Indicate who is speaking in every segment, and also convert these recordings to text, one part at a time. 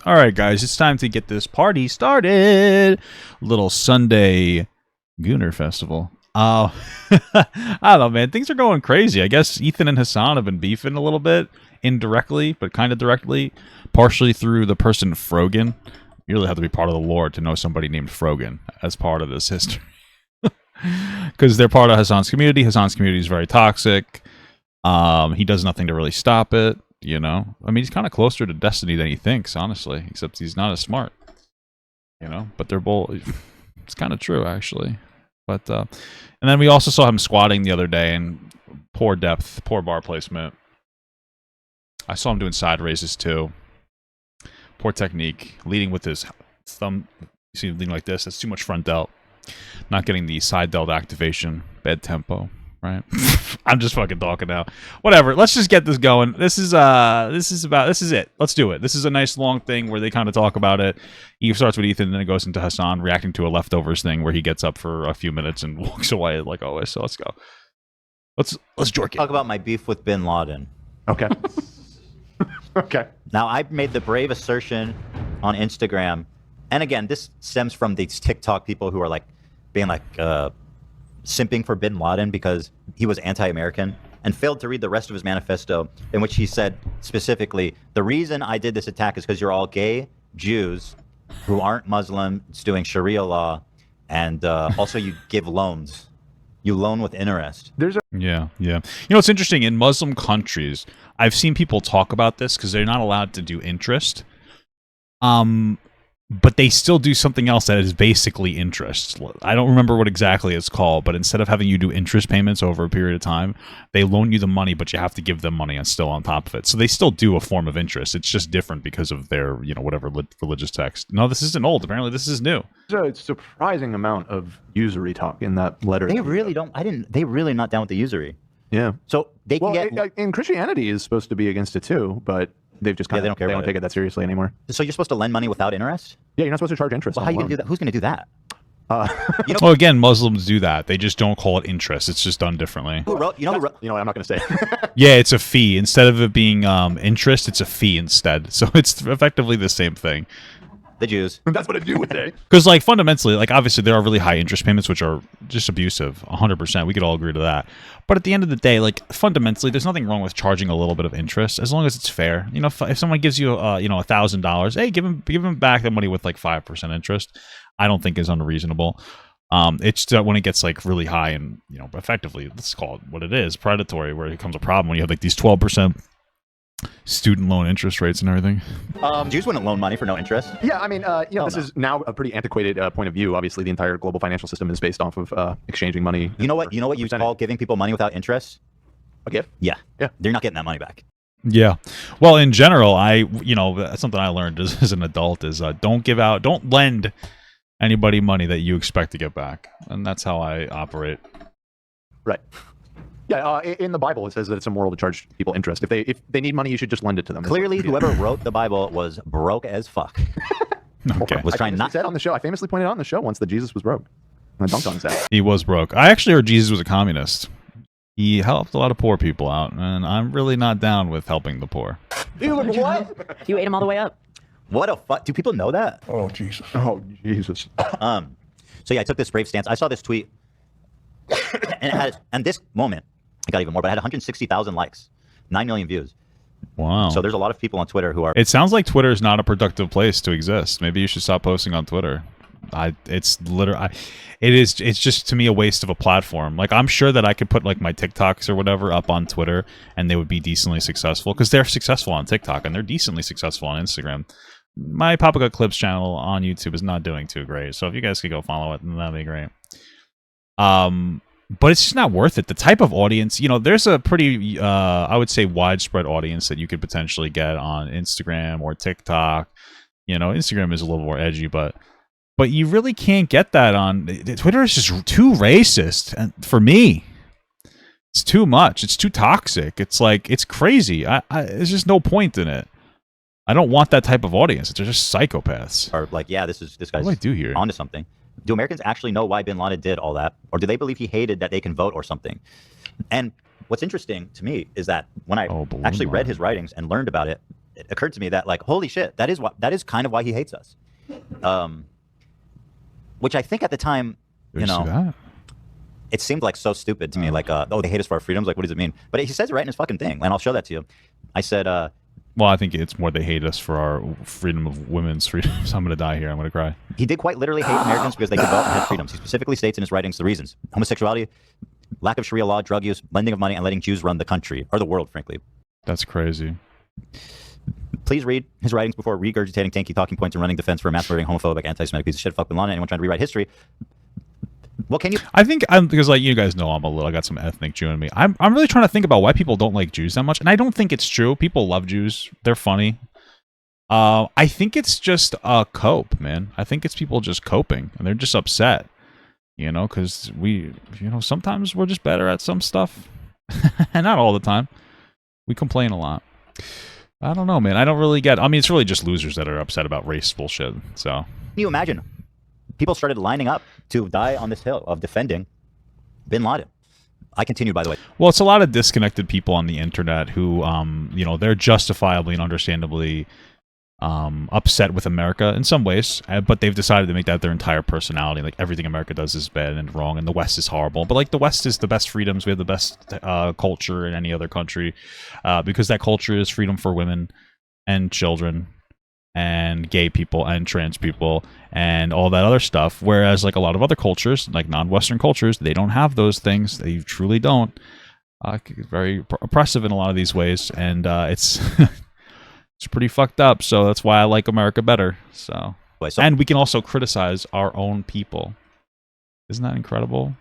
Speaker 1: All right, guys, it's time to get this party started. Little Sunday Gooner Festival. I don't know, man. Things are going crazy. I guess Ethan and Hasan have been beefing a little bit, indirectly, but kind of directly, partially through the person Frogan. You really have to be part of the lore to know somebody named Frogan as part of this history. Because they're part of Hasan's community. Hasan's community is very toxic. He does nothing to really stop it. You know, I mean, he's kind of closer to Destiny than he thinks, honestly. Except he's not as smart. You know, but they're both. It's kind of true, actually. But and then we also saw him squatting the other day, and poor depth, poor bar placement. I saw him doing side raises too. Poor technique, leading with his thumb. You see him leading like this. That's too much front delt. Not getting the side delt activation. Bad tempo. Right, I'm just fucking talking now. Whatever. Let's just get this going. This is it. Let's do it. This is a nice long thing where they kind of talk about it. Eve starts with Ethan, and then it goes into Hasan reacting to a leftovers thing where he gets up for a few minutes and walks away like always. So let's go. Let's jork it.
Speaker 2: Talk about my beef with Bin Laden.
Speaker 3: Okay. Okay.
Speaker 2: Now I made the brave assertion on Instagram, and again, this stems from these TikTok people who are like being like. Simping for Bin Laden because he was anti-American and failed to read the rest of his manifesto, in which he said specifically, the reason I did this attack is because you're all gay Jews who aren't Muslim, it's doing Sharia law, and also you give loans. You loan with interest.
Speaker 1: Yeah. You know, it's interesting. In Muslim countries, I've seen people talk about this because they're not allowed to do interest. But they still do something else that is basically interest. I don't remember what exactly it's called, but instead of having you do interest payments over a period of time, they loan you the money, but you have to give them money and still on top of it. So they still do a form of interest. It's just different because of their, you know, whatever religious text. No, this isn't old. Apparently, this is new.
Speaker 3: There's a surprising amount of usury talk in that letter.
Speaker 2: They really don't. They really not down with the usury.
Speaker 3: Yeah.
Speaker 2: So they can get.
Speaker 3: In Christianity is supposed to be against it too, but they've just kind of
Speaker 2: they don't
Speaker 3: take it that seriously anymore.
Speaker 2: So you're supposed to lend money without interest?
Speaker 3: Yeah, you're not supposed to charge interest.
Speaker 2: Well, how are you gonna do that? Who's gonna do that?
Speaker 1: You know, well, again, Muslims do that. They just don't call it interest. It's just done differently.
Speaker 2: Who wrote? You know what?
Speaker 3: I'm not going to say.
Speaker 1: Yeah, it's a fee. Instead of it being interest, it's a fee instead. So it's effectively the same thing.
Speaker 2: The Jews.
Speaker 3: That's what I do with it.
Speaker 1: Because, like, fundamentally, like, obviously there are really high interest payments, which are just abusive, 100%. We could all agree to that. But at the end of the day, like, fundamentally, there's nothing wrong with charging a little bit of interest, as long as it's fair. You know, if someone gives you, $1,000, hey, give them back the money with, like, 5% interest. I don't think is unreasonable. It's when it gets, like, really high and, you know, effectively, let's call it what it is, predatory, where it becomes a problem when you have, like, these 12% student loan interest rates and everything.
Speaker 2: Jews wouldn't loan money for no interest.
Speaker 3: Yeah, I mean, this is now a pretty antiquated point of view. Obviously, the entire global financial system is based off of exchanging money.
Speaker 2: You know what you call giving people money without interest?
Speaker 3: A gift?
Speaker 2: Yeah. They're not getting that money back.
Speaker 1: Yeah. Well, in general, that's something I learned as an adult is don't lend anybody money that you expect to get back. And that's how I operate.
Speaker 3: Right. Yeah, in the Bible, it says that it's immoral to charge people interest. If they need money, you should just lend it to them.
Speaker 2: Clearly, whoever wrote the Bible was broke as fuck.
Speaker 1: Okay.
Speaker 3: I said on the show, I famously pointed out on the show once that Jesus was broke. I dunked on his ass.
Speaker 1: He was broke. I actually heard Jesus was a communist. He helped a lot of poor people out, and I'm really not down with helping the poor.
Speaker 2: What?
Speaker 4: You ate him all the way up.
Speaker 2: What a fuck? Do people know that?
Speaker 3: Oh, Jesus. Oh, Jesus.
Speaker 2: So yeah, I took this brave stance. I saw this tweet, and this moment, I got even more, but it had 160,000 likes, 9 million views.
Speaker 1: Wow.
Speaker 2: So there's a lot of people on Twitter who are...
Speaker 1: It sounds like Twitter is not a productive place to exist. Maybe you should stop posting on Twitter. It's just, to me, a waste of a platform. Like, I'm sure that I could put, like, my TikToks or whatever up on Twitter, and they would be decently successful, because they're successful on TikTok, and they're decently successful on Instagram. My Papa Got Clips channel on YouTube is not doing too great, so if you guys could go follow it, then that'd be great. But it's just not worth it. The type of audience, you know, there's a pretty, I would say, widespread audience that you could potentially get on Instagram or TikTok. You know, Instagram is a little more edgy, but you really can't get that on Twitter. Is just too racist, and for me, it's too much. It's too toxic. It's like, it's crazy. There's just no point in it. I don't want that type of audience. They're just psychopaths.
Speaker 2: Are like, yeah, this guy's
Speaker 1: what do I do here?
Speaker 2: onto something. Do Americans actually know why Bin Laden did all that? Or do they believe he hated that they can vote or something? And what's interesting to me is that when I actually read his writings and learned about it, it occurred to me that, like, holy shit, that is kind of why he hates us. Which I think at the time, you know, it seemed like so stupid to me. Like, oh, they hate us for our freedoms. Like, what does it mean? But he says it right in his fucking thing, and I'll show that to you. I said,
Speaker 1: well, I think it's more they hate us for our freedom of women's freedoms. I'm going to die here. I'm going to cry.
Speaker 2: He did quite literally hate Americans because they developed and had freedoms. He specifically states in his writings the reasons: homosexuality, lack of Sharia law, drug use, lending of money, and letting Jews run the country, or the world, frankly.
Speaker 1: That's crazy.
Speaker 2: Please read his writings before regurgitating tanky talking points and running defense for a mass-murdering, homophobic, anti-Semitic piece of shit. Fuck Bin Laden. Anyone trying to rewrite history? Well, can you?
Speaker 1: I think because, like, you guys know, I got some ethnic Jew in me. I'm really trying to think about why people don't like Jews that much, and I don't think it's true. People love Jews. They're funny. I think it's just a cope, man. I think it's people just coping, and they're just upset, you know, because sometimes we're just better at some stuff, and not all the time. We complain a lot. I don't know, man. I don't really get. I mean, it's really just losers that are upset about race bullshit. So,
Speaker 2: can you imagine? People started lining up to die on this hill of defending Bin Laden. I continued, by the way.
Speaker 1: Well, it's a lot of disconnected people on the internet who, they're justifiably and understandably upset with America in some ways, but they've decided to make that their entire personality. Like, everything America does is bad and wrong, and the West is horrible. But, like, the West is the best freedoms. We have the best culture in any other country because that culture is freedom for women and children and gay people and trans people and all that other stuff. Whereas, like, a lot of other cultures, like non-Western cultures, they don't have those things. They truly don't. Very oppressive in a lot of these ways, and it's it's pretty fucked up. So that's why I like America better. So, and we can also criticize our own people. Isn't that incredible?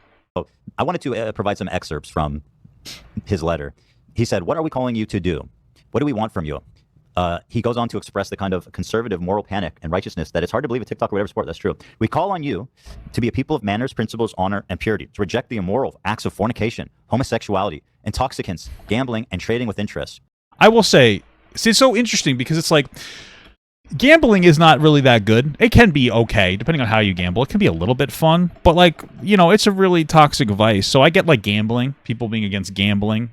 Speaker 2: I wanted to provide some excerpts from his letter. He said, "What are we calling you to do? What do we want from you?" He goes on to express the kind of conservative moral panic and righteousness that it's hard to believe a TikTok or whatever sport. That's true. We call on you to be a people of manners, principles, honor, and purity, to reject the immoral acts of fornication, homosexuality, intoxicants, gambling, and trading with interest.
Speaker 1: I will say, it's so interesting because it's like, gambling is not really that good. It can be okay, depending on how you gamble. It can be a little bit fun, but, like, it's a really toxic vice. So I get, like, gambling, people being against gambling.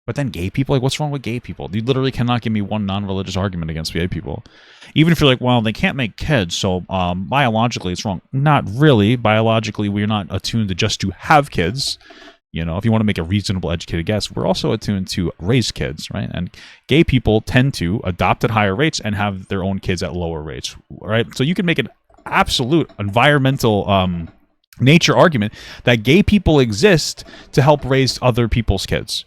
Speaker 1: But then gay people, like, what's wrong with gay people? You literally cannot give me one non-religious argument against gay people. Even if you're like, well, they can't make kids, so biologically it's wrong. Not really. Biologically, we're not attuned to just to have kids. If you want to make a reasonable, educated guess, we're also attuned to raise kids, right? And gay people tend to adopt at higher rates and have their own kids at lower rates, right? So you can make an absolute environmental nature argument that gay people exist to help raise other people's kids.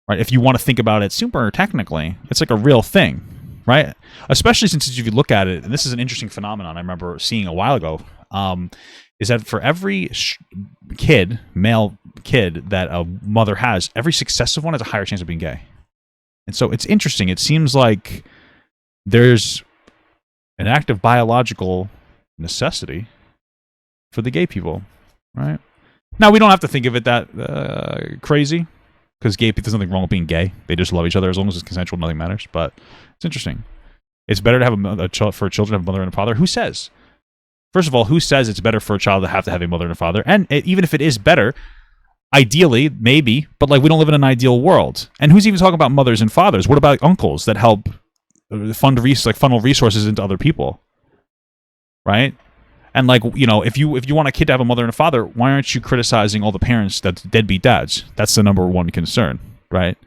Speaker 1: Right? If you want to think about it super technically, it's like a real thing, right? Especially since if you look at it, and this is an interesting phenomenon I remember seeing a while ago, is that for every male kid that a mother has, every successive one has a higher chance of being gay. And so it's interesting. It seems like there's an active biological necessity for the gay people, right? Now, we don't have to think of it that crazy, because gay people, there's nothing wrong with being gay. They just love each other. As long as it's consensual, nothing matters. But it's interesting. It's better to have for children to have a mother and a father. Who says? First of all, who says it's better for a child to have a mother and a father? And even if it is better, ideally, maybe, but, like, we don't live in an ideal world. And who's even talking about mothers and fathers? What about uncles that help funnel resources into other people? Right? And, like, if you want a kid to have a mother and a father, why aren't you criticizing all the parents that's deadbeat dads? That's the number one concern, right?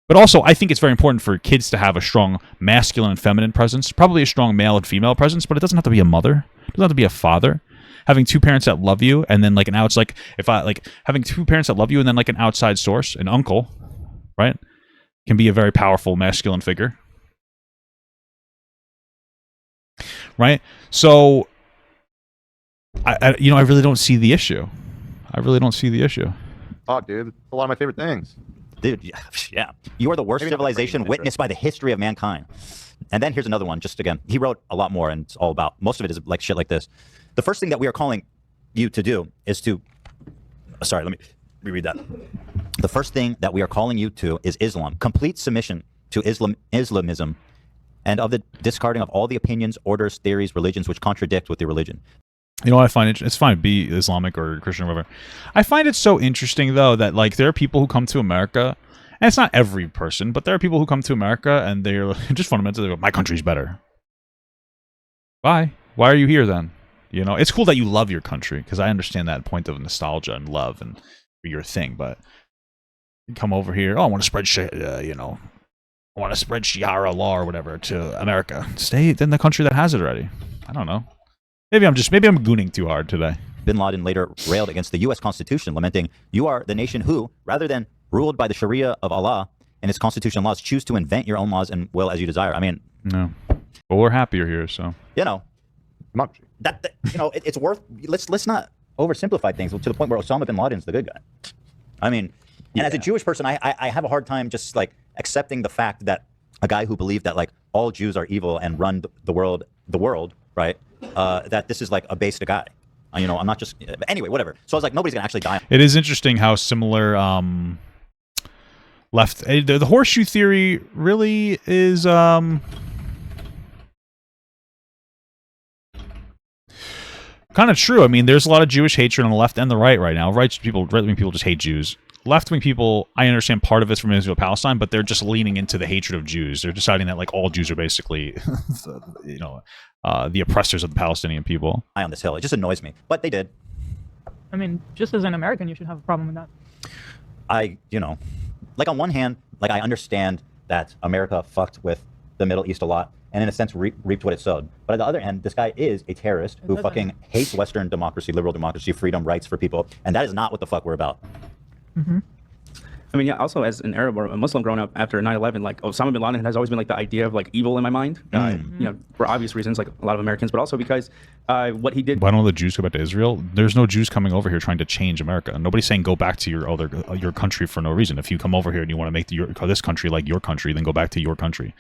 Speaker 1: But also, I think it's very important for kids to have a strong masculine and feminine presence, probably a strong male and female presence, but it doesn't have to be a mother. It doesn't have to be a father. Having two parents that love you, and then, like, having two parents that love you, and then, like, an outside source, an uncle, right, can be a very powerful masculine figure, right? So, I really don't see the issue.
Speaker 3: Fuck, dude. A lot of my favorite things.
Speaker 2: Dude, yeah. You are the worst civilization witnessed by the history of mankind. And then here's another one, just again. He wrote a lot more, and it's all about, most of it is like shit like this. The first thing that we are calling you to do is to, sorry, let me reread that. The first thing that we are calling you to is Islam. Complete submission to Islamism, and of the discarding of all the opinions, orders, theories, religions which contradict with the religion.
Speaker 1: I find it's fine to be Islamic or Christian or whatever. I find it so interesting, though, that, like, there are people who come to America And it's not every person, but there are people who come to America and they're just fundamentally, my country's better. Why? Why are you here then? You know, it's cool that you love your country, because I understand that point of nostalgia and love and your thing, but you come over here, oh, I want to spread I want to spread Sharia law or whatever to America. Stay in the country that has it already. I don't know. Maybe I'm gooning too hard today.
Speaker 2: Bin Laden later railed against the U.S. Constitution, lamenting, "You are the nation who, rather than ruled by the Sharia of Allah and its constitution laws, choose to invent your own laws and will as you desire." I mean,
Speaker 1: no, but we're happier here, so
Speaker 2: it's worth. Let's not oversimplify things to the point where Osama bin Laden's the good guy. I mean, and as a Jewish person, I have a hard time just like accepting the fact that a guy who believed that like all Jews are evil and run the world, right? That this is like a based guy. I'm not just anyway, whatever. So I was like, nobody's gonna actually die.
Speaker 1: It is interesting how similar the horseshoe theory really is kind of true. I mean, there's a lot of Jewish hatred on the left and the right now. Right wing people just hate Jews. Left-wing people, I understand part of it's from Israel-Palestine, but they're just leaning into the hatred of Jews. They're deciding that like all Jews are basically, the oppressors of the Palestinian people.
Speaker 2: On this hill, it just annoys me, but they did.
Speaker 4: I mean, just as an American, you should have a problem with that.
Speaker 2: Like on one hand, like I understand that America fucked with the Middle East a lot, and in a sense reaped what it sowed. But on the other hand, this guy is a terrorist who fucking hates Western democracy, liberal democracy, freedom, rights for people, and that is not what the fuck we're about.
Speaker 4: Mm-hmm.
Speaker 5: I mean, yeah, also as an Arab or a Muslim growing up after 9/11, like Osama bin Laden has always been like the idea of like evil in my mind, for obvious reasons, like a lot of Americans, but also because what he did.
Speaker 1: Why don't the Jews go back to Israel? There's no Jews coming over here trying to change America. Nobody's saying go back to your country for no reason. If you come over here and you want to make this country like your country, then go back to your country.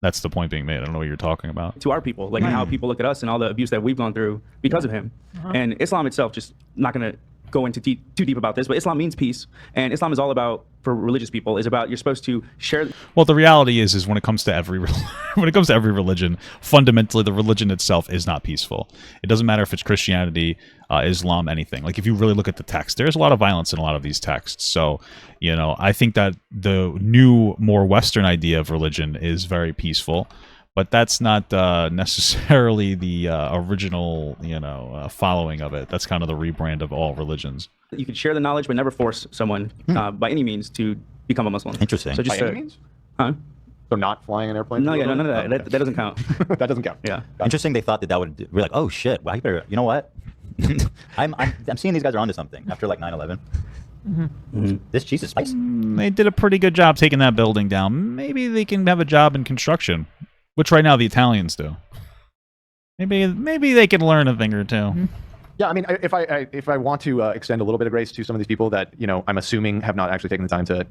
Speaker 1: That's the point being made. I don't know what you're talking about.
Speaker 5: To our people, like and how people look at us and all the abuse that we've gone through because of him. And Islam itself, just not going to go into too deep about this, but Islam means peace, and Islam is all about, for religious people, is about you're supposed to share.
Speaker 1: Well, the reality is when it comes to every religion, fundamentally the religion itself is not peaceful. It doesn't matter if it's Christianity, Islam, anything. Like if you really look at the text, there's a lot of violence in a lot of these texts. So I think that the new, more Western idea of religion is very peaceful. But that's not necessarily the original, following of it. That's kind of the rebrand of all religions.
Speaker 5: You could share the knowledge, but never force someone by any means to become a Muslim.
Speaker 2: Interesting.
Speaker 5: So just
Speaker 3: by any means? So not flying an airplane?
Speaker 5: No, none of that. That doesn't count.
Speaker 3: That doesn't count.
Speaker 5: Yeah.
Speaker 2: Interesting. They thought that would be like, oh shit, well, you know what? I'm seeing these guys are onto something after like 9/11. This cheese is spicy.
Speaker 1: They did a pretty good job taking that building down. Maybe they can have a job in construction. Which right now the Italians do. Maybe they can learn a thing or two.
Speaker 3: Yeah, I mean, if I want to extend a little bit of grace to some of these people that I'm assuming have not actually taken the time to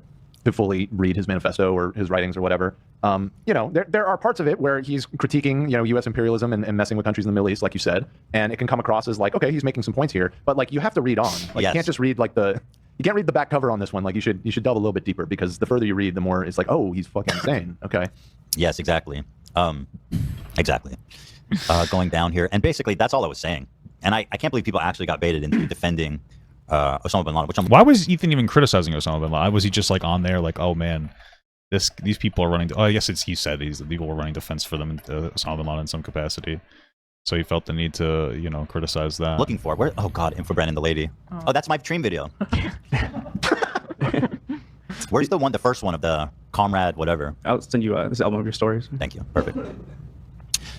Speaker 3: fully read his manifesto or his writings or whatever, there are parts of it where he's critiquing U.S. imperialism and messing with countries in the Middle East, like you said, and it can come across as like, okay, he's making some points here, but like you have to read on. Like you can't just read like you can't read the back cover on this one. Like you should delve a little bit deeper, because the further you read, the more it's like, oh, he's fucking insane. Okay.
Speaker 2: Yes, exactly. Going down here, and basically that's all I was saying. And I can't believe people actually got baited into defending Osama bin Laden.
Speaker 1: Why was Ethan even criticizing Osama bin Laden? Was he just like on there like, oh man, these people are running? I guess he said the people were running defense for them, Osama bin Laden in some capacity. So he felt the need to criticize that.
Speaker 2: Looking for where? Oh god, Info Brandon the lady. Oh, that's my dream video. Where's the first one of the Comrade whatever?
Speaker 5: I'll send you this album of your stories.
Speaker 2: Thank you. Perfect.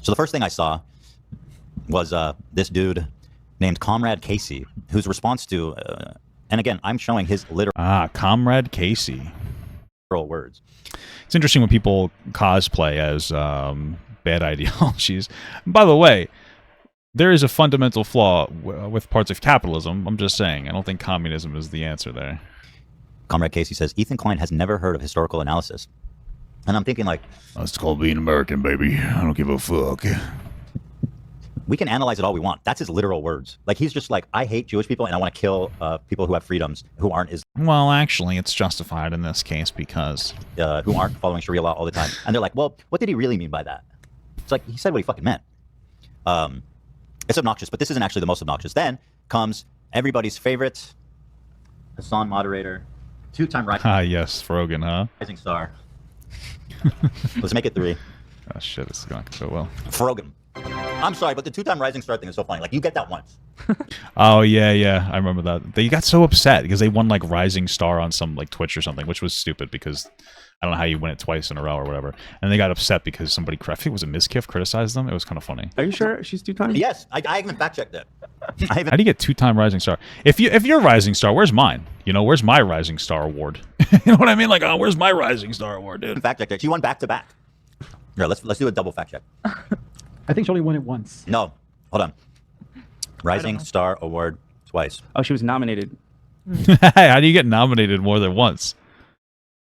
Speaker 2: So the first thing I saw was this dude named Comrade Casey, whose response to, and again, I'm showing his literal
Speaker 1: Comrade Casey
Speaker 2: words.
Speaker 1: It's interesting when people cosplay as bad ideologies. And by the way, there is a fundamental flaw with parts of capitalism. I'm just saying. I don't think communism is the answer there.
Speaker 2: Comrade Casey says, Ethan Klein has never heard of historical analysis. And I'm thinking like...
Speaker 1: That's called being American, baby. I don't give a fuck.
Speaker 2: We can analyze it all we want. That's his literal words. Like, he's just like, I hate Jewish people and I want to kill people who have freedoms, who aren't
Speaker 1: Well, actually, it's justified in this case because...
Speaker 2: who aren't following Sharia law all the time. And they're like, well, what did he really mean by that? It's like, he said what he fucking meant. It's obnoxious, but this isn't actually the most obnoxious. Then comes everybody's favorite Hasan moderator two-time
Speaker 1: Ah, yes, Frogan, huh?
Speaker 2: rising star. Let's make it 3.
Speaker 1: Oh, shit, this is going to go well.
Speaker 2: Frogan. I'm sorry, but the two-time rising star thing is so funny. Like, you get that once.
Speaker 1: Oh, yeah, I remember that. They got so upset because they won, like, Rising Star on some, like, Twitch or something, which was stupid because I don't know how you win it twice in a row or whatever. And they got upset because somebody, I think it was a Miskiff, criticized them. It was kind of funny.
Speaker 5: Are you sure she's 2 times?
Speaker 2: Yes, I even fact-checked it.
Speaker 1: How do you get 2-time Rising Star? If you're Rising Star, where's mine? You know, where's my Rising Star award? You know what I mean? Like, oh, where's my Rising Star award, dude?
Speaker 2: Fact-checked it. She won back-to-back. Yeah, let's do a double fact-check.
Speaker 6: I think she only won it once.
Speaker 2: No, hold on. Rising Star Award twice.
Speaker 5: Oh, she was nominated.
Speaker 1: How do you get nominated more than once?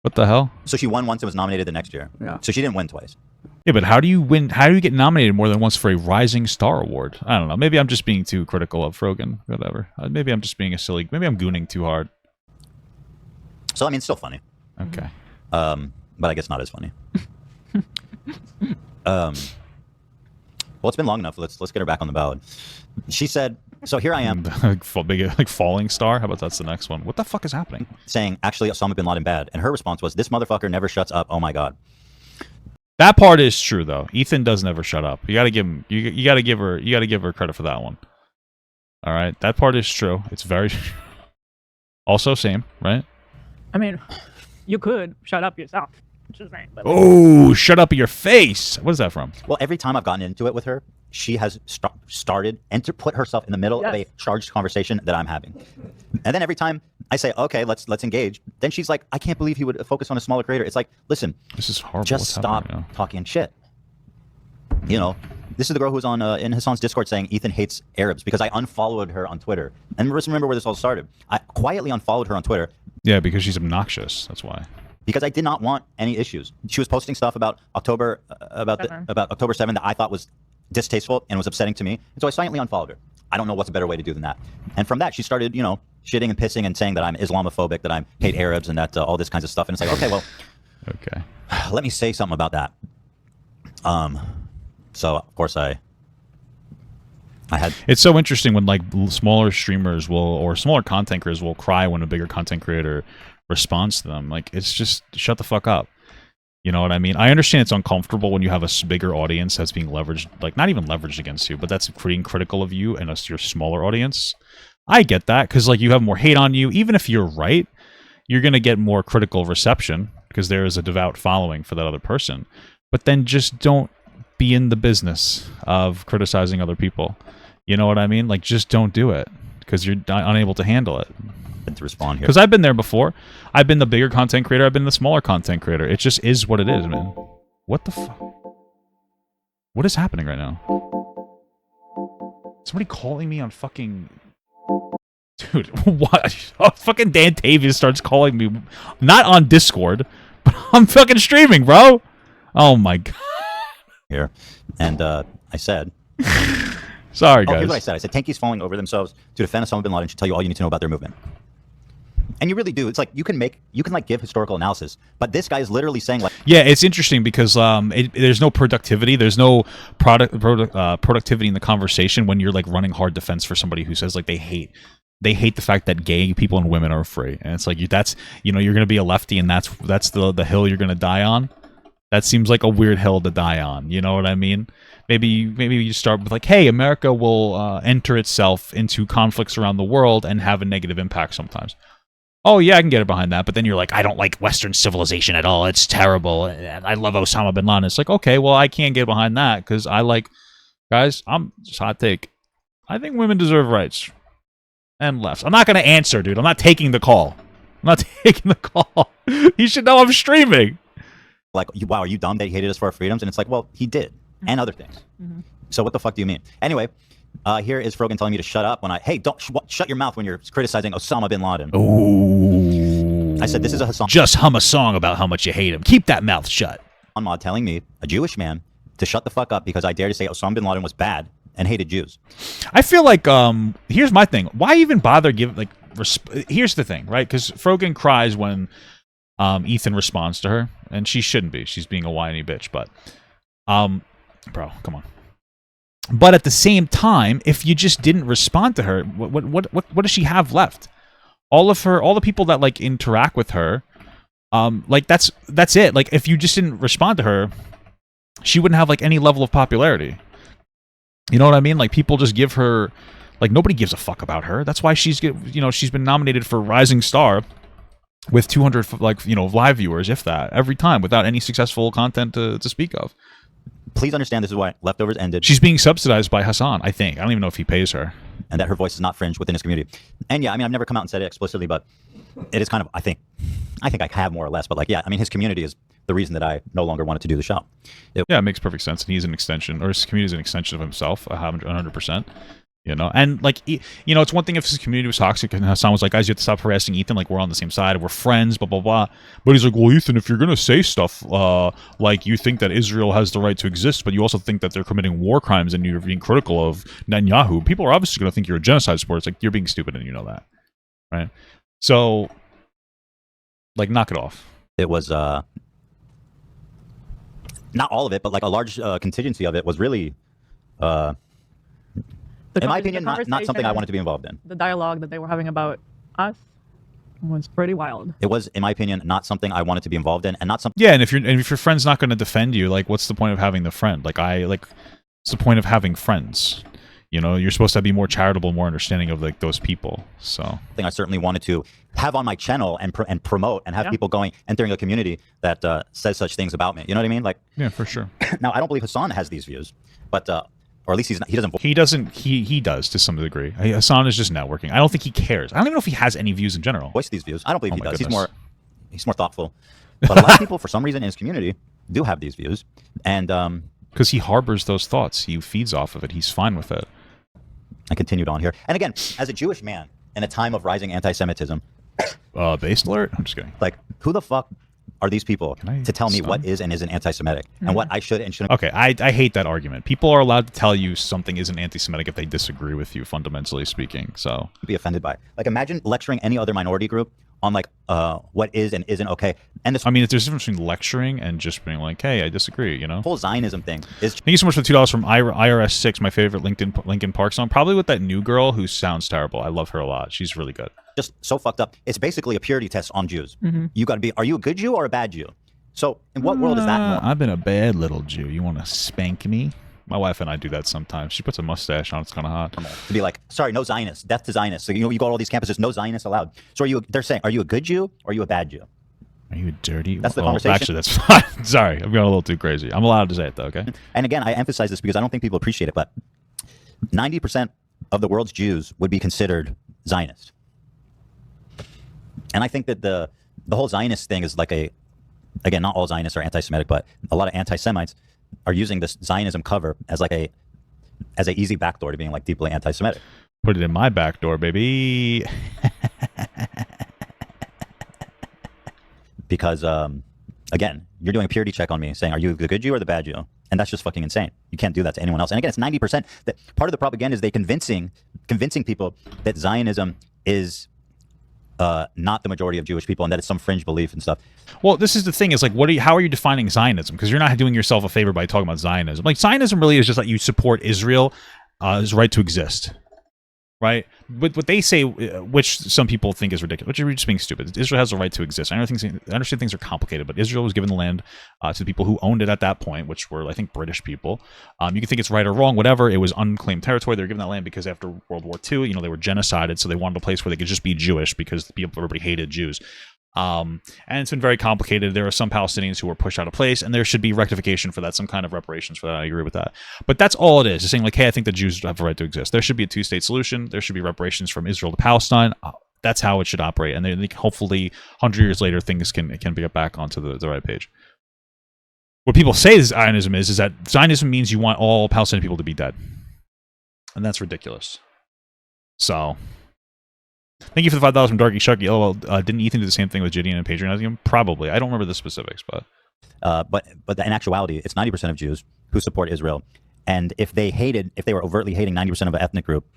Speaker 1: What the hell?
Speaker 2: So she won once and was nominated the next year.
Speaker 5: Yeah.
Speaker 2: So she didn't win twice.
Speaker 1: Yeah, but how do you win? How do you get nominated more than once for a Rising Star award? I don't know. Maybe I'm just being too critical of Frogan. Whatever. Maybe I'm just being a silly. Maybe I'm gooning too hard.
Speaker 2: So I mean, it's still funny.
Speaker 1: Okay.
Speaker 2: But I guess not as funny. Well, it's been long enough. Let's get her back on the ballot. She said, so here I am
Speaker 1: Like falling star. How about that's the next one? What the fuck is happening?
Speaker 2: saying, actually, Osama bin Laden bad. And her response was, this motherfucker never shuts up. Oh my God.
Speaker 1: That part is true though. Ethan does never shut up. You gotta give him. You gotta give her. You gotta give her credit for that one. All right, that part is true. It's very. Also, same, right?
Speaker 4: I mean, you could shut up yourself. Just saying. But
Speaker 1: Oh, shut up your face. What is that from?
Speaker 2: Well, every time I've gotten into it with her, she has started and to put herself in the middle of a
Speaker 4: Yes.
Speaker 2: charged conversation that I'm having. And then every time I say, okay, let's engage, then she's like, I can't believe he would focus on a smaller creator. It's like, listen,
Speaker 1: This is horrible.
Speaker 2: just
Speaker 1: What's happening
Speaker 2: stop
Speaker 1: right now?
Speaker 2: talking shit. You know, this is the girl who's on in Hasan's Discord saying Ethan hates Arabs because I unfollowed her on Twitter. And just remember where this all started. I quietly unfollowed her on Twitter
Speaker 1: Yeah, because she's obnoxious. That's why.
Speaker 2: because I did not want any issues. She was posting stuff about October about October 7th that I thought was distasteful and was upsetting to me. And so I silently unfollowed her. I don't know what's a better way to do than that. And from that, she started, you know, shitting and pissing and saying that I'm Islamophobic, that I hate Arabs, and that all this kinds of stuff. And it's like, okay, well,
Speaker 1: Okay.
Speaker 2: let me say something about that. So of course I had.
Speaker 1: It's so interesting when like smaller streamers will or smaller content creators will cry when a bigger content creator responds to them. Like it's just shut the fuck up. You know what I mean? I understand it's uncomfortable when you have a bigger audience that's being leveraged, like not even leveraged against you, but that's being critical of you and your smaller audience. I get that because like you have more hate on you. Even if you're right, you're gonna get more critical reception because there is a devout following for that other person. But then just don't be in the business of criticizing other people. You know what I mean? Like just don't do it because you're unable to handle it.
Speaker 2: To respond here.
Speaker 1: Because I've been there before. I've been the bigger content creator. I've been the smaller content creator. It just is what it is, man. What the fuck? What is happening right now? Somebody calling me on fucking... Dude, what? Oh, fucking Dan Tavius starts calling me. Not on Discord, but I'm fucking streaming, bro. Oh my god.
Speaker 2: Here, and I said,
Speaker 1: Sorry,
Speaker 2: oh,
Speaker 1: guys.
Speaker 2: here's what I said. I said, tankies falling over themselves to defend Osama bin Laden should tell you all you need to know about their movement. And you really do. It's like you can like give historical analysis, but this guy is literally saying like,
Speaker 1: Yeah, it's interesting because there's no productivity. There's no productivity in the conversation when you're like running hard defense for somebody who says like they hate the fact that gay people and women are free, and it's like you're gonna be a lefty, and that's the hill you're gonna die on. That seems like a weird hill to die on. You know what I mean? Maybe you start with like, hey, America will enter itself into conflicts around the world and have a negative impact sometimes. Oh yeah, I can get it behind that. But then you're like, I don't like Western civilization at all. It's terrible. And I love Osama bin Laden. It's like, okay, well, I can't get behind that because I like, guys, I'm just hot take. I think women deserve rights and lefts. I'm not going to answer, dude. I'm not taking the call. I'm not taking the call. You should know I'm streaming.
Speaker 2: like, wow, are you dumb that he hated us for our freedoms? And it's like, well, he did, and other things.
Speaker 4: Mhm.
Speaker 2: So what the fuck do you mean? Anyway, here is Frogan telling me to shut up when don't shut your mouth when you're criticizing Osama bin Laden.
Speaker 1: Ooh.
Speaker 2: I said, this is a Hasan
Speaker 1: Just hum a song about how much you hate him. Keep that mouth shut.
Speaker 2: mod telling me, a Jewish man, to shut the fuck up because I dare to say Osama bin Laden was bad and hated Jews.
Speaker 1: I feel like here's my thing. Why even bother giving here's the thing, right? Because Frogan cries when Ethan responds to her, and she shouldn't be. She's being a whiny bitch, but bro, come on. But at the same time, if you just didn't respond to her, what does she have left? all the people that like interact with her, like that's it. Like if you just didn't respond to her, she wouldn't have like any level of popularity. You know what I mean? Like people just give her, like nobody gives a fuck about her. That's why she's been nominated for Rising Star with 200 live viewers, if that, every time, without any successful content to speak of.
Speaker 2: Please understand this is why Leftovers ended.
Speaker 1: She's being subsidized by Hasan, I think. I don't even know if he pays her.
Speaker 2: And that her voice is not fringe within his community. And yeah, I mean, I've never come out and said it explicitly, but it is kind of, I think I have more or less, but like, yeah, I mean, his community is the reason that I no longer wanted to do the show.
Speaker 1: Yeah, it makes perfect sense. And he's an extension, or his community is an extension of himself, 100%. You know, and like, it's one thing if his community was toxic and Hasan was like, guys, you have to stop harassing Ethan. Like, we're on the same side. We're friends, blah, blah, blah. But he's like, well, Ethan, if you're going to say stuff like you think that Israel has the right to exist, but you also think that they're committing war crimes and you're being critical of Netanyahu, people are obviously going to think you're a genocide supporter. It's like, you're being stupid and you know that. Right? So, like, knock it off.
Speaker 2: It was, not all of it, but like a large contingency of it was really... in my opinion, not something I wanted to be involved in.
Speaker 4: The dialogue that they were having about us was pretty wild.
Speaker 2: It was, in my opinion, not something I wanted to be involved in, and not something.
Speaker 1: Yeah, and if your friend's not going to defend you, like, what's the point of having the friend? Like, what's the point of having friends? You know, you're supposed to be more charitable, more understanding of like those people. So,
Speaker 2: I certainly wanted to have on my channel and promote and have people entering a community that says such things about me. You know what I mean? Like,
Speaker 1: yeah, for sure.
Speaker 2: Now, I don't believe Hasan has these views, but. Or at least he doesn't.
Speaker 1: He does to some degree. Hasan is just networking. I don't think he cares. I don't even know if he has any views in general.
Speaker 2: Voice these views. I don't believe he does. Goodness. He's more thoughtful. But a lot of people, for some reason, in his community, do have these views, and
Speaker 1: because he harbors those thoughts, he feeds off of it. He's fine with it.
Speaker 2: I continued on here, and again, as a Jewish man in a time of rising anti-Semitism.
Speaker 1: Base alert. I'm just kidding.
Speaker 2: Like, who the fuck are these people to tell me what is and isn't anti-Semitic and what I should and shouldn't?
Speaker 1: Okay, I hate that argument. People are allowed to tell you something isn't anti-Semitic if they disagree with you, fundamentally speaking. So
Speaker 2: be offended by it. Like, imagine lecturing any other minority group on like what is and isn't okay. And this,
Speaker 1: I mean, there's a difference between lecturing and just being like, hey, I disagree. You know,
Speaker 2: whole Zionism thing is. Thank
Speaker 1: you so much for the $2 from IRS 6, my favorite Linkin Park song, probably with that new girl who sounds terrible. I love her a lot. She's really good.
Speaker 2: Just so fucked up. It's basically a purity test on Jews. You got to be. Are you a good Jew or a bad Jew? So, in what world is that?
Speaker 1: I've been a bad little Jew. You want to spank me? My wife and I do that sometimes. She puts a mustache on. It's kind of hot.
Speaker 2: To be like, sorry, no Zionists. Death to Zionists. So, you go to all these campuses, no Zionists allowed. So, they're saying, are you a good Jew or are you a bad Jew?
Speaker 1: Are you a dirty?
Speaker 2: That's the conversation.
Speaker 1: Actually, that's fine. Sorry, I'm going a little too crazy. I'm allowed to say it, though, okay?
Speaker 2: And again, I emphasize this because I don't think people appreciate it, but 90% of the world's Jews would be considered Zionist. And I think that the whole Zionist thing is like again, not all Zionists are anti-Semitic, but a lot of anti-Semites are using this Zionism cover as like a easy backdoor to being like deeply anti-Semitic.
Speaker 1: Put it in my backdoor, baby.
Speaker 2: Because again, you're doing a purity check on me, saying, are you the good Jew or the bad Jew? And that's just fucking insane. You can't do that to anyone else. And again, it's 90%. That part of the propaganda is they convincing people that Zionism is not the majority of Jewish people and that it's some fringe belief and stuff.
Speaker 1: Well, this is the thing. Is like, how are you defining Zionism? Because you're not doing yourself a favor by talking about Zionism. Like, Zionism really is just like you support Israel's right to exist. Right? But what they say, which some people think is ridiculous, which are just being stupid. Israel has a right to exist. I understand things are complicated, but Israel was given the land to the people who owned it at that point, which were, I think, British people. You can think it's right or wrong, whatever. It was unclaimed territory. They were given that land because after World War II, they were genocided, so they wanted a place where they could just be Jewish because everybody hated Jews. And it's been very complicated. There are some Palestinians who were pushed out of place, and there should be rectification for that, some kind of reparations for that. I agree with that. But that's all it is. It's saying like, hey, I think the Jews have a right to exist. There should be a two-state solution. There should be reparations from Israel to Palestine. That's how it should operate. And then hopefully 100 years later, things can get back onto the right page. What people say Zionism is that Zionism means you want all Palestinian people to be dead. And that's ridiculous. So... Thank you for the $5 from Darky Sharky. Oh, well, didn't Ethan do the same thing with Gideon and patronizing him? Probably. I don't remember the specifics, but
Speaker 2: in actuality, it's 90% of Jews who support Israel, and if they were overtly hating 90% of an ethnic group,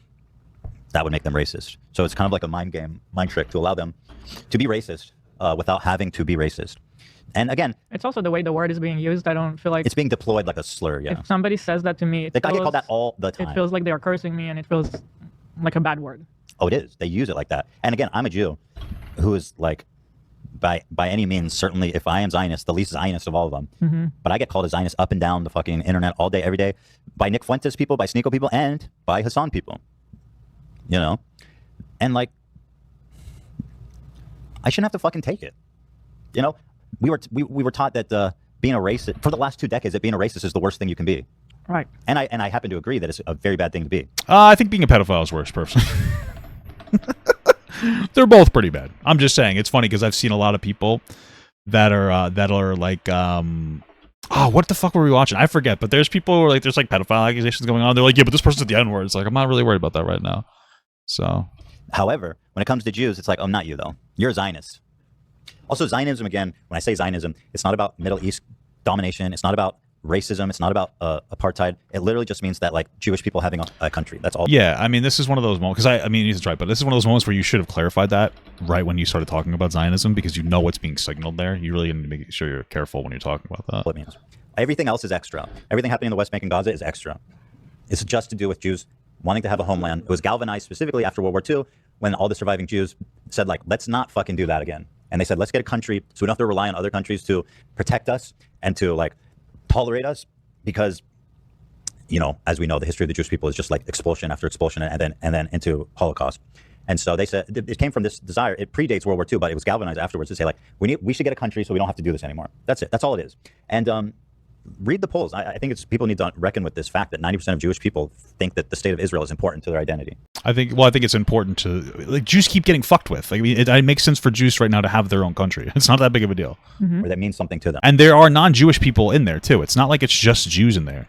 Speaker 2: that would make them racist. So it's kind of like a mind trick to allow them to be racist without having to be racist. And again,
Speaker 4: it's also the way the word is being used. I don't feel like
Speaker 2: it's being deployed like a slur. Yeah.
Speaker 4: If somebody says that to me,
Speaker 2: I get called that all the time.
Speaker 4: It feels like they are cursing me, and it feels like a bad word.
Speaker 2: Oh, it is. They use it like that. And again, I'm a Jew who is like, by any means, certainly, if I am Zionist, the least Zionist of all of them. But I get called a Zionist up and down the fucking internet all day, every day, by Nick Fuentes people, by Sneeko people, and by Hasan people. You know? And like, I shouldn't have to fucking take it. You know? We were taught that being a racist, for the last 2 decades, that being a racist is the worst thing you can be.
Speaker 4: Right.
Speaker 2: And I happen to agree that it's a very bad thing to be.
Speaker 1: I think being a pedophile is worse, personally. They're both pretty bad. I'm just saying, it's funny because I've seen a lot of people that are like, what the fuck were we watching? I forget, but there's people who are like, there's like pedophile accusations going on. They're like, yeah, but this person's at the N-word. It's like, I'm not really worried about that right now. So,
Speaker 2: however, when it comes to Jews, it's like, oh, not you though. You're a Zionist. Also, Zionism, again, when I say Zionism, it's not about Middle East domination. It's not about racism. It's not about apartheid. It literally just means that like Jewish people having a country. That's all.
Speaker 1: Yeah, I mean, this is one of those moments, because I mean, he's right, but this is one of those moments where you should have clarified that right when you started talking about Zionism, because you know what's being signaled there. You really need to make sure you're careful when you're talking about that.
Speaker 2: What it means. Everything else is extra. Everything happening in the West Bank and Gaza is extra. It's just to do with Jews wanting to have a homeland. It was galvanized specifically after World War II when all the surviving Jews said, like, let's not fucking do that again. And they said, let's get a country so we don't have to rely on other countries to protect us and to like tolerate us. Because, you know, as we know, the history of the Jewish people is just like expulsion after expulsion and then into Holocaust. And so they said it came from this desire. It predates World War II, but it was galvanized afterwards to say like we should get a country so we don't have to do this anymore. That's it. That's all it is. And read the polls. I think it's people need to reckon with this fact that 90% of Jewish people think that the state of Israel is important to their identity.
Speaker 1: I think it's important to, like, Jews keep getting fucked with. Like, I mean, it makes sense for Jews right now to have their own country. It's not that big of a deal.
Speaker 2: Or that means something to them.
Speaker 1: And there are non-Jewish people in there too. It's not like it's just Jews in there.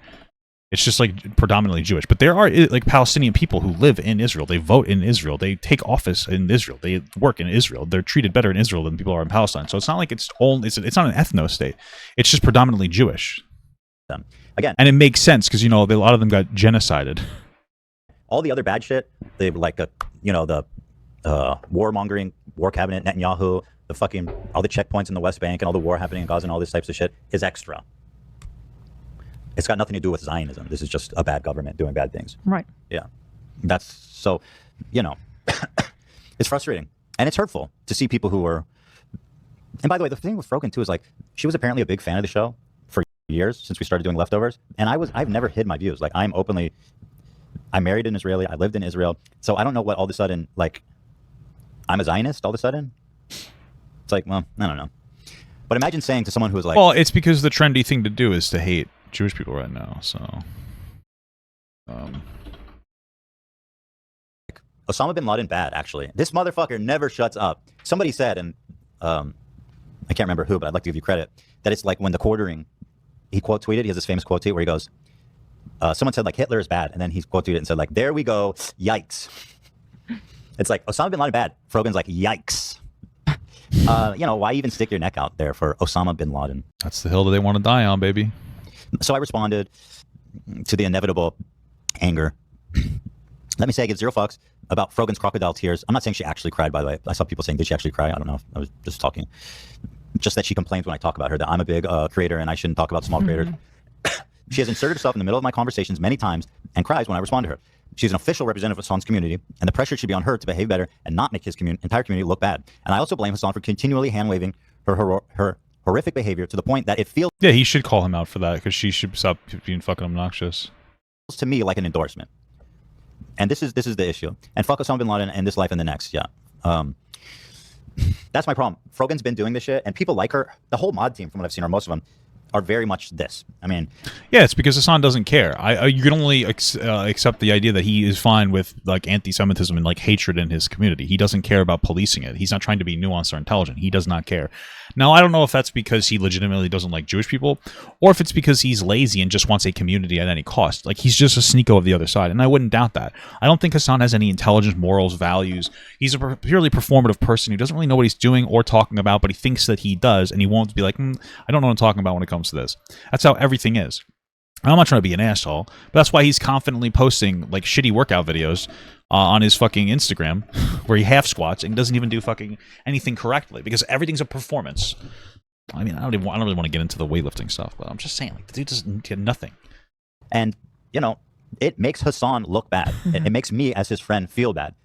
Speaker 1: It's just like predominantly Jewish. But there are like Palestinian people who live in Israel. They vote in Israel. They take office in Israel. They work in Israel. They're treated better in Israel than people are in Palestine. So it's not like it's not an ethno state. It's just predominantly Jewish.
Speaker 2: Again,
Speaker 1: and it makes sense because, you know, a lot of them got genocided.
Speaker 2: All the other bad shit, the warmongering, war cabinet, Netanyahu, the fucking all the checkpoints in the West Bank and all the war happening in Gaza and all this types of shit is extra. It's got nothing to do with Zionism. This is just a bad government doing bad things.
Speaker 4: Right.
Speaker 2: Yeah. That's so, you know, it's frustrating and it's hurtful to see people who are. And by the way, the thing with Frogan too is like she was apparently a big fan of the show for years since we started doing Leftovers, and I've never hid my views. Like I'm married an Israeli. I lived in Israel, so I don't know what all of a sudden like I'm a Zionist all of a sudden. It's like, well, I don't know. But imagine saying to someone who is like,
Speaker 1: well, it's because the trendy thing to do is to hate Jewish people right now. So,
Speaker 2: Osama bin Laden bad, actually. This motherfucker never shuts up. Somebody said, and I can't remember who, but I'd like to give you credit, that it's like when the quartering, he quote tweeted, he has this famous quote tweet where he goes, someone said like Hitler is bad, and then he quote tweeted it and said like, there we go, yikes. It's like Osama bin Laden bad. Frogan's like, yikes. You know, why even stick your neck out there for Osama bin Laden?
Speaker 1: That's the hill that they want to die on, baby.
Speaker 2: So I responded to the inevitable anger. Let me say I give zero fucks about Frogan's crocodile tears. I'm not saying she actually cried, by the way. I saw people saying, did she actually cry? I don't know. I was just talking. Just that she complains when I talk about her, that I'm a big creator and I shouldn't talk about small creators. She has inserted herself in the middle of my conversations many times and cries when I respond to her. She's an official representative of Hasan's community, and the pressure should be on her to behave better and not make his entire community look bad. And I also blame Hasan for continually hand-waving her horrific behavior to the point that it feels
Speaker 1: Yeah, he should call him out for that because she should stop being fucking obnoxious.
Speaker 2: to me like an endorsement. And this is the issue. And fuck Osama bin Laden in this life and the next. Yeah. That's my problem. Frogan's been doing this shit, and people like her. The whole mod team, from what I've seen, or most of them, are very much this. I mean,
Speaker 1: yeah, it's because Hasan doesn't care. You can only accept the idea that he is fine with like anti-Semitism and like hatred in his community. He doesn't care about policing it. He's not trying to be nuanced or intelligent. He does not care. Now, I don't know if that's because he legitimately doesn't like Jewish people, or if it's because he's lazy and just wants a community at any cost. Like, he's just a sneako of the other side, and I wouldn't doubt that. I don't think Hasan has any intelligence, morals, values. He's a purely performative person who doesn't really know what he's doing or talking about, but he thinks that he does, and he won't be like, I don't know what I'm talking about when it comes to this. That's how everything is. I'm not trying to be an asshole, but that's why he's confidently posting like shitty workout videos on his fucking Instagram where he half squats and doesn't even do fucking anything correctly because everything's a performance. I mean, I don't really want to get into the weightlifting stuff, but I'm just saying, like, the dude doesn't get nothing.
Speaker 2: And, you know, it makes Hasan look bad. It makes me as his friend feel bad.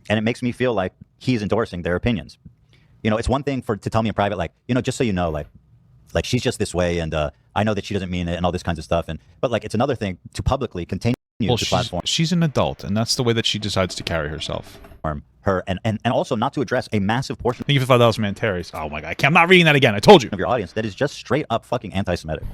Speaker 2: and it makes me feel like he's endorsing their opinions. You know, it's one thing to tell me in private, like, you know, just so you know, like she's just this way, and I know that she doesn't mean it, and all this kinds of stuff. But like, it's another thing to publicly continue to platform
Speaker 1: she's an adult, and that's the way that she decides to carry herself.
Speaker 2: her, and also not to address a massive portion
Speaker 1: Thank you for $5 man, Terry. Oh my god, I'm not reading that again. I told you.
Speaker 2: of your audience that is just straight up fucking anti-Semitic.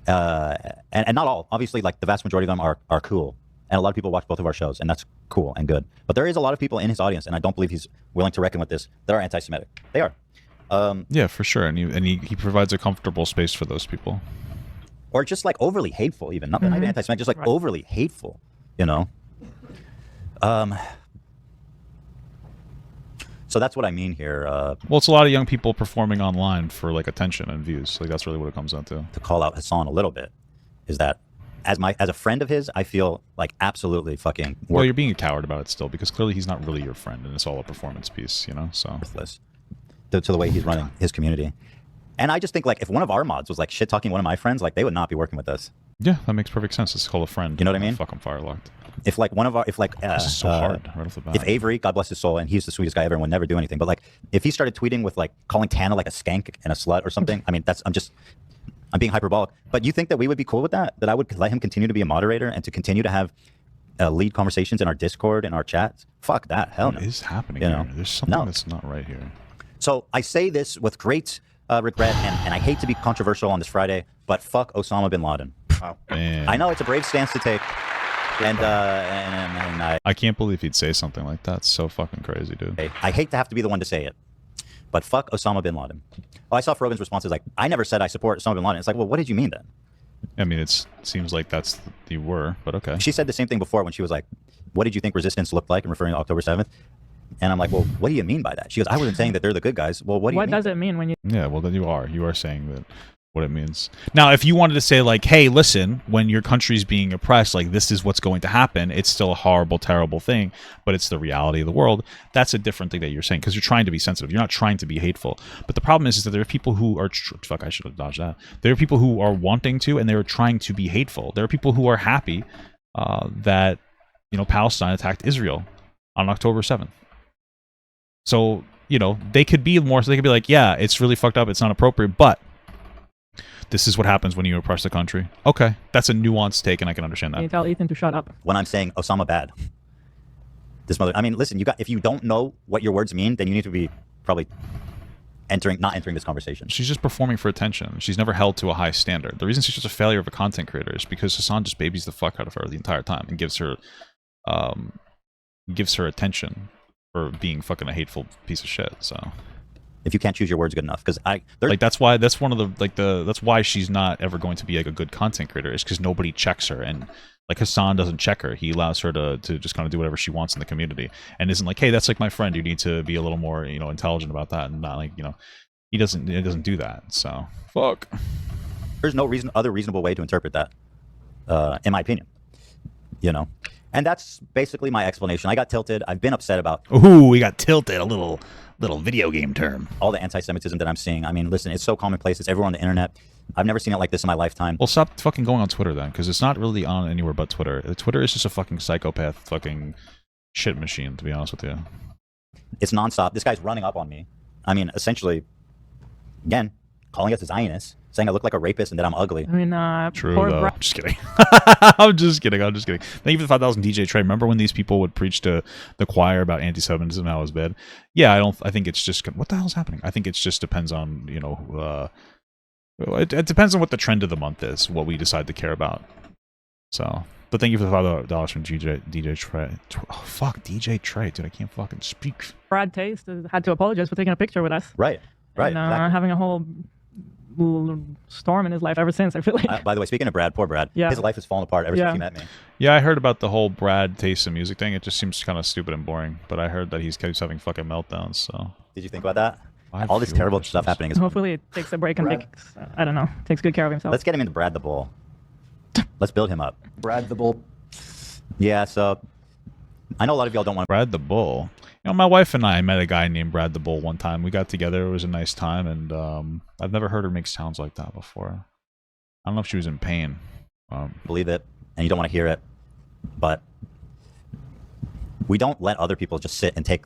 Speaker 2: And not all, obviously, like the vast majority of them are cool, and a lot of people watch both of our shows, and that's cool and good. But there is a lot of people in his audience, and I don't believe he's willing to reckon with this, that are anti-Semitic. They are.
Speaker 1: Yeah, for sure, and he provides a comfortable space for those people.
Speaker 2: Or just like overly hateful, even not even anti-Semitic, just like overly hateful, you know. So that's what I mean here.
Speaker 1: Well, it's a lot of young people performing online for like attention and views. Like that's really what it comes down to.
Speaker 2: To call out Hasan a little bit, is that as a friend of his, I feel like absolutely fucking
Speaker 1: well, you're being a coward about it still, because clearly he's not really your friend, and it's all a performance piece, you know. So
Speaker 2: worthless to the way he's running his community. And I just think, like, if one of our mods was like shit talking one of my friends, like, they would not be working with us.
Speaker 1: yeah, that makes perfect sense. It's called a friend.
Speaker 2: You know what I mean?
Speaker 1: Fucking firelocked.
Speaker 2: If like one of our, if like
Speaker 1: This is so hard right off the bat.
Speaker 2: if Avery, God bless his soul, and he's the sweetest guy ever and would never do anything, but like if he started tweeting with like calling Tana like a skank and a slut or something, I mean, I'm being hyperbolic. But you think that we would be cool with that? That I would let him continue to be a moderator and to continue to have lead conversations in our Discord and our chats? Fuck that. Hell no.
Speaker 1: What is happening
Speaker 2: You
Speaker 1: here?
Speaker 2: know?
Speaker 1: There's something
Speaker 2: No.
Speaker 1: that's not right here.
Speaker 2: So I say this with great regret, and I hate to be controversial on this Friday, but fuck Osama bin Laden.
Speaker 1: Man.
Speaker 2: I know it's a brave stance to take, and
Speaker 1: I can't believe he'd say something like that. It's so fucking crazy, dude.
Speaker 2: I hate to have to be the one to say it, but fuck Osama bin Laden. Oh, I saw Rogan's response is like, I never said I support Osama bin Laden. It's like, well, what did you mean then?
Speaker 1: I mean, it seems like that's you were, but okay.
Speaker 2: She said the same thing before when she was like, what did you think resistance looked like, in referring to October 7th? And I'm like, well, what do you mean by that? She goes, I wasn't saying that they're the good guys. Well, what do you mean?
Speaker 4: What does it mean when you?
Speaker 1: Yeah, well, then you are saying that what it means. Now, if you wanted to say like, hey, listen, when your country's being oppressed, like this is what's going to happen. It's still a horrible, terrible thing, but it's the reality of the world. That's a different thing that you're saying, because you're trying to be sensitive. You're not trying to be hateful. But the problem is that there are people who are fuck. I should have dodged that. There are people who are wanting to, and they are trying to be hateful. There are people who are happy that Palestine attacked Israel on October 7th. So they could be more. So they could be like, yeah, it's really fucked up. It's not appropriate, but this is what happens when you oppress a country. Okay, that's a nuanced take, and I can understand
Speaker 4: Can you
Speaker 1: that.
Speaker 4: tell Ethan to shut up?
Speaker 2: When I'm saying Osama bad, I mean, listen, if you don't know what your words mean, then you need to be probably not entering this conversation.
Speaker 1: She's just performing for attention. She's never held to a high standard. The reason she's just a failure of a content creator is because Hasan just babies the fuck out of her the entire time and gives her attention for being fucking a hateful piece of shit. So
Speaker 2: If you can't choose your words good enough, because
Speaker 1: that's why she's not ever going to be like a good content creator, is because nobody checks her, and like Hasan doesn't check her. He allows her to just kind of do whatever she wants in the community, and isn't like, hey, that's like my friend, you need to be a little more intelligent about that, and not like he doesn't do that. So fuck.
Speaker 2: there's no other reasonable way to interpret that, in my opinion. And that's basically my explanation. I got tilted. I've been upset about
Speaker 1: Ooh, we got tilted. A little video game term.
Speaker 2: all the anti-Semitism that I'm seeing. I mean, listen, it's so commonplace. It's everywhere on the internet. I've never seen it like this in my lifetime.
Speaker 1: Well, stop fucking going on Twitter then, because it's not really on anywhere but Twitter. Twitter is just a fucking psychopath fucking shit machine, to be honest with you.
Speaker 2: It's nonstop. This guy's running up on me. I mean, essentially, again, calling us a Zionist, saying I look like a rapist and that I'm ugly.
Speaker 4: I mean,
Speaker 1: True,
Speaker 4: poor
Speaker 1: though.
Speaker 4: Bra-
Speaker 1: I'm just kidding. I'm just kidding. Thank you for the 5,000 DJ Trey. Remember when these people would preach to the choir about anti-Semitism, how it was bad? Yeah, I think it's just, what the hell's happening? I think it just depends on, it depends on what the trend of the month is, what we decide to care about. So, but thank you for the $5 from DJ Trey. Oh, fuck, DJ Trey, dude, I can't fucking speak.
Speaker 4: Brad Taste had to apologize for taking a picture with us.
Speaker 2: Right.
Speaker 4: And,
Speaker 2: Exactly.
Speaker 4: having a whole storm in his life ever since, I feel like.
Speaker 2: By the way, speaking of Brad, poor Brad,
Speaker 4: Yeah.
Speaker 2: his life has fallen apart ever since he met me.
Speaker 1: Yeah, I heard about the whole Brad taste in music thing. It just seems kind of stupid and boring, but I heard that he keeps having fucking meltdowns, so.
Speaker 2: Did you think about that?
Speaker 1: I've
Speaker 2: All this
Speaker 1: fuel
Speaker 2: terrible
Speaker 1: versus-
Speaker 2: stuff happening is.
Speaker 4: Hopefully he takes a break and takes good care of himself.
Speaker 2: Let's get him into Brad the Bull. Let's build him up.
Speaker 3: Brad the Bull.
Speaker 2: Yeah, so I know a lot of y'all don't want
Speaker 1: Brad the Bull. My wife and I met a guy named Brad the Bull one time. We got together. It was a nice time, and I've never heard her make sounds like that before. I don't know if she was in pain.
Speaker 2: to believe it, and you don't want to hear it, but we don't let other people just sit and take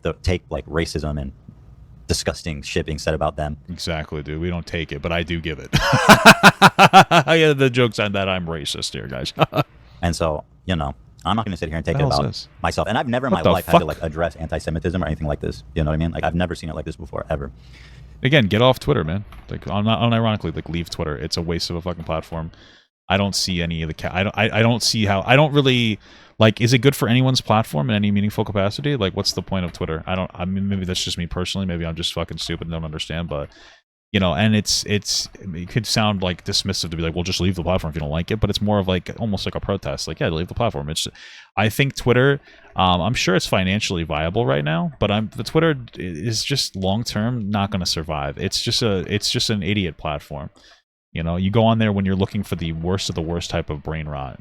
Speaker 2: like racism and disgusting shit being said about them.
Speaker 1: Exactly, dude. We don't take it, but I do give it. Yeah, the joke's on that I'm racist here, guys.
Speaker 2: And so, I'm not going to sit here and take
Speaker 1: What
Speaker 2: it
Speaker 1: the hell's
Speaker 2: about
Speaker 1: this?
Speaker 2: myself. And I've never in
Speaker 1: What
Speaker 2: my
Speaker 1: the
Speaker 2: life had to
Speaker 1: fuck?
Speaker 2: like address anti-Semitism or anything like this. You know what I mean? Like I've never seen it like this before, ever.
Speaker 1: Again, get off Twitter, man. Like, unironically, like, leave Twitter. It's a waste of a fucking platform. I don't see any of the. I don't see how. I don't really like. Is it good for anyone's platform in any meaningful capacity? Like, what's the point of Twitter? I mean, maybe that's just me personally. Maybe I'm just fucking stupid and don't understand. But and it could sound like dismissive to be like, well, just leave the platform if you don't like it. But it's more of like almost like a protest. Like, yeah, leave the platform. I think Twitter. I'm sure it's financially viable right now, but the Twitter is just long term not going to survive. It's just an idiot platform. You go on there when you're looking for the worst of the worst type of brain rot.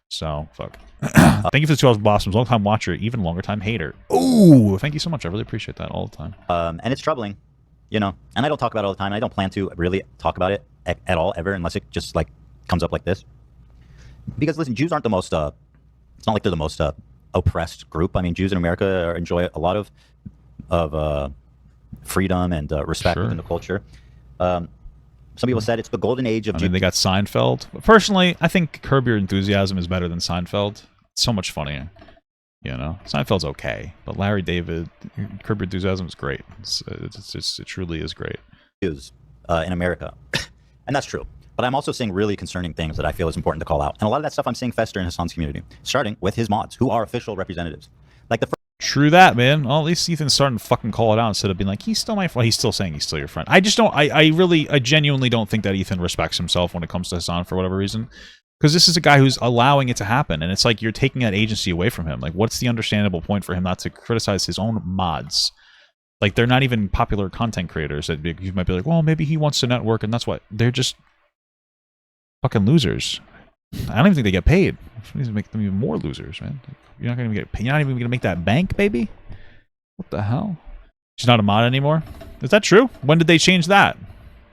Speaker 1: So fuck. Thank you for the 12 blossoms. Long time watcher, even longer time hater. Ooh, thank you so much. I really appreciate that all the time.
Speaker 2: And it's troubling, and I don't talk about it all the time. And I don't plan to really talk about it at all ever, unless it just like comes up like this. Because listen, Jews aren't the most. It's not like they're the most oppressed group. I mean, Jews in America enjoy a lot of freedom and respect
Speaker 1: Sure.
Speaker 2: within the culture. Some people said it's the golden age of
Speaker 1: I mean, they got Seinfeld. Personally, I think Curb Your Enthusiasm is better than Seinfeld. It's so much funnier. Seinfeld's okay, but Larry David, Curb Your Enthusiasm is great. It truly is great.
Speaker 2: Jews in America. And that's true. But I'm also seeing really concerning things that I feel is important to call out. And a lot of that stuff I'm seeing fester in Hasan's community, starting with his mods, who are official representatives. Like the
Speaker 1: True that, man. Well, at least Ethan's starting to fucking call it out instead of being like, he's still my friend. He's still saying he's still your friend. I just don't, I genuinely don't think that Ethan respects himself when it comes to Hasan for whatever reason. Because this is a guy who's allowing it to happen. And it's like you're taking that agency away from him. Like, what's the understandable point for him not to criticize his own mods? Like, they're not even popular content creators. That you might be like, well, maybe he wants to network and that's what. They're just fucking losers. I don't even think they get paid. Which means to make them even more losers, man. You're not gonna get paid. You're not even gonna make that bank, baby. What the hell? She's not a mod anymore. Is that true? When did they change that?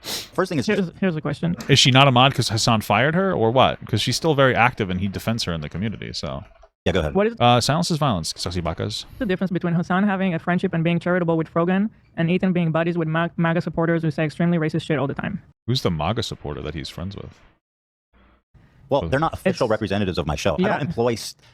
Speaker 2: first thing is
Speaker 4: Here's a question.
Speaker 1: Is she not a mod because Hasan fired her, or what? Because she's still very active and he defends her in the community. So
Speaker 2: yeah, go ahead.
Speaker 4: What is
Speaker 1: silence is violence. Sassy Bakas.
Speaker 4: the difference between Hasan having a friendship and being charitable with Frogan and Ethan being buddies with MAGA supporters who say extremely racist shit all the time?
Speaker 1: Who's the MAGA supporter that he's friends with?
Speaker 2: Well, they're not official
Speaker 4: It's-
Speaker 2: representatives of my show.
Speaker 4: Yeah.
Speaker 2: I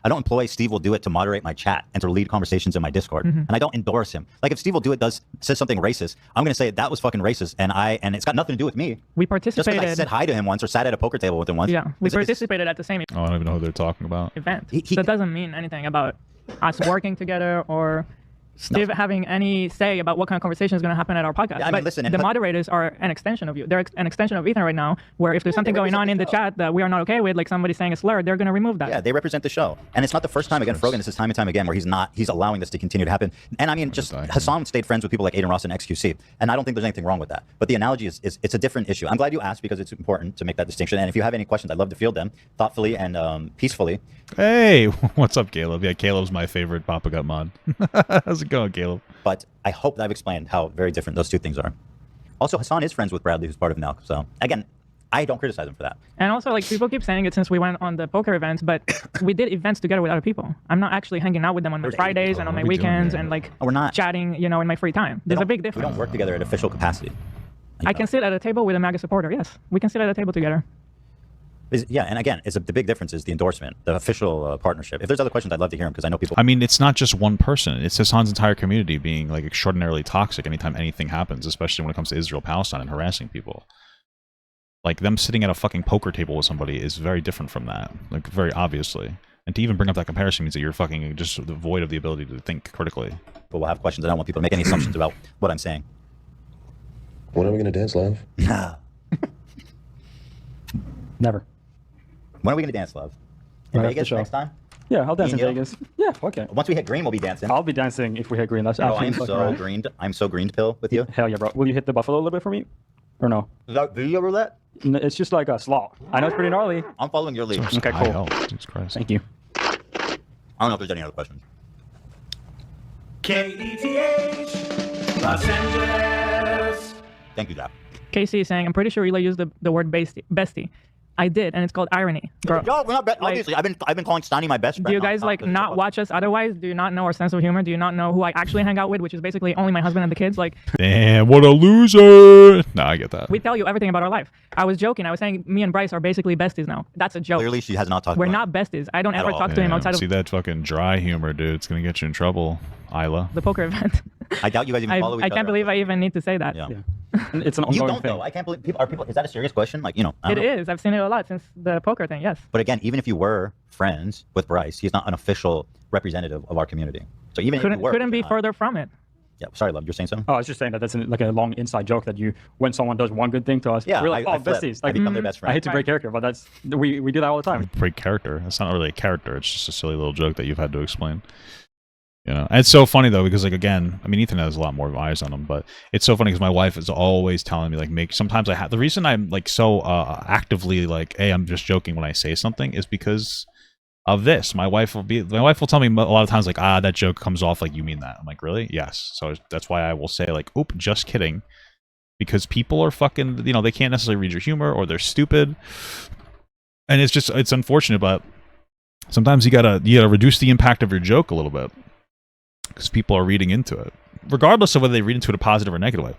Speaker 2: don't employ Steve Will Do It to moderate my chat and to lead conversations in my Discord. And I don't endorse him. Like if Steve Will Do It says something racist, I'm going to say that was fucking racist, and it's got nothing to do with me.
Speaker 4: We
Speaker 2: Just because
Speaker 4: participated.
Speaker 2: I said hi to him once or sat at a poker table with him once.
Speaker 4: Yeah, we
Speaker 2: It's-
Speaker 4: participated at the same
Speaker 1: Oh, I don't even know who they're talking about.
Speaker 4: event.
Speaker 2: He-
Speaker 4: That doesn't mean anything about us working together or Steve having any say about what kind of conversation is going to happen at our podcast.
Speaker 2: Yeah, I mean,
Speaker 4: But
Speaker 2: listen, and
Speaker 4: the
Speaker 2: but-
Speaker 4: moderators are an extension of you. They're an extension of Ethan right now, where if there's something
Speaker 2: they
Speaker 4: going on in the
Speaker 2: represent the
Speaker 4: chat that we are not okay with, like somebody saying a slur, they're going to remove that.
Speaker 2: Yeah, they represent the show, and it's not the first time. Again, Frogan, this is time and time again where he's allowing this to continue to happen. And I mean, just Hasan stayed friends with people like Aiden Ross and XQC, and I don't think there's anything wrong with that. But the analogy is it's a different issue. I'm glad you asked because it's important to make that distinction. And if you have any questions, I'd love to field them thoughtfully and peacefully.
Speaker 1: Hey, what's up, Caleb? Yeah, Caleb's my favorite Papa Gut mod. How's it going, Caleb?
Speaker 2: But I hope that I've explained how very different those two things are. Also, Hasan is friends with Bradley, who's part of Nelk. So again, I don't criticize him for that.
Speaker 4: And also, like, people keep saying it since we went on the poker events, but we did events together with other people. I'm not actually hanging out with them on my
Speaker 2: There's 80
Speaker 4: Fridays
Speaker 2: people.
Speaker 4: and on
Speaker 1: What
Speaker 4: my
Speaker 1: are we doing
Speaker 4: weekends
Speaker 1: here?
Speaker 4: and, like,
Speaker 2: We're not.
Speaker 4: chatting, in my free time. There's a big
Speaker 2: We
Speaker 4: difference.
Speaker 2: don't work together at official capacity.
Speaker 4: I can sit at a table with a MAGA supporter, yes. We can sit at a table together.
Speaker 2: Yeah, and again, the big difference is the endorsement, the official partnership. If there's other questions, I'd love to hear them because I know people.
Speaker 1: I mean, it's not just one person. It's Hasan's entire community being like extraordinarily toxic anytime anything happens, especially when it comes to Israel, Palestine, and harassing people. Like them sitting at a fucking poker table with somebody is very different from that. Like very obviously. And to even bring up that comparison means that you're fucking just devoid of the ability to think critically.
Speaker 2: People will have questions. I don't want people to make any assumptions about what I'm saying.
Speaker 7: When are we gonna dance live?
Speaker 6: Never.
Speaker 2: When are we going to dance, love? In
Speaker 6: Right after
Speaker 2: Vegas
Speaker 6: show.
Speaker 2: next time?
Speaker 6: Yeah, I'll dance in
Speaker 2: Nino?
Speaker 6: Vegas. Yeah, fuck it.
Speaker 2: Once we hit green, we'll be dancing.
Speaker 6: I'll be dancing if we hit green. That's
Speaker 2: Oh, I'm
Speaker 6: absolutely fucking
Speaker 2: so
Speaker 6: right.
Speaker 2: greened. I'm so greened pill with you.
Speaker 6: Hell yeah, bro. Will you hit the buffalo a little bit for me? Or no?
Speaker 2: Is that video roulette?
Speaker 6: It's just like a slot. I know it's pretty gnarly.
Speaker 2: I'm following your lead.
Speaker 6: Okay,
Speaker 1: High
Speaker 6: cool.
Speaker 1: health, Jesus Christ.
Speaker 6: Thank you.
Speaker 2: I don't know if there's any other questions.
Speaker 8: KETH, Los Angeles.
Speaker 2: Thank you, Jack.
Speaker 4: Casey is saying, I'm pretty sure Ela used the word bestie. I did, and it's called irony. Bro.
Speaker 2: No, we're not. Obviously, I've been calling Steiny my best friend.
Speaker 4: Do you guys like not watch us otherwise? Do you not know our sense of humor? Do you not know who I actually hang out with, which is basically only my husband and the kids? Like,
Speaker 1: damn, what a loser. No, I get that.
Speaker 4: we tell you everything about our life. I was joking. I was saying me and Bryce are basically besties now. That's a joke.
Speaker 2: Clearly, she has not talked.
Speaker 4: We're
Speaker 2: about
Speaker 4: not besties. I don't ever
Speaker 2: all.
Speaker 4: talk to him
Speaker 1: Damn,
Speaker 4: outside
Speaker 1: see
Speaker 4: of
Speaker 1: that fucking dry humor, dude. It's gonna get you in trouble, Isla.
Speaker 4: the poker event.
Speaker 2: I doubt you guys even follow each
Speaker 4: I
Speaker 2: other.
Speaker 4: can't believe I even need to say that.
Speaker 2: Yeah.
Speaker 6: It's an
Speaker 2: You
Speaker 6: ongoing
Speaker 2: don't
Speaker 6: thing.
Speaker 2: though. I can't believe people are people. Is that a serious question? Like, you know. I
Speaker 4: It
Speaker 2: don't know.
Speaker 4: is. I've seen it a lot since the poker thing. Yes.
Speaker 2: But again, even if you were friends with Bryce, he's not an official representative of our community. So even if you were,
Speaker 4: Couldn't be
Speaker 2: he's not.
Speaker 4: further from it.
Speaker 2: Yeah. Sorry, love. You're saying something.
Speaker 6: Oh, I was just saying that that's like a long inside joke that when someone does one good thing to us,
Speaker 2: Yeah.
Speaker 6: we're like,
Speaker 2: I
Speaker 6: oh,
Speaker 2: flip.
Speaker 6: besties.
Speaker 2: I
Speaker 6: Like,
Speaker 2: become their best friend.
Speaker 6: I hate to break character, but we do that all the time.
Speaker 1: Break character. That's not really a character. It's just a silly little joke that you've had to explain. You know, and it's so funny though because like again, I mean Ethan has a lot more eyes on him, but it's so funny because my wife is always telling me like sometimes I have the reason I'm like so actively like, hey, I'm just joking when I say something is because of this. My wife will tell me a lot of times like, that joke comes off like you mean that. I'm like, really? Yes. So that's why I will say like, oop, just kidding, because people are fucking, you know, they can't necessarily read your humor or they're stupid, and it's unfortunate, but sometimes you gotta reduce the impact of your joke a little bit. Because people are reading into it, regardless of whether they read into it a positive or negative way.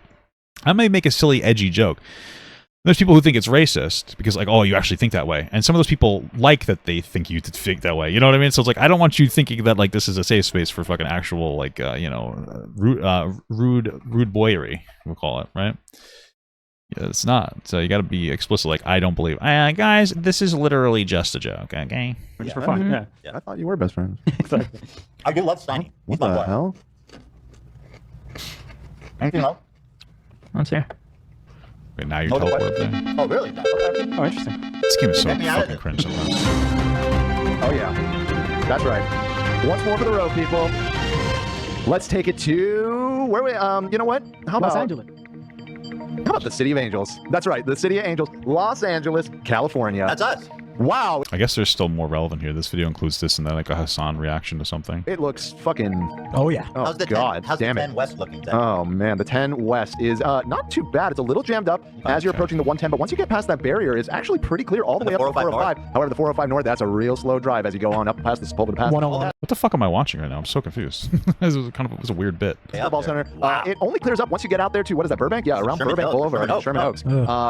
Speaker 1: I may make a silly, edgy joke. There's people who think it's racist because, like, oh, you actually think that way, and some of those people like that they think you think that way. You know what I mean? So it's like I don't want you thinking that like this is a safe space for fucking actual like rude boyery, we'll call it, right? Yeah, it's not. So you got to be explicit. Like, I don't believe, guys. This is literally just a joke. Okay.
Speaker 6: Just for fun.
Speaker 4: Mm-hmm.
Speaker 6: Yeah.
Speaker 3: I thought you were best friends.
Speaker 6: Exactly.
Speaker 2: I do love Steiny.
Speaker 3: What
Speaker 2: He's my
Speaker 3: the
Speaker 2: boy.
Speaker 3: hell?
Speaker 2: Anything else?
Speaker 4: Let's hear.
Speaker 1: Wait, now you're
Speaker 2: No,
Speaker 1: teleporting. There.
Speaker 2: Oh, really? Okay.
Speaker 6: Oh, interesting.
Speaker 1: This game is so
Speaker 2: Get me out of
Speaker 1: fucking
Speaker 2: it.
Speaker 1: cringe sometimes.
Speaker 3: Oh yeah, that's right. Once more for the road, people. Let's take it to where we. You know what? How about
Speaker 9: Los Angeles.
Speaker 3: How about the City of Angels? That's right, the City of Angels, Los Angeles, California.
Speaker 2: That's us.
Speaker 3: Wow,
Speaker 1: I guess there's still more relevant here. This video includes this and then like a Hasan reaction to something.
Speaker 3: it looks fucking.
Speaker 9: Oh yeah.
Speaker 3: Oh
Speaker 2: How's the
Speaker 3: God,
Speaker 2: 10, how's
Speaker 3: damn
Speaker 2: the
Speaker 3: it.
Speaker 2: 10 West looking? Then?
Speaker 3: Oh man, the 10 West is not too bad. It's a little jammed up as you're
Speaker 1: Okay.
Speaker 3: approaching the 110, but once you get past that barrier, it's actually pretty clear all the
Speaker 2: And
Speaker 3: way
Speaker 2: the
Speaker 3: up to
Speaker 2: 405
Speaker 3: 405. However, the 405 North, that's a real slow drive as you go on up past the Sepulveda Pass.
Speaker 9: 101.
Speaker 1: What the fuck am I watching right now? I'm so confused. This was it was a weird bit.
Speaker 2: Hey,
Speaker 3: Football
Speaker 2: up there.
Speaker 3: Center.
Speaker 2: Wow.
Speaker 3: It only clears up once you get out there to, what is that, Burbank? Yeah, around
Speaker 2: Sherman
Speaker 3: Burbank
Speaker 2: Oaks.
Speaker 3: Boulevard,
Speaker 2: Sherman Oaks.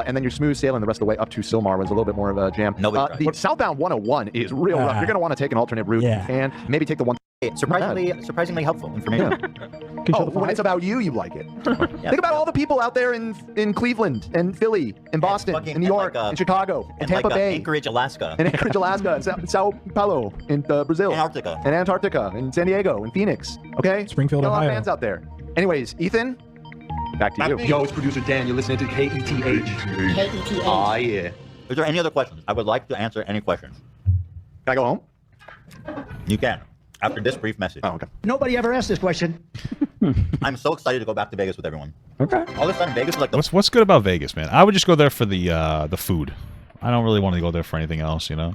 Speaker 3: And then you're smooth sailing the rest of the way up to Sylmar was a little bit more of a jam.
Speaker 2: Nobody
Speaker 3: The
Speaker 2: drives.
Speaker 3: southbound 101 is real rough. You're going to want to take an alternate route
Speaker 9: Yeah.
Speaker 3: and maybe take the one.
Speaker 2: Hey, surprisingly helpful information.
Speaker 9: Can you show
Speaker 3: Oh,
Speaker 9: the
Speaker 3: when
Speaker 9: flag?
Speaker 3: it's about you, you like it.
Speaker 2: Yeah.
Speaker 3: Think about all the people out there in Cleveland and Philly and Boston
Speaker 2: fucking-
Speaker 3: and New
Speaker 2: and
Speaker 3: York
Speaker 2: like,
Speaker 3: and Chicago and Tampa
Speaker 2: like,
Speaker 3: Bay
Speaker 2: Anchorage, Alaska.
Speaker 3: and Anchorage, Alaska and Sao Paulo in Brazil.
Speaker 2: Antarctica.
Speaker 3: And Antarctica and San Diego and Phoenix. Okay?
Speaker 9: Springfield,
Speaker 3: Got a lot of
Speaker 9: Ohio.
Speaker 3: fans out there. Anyways, Ethan, back to you. Yo, it's producer Dan. You're listening to KETH. Ah, yeah.
Speaker 2: Is there any other questions? I would like to answer any questions.
Speaker 3: Can I go home?
Speaker 2: You can. After this brief message.
Speaker 3: Oh, okay.
Speaker 9: Nobody ever asked this question.
Speaker 2: I'm so excited to go back to Vegas with everyone.
Speaker 6: Okay.
Speaker 2: All of a sudden, Vegas is like the
Speaker 1: What's good about Vegas, man? I would just go there for the food. I don't really want to go there for anything else, you know.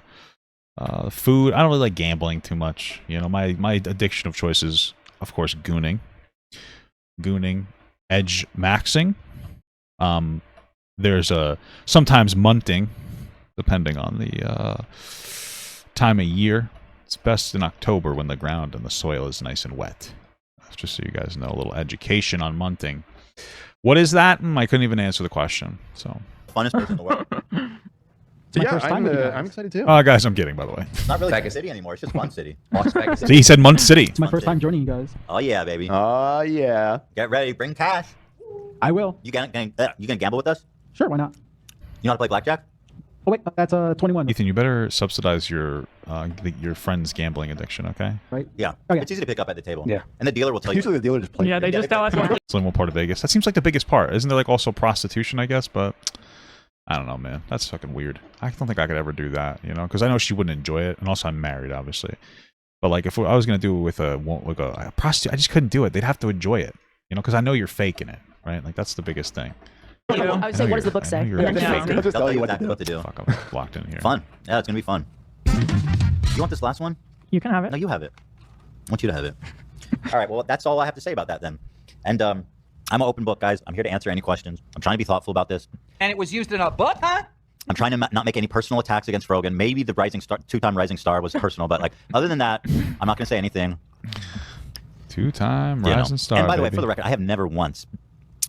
Speaker 1: Food. I don't really like gambling too much. You know, my addiction of choice is, of course, gooning, edge maxing. There's sometimes munting, depending on the time of year. It's best in October when the ground and the soil is nice and wet. Just so you guys know, a little education on munting. What is that? I couldn't even answer the question. So,
Speaker 2: funnest place in the world.
Speaker 3: So
Speaker 9: my first time with you guys.
Speaker 3: I'm excited too.
Speaker 1: guys, I'm kidding, by the way.
Speaker 2: It's not really Vegas City anymore. It's just Fun City. Las Vegas
Speaker 1: So
Speaker 2: City.
Speaker 1: he said Munt City.
Speaker 9: It's my first time joining you guys.
Speaker 2: Oh yeah, baby.
Speaker 3: Yeah.
Speaker 2: Get ready. Bring cash.
Speaker 9: I will.
Speaker 2: You gonna gamble with us?
Speaker 9: Sure, why not?
Speaker 2: You know how to play blackjack?
Speaker 9: Oh wait, that's 21.
Speaker 1: Ethan, you better subsidize your friend's gambling addiction, okay?
Speaker 9: Right?
Speaker 2: Yeah.
Speaker 9: Okay.
Speaker 2: It's easy to pick up at the table.
Speaker 6: Yeah.
Speaker 2: And the dealer will tell you.
Speaker 3: Usually the dealer just plays.
Speaker 4: Yeah, they just tell us what.
Speaker 1: It's only one part of Vegas. That seems like the biggest part. Isn't there like also prostitution, I guess? But I don't know, man. That's fucking weird. I don't think I could ever do that, you know? Because I know she wouldn't enjoy it. And also I'm married, obviously. But like if I was going to do it with a prostitute, I just couldn't do it. They'd have to enjoy it, you know? Because I know you're faking it, right? Like that's the biggest thing.
Speaker 10: I would say, what does the book say?
Speaker 1: You're
Speaker 3: Yeah,
Speaker 1: a
Speaker 3: just
Speaker 1: faker.
Speaker 3: They'll just
Speaker 2: They'll
Speaker 3: tell you what to
Speaker 2: exactly
Speaker 3: do.
Speaker 2: what to do.
Speaker 1: Fuck, I'm locked in here.
Speaker 2: Fun. Yeah, it's gonna be fun. You want this last one?
Speaker 4: You can have
Speaker 2: No,
Speaker 4: it.
Speaker 2: you have it. I want you to have it. All right. Well, that's all I have to say about that then. And I'm an open book, guys. I'm here to answer any questions. I'm trying to be thoughtful about this.
Speaker 11: And it was used in a book, huh?
Speaker 2: I'm trying to not make any personal attacks against Rogan. Maybe the two-time Rising Star was personal, but like other than that, I'm not going to say anything.
Speaker 1: Two-time Rising Star.
Speaker 2: And by the way,
Speaker 1: baby.
Speaker 2: for the record, I have never once,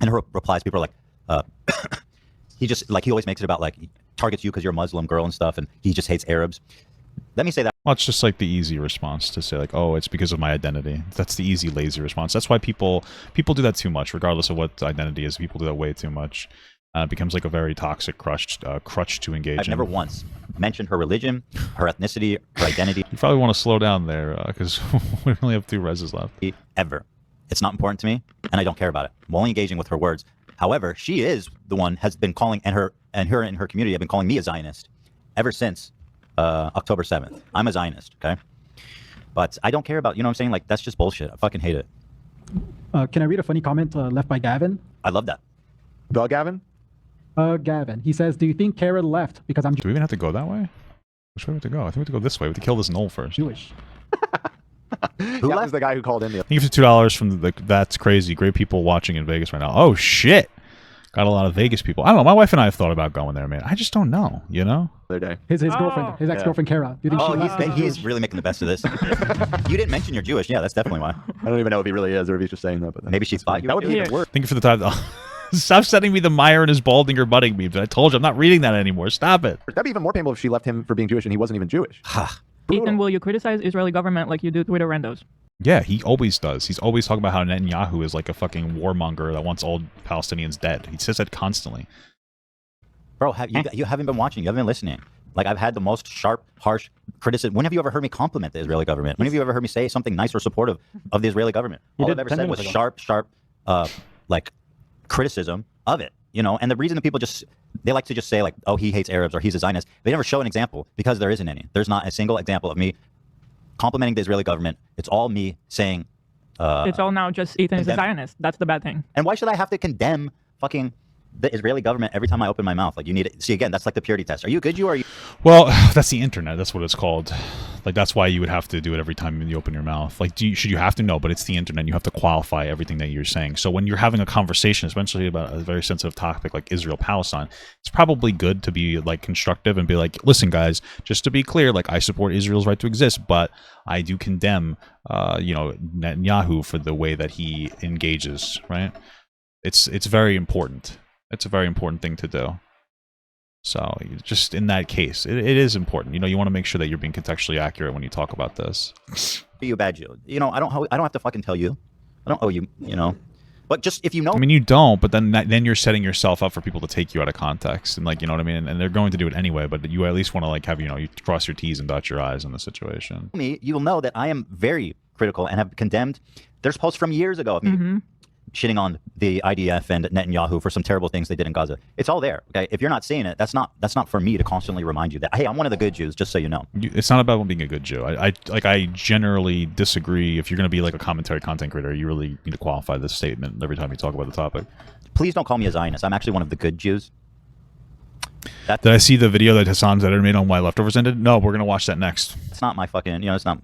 Speaker 2: in her replies, people are like, he just like he always makes it about like he targets you because you're a Muslim girl and stuff, and he just hates Arabs. Let me say that.
Speaker 1: Well, it's just like the easy response to say like, oh, it's because of my identity. That's the easy, lazy response. That's why people do that too much, regardless of what identity is. People do that way too much. It becomes like a very toxic crutch to engage
Speaker 2: I've never once mentioned her religion, her ethnicity, her identity.
Speaker 1: You probably want to slow down there because we only have 2 reses left.
Speaker 2: Ever. It's not important to me, and I don't care about it. I'm only engaging with her words. However, she is the one has been calling, and her and her community have been calling me a Zionist ever since October 7th. I'm a Zionist, okay? But I don't care about, you know what I'm saying? Like, that's just bullshit. I fucking hate it.
Speaker 9: Can I read a funny comment left by Gavin?
Speaker 2: I love that.
Speaker 3: The Gavin?
Speaker 9: Gavin. He says, do you think Kara left because I'm
Speaker 1: Do we even have to go that way? Which way we have to go? I think we have to go this way. We have to kill this knoll first.
Speaker 9: Jewish?
Speaker 3: Who left? Was the guy who called in.
Speaker 1: Thank you for $2 from the That's Crazy. Great people watching in Vegas right now. Oh, shit. Got a lot of Vegas people. I don't know. My wife and I have thought about going there, man. I just don't know, you know?
Speaker 3: The other day.
Speaker 9: His girlfriend, his ex-girlfriend Kara. Do you think she left?
Speaker 2: He's really making the best of this. You didn't mention you're Jewish. Yeah, that's definitely why.
Speaker 3: I don't even know if he really is or if he's just saying that. But
Speaker 2: maybe she thought you
Speaker 3: that
Speaker 2: were
Speaker 3: would be even worse.
Speaker 1: Thank you for the time. Stop sending me the Meyer and his balding or budding memes. I told you I'm not reading that anymore. Stop it.
Speaker 3: That'd be even more painful if she left him for being Jewish and he wasn't even Jewish.
Speaker 4: Ethan, will you criticize Israeli government like you do Twitter randos?
Speaker 1: Yeah, he always does. He's always talking about how Netanyahu is like a fucking warmonger that wants all Palestinians dead. He says that constantly.
Speaker 2: Bro, you haven't been watching. You haven't been listening. Like, I've had the most sharp, harsh criticism. When have you ever heard me compliment the Israeli government? When have you ever heard me say something nice or supportive of the Israeli government? All I've ever said was sharp, like, criticism of it. You know, and the reason that people they like to just say, like, oh, he hates Arabs or he's a Zionist. They never show an example because there isn't any. There's not a single example of me complimenting the Israeli government. It's all me saying...
Speaker 4: it's all now just Ethan is a Zionist. That's the bad thing.
Speaker 2: And why should I have to condemn fucking the Israeli government every time I open my mouth? Like, you need it. See, again, that's like the purity test. Are you a good Jew or are you...
Speaker 1: Well, that's the internet. That's what it's called. Like, that's why you would have to do it every time you open your mouth. Like, should you have to? No, but it's the internet. You have to qualify everything that you're saying. So when you're having a conversation, especially about a very sensitive topic like Israel-Palestine, it's probably good to be, like, constructive and be like, listen, guys, just to be clear, like, I support Israel's right to exist, but I do condemn, Netanyahu for the way that he engages, right? It's very important. It's a very important thing to do. So just in that case, it is important. You know, you want to make sure that you're being contextually accurate when you talk about this.
Speaker 2: Are you a bad Jew? You know, I don't have to fucking tell you. I don't owe you, you know. But just if you know...
Speaker 1: I mean, you don't, but then you're setting yourself up for people to take you out of context. And, like, you know what I mean? And they're going to do it anyway, but you at least want to, like, have, you cross your T's and dot your I's in the situation.
Speaker 2: You will know that I am very critical and have condemned... There's posts from years ago of me shitting on the IDF and Netanyahu for some terrible things they did in Gaza. It's all there. Okay, if you're not seeing it, that's not for me to constantly remind you that, hey, I'm one of the good Jews, just so you know.
Speaker 1: It's not about being a good Jew. I generally disagree. If you're going to be like a commentary content creator, you really need to qualify this statement every time you talk about the topic.
Speaker 2: Please don't call me a Zionist. I'm actually one of the good Jews.
Speaker 1: Did I see the video that Hasan's editor made on why leftovers ended? No, we're going to watch that next.
Speaker 2: It's not my fucking, it's not,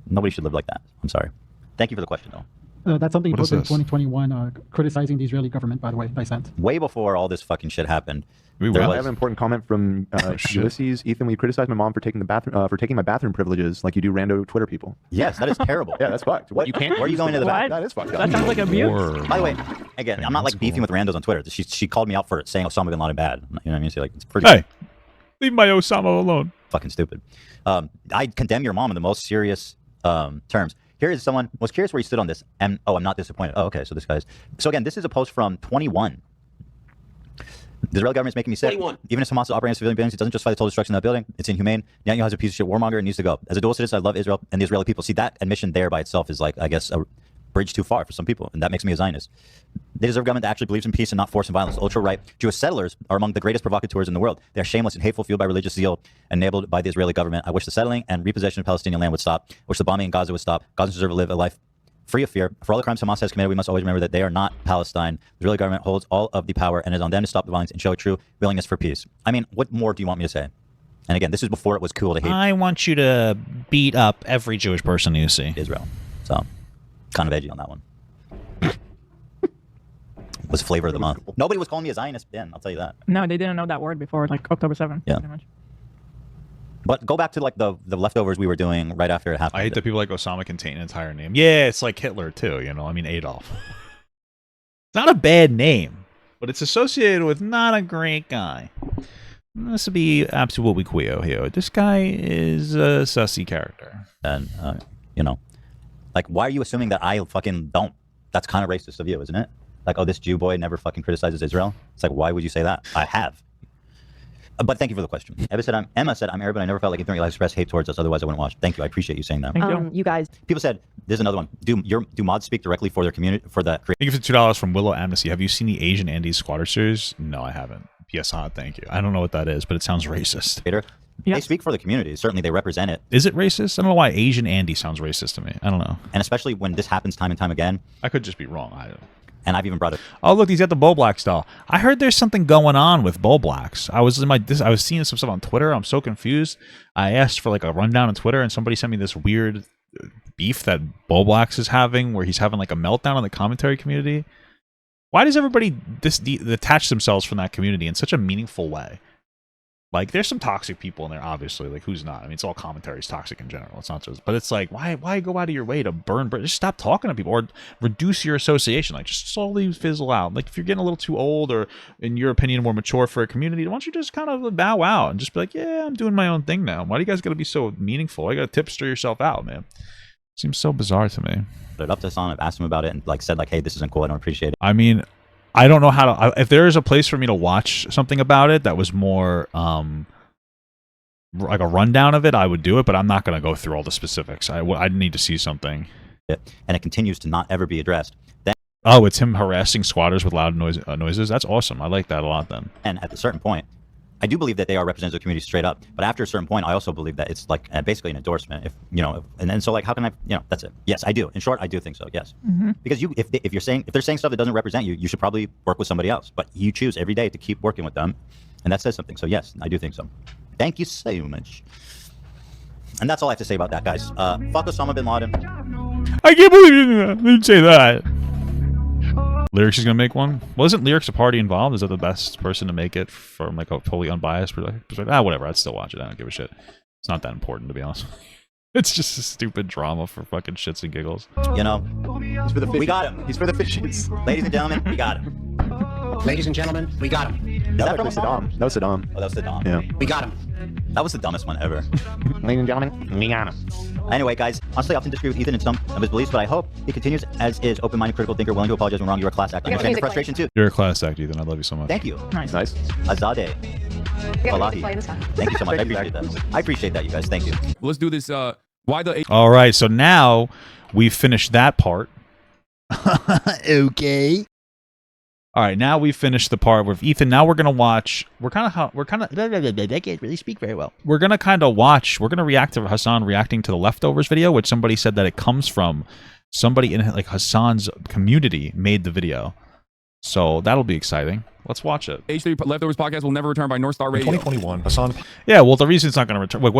Speaker 2: nobody should live like that. I'm sorry. Thank you for the question, though.
Speaker 9: That's something posted in 2021, criticizing the Israeli government, by the way, I sent.
Speaker 2: Way before all this fucking shit happened.
Speaker 3: I have an important comment from Ulysses. Ethan, we criticized my mom for taking my bathroom privileges like you do rando Twitter people.
Speaker 2: Yes, that is terrible.
Speaker 3: Yeah, that's fucked. What, you can't?
Speaker 2: Where are you going to the bathroom?
Speaker 3: That is fucked.
Speaker 4: That sounds like abuse.
Speaker 2: By the way, again, I'm not like beefing with randos on Twitter. She called me out for saying Osama bin Laden bad. You know what I mean? So, like, it's pretty.
Speaker 1: Hey, leave my Osama alone.
Speaker 2: Fucking stupid. I condemn your mom in the most serious terms. Here is someone was curious where you stood on this, and I'm not disappointed. Oh, okay, so this guy's. So again, this is a post from 21. The Israeli government is making me sick. 21. Even if Hamas is operating civilian buildings, it doesn't justify the total destruction of that building. It's inhumane. Netanyahu has a piece of shit warmonger and needs to go. As a dual citizen, I love Israel and the Israeli people. See, that admission there by itself is like, I guess, a bridge too far for some people, and that makes me a Zionist. They deserve a government that actually believes in peace and not force and violence. Ultra-right Jewish settlers are among the greatest provocateurs in the world. They are shameless and hateful, fueled by religious zeal, enabled by the Israeli government. I wish the settling and repossession of Palestinian land would stop. I wish the bombing in Gaza would stop. Gazans deserve to live a life free of fear. For all the crimes Hamas has committed, we must always remember that they are not Palestine. The Israeli government holds all of the power, and it is on them to stop the violence and show a true willingness for peace. I mean, what more do you want me to say? And again, this is before it was cool to hate.
Speaker 1: I want you to beat up every Jewish person you see.
Speaker 2: Israel. So, kind of edgy on that one. was flavor of the month. Nobody was calling me a Zionist then, I'll tell you that.
Speaker 4: No, they didn't know that word before, like October 7th.
Speaker 2: Yeah.
Speaker 4: Pretty much.
Speaker 2: But go back to like the leftovers we were doing right after it happened.
Speaker 1: I hate that people like Osama can taint an entire name. Yeah, it's like Hitler too, you know. I mean Adolf. It's not a bad name, but it's associated with not a great guy. This would be absolutely queer here. This guy is a sussy character.
Speaker 2: And you know, like, why are you assuming that I fucking don't? That's kind of racist of you, isn't it? Like, oh, this Jew boy never fucking criticizes Israel. It's like, why would you say that? I have. But thank you for the question. Emma said, I'm Arab, but I never felt like ignorant. I expressed hate towards us. Otherwise, I wouldn't watch. Thank you. I appreciate you saying that.
Speaker 4: Thank you.
Speaker 10: You guys.
Speaker 2: People said, there's another one. Do mods speak directly for their community, for the
Speaker 1: Thank you for $2 from Willow Amnesty. Have you seen the Asian Andes Squatter series? No, I haven't. Yes, thank you. I don't know what that is, but it sounds racist.
Speaker 2: creator?
Speaker 4: Yes.
Speaker 2: They speak for the community. Certainly, they represent it.
Speaker 1: Is it racist? I don't know why Asian Andy sounds racist to me. I don't know.
Speaker 2: And especially when this happens time and time again.
Speaker 1: I could just be wrong. I don't.
Speaker 2: And I've even brought it.
Speaker 1: Oh, look, he's got the Bull Black style. I heard there's something going on with Bull Blacks. I was seeing some stuff on Twitter. I'm so confused. I asked for like a rundown on Twitter, and somebody sent me this weird beef that Bull Blacks is having, where he's having like a meltdown on the commentary community. Why does everybody detach themselves from that community in such a meaningful way? Like, there's some toxic people in there, obviously. Like, who's not? I mean, it's all commentary is toxic in general. It's not just, but it's like, why go out of your way to burn? Just stop talking to people, or reduce your association. Like, just slowly fizzle out. Like, if you're getting a little too old, or in your opinion, more mature for a community, why don't you just kind of bow out and just be like, yeah, I'm doing my own thing now. Why do you guys got to be so meaningful? You got to tipster yourself out, man. Seems so bizarre to me.
Speaker 2: It up to Hasan. I've asked him about it and like said like, hey, this isn't cool. I don't appreciate it.
Speaker 1: I mean, I don't know how to. If there is a place for me to watch something about it that was more like a rundown of it, I would do it, but I'm not going to go through all the specifics. I'd need to see something.
Speaker 2: And it continues to not ever be addressed. Then,
Speaker 1: oh, it's him harassing squatters with loud noises. That's awesome. I like that a lot. Then,
Speaker 2: and at a certain point, I do believe that they are representatives of the community straight up. But after a certain point, I also believe that it's like basically an endorsement. If you know, and so like, how can I? You know, that's it. Yes, I do. In short, I do think so. Yes, because if they're saying stuff that doesn't represent you, you should probably work with somebody else. But you choose every day to keep working with them, and that says something. So yes, I do think so. Thank you so much. And that's all I have to say about that, guys. Fuck Osama bin Laden.
Speaker 1: I can't believe you didn't say that. Lyrics is gonna make one. Well, isn't Lyrics a party involved? Is that the best person to make it from like a totally unbiased perspective? Whatever. I'd still watch it. I don't give a shit. It's not that important, to be honest. It's just a stupid drama for fucking shits and giggles.
Speaker 2: You know,
Speaker 3: He's for the fishies.
Speaker 2: we got him.
Speaker 3: He's for the fishies.
Speaker 2: Ladies and gentlemen, we got him.
Speaker 11: Ladies and gentlemen, we got him.
Speaker 2: Is that from a song?
Speaker 3: Saddam. No, Saddam.
Speaker 2: Oh, that was Saddam.
Speaker 3: Yeah.
Speaker 11: We got him.
Speaker 2: That was the dumbest one ever.
Speaker 3: Ladies and gentlemen, we got him.
Speaker 2: Anyway, guys, honestly, I often disagree with Ethan in some of his beliefs, but I hope he continues as is open-minded, critical thinker, willing to apologize when wrong. You're a class act. I understand your frustration too.
Speaker 1: You're a class act, Ethan. I love you so much.
Speaker 2: Thank you.
Speaker 4: Nice.
Speaker 3: Nice.
Speaker 2: Azadeh. Wallahi. Thank you so much. I appreciate that. I appreciate that, you guys. Thank you.
Speaker 12: Let's do this. Why the?
Speaker 1: All right. So now we've finished that part. Okay. All right, now we've finished the part with Ethan. Now we're gonna watch. We're kind of. I can't really speak very well. We're gonna kind of watch. We're gonna react to Hasan reacting to the leftovers video, which somebody said that it comes from somebody in like Hasan's community made the video. So that'll be exciting. Let's watch it.
Speaker 12: H3 Leftovers podcast will never return by North Star Radio.
Speaker 7: 2021, Hasan.
Speaker 1: Yeah, well, the reason it's not gonna return. Like,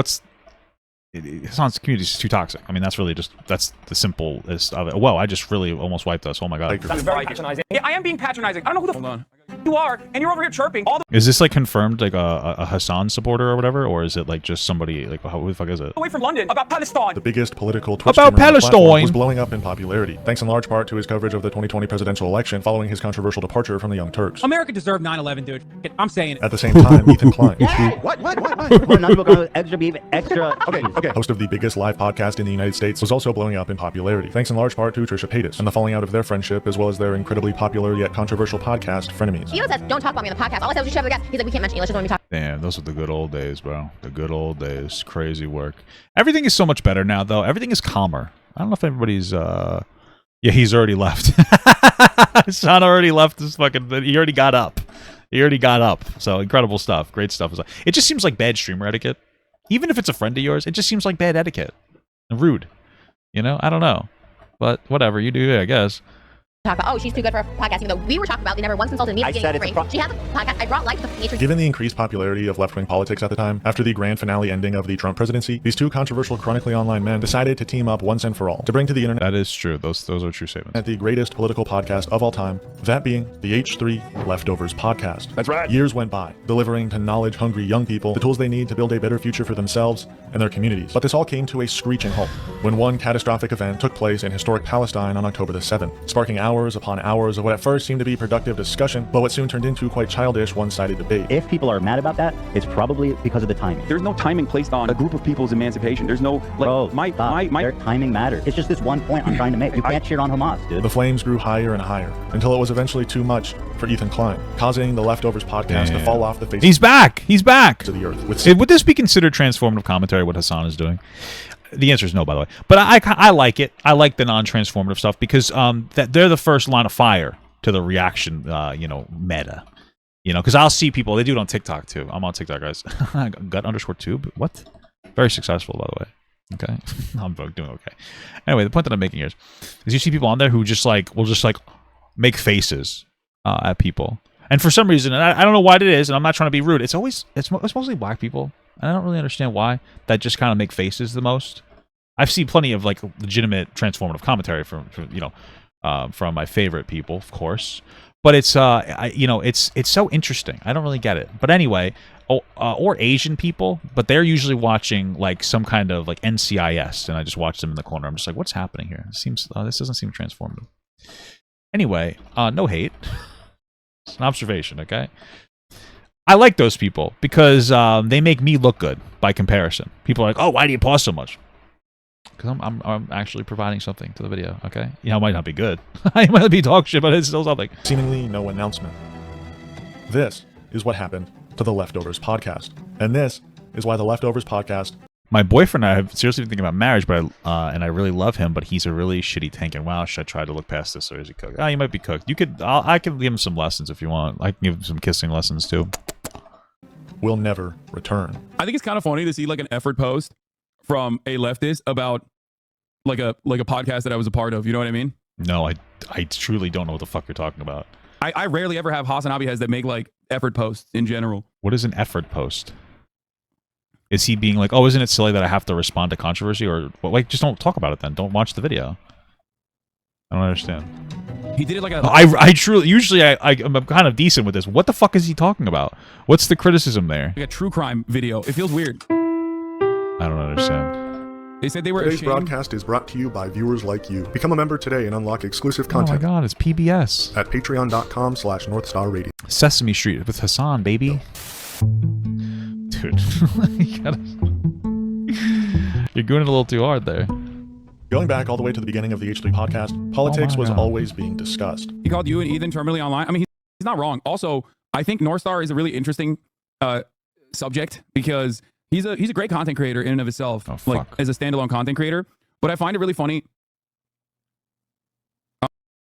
Speaker 1: Hasan's community is too toxic. I mean, that's the simplest of it. Whoa, I just really almost wiped us. Oh my god.
Speaker 11: That's very patronizing. Yeah, I am being patronizing. I don't know who the
Speaker 12: Hold on.
Speaker 11: you are, and you're over here chirping all the
Speaker 1: Is this like confirmed, like a Hasan supporter or whatever, or is it like just somebody like who the fuck is it?
Speaker 11: way from London about Palestine.
Speaker 7: The biggest political Twitch
Speaker 1: About
Speaker 7: streamer on the platform
Speaker 1: Palestine.
Speaker 7: was blowing up in popularity, thanks in large part to his coverage of the 2020 presidential election following his controversial departure from the Young Turks.
Speaker 11: America deserved 9/11, dude. I'm saying it.
Speaker 7: At the same time, Ethan Klein,
Speaker 3: What?
Speaker 2: We're not even going to extra beef, extra.
Speaker 3: Okay.
Speaker 7: host of the biggest live podcast in the United States, was also blowing up in popularity, thanks in large part to Trisha Paytas and the falling out of their friendship, as well as their incredibly popular yet controversial podcast, Frenemies.
Speaker 10: Elon says, don't talk about me on the podcast. All I said was you should have a guest. He's like, we can't mention Elon. Just when we talk.
Speaker 1: Damn, those are the good old days, bro. The good old days. Crazy work. Everything is so much better now, though. Everything is calmer. I don't know if everybody's. Yeah, he's already left. Hasan already left this fucking. He already got up. So incredible stuff. Great stuff. It just seems like bad streamer etiquette. Even if it's a friend of yours, it just seems like bad etiquette. And rude. You know, I don't know. But whatever, you do, I guess.
Speaker 10: talk about, oh, she's too good for a podcast, even though we were talking about they never once insulted me.
Speaker 2: I said it's
Speaker 10: she had the podcast. I brought life to the H3H3.
Speaker 7: Given the increased popularity of left-wing politics at the time, after the grand finale ending of the Trump presidency, these two controversial chronically online men decided to team up once and for all to bring to the internet.
Speaker 1: That is true. Those are true statements.
Speaker 7: At the greatest political podcast of all time, that being the H3 Leftovers podcast.
Speaker 12: That's right.
Speaker 7: Years went by, delivering to knowledge-hungry young people the tools they need to build a better future for themselves and their communities. But this all came to a screeching halt when one catastrophic event took place in historic Palestine on October the 7th, sparking hours upon hours of what at first seemed to be productive discussion, but what soon turned into quite childish one-sided debate.
Speaker 13: If people are mad about that, it's probably because of the timing. There's no timing placed on a group of people's emancipation. There's no, like,
Speaker 2: Bro,
Speaker 13: their timing matters. It's just this one point I'm trying to make. You can't cheer on Hamas, dude.
Speaker 7: The flames grew higher and higher until it was eventually too much for Ethan Klein, causing the Leftovers podcast to fall off the face.
Speaker 1: He's back. He's back.
Speaker 7: To the earth.
Speaker 1: Would this be considered transformative commentary? What Hasan is doing? The answer is no, by the way. But I like it. I like the non-transformative stuff because that they're the first line of fire to the reaction, meta. Because I'll see people. They do it on TikTok too. I'm on TikTok, guys. Gut_tube. What? Very successful, by the way. Okay, I'm doing okay. Anyway, the point that I'm making here is you see people on there who will just make faces at people, and for some reason, and I don't know what it is, and I'm not trying to be rude. It's mostly black people, and I don't really understand why that just kind of make faces the most. I've seen plenty of like legitimate transformative commentary from my favorite people, of course, but it's it's so interesting. I don't really get it, but anyway. Or Asian people, but they're usually watching like some kind of like NCIS, and I just watch them in the corner. I'm just like, what's happening here? This doesn't seem transformative. Anyway, no hate. It's an observation, okay? I like those people because they make me look good by comparison. People are like, oh, why do you pause so much? Because I'm actually providing something to the video, okay? It might not be good. I might be talk shit, but it's still something.
Speaker 7: Seemingly no announcement. This is what happened to the Leftovers podcast. And this is why the Leftovers podcast...
Speaker 1: My boyfriend and I have seriously been thinking about marriage, but I really love him, but he's a really shitty tank. And wow, should I try to look past this, or is he cooked? You might be cooked. I can give him some lessons if you want. I can give him some kissing lessons too.
Speaker 7: Will never return.
Speaker 12: I think it's kind of funny to see like an effort post from a leftist about like a podcast that I was a part of. You know what I mean?
Speaker 1: No, I truly don't know what the fuck you're talking about.
Speaker 12: I rarely ever have Hasan Abihaz that make like effort posts in general.
Speaker 1: What is an effort post? Is he being like, oh, isn't it silly that I have to respond to controversy? Or, well, like, just don't talk about it then. Don't watch the video. I don't understand.
Speaker 12: He did it like a...
Speaker 1: I truly... Usually, I'm kind of decent with this. What the fuck is he talking about? What's the criticism there?
Speaker 12: Like a true crime video. It feels weird.
Speaker 1: I don't understand.
Speaker 12: They said they were
Speaker 7: Today's
Speaker 12: ashamed.
Speaker 7: broadcast is brought to you by viewers like you. Become a member today and unlock exclusive content.
Speaker 1: Oh my god, it's PBS.
Speaker 7: At patreon.com/NorthstarRadio.
Speaker 1: Sesame Street with Hasan, baby. Dude. You're going a little too hard there.
Speaker 7: Going back all the way to the beginning of the H3 podcast, politics was always being discussed.
Speaker 12: He called you and Ethan terminally online. I mean, he's not wrong. Also, I think North Star is a really interesting subject because he's a great content creator in and of itself, like as a standalone content creator. But I find it really funny.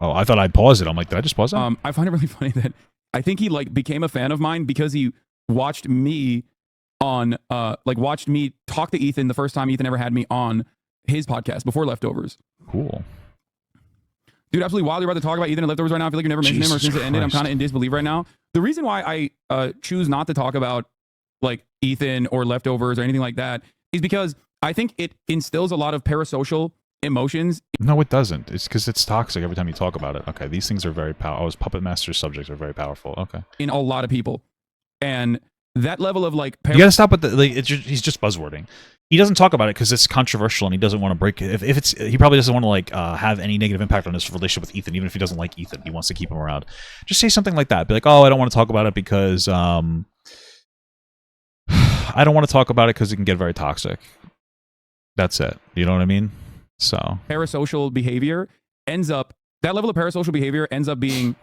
Speaker 1: Oh, I thought I'd pause it. I'm like, did I just pause it?
Speaker 12: I find it really funny that I think he like became a fan of mine because he watched me on watched me talk to Ethan the first time Ethan ever had me on his podcast before Leftovers.
Speaker 1: Cool.
Speaker 12: Dude, absolutely wild. You're about to talk about Ethan and Leftovers right now. I feel like you never mentioned him or since it ended. I'm kind of in disbelief right now. The reason why I choose not to talk about like Ethan or Leftovers or anything like that is because I think it instills a lot of parasocial emotions.
Speaker 1: No, it doesn't. It's because it's toxic every time you talk about it. Okay, these things are very powerful. Puppet Master subjects are very powerful. Okay.
Speaker 12: In a lot of people. And that level of like...
Speaker 1: You gotta stop with the... Like, he's just buzzwording. He doesn't talk about it because it's controversial and he doesn't want to break it. If it's... He probably doesn't want to like have any negative impact on his relationship with Ethan, even if he doesn't like Ethan. He wants to keep him around. Just say something like that. Be like, oh, I don't want to talk about it because... I don't want to talk about it because it can get very toxic. That's it. You know what I mean? So
Speaker 12: parasocial behavior ends up... That level of parasocial behavior ends up being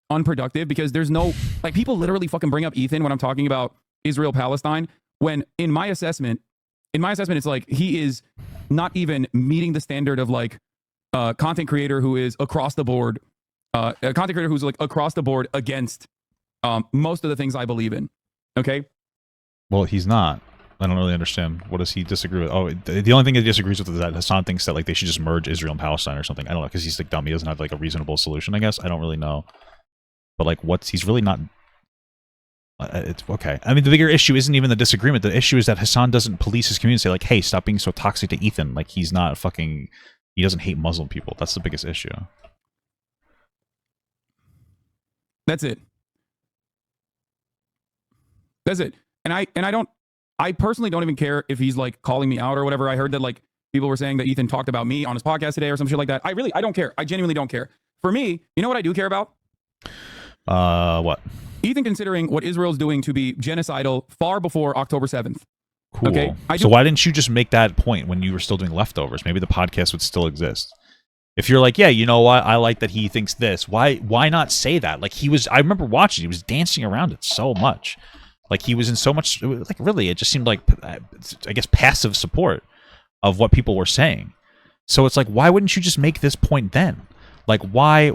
Speaker 12: unproductive because there's no... Like, people literally fucking bring up Ethan when I'm talking about Israel-Palestine, when in my assessment, it's like he is not even meeting the standard of like a content creator who is across the board, a content creator who's like across the board against most of the things I believe in. Okay?
Speaker 1: Well, he's not. I don't really understand. What does he disagree with? Oh, the only thing he disagrees with is that Hasan thinks that like they should just merge Israel and Palestine or something. I don't know, because he's like dumb. He doesn't have like a reasonable solution, I guess. I don't really know. But like, he's really not. It's okay. I mean, the bigger issue isn't even the disagreement. The issue is that Hasan doesn't police his community. Say like, hey, stop being so toxic to Ethan. Like he's not fucking. He doesn't hate Muslim people. That's the biggest issue.
Speaker 12: That's it. That's it. And I personally don't even care if he's like calling me out or whatever. I heard that like people were saying that Ethan talked about me on his podcast today or some shit like that. I don't care. I genuinely don't care. For me, you know what I do care about?
Speaker 1: What?
Speaker 12: Ethan considering what Israel's doing to be genocidal far before October 7th.
Speaker 1: Cool.
Speaker 12: Okay?
Speaker 1: So why didn't you just make that point when you were still doing leftovers? Maybe the podcast would still exist. If you're like, yeah, you know what? I like that he thinks this. Why not say that? Like I remember watching, he was dancing around it so much. Like he was in so much, like really, it just seemed like, I guess, passive support of what people were saying. So it's like, why wouldn't you just make this point then? Like, why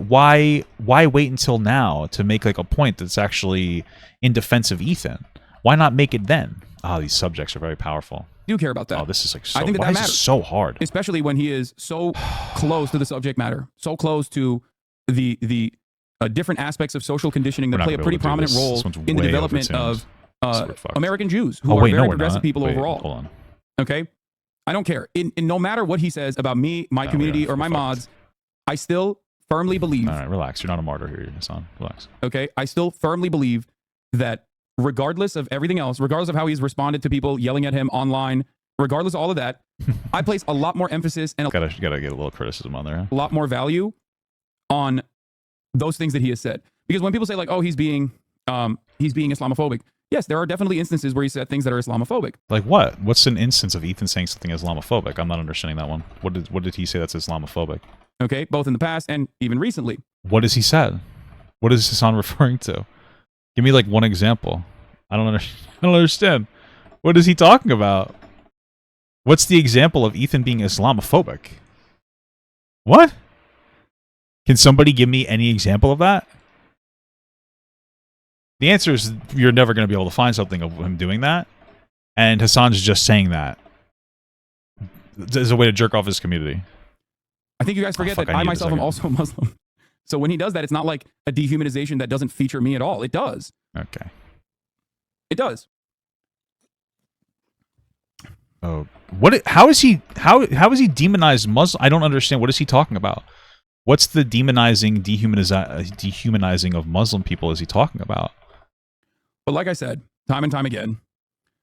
Speaker 1: wait until now to make like a point that's actually in defense of Ethan? Why not make it then? Oh, these subjects are very powerful.
Speaker 12: Do care about that?
Speaker 1: Oh, this is like so.
Speaker 12: I think
Speaker 1: why
Speaker 12: that
Speaker 1: is
Speaker 12: matters.
Speaker 1: this so hard?
Speaker 12: Especially when he is so close to the subject matter, so close to the different aspects of social conditioning that play a pretty prominent role in the development of American Jews, who are very progressive people overall.
Speaker 1: Hold on.
Speaker 12: Okay, I don't care. In no matter what he says about me, my community, or my mods, I still firmly believe.
Speaker 1: All right, relax. You're not a martyr here, Hasan. Relax.
Speaker 12: Okay, I still firmly believe that regardless of everything else, regardless of how he's responded to people yelling at him online, regardless of all of that, I place a lot more emphasis and
Speaker 1: gotta get a little criticism on there. Huh?
Speaker 12: A lot more value on those things that he has said. Because when people say like, oh, he's being Islamophobic. Yes, there are definitely instances where he said things that are Islamophobic.
Speaker 1: Like what? What's an instance of Ethan saying something Islamophobic? I'm not understanding that one. What did he say that's Islamophobic?
Speaker 12: Okay, both in the past and even recently.
Speaker 1: What has he said? What is Hasan referring to? Give me like one example. I don't understand. What is he talking about? What's the example of Ethan being Islamophobic? What? Can somebody give me any example of that? The answer is you're never going to be able to find something of him doing that. And Hasan's just saying that as a way to jerk off his community.
Speaker 12: I think you guys forget that I myself am also Muslim. So when he does that, it's not like a dehumanization that doesn't feature me at all. It does.
Speaker 1: Okay.
Speaker 12: It does.
Speaker 1: Oh, how is he demonized Muslim? I don't understand. What is he talking about? What's the demonizing, dehumanizing of Muslim people is he talking about?
Speaker 12: But like I said, time and time again.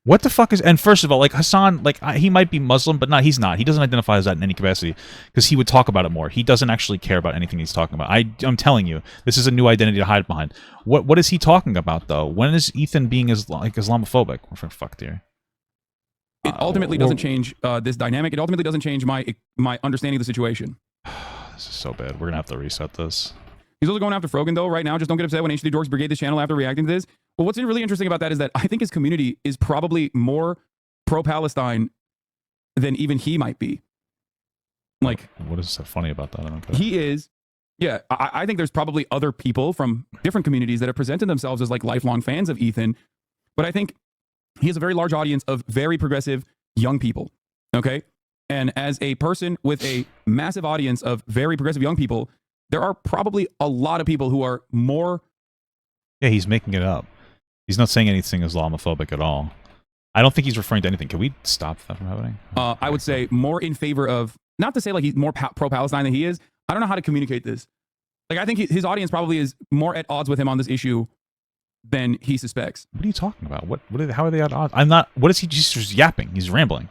Speaker 1: What the fuck is... And first of all, like Hasan, like he might be Muslim, but no, he's not. He doesn't identify as that in any capacity because he would talk about it more. He doesn't actually care about anything he's talking about. I'm telling you, this is a new identity to hide behind. What is he talking about, though? When is Ethan being Islamophobic? Oh, for fuck, dear.
Speaker 12: It ultimately doesn't change this dynamic. It ultimately doesn't change my understanding of the situation.
Speaker 1: This is so bad. We're going to have to reset this.
Speaker 12: He's also going after Frogan, though, right now. Just don't get upset when H3 Dorks brigade this channel after reacting to this. Well, what's really interesting about that is that I think his community is probably more pro-Palestine than even he might be. Like,
Speaker 1: what is so funny about that? I don't get
Speaker 12: it. He is. Yeah, I think there's probably other people from different communities that have presented themselves as like lifelong fans of Ethan. But I think he has a very large audience of very progressive young people. Okay? And as a person with a massive audience of very progressive young people, there are probably a lot of people who are more...
Speaker 1: Yeah, he's making it up. He's not saying anything Islamophobic at all. I don't think he's referring to anything. Can we stop that from happening?
Speaker 12: I would say more in favor of... Not to say like he's more pro-Palestine than he is. I don't know how to communicate this. Like, I think his audience probably is more at odds with him on this issue than he suspects.
Speaker 1: What are you talking about? How are they at odds? I'm not... What is he just yapping? He's rambling.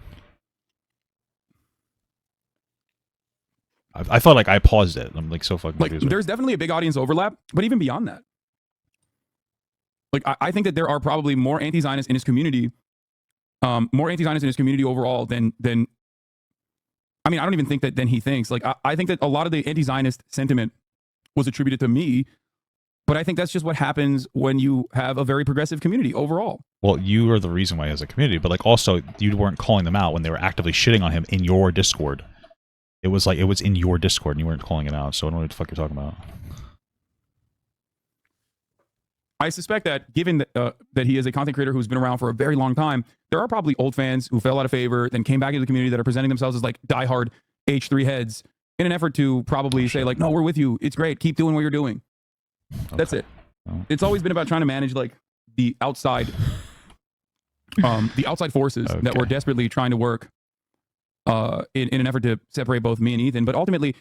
Speaker 1: I thought like I paused it. I'm like so fucking
Speaker 12: like there's definitely a big audience overlap, but even beyond that, like I think that there are probably more anti-Zionists in his community, overall than I mean, I don't even think that than he thinks. Like I think that a lot of the anti-Zionist sentiment was attributed to me, but I think that's just what happens when you have a very progressive community overall.
Speaker 1: Well, you are the reason why he has a community, but like also you weren't calling them out when they were actively shitting on him in your Discord. It was like it was in your Discord and you weren't calling it out, so I don't know what the fuck you're talking about.
Speaker 12: I suspect that given that he is a content creator who's been around for a very long time, there are probably old fans who fell out of favor, then came back into the community that are presenting themselves as like diehard H3 heads in an effort to probably say like, no, we're with you. It's great. Keep doing what you're doing. Okay. That's it. It's always been about trying to manage like the outside forces that were desperately trying to work in an effort to separate both me and Ethan. But ultimately,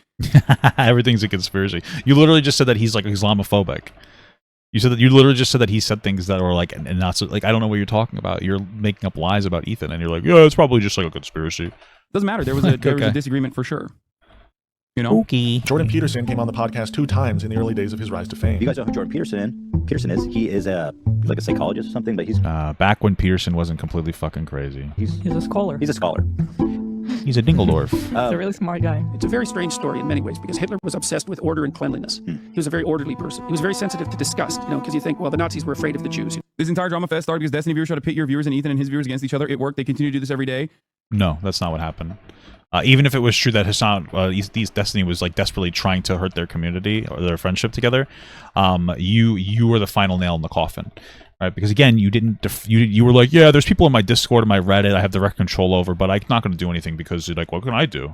Speaker 1: everything's a conspiracy. You literally just said that he's like Islamophobic. You literally just said that he said things that were like, and not so, like, I don't know what you're talking about. You're making up lies about Ethan, and you're like, yeah, it's probably just like a conspiracy.
Speaker 12: Doesn't matter. There was a disagreement for sure. You know?
Speaker 1: Okay.
Speaker 7: Jordan Peterson came on the podcast 2 times in the early days of his rise to fame.
Speaker 2: You guys know who Jordan Peterson is? He is like a psychologist or something, but he's
Speaker 1: back when Peterson wasn't completely fucking crazy.
Speaker 4: He's a scholar.
Speaker 2: He's a scholar.
Speaker 1: He's a Dingeldorf.
Speaker 4: He's a really smart guy.
Speaker 14: It's a very strange story in many ways because Hitler was obsessed with order and cleanliness. He was a very orderly person. He was very sensitive to disgust, because you think, well, the Nazis were afraid of the Jews.
Speaker 12: This entire drama fest started because Destiny viewers tried to pit your viewers and Ethan and his viewers against each other. It worked. They continue to do this every day.
Speaker 1: No, that's not what happened. Even if it was true that Hasan, Destiny was like desperately trying to hurt their community or their friendship together, you were the final nail in the coffin, right? Because again, you were like, yeah, there's people in my Discord and my Reddit I have direct control over, but I'm not going to do anything because you're like, what can I do?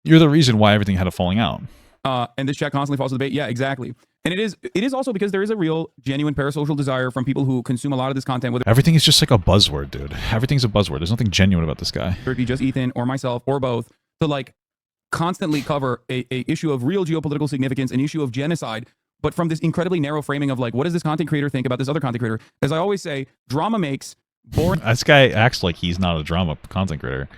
Speaker 1: You're the reason why everything had a falling out.
Speaker 12: And this chat constantly falls to debate. Yeah, exactly. And it is also because there is a real, genuine parasocial desire from people who consume a lot of this content. Whether
Speaker 1: everything is just like a buzzword, dude. Everything's a buzzword. There's nothing genuine about this guy.
Speaker 12: Whether it be just Ethan or myself or both, to like constantly cover a issue of real geopolitical significance, an issue of genocide, but from this incredibly narrow framing of like, what does this content creator think about this other content creator? As I always say, drama makes boring.
Speaker 1: This guy acts like he's not a drama content creator.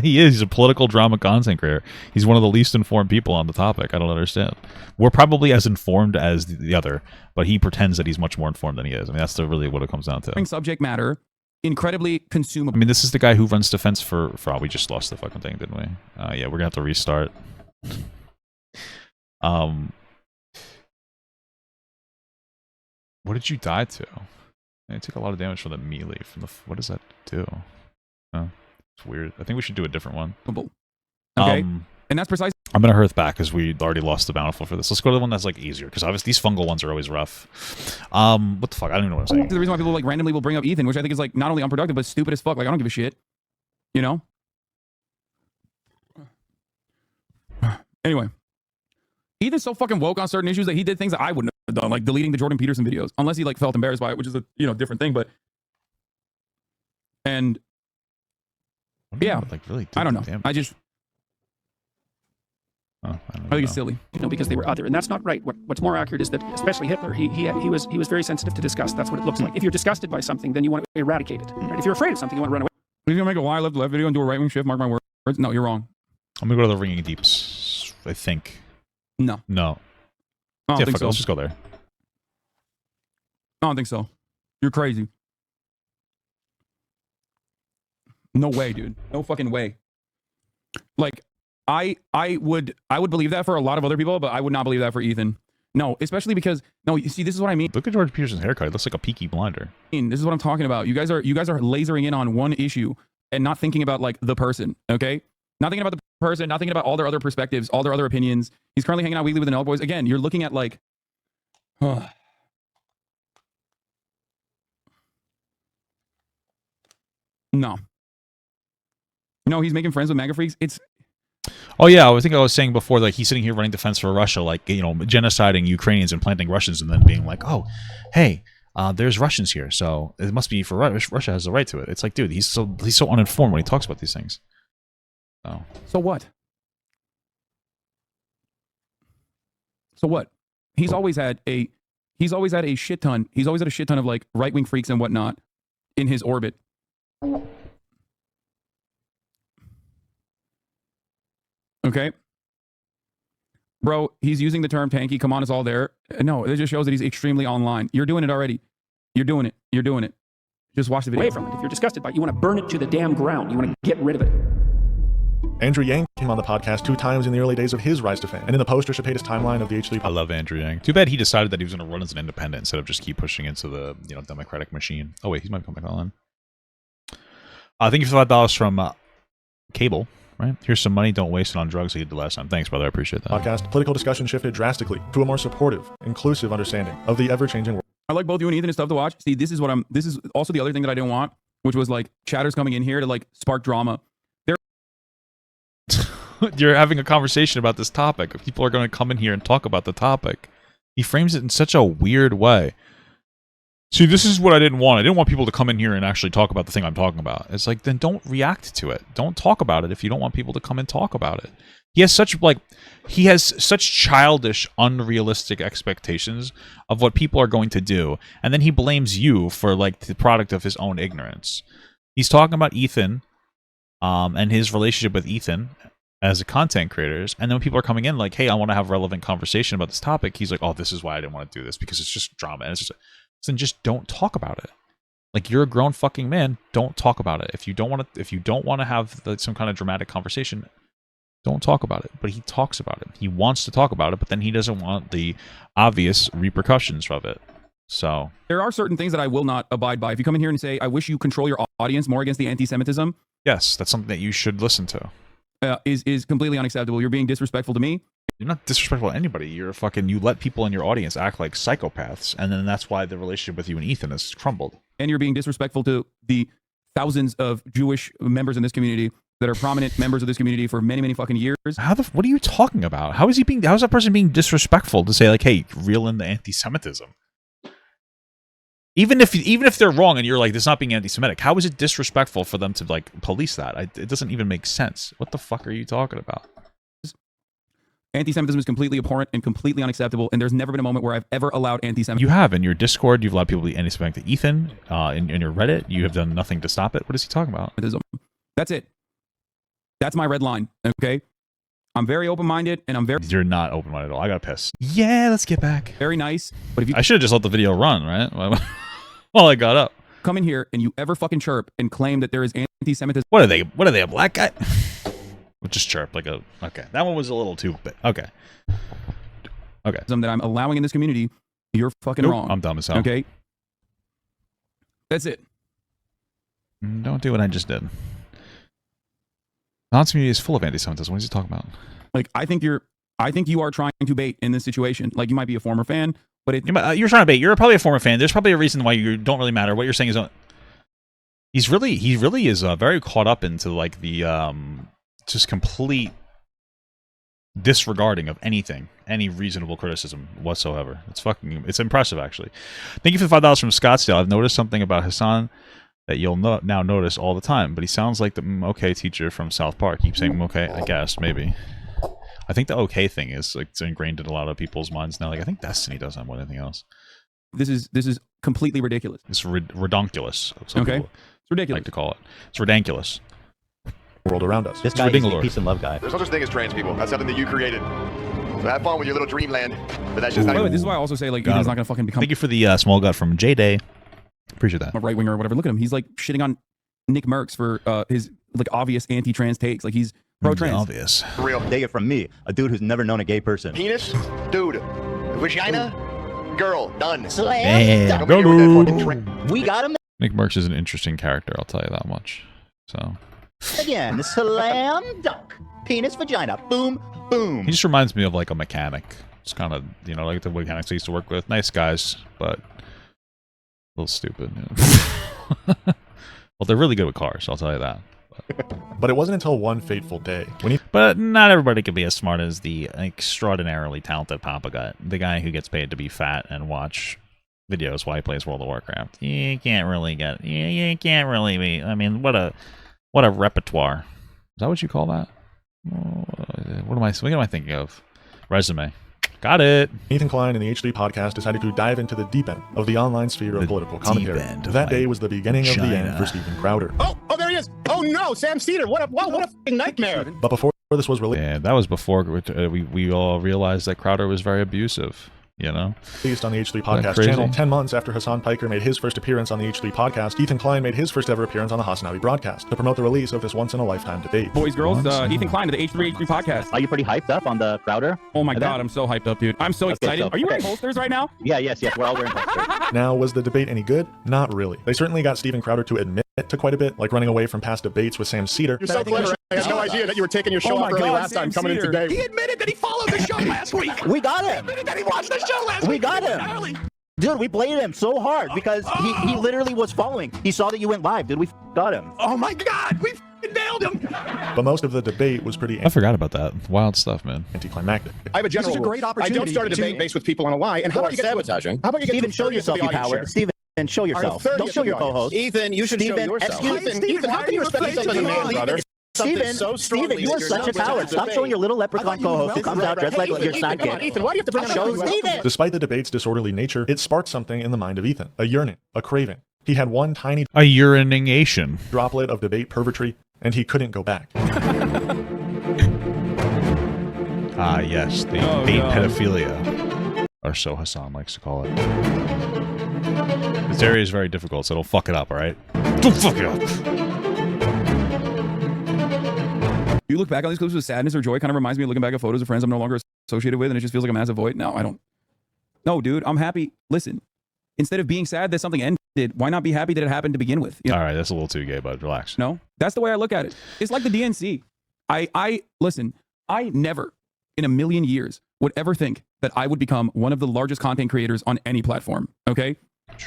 Speaker 1: He is. He's a political drama content creator. He's one of the least informed people on the topic. I don't understand. We're probably as informed as the other, but he pretends that he's much more informed than he is. I mean, that's really what it comes down to.
Speaker 12: Subject matter, incredibly consumable.
Speaker 1: I mean, this is the guy who runs defense for we just lost the fucking thing, didn't we? Yeah, we're gonna have to restart. What did you die to? I took a lot of damage from the melee. What does that do? Oh. It's weird. I think we should do a different one.
Speaker 12: Okay. And that's precisely.
Speaker 1: I'm gonna Hearth back because we already lost the Bountiful for this. Let's go to the one that's like easier because obviously these fungal ones are always rough. What the fuck? I don't even know what I'm saying.
Speaker 12: The reason why people like randomly will bring up Ethan, which I think is like not only unproductive but stupid as fuck. Like I don't give a shit. You know. Anyway, Ethan's so fucking woke on certain issues that he did things that I wouldn't have done, like deleting the Jordan Peterson videos, unless he like felt embarrassed by it, which is a different thing. But and. Yeah,
Speaker 1: like really
Speaker 12: I don't know.
Speaker 1: Damage.
Speaker 12: I just,
Speaker 1: I
Speaker 12: think it's silly.
Speaker 14: Because they were other, and that's not right. What's more accurate is that, especially Hitler, he was very sensitive to disgust. That's what it looks like. If you're disgusted by something, then you want to eradicate it. Right? If you're afraid of something, you want to run away.
Speaker 12: Are you gonna make a why left video and do a right wing shift? Mark my words. No, you're wrong.
Speaker 1: I'm gonna go to the Ringing Deeps. I think.
Speaker 12: No.
Speaker 1: No.
Speaker 12: I don't
Speaker 1: Yeah,
Speaker 12: think
Speaker 1: fuck it,
Speaker 12: so.
Speaker 1: let's just go there.
Speaker 12: I don't think so. You're crazy. No way, dude. No fucking way. Like, I would believe that for a lot of other people, but I would not believe that for Ethan. No, especially because you see, this is what I mean.
Speaker 1: Look at George Peterson's haircut. It looks like a Peaky Blinder.
Speaker 12: This is what I'm talking about. You guys are lasering in on one issue and not thinking about like the person. Okay, not thinking about the person, not thinking about all their other perspectives, all their other opinions. He's currently hanging out weekly with the Nell Boys. Again, you're looking at like. No. No, he's making friends with MAGA freaks. It's.
Speaker 1: Oh yeah, I think I was saying before, like he's sitting here running defense for Russia, like genociding Ukrainians and planting Russians, and then being like, "Oh, hey, there's Russians here, so it must be for Russia has the right to it." It's like, dude, he's so uninformed when he talks about these things. Oh.
Speaker 12: So what? So what? He's always had a shit ton. He's always had a shit ton of like right wing freaks and whatnot in his orbit. Okay. Bro, he's using the term tanky. Come on, it's all there. No, it just shows that he's extremely online. You're doing it already. You're doing it. You're doing it. Just watch the video.
Speaker 14: Away from it. If you're disgusted by it, you want to burn it to the damn ground. You want to get rid of it.
Speaker 7: Andrew Yang came on the podcast 2 times in the early days of his rise to fame. And in the poster should his timeline of the H3.
Speaker 1: I love Andrew Yang. Too bad he decided that he was going to run as an independent instead of just keep pushing into the Democratic machine. Oh wait, he might come back on. Thank you for $5 from Cable. right? Here's some money. Don't waste it on drugs like you did last time. Thanks, brother. I appreciate that.
Speaker 7: Podcast, political discussion shifted drastically to a more supportive, inclusive understanding of the ever-changing world.
Speaker 12: I like both you and Ethan. It's tough to watch. See, this is also the other thing that I didn't want, which was like chatters coming in here to like spark drama.
Speaker 1: You're having a conversation about this topic. People are going to come in here and talk about the topic. He frames it in such a weird way. See, this is what I didn't want. I didn't want people to come in here and actually talk about the thing I'm talking about. It's like, then don't react to it. Don't talk about it if you don't want people to come and talk about it. He has such childish, unrealistic expectations of what people are going to do, and then he blames you for like the product of his own ignorance. He's talking about Ethan, and his relationship with Ethan as a content creators, and then when people are coming in like, hey, I want to have a relevant conversation about this topic, he's like, oh, this is why I didn't want to do this, because it's just drama, and it's just, then just don't talk about it. Like, you're a grown fucking man, don't talk about it. If you don't want to have some kind of dramatic conversation, don't talk about it. But he talks about it. He wants to talk about it, but then he doesn't want the obvious repercussions of it. So
Speaker 12: there are certain things that I will not abide by. If you come in here and say, I wish you control your audience more against the anti-Semitism,
Speaker 1: yes, that's something that you should listen to.
Speaker 12: Is completely unacceptable. You're being disrespectful to me.
Speaker 1: You're not disrespectful to anybody. You let people in your audience act like psychopaths, and then that's why the relationship with you and Ethan has crumbled.
Speaker 12: And you're being disrespectful to the thousands of Jewish members in this community that are prominent members of this community for many, many fucking years.
Speaker 1: What are you talking about? How is that person being disrespectful to say like, hey, reel in the anti-Semitism? Even if they're wrong and you're like, this is not being anti-Semitic, how is it disrespectful for them to like police that? It doesn't even make sense. What the fuck are you talking about?
Speaker 12: Anti-Semitism is completely abhorrent and completely unacceptable, and there's never been a moment where I've ever allowed anti-Semitism.
Speaker 1: You have. In your Discord, you've allowed people to be anti-Semitic to Ethan. In your Reddit, you have done nothing to stop it. What is he talking about?
Speaker 12: That's it. That's my red line, okay? I'm very open-minded, and I'm very...
Speaker 1: You're not open-minded at all. I got pissed. Yeah, let's get back.
Speaker 12: Very nice, but if you...
Speaker 1: I should have just let the video run, right? While I got up.
Speaker 12: Come in here, and you ever fucking chirp and claim that there is anti-Semitism...
Speaker 1: What are they, a black guy? Just chirp like a... Okay, that one was a little too big. Okay. That
Speaker 12: I'm allowing in this community, you're fucking wrong.
Speaker 1: I'm dumb as hell.
Speaker 12: Okay? That's it.
Speaker 1: Don't do what I just did. The community is full of anti-Semitism. What is he talking about?
Speaker 12: Like, I think you are trying to bait in this situation. Like, you might be a former fan, but
Speaker 1: you're trying to bait. You're probably a former fan. There's probably a reason why you don't really matter. What you're saying is, he really is very caught up into like the just complete disregarding of anything, any reasonable criticism whatsoever. It's impressive, actually. Thank you for the $5 from Scottsdale. I've noticed something about Hasan that you'll now notice all the time, but he sounds like the okay teacher from South Park. Keep saying okay, I guess, maybe. I think the okay thing is like it's ingrained in a lot of people's minds now. Like, I think Destiny does that more than anything else.
Speaker 12: This is completely ridiculous.
Speaker 1: It's redonkulous.
Speaker 12: Okay, it's ridiculous.
Speaker 1: Like to call it. It's redonkulous.
Speaker 7: World around us.
Speaker 2: This guy is a peace and love guy.
Speaker 15: There's no such thing as trans people. That's something that you created. So have fun with your little dreamland. But that's just how.
Speaker 12: This is why I also say like Ethan's not gonna fucking become.
Speaker 1: Thank you for the small gut from J-Day. Appreciate that.
Speaker 12: A right winger or whatever. Look at him. He's like shitting on Nick Merckx for his like obvious anti-trans takes. Like he's pro-trans.
Speaker 1: Obvious.
Speaker 2: Real. Take it from me, a dude who's never known a gay person.
Speaker 15: Penis, dude. Vagina, girl. Done.
Speaker 10: Slam.
Speaker 2: We got him.
Speaker 1: Nick Merckx is an interesting character. I'll tell you that much. So.
Speaker 2: Again, slam dunk. Penis, vagina. Boom, boom.
Speaker 1: He just reminds me of like a mechanic. It's kind of, like the mechanics I used to work with. Nice guys, but a little stupid. Well, they're really good with cars, I'll tell you that.
Speaker 7: But it wasn't until one fateful day when
Speaker 1: But not everybody can be as smart as the extraordinarily talented Papa Gut, the guy who gets paid to be fat and watch videos while he plays World of Warcraft. You can't really be. I mean, what a repertoire. Is that what you call that? What am I thinking of? Resume. Got it.
Speaker 7: Ethan Klein and the H3 podcast decided to dive into the deep end of the online sphere of political commentary. That day was the beginning of the end for Steven Crowder.
Speaker 15: Oh, there he is. Oh no, Sam Cedar. What a fucking nightmare.
Speaker 7: But before this was released,
Speaker 1: yeah, that was before we all realized that Crowder was very abusive.
Speaker 7: Released on the H3 podcast channel 10 months after Hasan Piker made his first appearance on the H3 podcast, Ethan Klein made his first ever appearance on the Hasanabi broadcast to promote the release of this once-in-a-lifetime debate.
Speaker 12: Boys, girls, Ethan Klein to the H3H3 podcast.
Speaker 2: Are you pretty hyped up on the Crowder?
Speaker 12: Oh my God, I'm so hyped up, dude. I'm so excited. Are you wearing holsters right now?
Speaker 2: Yes, we're all wearing holsters.
Speaker 7: Now, was the debate any good? Not really. They certainly got Steven Crowder to admit to quite a bit, like running away from past debates with Sam Cedar.
Speaker 15: You're so clever. I had no idea that you were taking your show off early last time, coming in today.
Speaker 14: He admitted that he followed the show last week.
Speaker 2: We got him.
Speaker 14: He admitted that he watched the show last week.
Speaker 2: We got him. Dude, we played him so hard because he literally was following. He saw that you went live. Dude, we got him.
Speaker 14: Oh my God, we nailed him.
Speaker 7: But most of the debate was pretty
Speaker 1: I forgot about that. Wild stuff, man.
Speaker 7: anticlimactic.
Speaker 15: I have a general
Speaker 3: This is a great
Speaker 15: rule. I
Speaker 3: opportunity
Speaker 15: don't start a debate
Speaker 3: to-
Speaker 15: based with people on a lie. And how about you get sabotaging? How about you get
Speaker 2: Steven, show yourself, you coward. Steven, show yourself. Don't show your co-host.
Speaker 15: Ethan, you should show yourself. Ethan, how can you respect such a man, brother?
Speaker 2: Steven, you are such a coward. Stop showing your little leprechaun co-host who comes out dressed like your sidekick.
Speaker 15: Ethan, why do you have to bring that
Speaker 2: Show
Speaker 15: up?
Speaker 2: Steven!
Speaker 7: Despite the debate's disorderly nature, it sparked something in the mind of Ethan, a yearning, a craving. He had one tiny
Speaker 1: A urination.
Speaker 7: droplet of debate pervertry, and he couldn't go back.
Speaker 1: Ah, yes, the debate pedophilia, or so Hasan likes to call it. This area is very difficult, so don't fuck it up, all right? Don't fuck it up.
Speaker 12: You look back on these clips with sadness or joy, kind of reminds me of looking back at photos of friends I'm no longer associated with, and it just feels like a massive void. No, I don't. No, dude, I'm happy. Listen, instead of being sad that something ended, why not be happy that it happened to begin with? You know?
Speaker 1: All right, that's a little too gay, bud. Relax.
Speaker 12: No, that's the way I look at it. It's like the DNC. Listen, I never in a million years would ever think that I would become one of the largest content creators on any platform. Okay.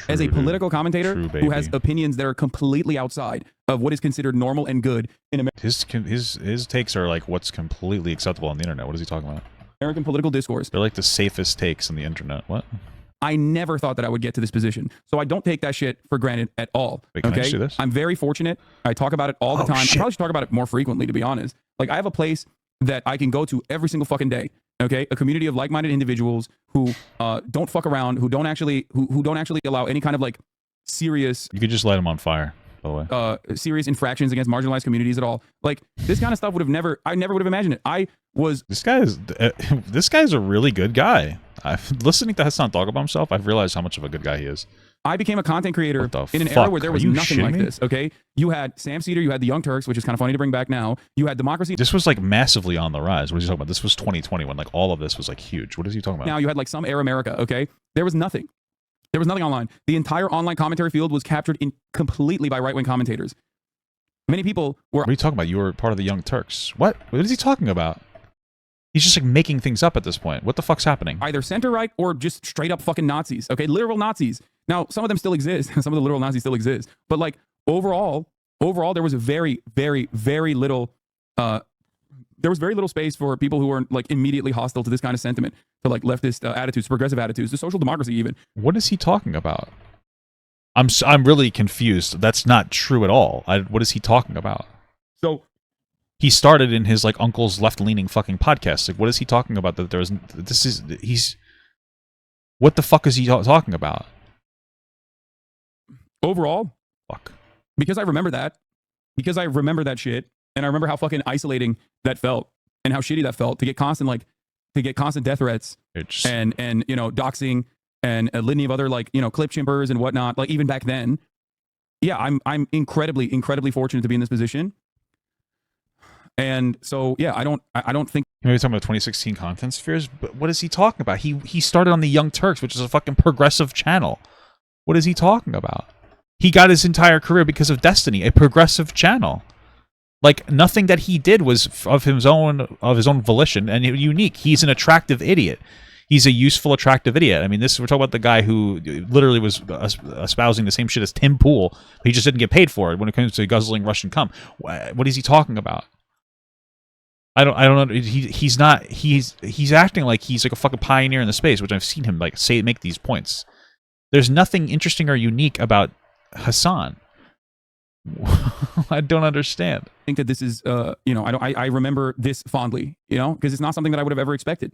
Speaker 12: As a political commentator who has opinions that are completely outside of what is considered normal and good in America.
Speaker 1: His takes are like what's completely acceptable on the internet. What is he talking about?
Speaker 12: American political discourse.
Speaker 1: They're like the safest takes on the internet. What?
Speaker 12: I never thought that I would get to this position. So I don't take that shit for granted at all.
Speaker 1: Wait, can I
Speaker 12: okay?
Speaker 1: see this?
Speaker 12: I'm very fortunate. I talk about it all the time. I probably should talk about it more frequently, to be honest. Like, I have a place that I can go to every single fucking day. Okay, a community of like-minded individuals who don't fuck around, who don't actually allow any kind of like serious.
Speaker 1: You could just light him on fire. By the way,
Speaker 12: serious infractions against marginalized communities at all. Like, this kind of stuff I never would have imagined it.
Speaker 1: This guy's a really good guy. Listening to Hasan talk about himself, I've realized how much of a good guy he is.
Speaker 12: I became a content creator in an era where there was nothing like this, okay? You had Sam Cedar, you had the Young Turks, which is kind of funny to bring back now. You had Democracy.
Speaker 1: This was like massively on the rise. What is he talking about? This was 2020 when like all of this was like huge. What is he talking about?
Speaker 12: Now you had like some Air America, okay? There was nothing. There was nothing online. The entire online commentary field was captured completely by right-wing commentators. Many people were...
Speaker 1: What are you talking about? You were part of the Young Turks. What? What is he talking about? He's just like making things up at this point. What the fuck's happening?
Speaker 12: Either center-right or just straight-up fucking Nazis, okay? Literal Nazis. Now, some of them still exist. Some of the literal Nazis still exist. But like, overall, there was a very, very, very little... there was very little space for people who were like immediately hostile to this kind of sentiment, to like leftist attitudes, progressive attitudes, to social democracy even.
Speaker 1: What is he talking about? I'm really confused. That's not true at all. What is he talking about?
Speaker 12: So
Speaker 1: he started in his like uncle's left-leaning fucking podcast. Like, what is he talking about? That there was what the fuck is he talking about?
Speaker 12: Overall,
Speaker 1: fuck.
Speaker 12: Because I remember that shit, and I remember how fucking isolating that felt, and how shitty that felt to get constant death threats, and you know, doxing, and a litany of other like, you know, clip chimpers and whatnot. Like, even back then, yeah, I'm incredibly fortunate to be in this position. And so, yeah, I don't think...
Speaker 1: Maybe talking about 2016 content spheres, but what is he talking about? He started on the Young Turks, which is a fucking progressive channel. What is he talking about? He got his entire career because of Destiny, a progressive channel. Like, nothing that he did was of his own volition and unique. He's an attractive idiot. He's a useful, attractive idiot. I mean, we're talking about the guy who literally was espousing the same shit as Tim Pool, but he just didn't get paid for it when it comes to guzzling Russian cum. What is he talking about? I don't know. He's not. He's acting like he's like a fucking pioneer in the space, which I've seen him like make these points. There's nothing interesting or unique about Hasan. I don't understand.
Speaker 12: I think that this is, you know, I remember this fondly, you know, because it's not something that I would have ever expected.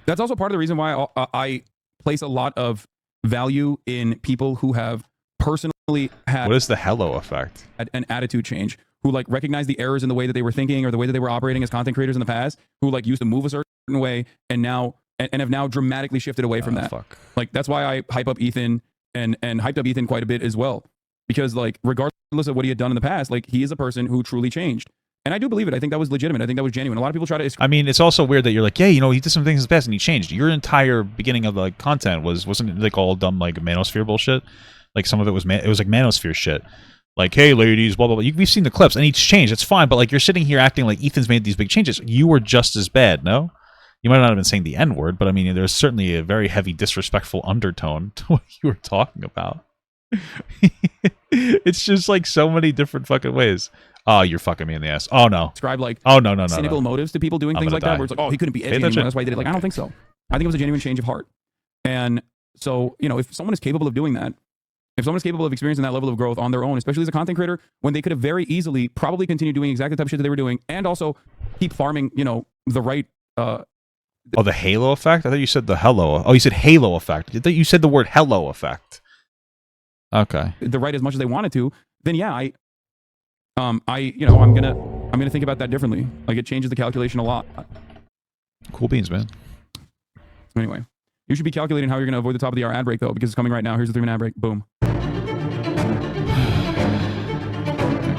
Speaker 12: That's also part of the reason why I place a lot of value in people who have personally had...
Speaker 1: What is the hello effect?
Speaker 12: An attitude change, who like recognize the errors in the way that they were thinking or the way that they were operating as content creators in the past, who like used to move a certain way and now and have now dramatically shifted away from that.
Speaker 1: Fuck.
Speaker 12: Like, that's why I hype up Ethan and hyped up Ethan quite a bit as well. Because like, regardless of what he had done in the past, like, he is a person who truly changed. And I do believe it. I think that was legitimate. I think that was genuine. A lot of people try to...
Speaker 1: I mean, it's also weird that you're like, yeah, you know, he did some things in the past and he changed. Your entire beginning of the content wasn't it like all dumb like manosphere bullshit? Like some of it was it was like manosphere shit. Like, hey ladies, blah blah blah. We've seen the clips, and each change. It's fine, but like you're sitting here acting like Ethan's made these big changes. You were just as bad, no? You might not have been saying the N word, but I mean, there's certainly a very heavy disrespectful undertone to what you were talking about. It's just like so many different fucking ways. Oh, you're fucking me in the ass. Oh no.
Speaker 12: Describe like
Speaker 1: cynical
Speaker 12: motives to people doing things like that, where it's like, oh, he couldn't be edgy anymore, that's why he did it. Like, I don't think so. I think it was a genuine change of heart. And so, you know, if someone is capable of doing that, if someone is capable of experiencing that level of growth on their own, especially as a content creator, when they could have very easily probably continued doing exactly the type of shit that they were doing, and also keep farming, you know, the right.
Speaker 1: Oh, the halo effect? I thought you said the hello. Oh, you said halo effect. I thought you said the word hello effect. Okay.
Speaker 12: The right as much as they wanted to, then yeah, you know, I'm gonna think about that differently. Like, it changes the calculation a lot.
Speaker 1: Cool beans, man.
Speaker 12: Anyway, you should be calculating how you're gonna avoid the top of the hour ad break though, because it's coming right now. Here's the 3-minute ad break. Boom.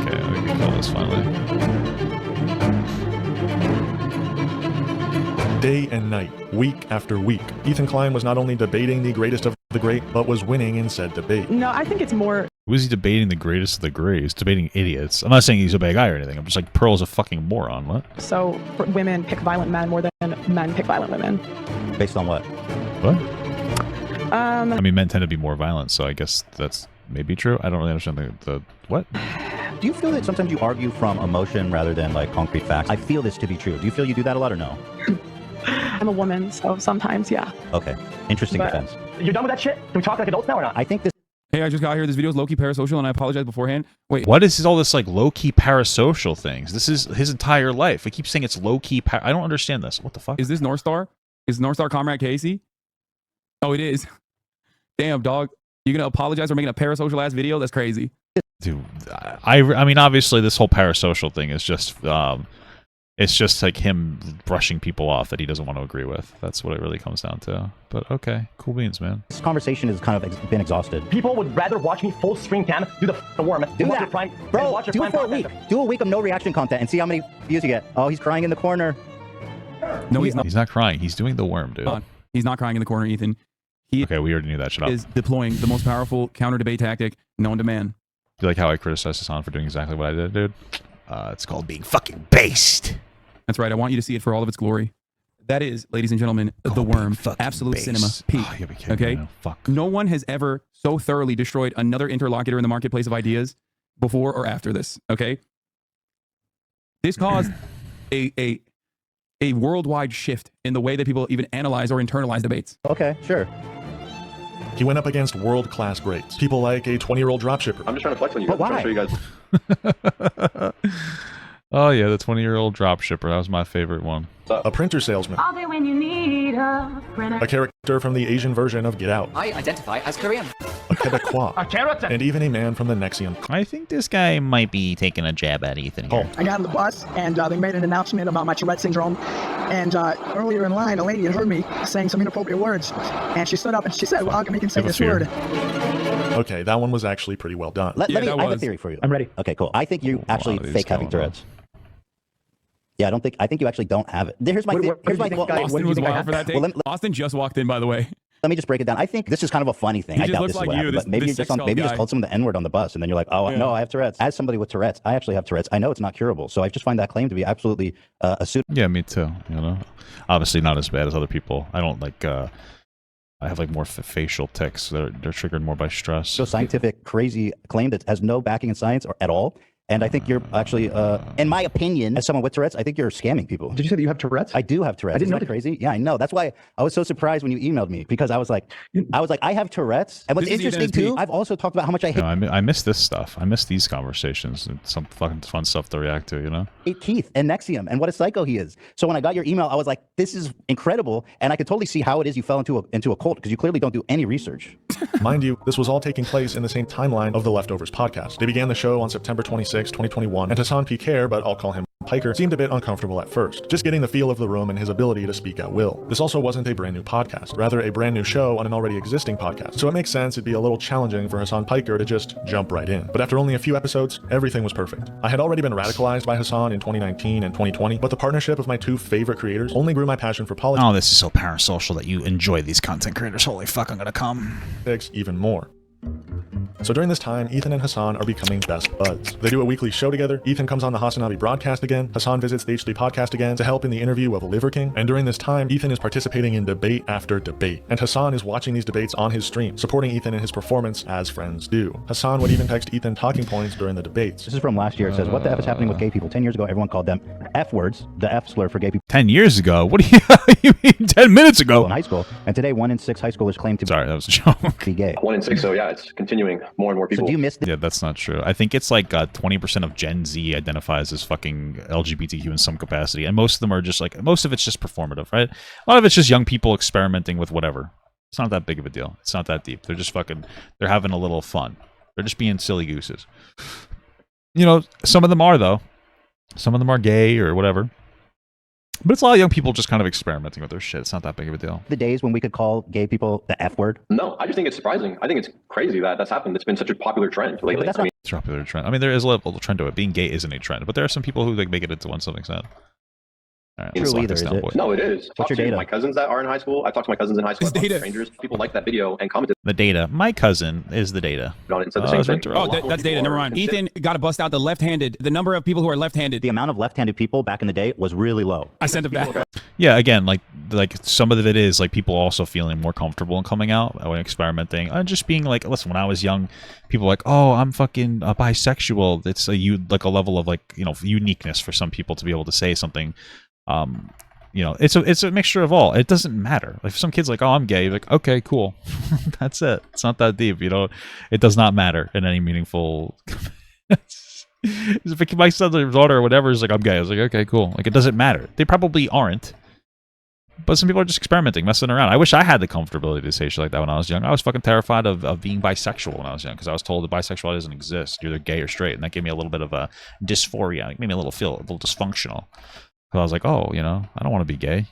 Speaker 1: Okay, we can call this finally.
Speaker 7: Day and night, week after week, Ethan Klein was not only debating the greatest of the great, but was winning in said debate.
Speaker 16: No, I think it's more...
Speaker 1: Was he debating the greatest of the great? He's debating idiots. I'm not saying he's a bad guy or anything. I'm just like, Pearl's a fucking moron. What?
Speaker 16: So women pick violent men more than men pick violent women.
Speaker 2: Based on what?
Speaker 1: What? I mean, men tend to be more violent, so I guess that's maybe true. I don't really understand the what?
Speaker 2: Do you feel that sometimes you argue from emotion rather than like concrete facts? I feel this to be true. Do you feel you do that a lot or no?
Speaker 16: I'm a woman, so sometimes, yeah.
Speaker 2: Okay. Interesting defense.
Speaker 11: You're done with that shit? Can we talk like adults now or not?
Speaker 2: I think this...
Speaker 12: Hey, I just got here. This video is low-key parasocial, and I apologize beforehand. Wait.
Speaker 1: What is all this, like, low-key parasocial things? This is his entire life. I keep saying it's low-key I don't understand this. What the fuck?
Speaker 12: Is this North Star? Is North Star Comrade Casey? Oh, it is. Damn, dog. You gonna apologize for making a parasocial-ass video? That's crazy.
Speaker 1: Dude, I mean, obviously, this whole parasocial thing is just... it's just like him brushing people off that he doesn't want to agree with. That's what it really comes down to. But okay, cool beans, man.
Speaker 2: This conversation has kind of been exhausted.
Speaker 11: People would rather watch me full stream cam do the worm.
Speaker 2: Do that. Bro, do it for a week. Do a week of no reaction content and see how many views you get. Oh, he's crying in the corner.
Speaker 12: No, he's not.
Speaker 1: He's not crying. He's doing the worm, dude.
Speaker 12: He's not crying in the corner, Ethan.
Speaker 1: Okay, we already knew that. Shut up.
Speaker 12: Is deploying the most powerful counter-debate tactic known to man.
Speaker 1: Do you like how I criticized Hasan for doing exactly what I did, dude? It's called being fucking based.
Speaker 12: That's right. I want you to see it for all of its glory. That is, ladies and gentlemen, the worm. Absolute
Speaker 1: base.
Speaker 12: cinema peak.
Speaker 1: Oh, you're kidding
Speaker 12: okay?
Speaker 1: Me, fuck.
Speaker 12: No one has ever so thoroughly destroyed another interlocutor in the marketplace of ideas before or after this. Okay? This caused a worldwide shift in the way that people even analyze or internalize debates.
Speaker 2: Okay, sure.
Speaker 7: He went up against world-class greats. People like a 20-year-old dropshipper.
Speaker 15: I'm just trying to flex on you guys. I'm trying to show you guys.
Speaker 1: Oh yeah, the 20-year-old dropshipper. That was my favorite one.
Speaker 7: A printer salesman.
Speaker 17: I'll be when you need a printer.
Speaker 7: A character from the Asian version of Get Out.
Speaker 18: I identify as Korean.
Speaker 7: A Quebecois. And even a man from the Nexium.
Speaker 1: I think this guy might be taking a jab at Ethan here.
Speaker 19: I got on the bus, and they made an announcement about my Tourette syndrome. And earlier in line, a lady had heard me saying some inappropriate words. And she stood up and she said, well, how can we say this word?
Speaker 7: Okay, that one was actually pretty well done.
Speaker 2: I have a theory for you.
Speaker 11: I'm ready.
Speaker 2: Okay, cool. I think you actually fake having Tourette's. Yeah, I think you actually don't have it. Here's my thing.
Speaker 12: Austin was wild for that take. Austin just walked in, by the way.
Speaker 2: Let me just break it down. I think this is kind of a funny thing. I doubt this is what happened, but maybe you just called someone the N-word on the bus, and then you're like, oh, no, I have Tourette's. As somebody with Tourette's, I actually have Tourette's. I know it's not curable, so I just find that claim to be absolutely a pseudo.
Speaker 1: Yeah, me too. You know, obviously not as bad as other people. I don't like. I have like more facial tics. They're triggered more by stress.
Speaker 2: So scientific, crazy claim that has no backing in science or at all. And I think you're actually, in my opinion, as someone with Tourette's, I think you're scamming people.
Speaker 3: Did you say that you have Tourette's?
Speaker 2: I do have Tourette's.
Speaker 3: I didn't know
Speaker 2: Isn't that crazy. Yeah, I know. That's why I was so surprised when you emailed me, because I was like, I have Tourette's. And what's interesting too, I've also talked about how much I hate.
Speaker 1: No, I miss this stuff. I miss these conversations and some fucking fun stuff to react to. You know.
Speaker 2: Keith and Nexium and what a psycho he is. So when I got your email, I was like, this is incredible, and I could totally see how it is you fell into a cult, because you clearly don't do any research.
Speaker 7: Mind you, this was all taking place in the same timeline of the Leftovers podcast. They began the show on September 26, 2021, and Hasan Piquer, but I'll call him Piker, seemed a bit uncomfortable at first, just getting the feel of the room and his ability to speak at will. This also wasn't a brand new podcast, rather a brand new show on an already existing podcast, so it makes sense it'd be a little challenging for Hasan Piker to just jump right in. But after only a few episodes, everything was perfect. I had already been radicalized by Hasan in 2019 and 2020, but the partnership of my two favorite creators only grew my passion for politics.
Speaker 1: Oh, this is so parasocial that you enjoy these content creators. Holy fuck, I'm gonna come.
Speaker 7: Even more. So during this time, Ethan and Hasan are becoming best buds. They do a weekly show together. Ethan comes on the Hasanabi broadcast again. Hasan visits the H3 podcast again to help in the interview of Liver King. And during this time, Ethan is participating in debate after debate. And Hasan is watching these debates on his stream, supporting Ethan in his performance as friends do. Hasan would even text Ethan talking points during the debates.
Speaker 18: This is from last year. It says, what the F is happening with gay people? 10 years ago, everyone called them F words, the F slur for gay people.
Speaker 1: 10 years ago? What do you mean 10 minutes ago?
Speaker 18: In high school. And today, 1 in 6 high schoolers claim to
Speaker 1: Sorry, that was a joke.
Speaker 18: be gay.
Speaker 15: 1 in 6, so yeah, it's continuing. More and more people.
Speaker 18: So do you miss
Speaker 1: Yeah, that's not true. I think it's like 20% of Gen Z identifies as fucking LGBTQ in some capacity, and most of them are just like, most of it's just performative, right? A lot of it's just young people experimenting with whatever. It's not that big of a deal. It's not that deep. They're just fucking, they're having a little fun. They're just being silly gooses. You know, some of them are, though. Some of them are gay or whatever. But it's a lot of young people just kind of experimenting with their shit. It's not that big of a deal.
Speaker 18: The days when we could call gay people the F word?
Speaker 15: No, I just think it's surprising. I think it's crazy that that's happened. It's been such a popular trend lately.
Speaker 18: That's
Speaker 15: I mean,
Speaker 1: It's a popular trend. I mean, there is a level of trend to it. Being gay isn't a trend, but there are some people who like make it into one to some extent. All right, let's
Speaker 18: True
Speaker 1: lock
Speaker 18: either,
Speaker 1: this
Speaker 18: is
Speaker 1: down,
Speaker 18: it?
Speaker 1: boys.
Speaker 15: no, it is.
Speaker 18: What's your data?
Speaker 15: My cousins that are in high school. I've talked to my cousins in high school. I've talked to strangers. People like that video and commented
Speaker 1: The data. My cousin is the data.
Speaker 15: on it and said the same thing.
Speaker 12: That's data. Never mind. Ethan got to bust out the left-handed. The number of people who are left-handed.
Speaker 18: The amount of left-handed people back in the day was really low.
Speaker 12: I sent it back.
Speaker 1: Yeah, again, like some of it is like people also feeling more comfortable in coming out when experimenting and just being like, listen, when I was young, people were like, oh, I'm fucking bisexual. It's like a level of like, you know, uniqueness for some people to be able to say something. You know, it's a mixture of all. It doesn't matter. Like if some kid's like, oh, I'm gay, you're like, okay, cool. That's it. It's not that deep, you know. It does not matter in any meaningful. If my son or daughter or whatever is like, I'm gay, I was like, okay, cool. Like it doesn't matter. They probably aren't. But some people are just experimenting, messing around. I wish I had the comfortability to say shit like that when I was young. I was fucking terrified of being bisexual when I was young because I was told that bisexuality doesn't exist. You're either gay or straight, and that gave me a little bit of a dysphoria. It made me a little dysfunctional. So I was like, oh, you know, I don't want to be gay.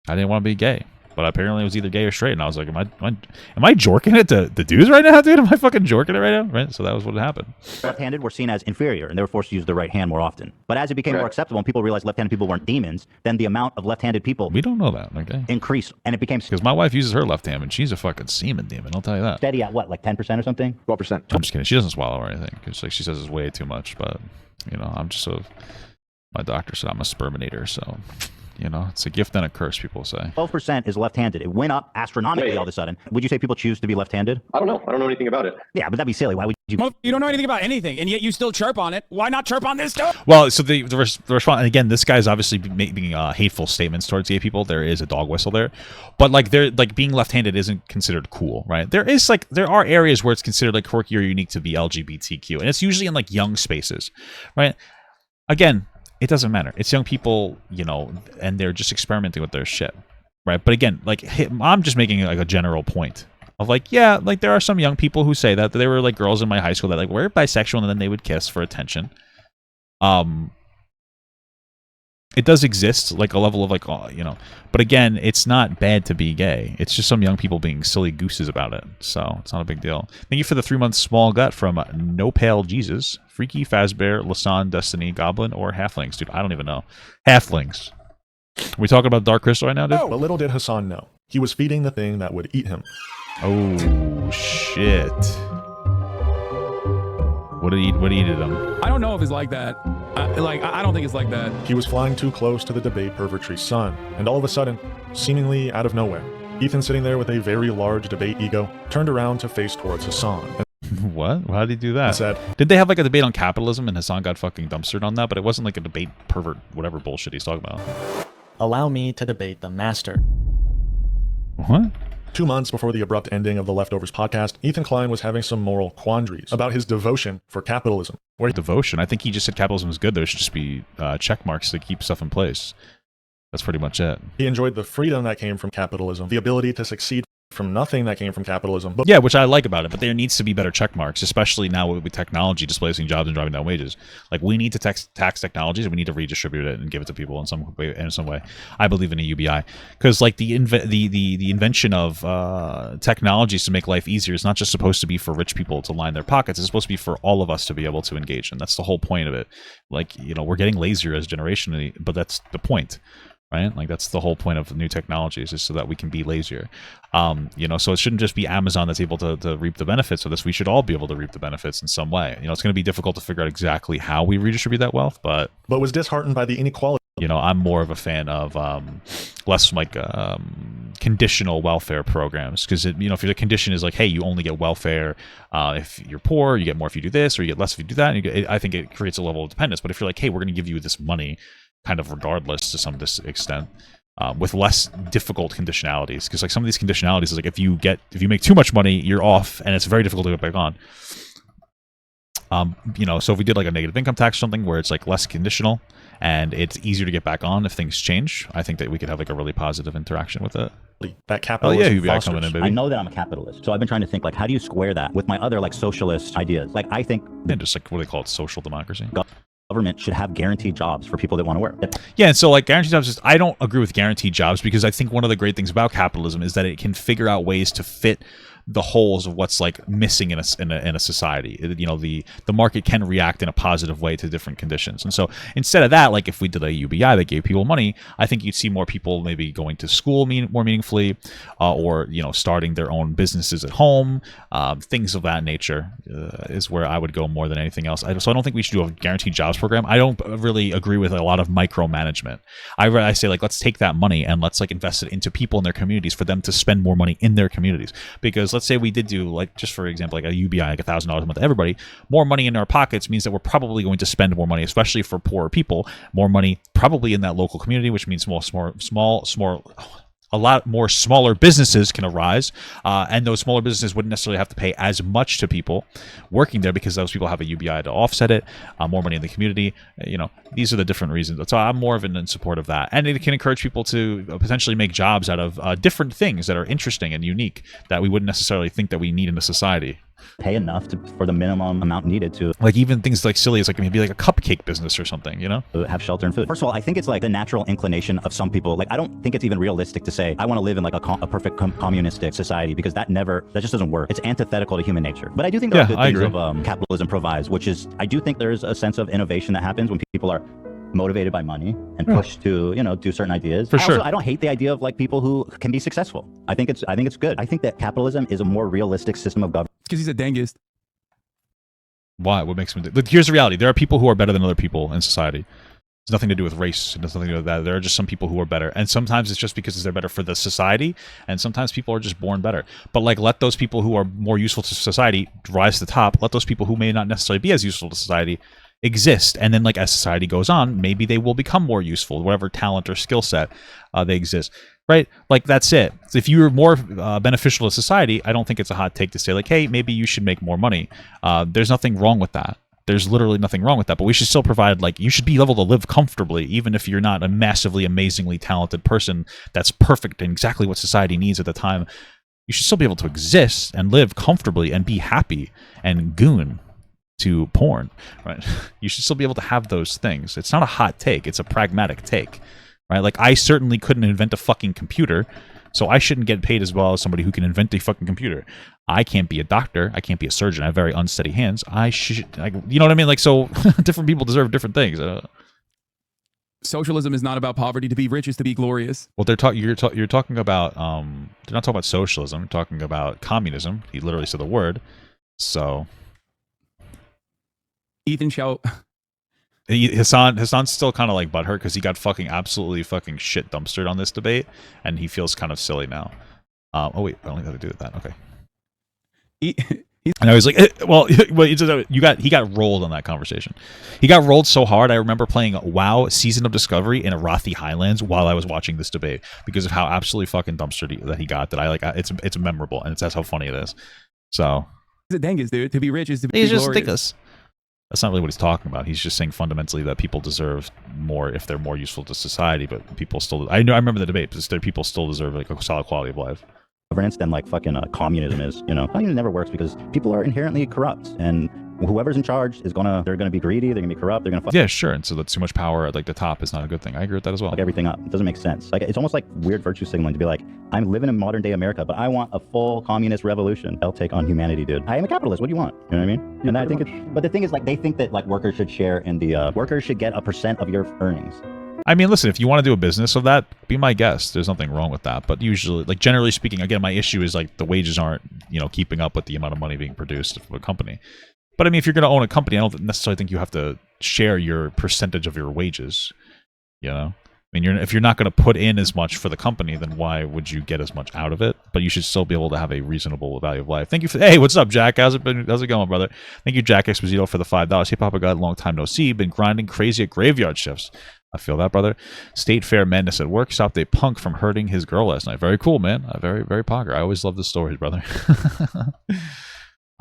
Speaker 1: I didn't want to be gay. But apparently it was either gay or straight. And I was like, am I jorking it to the dudes right now, dude? Am I fucking jorking it right now? Right? So that was what happened.
Speaker 18: Left-handed were seen as inferior, and they were forced to use the right hand more often. But as it became more acceptable and people realized left-handed people weren't demons, then the amount of left-handed people
Speaker 1: We don't know that, okay?
Speaker 18: increased, and it became
Speaker 1: Because my wife uses her left hand, and she's a fucking semen demon. I'll tell you that.
Speaker 18: steady at what, like 10% or something?
Speaker 3: 12%.
Speaker 1: I'm just kidding. She doesn't swallow or anything. Because like she says it's way too much. But, you know, I'm just so... My doctor said I'm a sperminator, so... You know, it's a gift and a curse, people say.
Speaker 18: 12% is left-handed. It went up astronomically all of a sudden. Would you say people choose to be left-handed?
Speaker 15: I don't know. I don't know anything about it.
Speaker 18: Yeah, but that'd be silly. Why would you?
Speaker 12: Well, you don't know anything about anything, and yet you still chirp on it. Why not chirp on this too?
Speaker 1: Well, so the response, and again, this guy's obviously making hateful statements towards gay people. There is a dog whistle there, but like being left-handed isn't considered cool, right? There are areas where it's considered like quirky or unique to be LGBTQ, and it's usually in like young spaces, right? Again, it doesn't matter. It's young people, you know, and they're just experimenting with their shit, right? But again, like I'm just making like a general point of like, yeah, like there are some young people who say that there were like girls in my high school that like were bisexual and then they would kiss for attention. It does exist, like a level of like, oh, you know, but again, it's not bad to be gay. It's just some young people being silly gooses about it. So it's not a big deal. Thank you for the 3-month small gut from No Pale Jesus, Freaky Fazbear, Lasan, Destiny, Goblin, or Halflings. Dude, I don't even know. Halflings. Are we talking about Dark Crystal right now, dude?
Speaker 7: But little did Hasan know. He was feeding the thing that would eat him.
Speaker 1: Oh, shit. What did he eat him?
Speaker 12: I don't know if it's like that. I don't think it's like that.
Speaker 7: He was flying too close to the debate pervertry's son, and all of a sudden, seemingly out of nowhere, Ethan, sitting there with a very large debate ego, turned around to face towards Hasan.
Speaker 1: What? How did he do that?
Speaker 7: Said,
Speaker 1: did they have like a debate on capitalism and Hasan got fucking dumpstered on that? But it wasn't like a debate pervert, whatever bullshit he's talking about.
Speaker 20: Allow me to debate the master.
Speaker 1: What?
Speaker 7: 2 months before the abrupt ending of the Leftovers podcast, Ethan Klein was having some moral quandaries about his devotion for capitalism.
Speaker 1: Devotion? I think he just said capitalism is good. There should just be check marks to keep stuff in place. That's pretty much it.
Speaker 7: He enjoyed the freedom that came from capitalism, the ability to succeed from nothing that came from capitalism. But
Speaker 1: yeah, which I like about it, but there needs to be better check marks, especially now with technology displacing jobs and driving down wages. Like, we need to tax technologies, and we need to redistribute it and give it to people in some way. I believe in a UBI, because like the invention of technologies to make life easier is not just supposed to be for rich people to line their pockets. It's supposed to be for all of us to be able to engage in. That's the whole point of it. Like, you know, we're getting lazier as a generation, but that's the point. right? Like that's the whole point of new technologies, is so that we can be lazier. You know, so it shouldn't just be Amazon that's able to reap the benefits of this. We should all be able to reap the benefits in some way. You know, it's going to be difficult to figure out exactly how we redistribute that wealth, but
Speaker 7: was disheartened by the inequality.
Speaker 1: You know, I'm more of a fan of less like conditional welfare programs, because you know, if the condition is like, hey, you only get welfare if you're poor, you get more if you do this, or you get less if you do that, and I think it creates a level of dependence. But if you're like, hey, we're going to give you this money, kind of regardless to some extent, with less difficult conditionalities, because like some of these conditionalities is like if you make too much money, you're off, and it's very difficult to get back on. You know, so if we did like a negative income tax or something where it's like less conditional and it's easier to get back on if things change, I think that we could have like a really positive interaction with it.
Speaker 7: That capitalism.
Speaker 1: Oh yeah, UBI coming in, baby.
Speaker 18: I know that I'm a capitalist, so I've been trying to think like, how do you square that with my other like socialist ideas? Like I think
Speaker 1: just like what do they call it, social democracy.
Speaker 18: Government should have guaranteed jobs for people that want to work.
Speaker 1: Yeah, and so like guaranteed jobs, I don't agree with guaranteed jobs, because I think one of the great things about capitalism is that it can figure out ways to fit the holes of what's like missing in a society. You know, the market can react in a positive way to different conditions. And so instead of that, like if we did a UBI that gave people money, I think you'd see more people maybe going to school more meaningfully, or you know, starting their own businesses at home. Things of that nature is where I would go more than anything else. So I don't think we should do a guaranteed jobs program. I don't really agree with a lot of micromanagement. I say like, let's take that money and let's like invest it into people in their communities for them to spend more money in their communities. Because let's say we did do, like, just for example, like a UBI, like $1,000 a month to everybody, more money in our pockets means that we're probably going to spend more money, especially for poorer people, more money probably in that local community, which means a lot more smaller businesses can arise, and those smaller businesses wouldn't necessarily have to pay as much to people working there because those people have a UBI to offset it, more money in the community. You know, these are the different reasons. So I'm more of in support of that. And it can encourage people to potentially make jobs out of different things that are interesting and unique that we wouldn't necessarily think that we need in a society.
Speaker 18: Pay enough for the minimum amount needed to,
Speaker 1: like, even things like silly as like maybe like a cupcake business or something, you know,
Speaker 18: have shelter and food. First of all, I think it's like the natural inclination of some people. Like, I don't think it's even realistic to say I want to live in like a perfect communistic society, because that just doesn't work. It's antithetical to human nature. But I do think there are good things of capitalism provides, which is, I do think there's a sense of innovation that happens when people are motivated by money and pushed to, you know, do certain ideas.
Speaker 1: For sure.
Speaker 18: I don't hate the idea of like people who can be successful. I think it's good. I think that capitalism is a more realistic system of government.
Speaker 12: Because he's a dangist.
Speaker 1: Why? What makes him? But here's the reality: there are people who are better than other people in society. It's nothing to do with race. It has nothing to do with that. There are just some people who are better, and sometimes it's just because they're better for the society, and sometimes people are just born better. But like, let those people who are more useful to society rise to the top. Let those people who may not necessarily be as useful to society exist, and then like as society goes on, maybe they will become more useful, whatever talent or skill set they exist. Right? Like, that's it. If you're more beneficial to society, I don't think it's a hot take to say like, hey, maybe you should make more money. There's nothing wrong with that. There's literally nothing wrong with that. But we should still provide, like, you should be able to live comfortably, even if you're not a massively, amazingly talented person that's perfect and exactly what society needs at the time. You should still be able to exist and live comfortably and be happy and goon to porn. Right? You should still be able to have those things. It's not a hot take. It's a pragmatic take. Right? Like, I certainly couldn't invent a fucking computer, so I shouldn't get paid as well as somebody who can invent a fucking computer. I can't be a doctor. I can't be a surgeon. I have very unsteady hands. You know what I mean? Like, so different people deserve different things.
Speaker 12: Socialism is not about poverty. To be rich is to be glorious.
Speaker 1: Well, you're talking about, they're not talking about socialism. They're talking about communism. He literally said the word. So.
Speaker 12: Ethan shall...
Speaker 1: Hasan's still kind of like butthurt because he got fucking absolutely fucking shit dumpstered on this debate, and he feels kind of silly now. Oh wait, I don't have to do with that. Okay. And I was like, he got rolled on that conversation. He got rolled so hard. I remember playing WoW Season of Discovery in Arathi Highlands while I was watching this debate because of how absolutely fucking dumpstered that he got. That I like. It's memorable, and that's how funny it is. So.
Speaker 12: He's a dangus, dude. To be rich is to be
Speaker 1: glorious.
Speaker 12: He's
Speaker 1: just ridiculous. That's not really what he's talking about. He's just saying fundamentally that people deserve more if they're more useful to society, but people still... I remember the debate, but people still deserve like a solid quality of life.
Speaker 18: Governance than like fucking communism is, you know. Communism never works because people are inherently corrupt, and whoever's in charge they're gonna be greedy, they're gonna be corrupt, they're gonna
Speaker 1: yeah, sure. And so that's too much power at like the top is not a good thing. I agree with that as well.
Speaker 18: Fuck everything up. It doesn't make sense. Like, it's almost like weird virtue signaling to be like, I'm living in modern day America, but I want a full communist revolution. I'll take on humanity, dude. I am a capitalist. What do you want? You know what I mean? Yeah, and I think but the thing is, like, they think that like workers should share in the workers should get a % of your earnings.
Speaker 1: I mean, listen, if you want to do a business of that, be my guest. There's nothing wrong with that. But usually, like generally speaking, again, my issue is like the wages aren't, keeping up with the amount of money being produced for a company. But I mean, if you're going to own a company, I don't necessarily think you have to share your percentage of your wages. I mean, if you're not going to put in as much for the company, then why would you get as much out of it? But you should still be able to have a reasonable value of life. Thank you for. Hey, what's up, Jack? How's it going, brother? Thank you, Jack Exposito, for the $5. Hey, Papa God, long time no see. Been grinding crazy at graveyard shifts. I feel that, brother. State Fair Madness at work stopped a punk from hurting his girl last night. Very cool, man. Very, very pogger. I always love the stories, brother.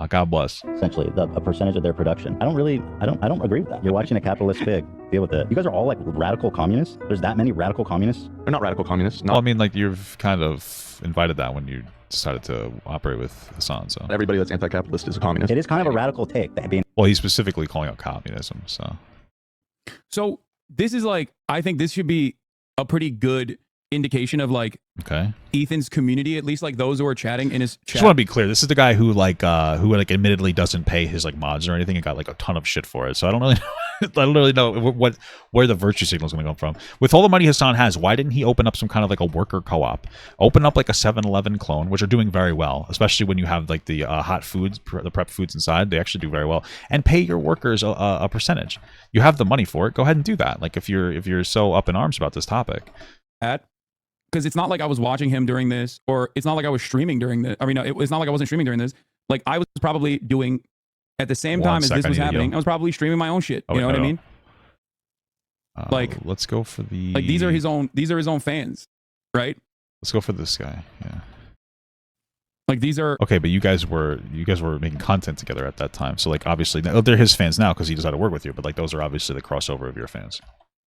Speaker 1: God bless.
Speaker 18: Essentially, a percentage of their production. I don't agree with that. You're watching a capitalist pig. Deal with it. You guys are all like radical communists. There's that many radical communists.
Speaker 3: They're not radical communists.
Speaker 1: Well, I mean, like you've kind of invited that when you decided to operate with Hasan. So
Speaker 3: everybody that's anti-capitalist is a communist.
Speaker 18: It is kind of a radical take.
Speaker 1: Well, he's specifically calling out communism.
Speaker 12: So this is like, I think this should be a pretty good indication of like Ethan's community, at least like those who are chatting in his chat.
Speaker 1: Just want to be clear, this is the guy who admittedly doesn't pay his like mods or anything and got like a ton of shit for it. So I don't really know where the virtue signal is going to come from. With all the money Hasan has, why didn't he open up some kind of like a worker co-op? Open up like a 7-Eleven clone, which are doing very well, especially when you have like the hot foods, the prep foods inside. They actually do very well, and pay your workers a percentage. You have the money for it. Go ahead and do that. Like if you're so up in arms about this topic.
Speaker 12: Because it's not like I was watching him during this, or it's not like I was streaming during this. I mean, it's not like I wasn't streaming during this. Like I was probably doing at the same time as this was happening. I was probably streaming my own shit. You know what I mean? Like,
Speaker 1: let's go for the.
Speaker 12: Like these are his own fans, right?
Speaker 1: Let's go for this guy. Yeah.
Speaker 12: Like these are
Speaker 1: okay, but you guys were making content together at that time, so like obviously they're his fans now because he decided to work with you. But like those are obviously the crossover of your fans.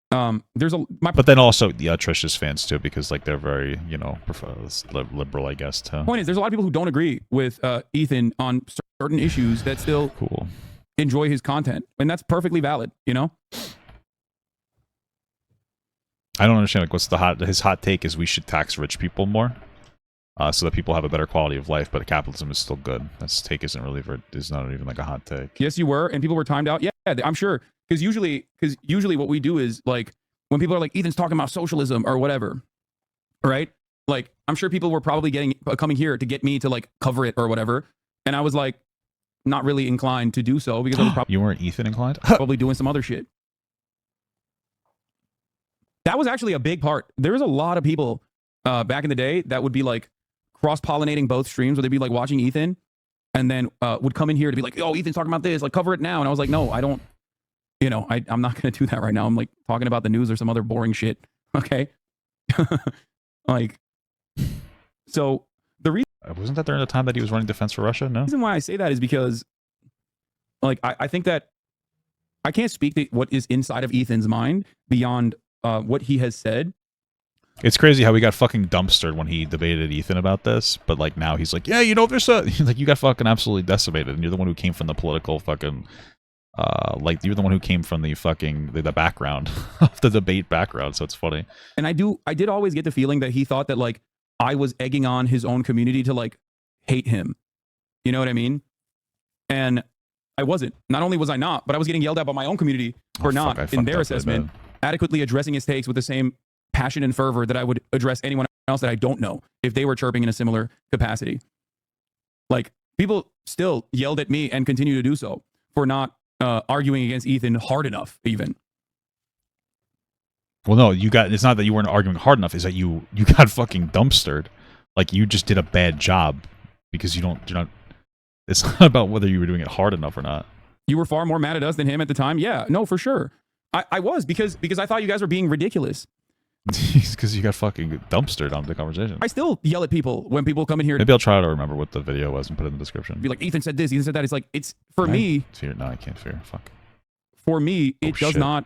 Speaker 12: But
Speaker 1: then also Trish's fans too, because like they're very liberal, I guess. Too.
Speaker 12: Point is, there's a lot of people who don't agree with Ethan on certain issues that still enjoy his content, and that's perfectly valid.
Speaker 1: I don't understand. Like, what's his hot take is we should tax rich people more, so that people have a better quality of life. But capitalism is still good. That take is not even like a hot take.
Speaker 12: Yes, you were, and people were timed out. Yeah, I'm sure. Because usually what we do is like when people are like Ethan's talking about socialism or whatever, right? Like I'm sure people were probably coming here to get me to like cover it or whatever, and I was like not really inclined to do so because I was probably
Speaker 1: you weren't Ethan inclined,
Speaker 12: probably doing some other shit. That was actually a big part. There was a lot of people back in the day that would be like cross-pollinating both streams, where they'd be like watching Ethan, and then would come in here to be like, "Oh, Ethan's talking about this, like cover it now," and I was like, "No, I don't." I'm not going to do that right now. I'm like talking about the news or some other boring shit. Okay. Like, so the reason
Speaker 1: wasn't that during the time that he was running defense for Russia? No.
Speaker 12: The reason why I say that is because like, I think that I can't speak to what is inside of Ethan's mind beyond what he has said.
Speaker 1: It's crazy how we got fucking dumpstered when he debated Ethan about this, but like now he's like, yeah, there's like you got fucking absolutely decimated, and you're the one who came from the political fucking like you're the one who came from the fucking the background of the debate background, so it's funny.
Speaker 12: And I did always get the feeling that he thought that like I was egging on his own community to like hate him. You know what I mean? And I wasn't. Not only was I not, but I was getting yelled at by my own community for not, in their assessment, adequately addressing his takes with the same passion and fervor that I would address anyone else that I don't know if they were chirping in a similar capacity. Like people still yelled at me and continue to do so for not arguing against Ethan hard enough, even.
Speaker 1: Well, no, it's not that you weren't arguing hard enough, is that you got fucking dumpstered. Like you just did a bad job because you're not, it's not about whether you were doing it hard enough or not.
Speaker 12: You were far more mad at us than him at the time. Yeah, no, for sure. I was because I thought you guys were being ridiculous.
Speaker 1: Because you got fucking dumpstered on the conversation.
Speaker 12: I still yell at people when people come in here.
Speaker 1: Maybe I'll try to remember what the video was and put it in the description.
Speaker 12: Be like, Ethan said this, Ethan said that. It's like, it's for me.
Speaker 1: No, I can't fear. Fuck.
Speaker 12: For me, it does not,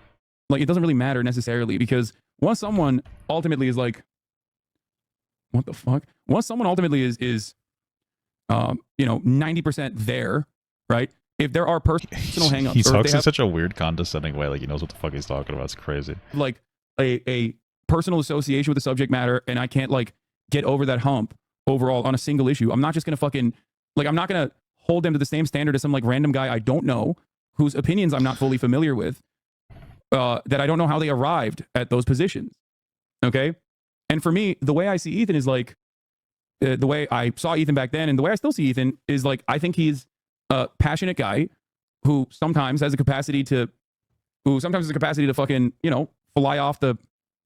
Speaker 12: like, it doesn't really matter necessarily, because once someone ultimately is like, what the fuck? Once someone ultimately is 90% there, right? If there are personal hangups.
Speaker 1: He talks in such a weird condescending way, like he knows what the fuck he's talking about. It's crazy.
Speaker 12: Like a personal association with the subject matter, and I can't like get over that hump overall on a single issue. I'm not just gonna fucking like, I'm not gonna hold them to the same standard as some like random guy I don't know whose opinions I'm not fully familiar with. that I don't know how they arrived at those positions. Okay, and for me, the way I see Ethan is like the way I saw Ethan back then, and the way I still see Ethan is like I think he's a passionate guy who sometimes has a capacity to fucking fly off the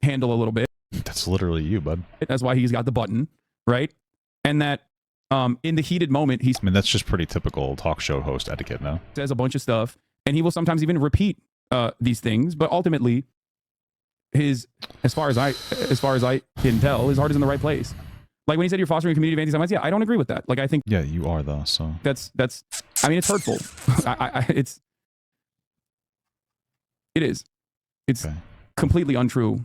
Speaker 12: handle a little bit.
Speaker 1: That's literally you, bud.
Speaker 12: That's why he's got the button, right? And that in the heated moment, I
Speaker 1: mean, that's just pretty typical talk show host etiquette now.
Speaker 12: Says a bunch of stuff, and he will sometimes even repeat these things, but ultimately, as far as I can tell, his heart is in the right place. Like when he said you're fostering a community of anti-Semites, yeah, I don't agree with that. Like I think
Speaker 1: you are though. So
Speaker 12: that's I mean, it's hurtful. It's okay. Completely untrue.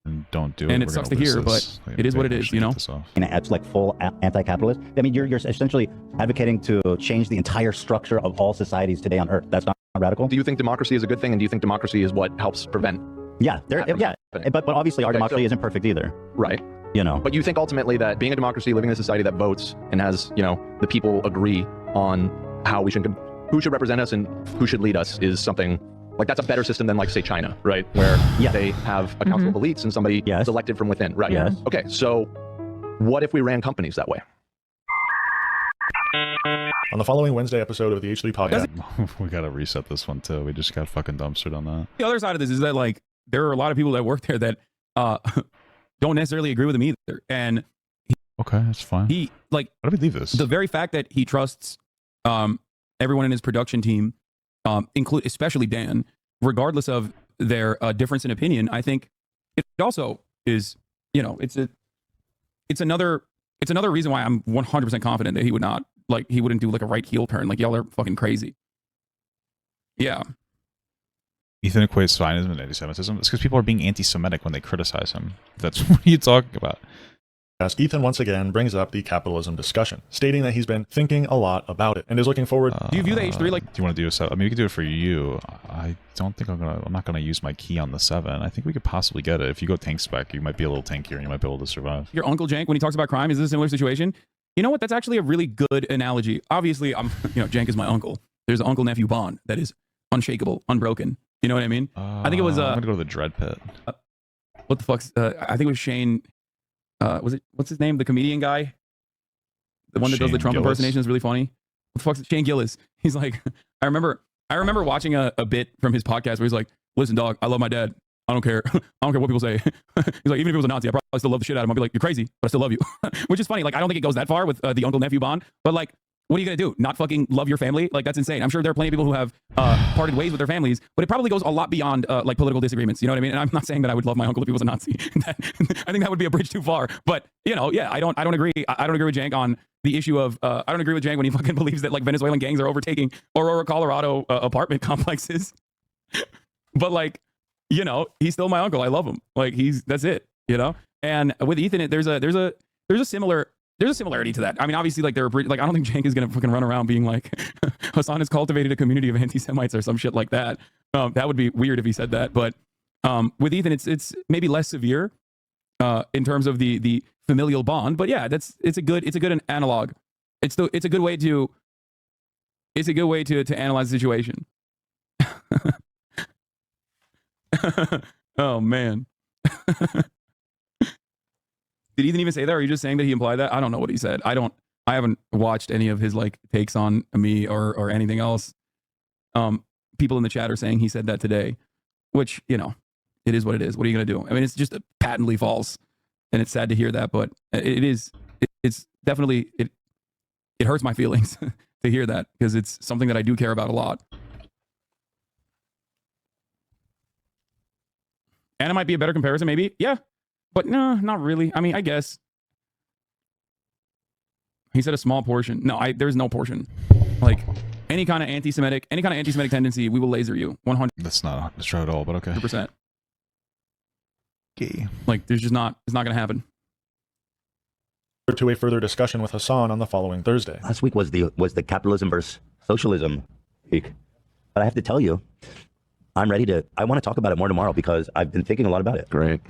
Speaker 1: And don't do it.
Speaker 12: And it sucks to hear, but it is what it is,
Speaker 18: And it's like full anti-capitalist. I mean, you're essentially advocating to change the entire structure of all societies today on Earth. That's not radical.
Speaker 3: Do you think democracy is a good thing, and do you think democracy is what helps prevent?
Speaker 18: Yeah, but obviously our democracy isn't perfect either.
Speaker 3: Right.
Speaker 18: But
Speaker 3: you think ultimately that being a democracy, living in a society that votes and has, the people agree on who should represent us and who should lead us is something like that's a better system than like say China, right? Where they have a council of elites and somebody is elected from within, right?
Speaker 18: Yes.
Speaker 3: Okay, so what if we ran companies that way?
Speaker 7: On the following Wednesday episode of the H3 podcast,
Speaker 1: we gotta reset this one too. We just got fucking dumpstered on that.
Speaker 12: The other side of this is that like there are a lot of people that work there that don't necessarily agree with him either. And
Speaker 1: okay, that's fine.
Speaker 12: He like
Speaker 1: how do we leave this?
Speaker 12: The very fact that he trusts everyone in his production team, include especially Dan, regardless of their difference in opinion, I think it also is, it's another reason why I'm 100% confident that he wouldn't do like a right heel turn. Like y'all are fucking crazy. Yeah.
Speaker 1: Ethan equates Zionism and anti-Semitism. It's because people are being anti-Semitic when they criticize him. That's what you're talking about.
Speaker 7: Ethan once again brings up the capitalism discussion, stating that he's been thinking a lot about it and is looking forward.
Speaker 12: Do you view the H3 like?
Speaker 1: Do you want to do a 7? I mean, we could do it for you. I don't think I'm not gonna use my key on the 7. I think we could possibly get it. If you go tank spec, you might be a little tankier and you might be able to survive.
Speaker 12: Your Uncle Jank, when he talks about crime, is this a similar situation? You know what? That's actually a really good analogy. Obviously, Jank is my uncle. There's an uncle-nephew bond that is unshakable, unbroken. You know what I mean? I think it was.
Speaker 1: I'm gonna go to the Dread Pit.
Speaker 12: What the fuck's? I think it was Shane. What's his name? The comedian guy, the one that does the Trump impersonation is really funny. What the fuck's Shane Gillis? He's like, I remember watching a bit from his podcast where he's like, "Listen, dog, I love my dad. I don't care. I don't care what people say." He's like, even if he was a Nazi, I probably still love the shit out of him. I'll be like, "You're crazy, but I still love you," which is funny. Like, I don't think it goes that far with the uncle nephew bond, but like, what are you gonna do? Not fucking love your family? Like, that's insane. I'm sure there are plenty of people who have parted ways with their families, but it probably goes a lot beyond like political disagreements. You know what I mean? And I'm not saying that I would love my uncle if he was a Nazi. I think that would be a bridge too far. But I don't agree. I don't agree with Jank on the issue of I don't agree with Jank when he fucking believes that like Venezuelan gangs are overtaking Aurora, Colorado apartment complexes. But like, he's still my uncle. I love him. Like that's it. And with Ethan, there's a similarity to that. I mean, obviously, like I don't think Jank is gonna fucking run around being like, Hasan has cultivated a community of anti-Semites or some shit like that. That would be weird if he said that. But with Ethan, it's maybe less severe in terms of the familial bond. But yeah, it's a good analog. It's a good way to analyze the situation. Oh man. Did Ethan even say that, or are you just saying that he implied that? I don't know what he said. I haven't watched any of his like takes on me or anything else. People in the chat are saying he said that today, which, it is what it is. What are you going to do? I mean, it's just patently false, and it's sad to hear that, but it's definitely, it hurts my feelings to hear that, because it's something that I do care about a lot. And it might be a better comparison, maybe. Yeah. But no, not really. I mean, I guess. He said a small portion. No, there's no portion. Like, any kind of anti-Semitic tendency, we will laser you. 100%.
Speaker 1: That's not true at all, but okay.
Speaker 12: 100%. Okay. Like, there's just not, it's not going to happen.
Speaker 7: To a further discussion with Hasan on the following Thursday.
Speaker 18: Last week was the capitalism versus socialism week. But I have to tell you, I want to talk about it more tomorrow because I've been thinking a lot about it.
Speaker 3: Great.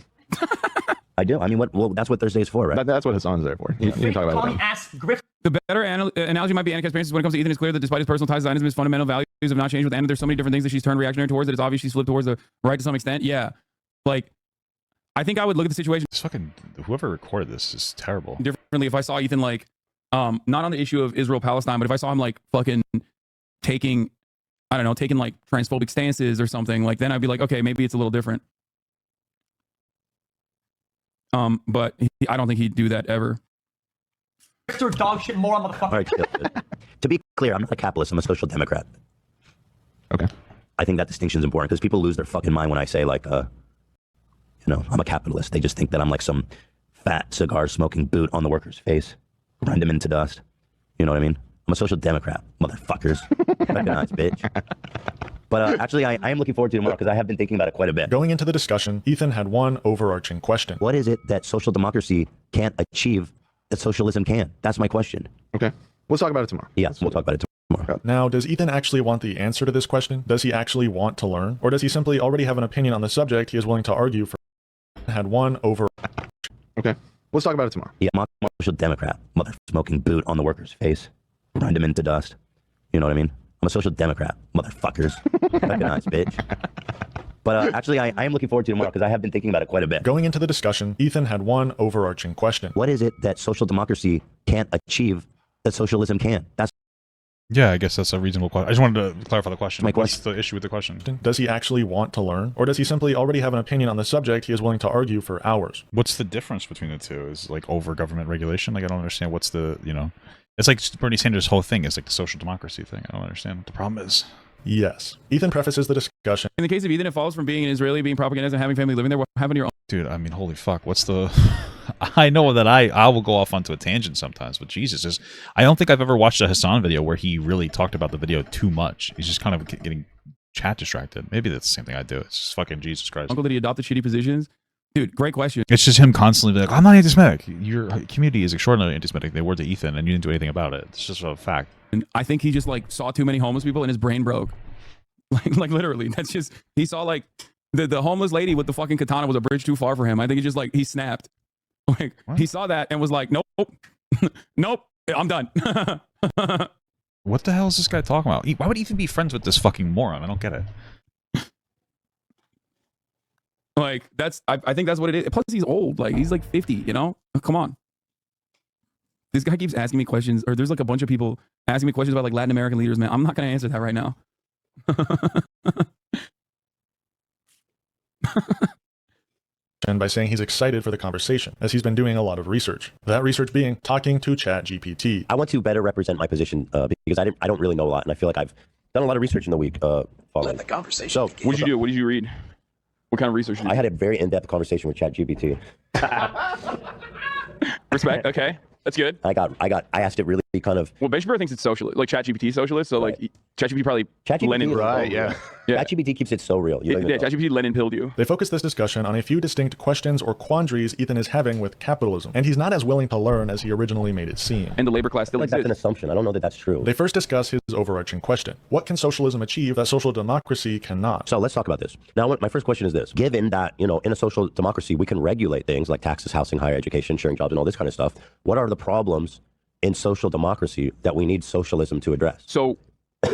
Speaker 18: I do. I mean, that's what Thursday is for, right?
Speaker 3: That's what Hasan's there for. You can talk about it.
Speaker 12: The better analogy might be anti-experiences when it comes to Ethan. It's clear that despite his personal ties, Zionism is fundamental value have not changed with Anna. There's so many different things that she's turned reactionary towards that it's obvious she's flipped towards the right to some extent. Yeah. Like, I think I would look at the situation.
Speaker 1: This fucking, whoever recorded this is terrible.
Speaker 12: Differently if I saw Ethan, like, not on the issue of Israel-Palestine, but if I saw him, like, fucking taking, I don't know, taking, like, transphobic stances or something, like, then I'd be like, okay, maybe it's a little different. But I don't think he'd do that ever.
Speaker 11: Mr. Dog shit moron motherfucker.
Speaker 18: All right, chill. To be clear, I'm not a capitalist. I'm a social democrat.
Speaker 3: Okay.
Speaker 18: I think that distinction is important because people lose their fucking mind when I say, like, you know, I'm a capitalist. They just think that I'm like some fat cigar smoking boot on the worker's face, grind them into dust. You know what I mean? I'm a social democrat, motherfuckers. Recognize, bitch. But actually, I am looking forward to tomorrow because I have been thinking about it quite a bit.
Speaker 7: Going into the discussion, Ethan had one overarching question.
Speaker 18: What is it that social democracy can't achieve that socialism can? That's my question.
Speaker 3: Okay. We'll talk about it tomorrow.
Speaker 18: Yeah, we'll talk about it tomorrow.
Speaker 7: Now, does Ethan actually want the answer to this question? Does he actually want to learn? Or does he simply already have an opinion on the subject he is willing to argue for? Had one over.
Speaker 3: Okay. We'll talk about it tomorrow.
Speaker 18: Yeah, I'm a social democrat, mother smoking boot on the worker's face, grind them into dust. You know what I mean? I'm a social democrat, motherfuckers. Recognize, bitch. But actually, I am looking forward to tomorrow because I have been thinking about it quite a bit.
Speaker 7: Going into the discussion, Ethan had one overarching question.
Speaker 18: What is it that social democracy can't achieve that socialism can? That's
Speaker 1: Yeah, I guess that's a reasonable question. I just wanted to clarify the question.
Speaker 18: My
Speaker 1: What's the issue with the question?
Speaker 7: Does he actually want to learn? Or does he simply already have an opinion on the subject he is willing to argue for hours?
Speaker 1: What's the difference between the two? Is like over government regulation? Like, I don't understand what's the, you know, it's like Bernie Sanders' whole thing is like the social democracy thing. I don't understand what the problem is.
Speaker 7: Yes. Ethan prefaces the discussion.
Speaker 12: In the case of Ethan, it follows from being an Israeli, being propagandist, and having family living there. What happened to your own?
Speaker 1: Dude, I mean, holy fuck. What's the... I know that I will go off onto a tangent sometimes, but Jesus, I don't think I've ever watched a Hasan video where he really talked about the video too much. He's just kind of getting chat distracted. Maybe that's the same thing I do. It's just fucking Jesus Christ.
Speaker 12: Uncle that he adopted shitty positions? Dude, great question.
Speaker 1: It's just him constantly being like, I'm not anti-Semitic. Your community is extraordinarily anti-Semitic. They were to Ethan, and you didn't do anything about it. It's just a fact.
Speaker 12: And I think he just like saw too many homeless people and his brain broke. Like literally, that's just, he saw like the homeless lady with the fucking katana was a bridge too far for him. I think he just like, he snapped. Like what? He saw that and was like, nope, nope, I'm done.
Speaker 1: What the hell is this guy talking about? Why would Ethan be friends with this fucking moron? I don't get it.
Speaker 12: Like that's, I think that's what it is. Plus he's old, like he's like 50, you know? Come on. This guy keeps asking me questions, or there's like a bunch of people asking me questions about like Latin American leaders, man. I'm not going to answer that right now.
Speaker 7: And by saying he's excited for the conversation, as he's been doing a lot of research. That research being talking to ChatGPT.
Speaker 18: I want to better represent my position because I don't really know a lot, and I feel like I've done a lot of research in the week. Following
Speaker 11: the conversation.
Speaker 18: So,
Speaker 5: what did you do? What did you read? What kind of research did you do?
Speaker 18: I had a very in-depth conversation with ChatGPT.
Speaker 5: Respect. Okay, that's good.
Speaker 18: I asked it really kind of.
Speaker 5: Well, Ben Shapiro thinks it's socialist, like ChatGPT socialist. So
Speaker 18: Right.
Speaker 5: like ChatGPT probably Lenin.
Speaker 18: Right. Yeah. ChatGPT keeps it so real. You don't even know.
Speaker 5: ChatGPT Lenin pilled you.
Speaker 7: They focus this discussion on a few distinct questions or quandaries Ethan is having with capitalism, and he's not as willing to learn as he originally made it seem.
Speaker 5: And the labor class still
Speaker 18: Like that's
Speaker 5: exists.
Speaker 18: an assumption. I don't know that that's true.
Speaker 7: They first discuss his overarching question. What can socialism achieve that social democracy cannot?
Speaker 18: So let's talk about this. Now, my first question is this. Given that, you know, in a social democracy, we can regulate things like taxes, housing, higher education, sharing jobs, and all this kind of stuff, what are the problems in social democracy that we need socialism to address?
Speaker 5: So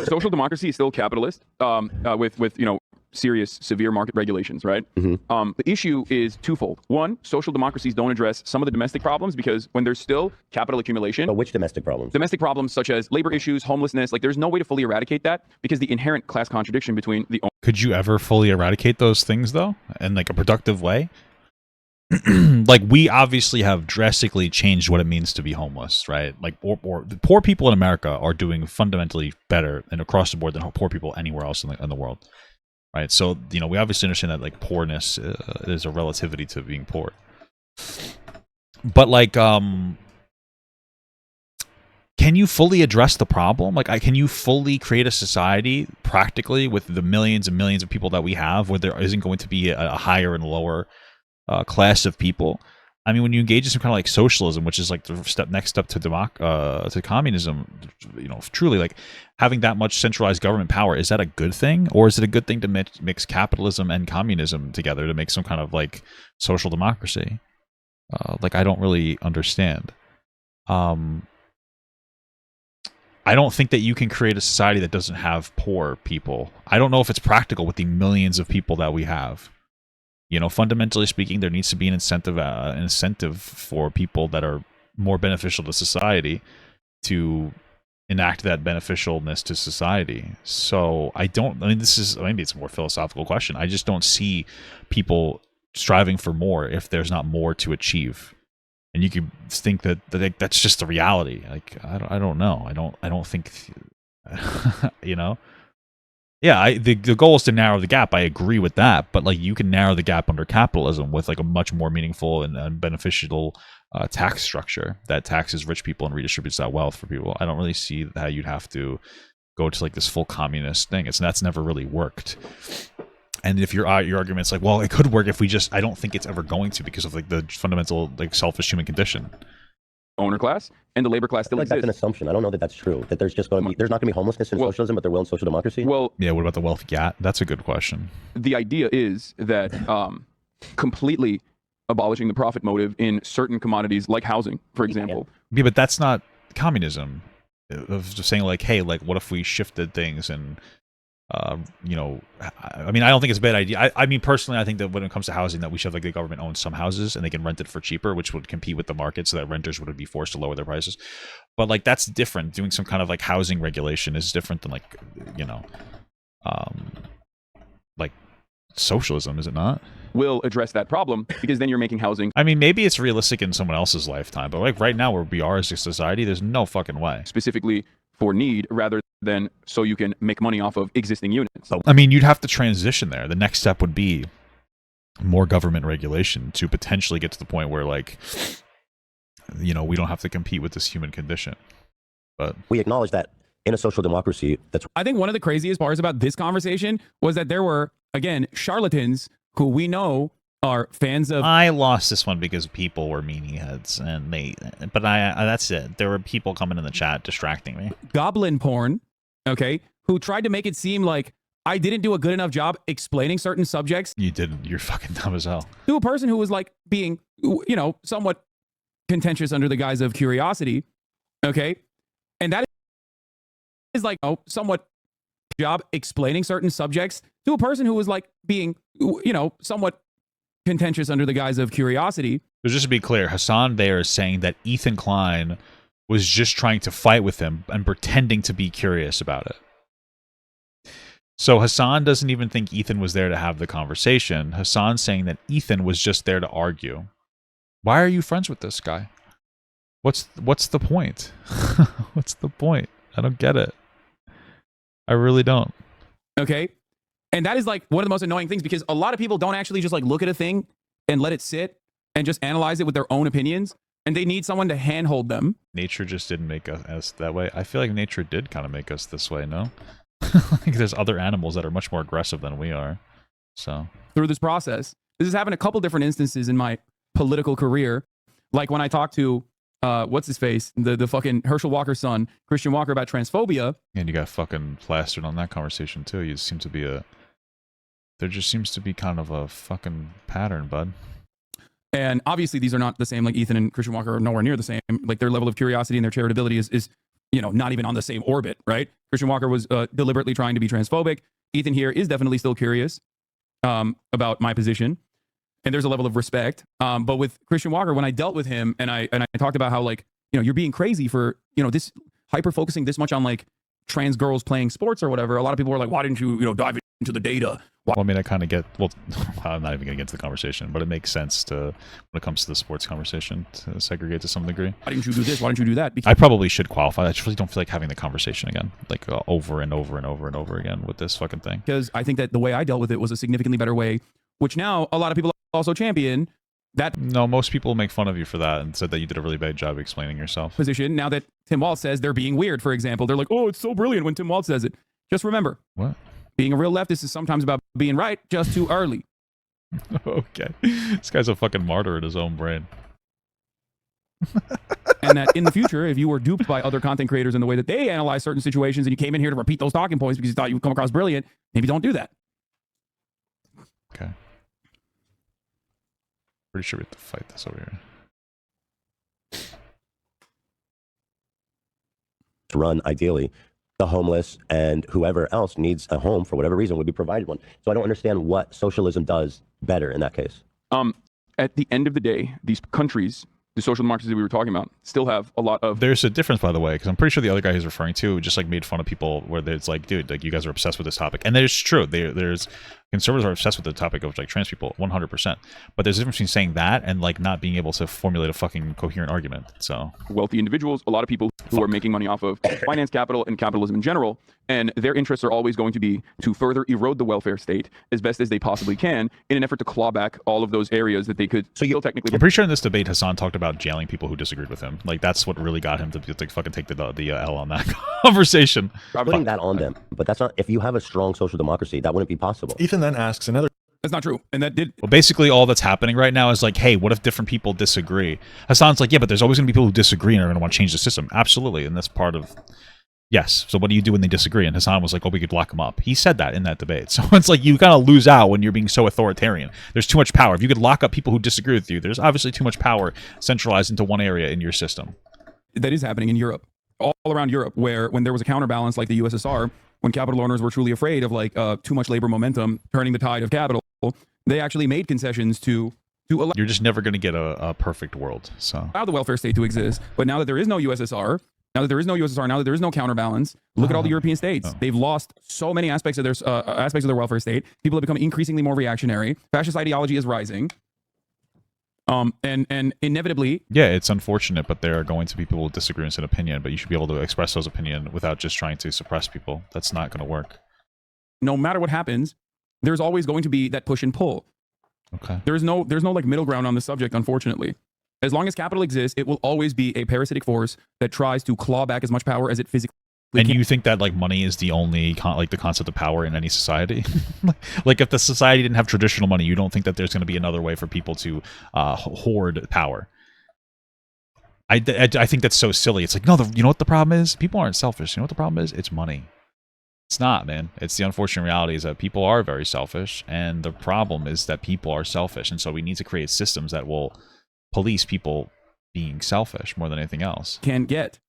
Speaker 5: social democracy is still capitalist with you know, serious, severe market regulations, right?
Speaker 18: Mm-hmm.
Speaker 5: The issue is twofold. One, social democracies don't address some of the domestic problems because when there's still capital accumulation.
Speaker 18: But which domestic problems?
Speaker 5: Domestic problems such as labor issues, homelessness, like there's no way to fully eradicate that because the inherent class contradiction between the...
Speaker 1: Could you ever fully eradicate those things, though, in like a productive way? Like, we obviously have drastically changed what it means to be homeless, right? Like, the poor people in America are doing fundamentally better and across the board than poor people anywhere else in the world, right? So, you know, we obviously understand that like poorness is a relativity to being poor, but like, can you fully address the problem? Like, can you fully create a society practically with the millions and millions of people that we have, where there isn't going to be a higher and lower class of people? I mean, when you engage in some kind of like socialism, which is like the next step to communism, you know, truly like having that much centralized government power, is that a good thing, or is it a good thing to mix capitalism and communism together to make some kind of like social democracy? Like, I don't really understand. I don't think that you can create a society that doesn't have poor people. I don't know if it's practical with the millions of people that we have. You know, fundamentally speaking, there needs to be an incentive for people that are more beneficial to society to enact that beneficialness to society. So I mean, this is, maybe it's a more philosophical question. I just don't see people striving for more if there's not more to achieve. And you could think that that's just the reality. Like, I don't know. I don't think, you know. Yeah, the goal is to narrow the gap. I agree with that, but like you can narrow the gap under capitalism with like a much more meaningful and beneficial tax structure that taxes rich people and redistributes that wealth for people. I don't really see how you'd have to go to like this full communist thing. That's never really worked. And if your argument's like, well, it could work if we just, I don't think it's ever going to, because of like the fundamental like selfish human condition.
Speaker 13: Owner class and the labor class still exists. That's an assumption. I don't know that that's true. That there's just going to be, there's not going to be homelessness in socialism, but there will in social democracy.
Speaker 12: Well,
Speaker 1: yeah. What about the wealthy gap? That's a good question.
Speaker 12: The idea is that completely abolishing the profit motive in certain commodities like housing, for example.
Speaker 1: Yeah, but that's not communism. Of just saying like, hey, like, what if we shifted things and you know, I mean, I don't think it's a bad idea. I mean, personally, I think that when it comes to housing, that we should have like the government own some houses and they can rent it for cheaper, which would compete with the market, so that renters would be forced to lower their prices. But like, that's different. Doing some kind of like housing regulation is different than like, you know, like socialism, is it not?
Speaker 12: Will address that problem, because then you're making housing.
Speaker 1: I mean, maybe it's realistic in someone else's lifetime, but like right now where we are as a society, there's no fucking way.
Speaker 12: Specifically for need rather than so you can make money off of existing units.
Speaker 1: I mean, you'd have to transition there. The next step would be more government regulation to potentially get to the point where, like, you know, we don't have to compete with this human condition. But
Speaker 13: we acknowledge that in a social democracy,
Speaker 12: I think one of the craziest parts about this conversation was that there were, again, charlatans who we know are fans of.
Speaker 1: I lost this one because people were meanie heads, and but that's it. There were people coming in the chat distracting me.
Speaker 12: Goblin porn, okay, who tried to make it seem like I didn't do a good enough job explaining certain subjects.
Speaker 1: You didn't. You're fucking dumb as hell.
Speaker 12: To a person who was like being, you know, somewhat contentious under the guise of curiosity, okay, and that is like, oh, somewhat job explaining certain subjects to a person who was like being, you know, somewhat contentious under the guise of curiosity.
Speaker 1: So just to be clear, Hasan there is saying that Ethan Klein was just trying to fight with him and pretending to be curious about it. So Hasan doesn't even think Ethan was there to have the conversation. Hasan's saying that Ethan was just there to argue. Why are you friends with this guy? What's the point? What's the point? I don't get it. I really don't.
Speaker 12: Okay. And that is like one of the most annoying things, because a lot of people don't actually just like look at a thing and let it sit and just analyze it with their own opinions. And they need someone to handhold them.
Speaker 1: Nature just didn't make us that way. I feel like nature did kind of make us this way, no? Like there's other animals that are much more aggressive than we are. So
Speaker 12: through this process, this has happened a couple different instances in my political career. Like when I talked to what's his face, the fucking Herschel Walker's son, Christian Walker, about transphobia.
Speaker 1: And you got fucking plastered on that conversation too. You seem to be there just seems to be kind of a fucking pattern, bud.
Speaker 12: And obviously these are not the same. Like Ethan and Christian Walker are nowhere near the same. Like their level of curiosity and their charitability is you know, not even on the same orbit, right? Christian Walker was deliberately trying to be transphobic. Ethan here is definitely still curious about my position. And there's a level of respect. But with Christian Walker, when I dealt with him and I talked about how, like, you know, you're being crazy for, you know, this hyper focusing this much on like trans girls playing sports or whatever. A lot of people were like, why didn't you, you know, dive into the data?
Speaker 1: Well, I mean, I kind of get, well, I'm not even going to get into the conversation, but it makes sense to, when it comes to the sports conversation, to segregate to some degree.
Speaker 12: Why didn't you do this? Why didn't you do that?
Speaker 1: I probably should qualify. I just really don't feel like having the conversation again, like over and over and over and over again with this fucking thing.
Speaker 12: Because I think that the way I dealt with it was a significantly better way, which now a lot of people also champion that.
Speaker 1: No, most people make fun of you for that and said that you did a really bad job explaining yourself.
Speaker 12: Position. Now that Tim Walz says they're being weird, for example, they're like, oh, it's so brilliant when Tim Walz says it. Just remember.
Speaker 1: What?
Speaker 12: Being a real leftist is sometimes about being right just too early.
Speaker 1: Okay. This guy's a fucking martyr in his own brain.
Speaker 12: And that in the future, if you were duped by other content creators in the way that they analyze certain situations and you came in here to repeat those talking points because you thought you would come across brilliant, maybe don't do that.
Speaker 1: Okay. Pretty sure we have to fight this over here.
Speaker 13: run ideally, the homeless and whoever else needs a home for whatever reason would be provided one. So I don't understand what socialism does better in that case.
Speaker 12: At the end of the day, these countries, the social democracies that we were talking about, still have a lot of...
Speaker 1: There's a difference, by the way, because I'm pretty sure the other guy he's referring to just like made fun of people where it's like, dude, like you guys are obsessed with this topic. And there's true. There's conservatives are obsessed with the topic of like trans people, 100%. But there's a difference between saying that and like not being able to formulate a fucking coherent argument. So
Speaker 12: wealthy individuals, a lot of people who are making money off of finance capital and capitalism in general, and their interests are always going to be to further erode the welfare state as best as they possibly can in an effort to claw back all of those areas that they could still technically...
Speaker 1: I'm pretty sure in this debate, Hasan talked about jailing people who disagreed with him. Like, that's what really got him to fucking take the L on that conversation.
Speaker 13: Putting that on them. But that's not... If you have a strong social democracy, that wouldn't be possible.
Speaker 7: Ethan then asks another...
Speaker 12: That's not true. And that did...
Speaker 1: Well, basically, all that's happening right now is like, hey, what if different people disagree? Hasan's like, yeah, but there's always going to be people who disagree and are going to want to change the system. Absolutely. And that's part of... Yes. So what do you do when they disagree? And Hasan was like, oh, we could lock them up. He said that in that debate. So it's like you kind of lose out when you're being so authoritarian. There's too much power. If you could lock up people who disagree with you, there's obviously too much power centralized into one area in your system.
Speaker 12: That is happening in Europe. All around Europe, where when there was a counterbalance like the USSR, when capital owners were truly afraid of like too much labor momentum turning the tide of capital, they actually made concessions to allow...
Speaker 1: You're just never going to get a perfect world. So
Speaker 12: allow the welfare state to exist. But now that there is no USSR, now that there is no counterbalance, look at all the European states. They've lost so many aspects of their welfare state. People have become increasingly more reactionary. Fascist ideology is rising. And inevitably...
Speaker 1: Yeah, it's unfortunate, but there are going to be people with disagreements in opinion, but you should be able to express those opinions without just trying to suppress people. That's not going to work.
Speaker 12: No matter what happens, there's always going to be that push and pull.
Speaker 1: Okay.
Speaker 12: There's no like middle ground on this subject, unfortunately. As long as capital exists, it will always be a parasitic force that tries to claw back as much power as it physically can.
Speaker 1: And you think that like money is the only the concept of power in any society? Like if the society didn't have traditional money, you don't think that there's going to be another way for people to hoard power? I think that's so silly. It's like, no, you know what the problem is? People aren't selfish. You know what the problem is? It's money. It's not, man. It's the unfortunate reality is that people are very selfish, and the problem is that people are selfish, and so we need to create systems that will police people being selfish more than anything else.
Speaker 12: Can get.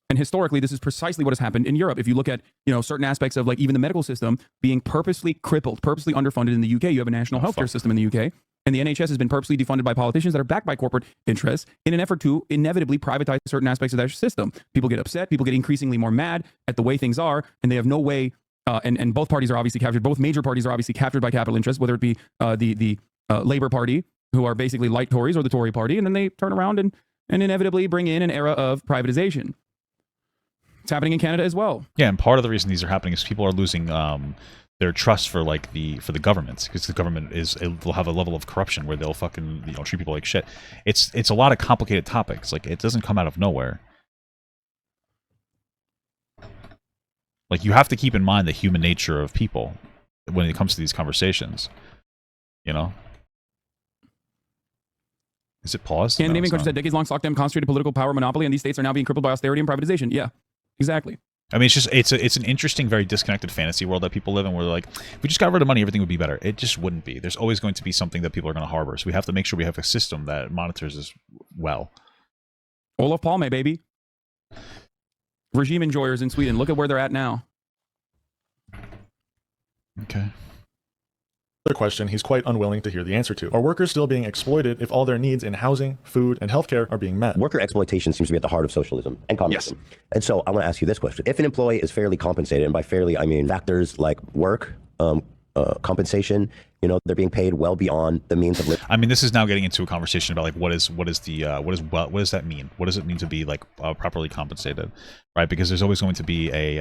Speaker 12: And historically, this is precisely what has happened in Europe. If you look at, certain aspects of like even the medical system being purposely crippled, purposely underfunded in the UK, you have a national healthcare system in the UK, and the NHS has been purposely defunded by politicians that are backed by corporate interests in an effort to inevitably privatize certain aspects of that system. People get upset, people get increasingly more mad at the way things are, and they have no way, and both parties are obviously captured, both major parties are obviously captured by capital interests, whether it be the Labour Party, who are basically light Tories, or the Tory Party, and then they turn around and inevitably bring in an era of privatization. It's happening in Canada as well.
Speaker 1: Yeah, and part of the reason these are happening is people are losing their trust for the governments, because the government will have a level of corruption where they'll fucking treat people like shit. It's a lot of complicated topics. Like it doesn't come out of nowhere. Like you have to keep in mind the human nature of people when it comes to these conversations. Is it paused?
Speaker 12: Scandinavian countries had decades-long lockdown concentrated political power monopoly, and these states are now being crippled by austerity and privatization. Yeah, exactly.
Speaker 1: I mean, it's an interesting, very disconnected fantasy world that people live in, where they're like, if we just got rid of money, everything would be better. It just wouldn't be. There's always going to be something that people are going to harbor. So we have to make sure we have a system that monitors this well.
Speaker 12: Olof Palme, baby. Regime enjoyers in Sweden. Look at where they're at now.
Speaker 1: Okay.
Speaker 7: Another question he's quite unwilling to hear the answer to. Are workers still being exploited if all their needs in housing, food, and healthcare are being met?
Speaker 13: Worker exploitation seems to be at the heart of socialism and communism. Yes. And so I want to ask you this question. If an employee is fairly compensated, and by fairly I mean factors like work, compensation, they're being paid well beyond the means of living.
Speaker 1: I mean, this is now getting into a conversation about like what does that mean? What does it mean to be like properly compensated, right? Because there's always going to be a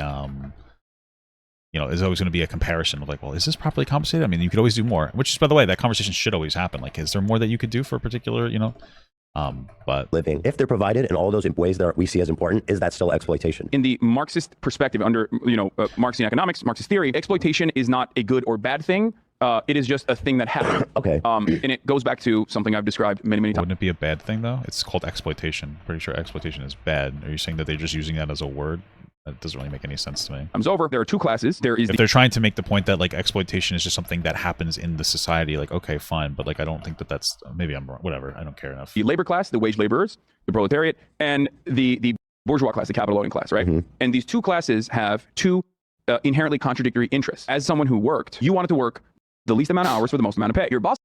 Speaker 1: there's always going to be a comparison of like, well, is this properly compensated? I mean, you could always do more, which is, by the way, that conversation should always happen. Like, is there more that you could do for a particular, but
Speaker 13: living, if they're provided in all those ways that we see as important, is that still exploitation?
Speaker 12: In the Marxist perspective, under, Marxian economics, Marxist theory, exploitation is not a good or bad thing. It is just a thing that happens.
Speaker 13: Okay.
Speaker 12: And it goes back to something I've described many times.
Speaker 1: Wouldn't it be a bad thing though? It's called exploitation. Pretty sure exploitation is bad. Are you saying that they're just using that as a word? That doesn't really make any sense to me.
Speaker 12: Comes over. There are two classes. There is
Speaker 1: if they're trying to make the point that like exploitation is just something that happens in the society, like okay, fine, but like I don't think that's maybe I'm wrong. Whatever. I don't care enough.
Speaker 12: The labor class, the wage laborers, the proletariat, and the bourgeois class, the capital owning class, right? And these two classes have two inherently contradictory interests. As someone who worked, you wanted to work the least amount of hours for the most amount of pay. Your boss,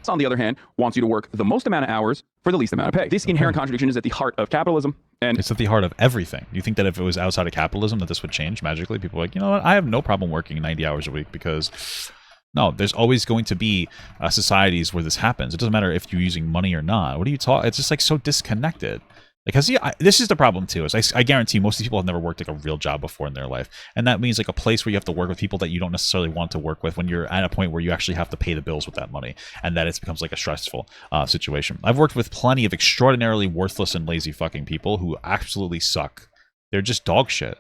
Speaker 12: on the other hand, wants you to work the most amount of hours for the least amount of pay. This inherent contradiction is at the heart of capitalism. And
Speaker 1: it's at the heart of everything. You think that if it was outside of capitalism that this would change magically? People are like, you know what? I have no problem working 90 hours a week because... No, there's always going to be societies where this happens. It doesn't matter if you're using money or not. What are you talking? It's just like so disconnected. Because this is the problem too. Is I guarantee most of these people have never worked like a real job before in their life, and that means like a place where you have to work with people that you don't necessarily want to work with when you're at a point where you actually have to pay the bills with that money, and that it becomes like a stressful situation. I've worked with plenty of extraordinarily worthless and lazy fucking people who absolutely suck. They're just dog shit.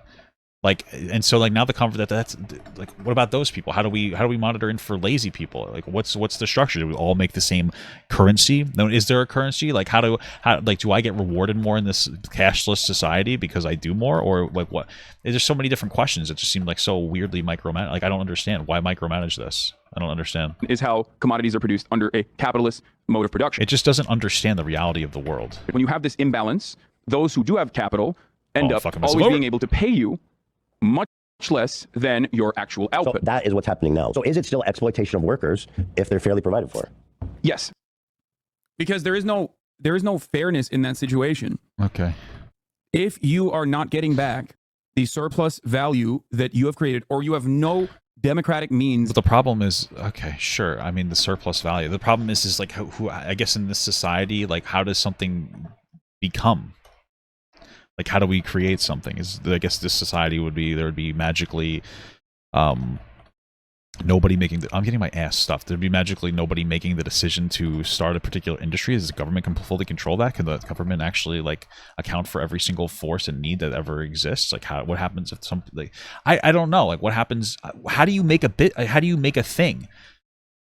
Speaker 1: Like, and so like now the that's like, what about those people? How do we monitor in for lazy people? Like, what's the structure? Do we all make the same currency? No, is there a currency? Like, how do I get rewarded more in this cashless society because I do more, or like what? There's so many different questions that just seem like so weirdly micromanaged. Like, I don't understand why micromanage this. I don't understand.
Speaker 12: Is how commodities are produced under a capitalist mode of production.
Speaker 1: It just doesn't understand the reality of the world.
Speaker 12: When you have this imbalance, those who do have capital end up always being able to pay you much less than your actual output.
Speaker 13: So that is what's happening now. So is it still exploitation of workers if they're fairly provided for?
Speaker 12: Yes. Because there is no fairness in that situation.
Speaker 1: Okay.
Speaker 12: If you are not getting back the surplus value that you have created, or you have no democratic means.
Speaker 1: But the problem is, okay, sure. I mean, the surplus value. The problem is like who I guess in this society, like how does something become? Like, how do we create something? I guess this society would be, there would be magically nobody making I'm getting my ass stuffed. There'd be magically nobody making the decision to start a particular industry. Does the government fully control that? Can the government actually like account for every single force and need that ever exists? Like, what happens if something like, I don't know. Like, what happens? How do you make how do you make a thing?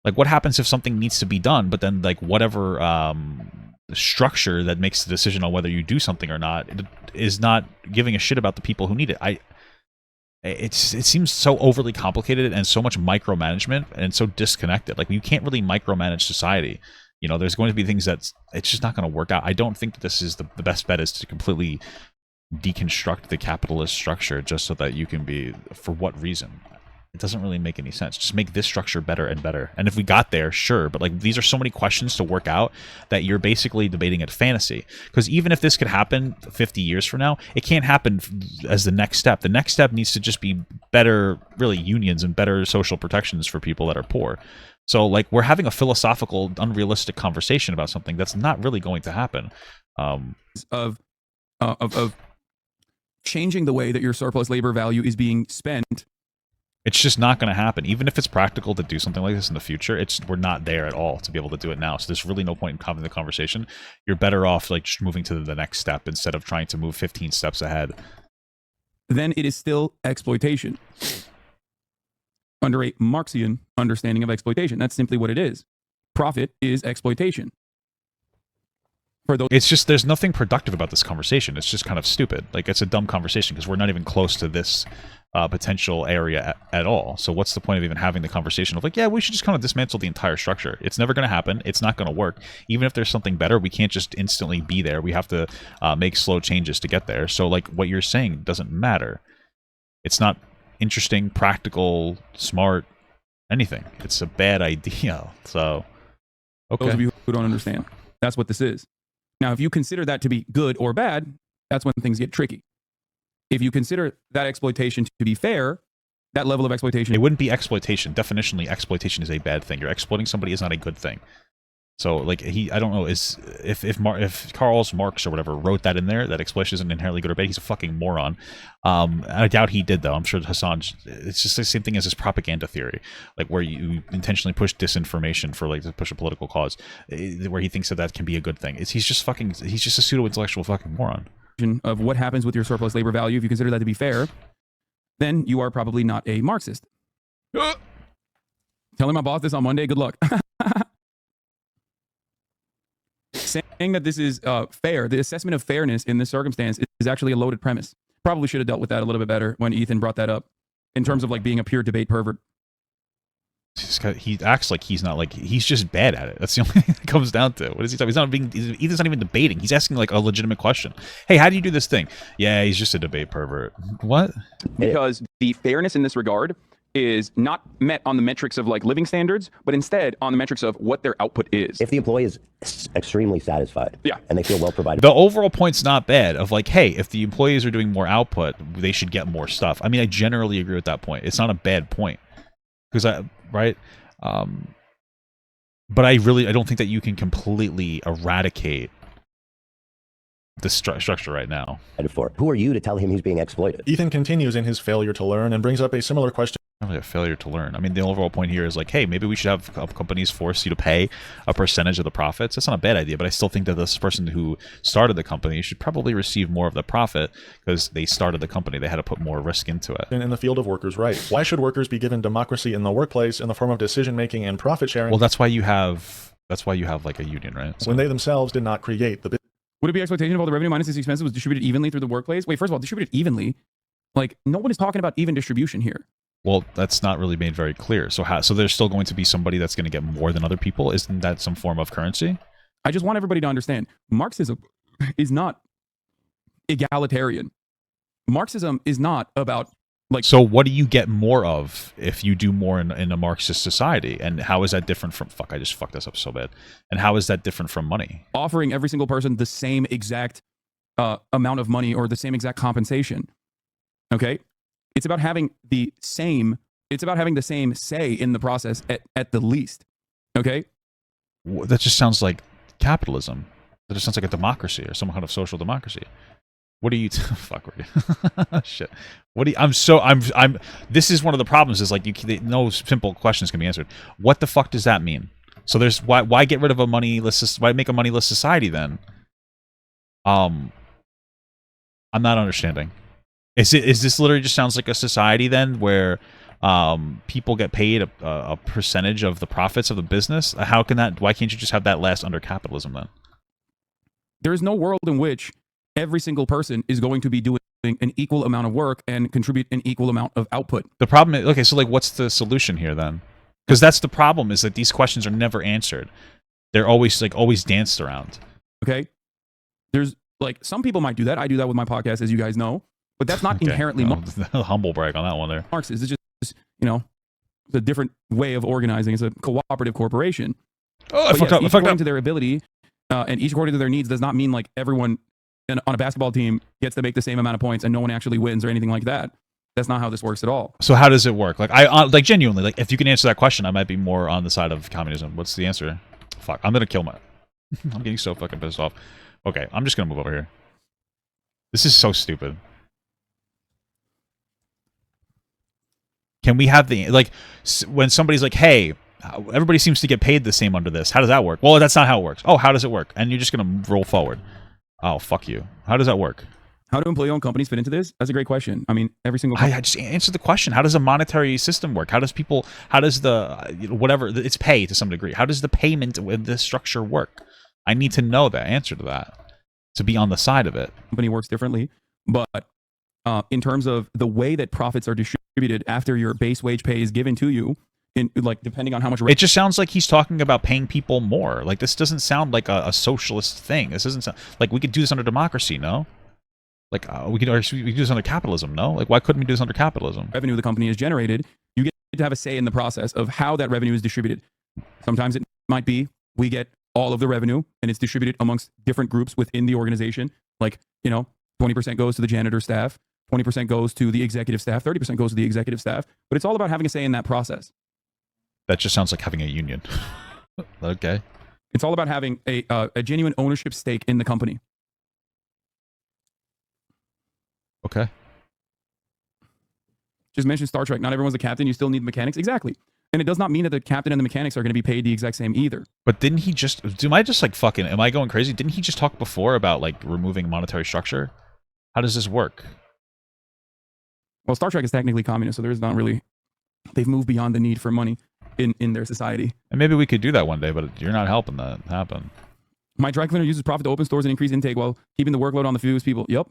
Speaker 1: Like, what happens if something needs to be done, but then like whatever structure that makes the decision on whether you do something or not is not giving a shit about the people who need it. It seems so overly complicated and so much micromanagement and so disconnected. Like, you can't really micromanage society. You know, there's going to be things that it's just not going to work out. I don't think that this is the best bet is to completely deconstruct the capitalist structure just so that you can be, for what reason? It doesn't really make any sense. Just make this structure better and better. And if we got there, sure. But like, these are so many questions to work out that you're basically debating at fantasy. Because even if this could happen 50 years from now, it can't happen as the next step. The next step needs to just be better, really, unions and better social protections for people that are poor. So like, we're having a philosophical, unrealistic conversation about something that's not really going to happen.
Speaker 12: Of changing the way that your surplus labor value is being spent.
Speaker 1: It's just not going to happen. Even if it's practical to do something like this in the future, we're not there at all to be able to do it now. So there's really no point in having the conversation. You're better off like just moving to the next step instead of trying to move 15 steps ahead.
Speaker 12: Then it is still exploitation. Under a Marxian understanding of exploitation. That's simply what it is. Profit is exploitation.
Speaker 1: It's just, there's nothing productive about this conversation. It's just kind of stupid. Like, it's a dumb conversation because we're not even close to this potential area at all. So what's the point of even having the conversation of like, yeah, we should just kind of dismantle the entire structure? It's never going to happen. It's not going to work. Even if there's something better, we can't just instantly be there. We have to make slow changes to get there. So like, what you're saying doesn't matter. It's not interesting, practical, smart, anything. It's a bad idea. So, okay.
Speaker 12: Those of you who don't understand, that's what this is. Now, if you consider that to be good or bad, that's when things get tricky. If you consider that exploitation to be fair, that level of exploitation...
Speaker 1: It wouldn't be exploitation. Definitionally, exploitation is a bad thing. You're exploiting somebody is not a good thing. So, like, I don't know, if Karl Marx or whatever wrote that in there, that exploitation isn't inherently good or bad, he's a fucking moron. I doubt he did, though. I'm sure Hasan, it's just the same thing as his propaganda theory, like where you intentionally push disinformation for, like, to push a political cause, where he thinks that can be a good thing. He's just a pseudo-intellectual fucking moron.
Speaker 12: Of what happens with your surplus labor value, if you consider that to be fair, then you are probably not a Marxist. Telling my boss this on Monday, good luck. Saying that this is fair, the assessment of fairness in this circumstance is actually a loaded premise. Probably should have dealt with that a little bit better when Ethan brought that up in terms of like being a pure debate pervert.
Speaker 1: He acts like he's not, like, he's just bad at it. That's the only thing that comes down to. What is he talking? He's not even debating. He's asking like a legitimate question. Hey, how do you do this thing? Yeah, he's just a debate pervert. What?
Speaker 12: Because the fairness in this regard is not met on the metrics of like living standards, but instead on the metrics of what their output is.
Speaker 13: If the employee is extremely satisfied,
Speaker 12: yeah,
Speaker 13: and they feel well provided,
Speaker 1: the overall point's not bad. Of like, hey, if the employees are doing more output, they should get more stuff. I mean, I generally agree with that point. It's not a bad point. Because right, but I don't think that you can completely eradicate the structure right now.
Speaker 13: Who are you to tell him he's being exploited?
Speaker 7: Ethan continues in his failure to learn and brings up a similar question.
Speaker 1: Not really a failure to learn. I mean, the overall point here is like, hey, maybe we should have companies force you to pay a percentage of the profits. That's not a bad idea, but I still think that this person who started the company should probably receive more of the profit because they started the company. They had to put more risk into it.
Speaker 7: In the field of workers' rights, why should workers be given democracy in the workplace in the form of decision-making and profit sharing?
Speaker 1: Well, that's why you have like a union, right? So,
Speaker 7: when they themselves did not create the business.
Speaker 12: Would it be expectation of all the revenue minus its expenses was distributed evenly through the workplace? Wait, first of all, distributed evenly? Like, no one is talking about even distribution here.
Speaker 1: Well, that's not really made very clear. So there's still going to be somebody that's going to get more than other people? Isn't that some form of currency?
Speaker 12: I just want everybody to understand, Marxism is not egalitarian. Marxism is not about like...
Speaker 1: So what do you get more of if you do more in a Marxist society? And how is that different from... Fuck, I just fucked this up so bad. And how is that different from money?
Speaker 12: Offering every single person the same exact amount of money or the same exact compensation. Okay? It's about having the same say in the process at the least. Okay?
Speaker 1: That just sounds like capitalism. That just sounds like a democracy or some kind of social democracy. What do you fuck shit. What do you, I'm this is one of the problems is like no simple questions can be answered. What the fuck does that mean? So there's why get rid of why make a moneyless society then? I'm not understanding. Is this literally just sounds like a society then where people get paid a percentage of the profits of the business? How can that? Why can't you just have that last under capitalism then?
Speaker 12: There is no world in which every single person is going to be doing an equal amount of work and contribute an equal amount of output.
Speaker 1: The problem is, okay, so like what's the solution here then? Because that's the problem is that these questions are never answered. They're always danced around.
Speaker 12: Okay. There's like some people might do that. I do that with my podcast, as you guys know. But that's not inherently
Speaker 1: humble brag on that one there.
Speaker 12: Marxist. It's just, it's a different way of organizing. It's a cooperative corporation.
Speaker 1: Oh, I fucked up.
Speaker 12: According to their ability, and each according to their needs, does not mean like everyone on a basketball team gets to make the same amount of points and no one actually wins or anything like that. That's not how this works at all.
Speaker 1: So how does it work? Like like genuinely, like if you can answer that question, I might be more on the side of communism. What's the answer? Fuck, I'm gonna kill my. I'm getting so fucking pissed off. Okay, I'm just gonna move over here. This is so stupid. Can we have the, like, when somebody's like, hey, everybody seems to get paid the same under this. How does that work? Well, that's not how it works. Oh, how does it work? And you're just going to roll forward. Oh, fuck you. How does that work?
Speaker 12: How do employee-owned companies fit into this? That's a great question. I mean, every single...
Speaker 1: I just answered the question. How does a monetary system work? How does the, whatever, it's pay to some degree. How does the payment with this structure work? I need to know the answer to that to be on the side of it.
Speaker 12: Company works differently, but in terms of the way that profits are distributed after your base wage pay is given to you, in like depending on how much...
Speaker 1: It just sounds like he's talking about paying people more. Like this doesn't sound like a socialist thing. This doesn't sound like we could do this under democracy, no? Like we could do this under capitalism, no? Like why couldn't we do this under capitalism?
Speaker 12: Revenue the company has generated, you get to have a say in the process of how that revenue is distributed. Sometimes it might be we get all of the revenue and it's distributed amongst different groups within the organization. Like, 20% goes to the janitor staff, 20% goes to the executive staff, 30% goes to the executive staff. But it's all about having a say in that process.
Speaker 1: That just sounds like having a union. Okay.
Speaker 12: It's all about having a genuine ownership stake in the company.
Speaker 1: Okay.
Speaker 12: Just mentioned Star Trek. Not everyone's a captain. You still need mechanics. Exactly. And it does not mean that the captain and the mechanics are going to be paid the exact same either.
Speaker 1: But didn't he just... am I going crazy? Didn't he just talk before about, like, removing monetary structure? How does this work?
Speaker 12: Well, Star Trek is technically communist, so there's not really... They've moved beyond the need for money in their society.
Speaker 1: And maybe we could do that one day, but you're not helping that happen.
Speaker 12: My dry cleaner uses profit to open stores and increase intake while keeping the workload on the fewest people. Yep.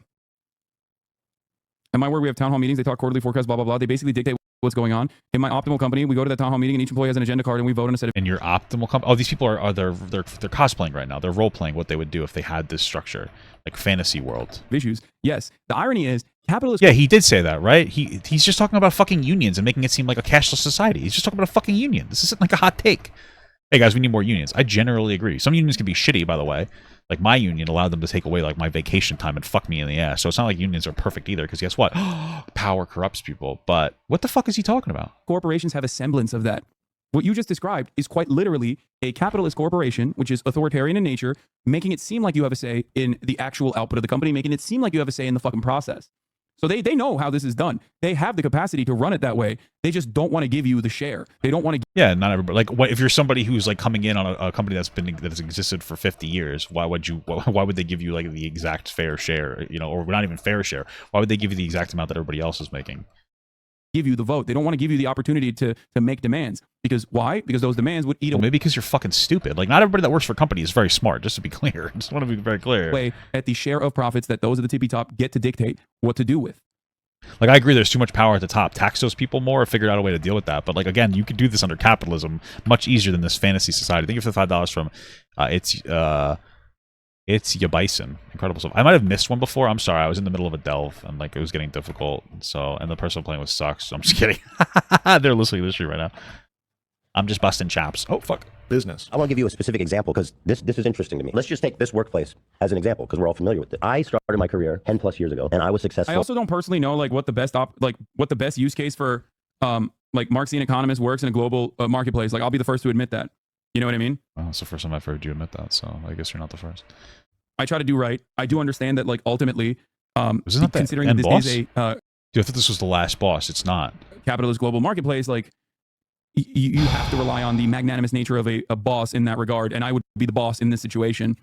Speaker 12: At my work, we have town hall meetings. They talk quarterly forecasts, blah, blah, blah. They basically dictate what's going on. In my optimal company, we go to the town hall meeting and each employee has an agenda card and we vote on a set of...
Speaker 1: In your optimal company? Oh, these people are they're cosplaying right now. They're role-playing what they would do if they had this structure, like fantasy world.
Speaker 12: Issues. Yes. The irony is, capitalism...
Speaker 1: Yeah, he did say that, right? He's just talking about fucking unions and making it seem like a cashless society. He's just talking about a fucking union. This isn't like a hot take. Hey guys, we need more unions. I generally agree. Some unions can be shitty, by the way. Like my union allowed them to take away like my vacation time and fuck me in the ass. So it's not like unions are perfect either, because guess what? Power corrupts people. But what the fuck is he talking about?
Speaker 12: Corporations have a semblance of that. What you just described is quite literally a capitalist corporation, which is authoritarian in nature, making it seem like you have a say in the actual output of the company, making it seem like you have a say in the fucking process. So they know how this is done. They have the capacity to run it that way. They just don't want to give you the share. They don't want to.
Speaker 1: Yeah, not everybody. Like, what if you're somebody who's like coming in on a company that has existed for 50 years? Why would they give you like the exact fair share? You know, or not even fair share? Why would they give you the exact amount that everybody else is making?
Speaker 12: Give you the vote. They don't want to give you the opportunity to make demands. Because why? Because those demands would eat away.
Speaker 1: Well, maybe because you're fucking stupid. Like, not everybody that works for a company is very smart. Just to be clear, just want to be very clear.
Speaker 12: Way at the share of profits that those at the tippy top get to dictate what to do with.
Speaker 1: Like, I agree there's too much power at the top. Tax those people more or figure out a way to deal with that. But, like, again, you could do this under capitalism much easier than this fantasy society. Thank you for the $5 from it's Ya Bison. Incredible stuff. I might have missed one before. I'm sorry. I was in the middle of a delve and, like, it was getting difficult. So, and the person I'm playing with sucks. So I'm just kidding. They're listening to this shit right now. I'm just busting chops. Oh, fuck.
Speaker 13: Business. I want to give you a specific example because this is interesting to me. Let's just take this workplace as an example because we're all familiar with it. I started my career 10 plus years ago and I was successful.
Speaker 12: I also don't personally know like what the best use case for like Marxian economist works in a global marketplace. Like I'll be the first to admit that. You know what I mean?
Speaker 1: Oh, it's the first time I've heard you admit that. So I guess you're not the first.
Speaker 12: I try to do right. I do understand that like ultimately
Speaker 1: isn't that
Speaker 12: considering
Speaker 1: the
Speaker 12: that
Speaker 1: end
Speaker 12: this
Speaker 1: boss?
Speaker 12: is a
Speaker 1: Dude, I thought this was the last boss. It's not.
Speaker 12: Capitalist global marketplace, like you have to rely on the magnanimous nature of a boss in that regard, and I would be the boss in this situation.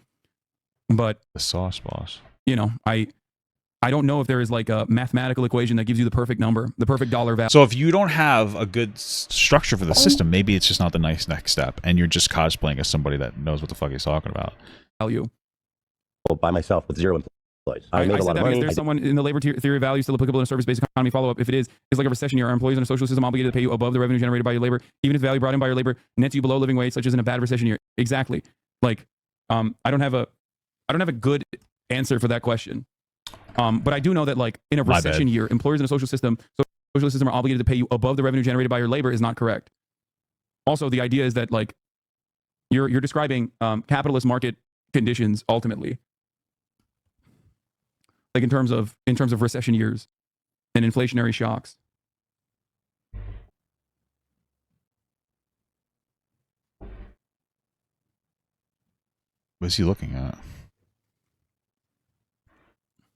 Speaker 12: But
Speaker 1: the sauce boss.
Speaker 12: You know, I don't know if there is like a mathematical equation that gives you the perfect number, the perfect dollar value.
Speaker 1: So if you don't have a good structure for the system, maybe it's just not the nice next step, and you're just cosplaying as somebody that knows what the fuck he's talking about.
Speaker 12: Value.
Speaker 13: Well, by myself with 0 employees. I made a lot of money.
Speaker 12: Is there someone in the labor theory of value still applicable in a service-based economy? Follow-up. If it is, it's like a recession year. Are employees in a social system obligated to pay you above the revenue generated by your labor, even if the value brought in by your labor nets you below living wage, such as in a bad recession year? Exactly. Like, I don't have a good answer for that question. But I do know that like in a recession year, employers in a social system are obligated to pay you above the revenue generated by your labor is not correct. Also, the idea is that like you're describing capitalist market conditions ultimately. Like in terms of recession years and inflationary shocks.
Speaker 1: What's he looking at?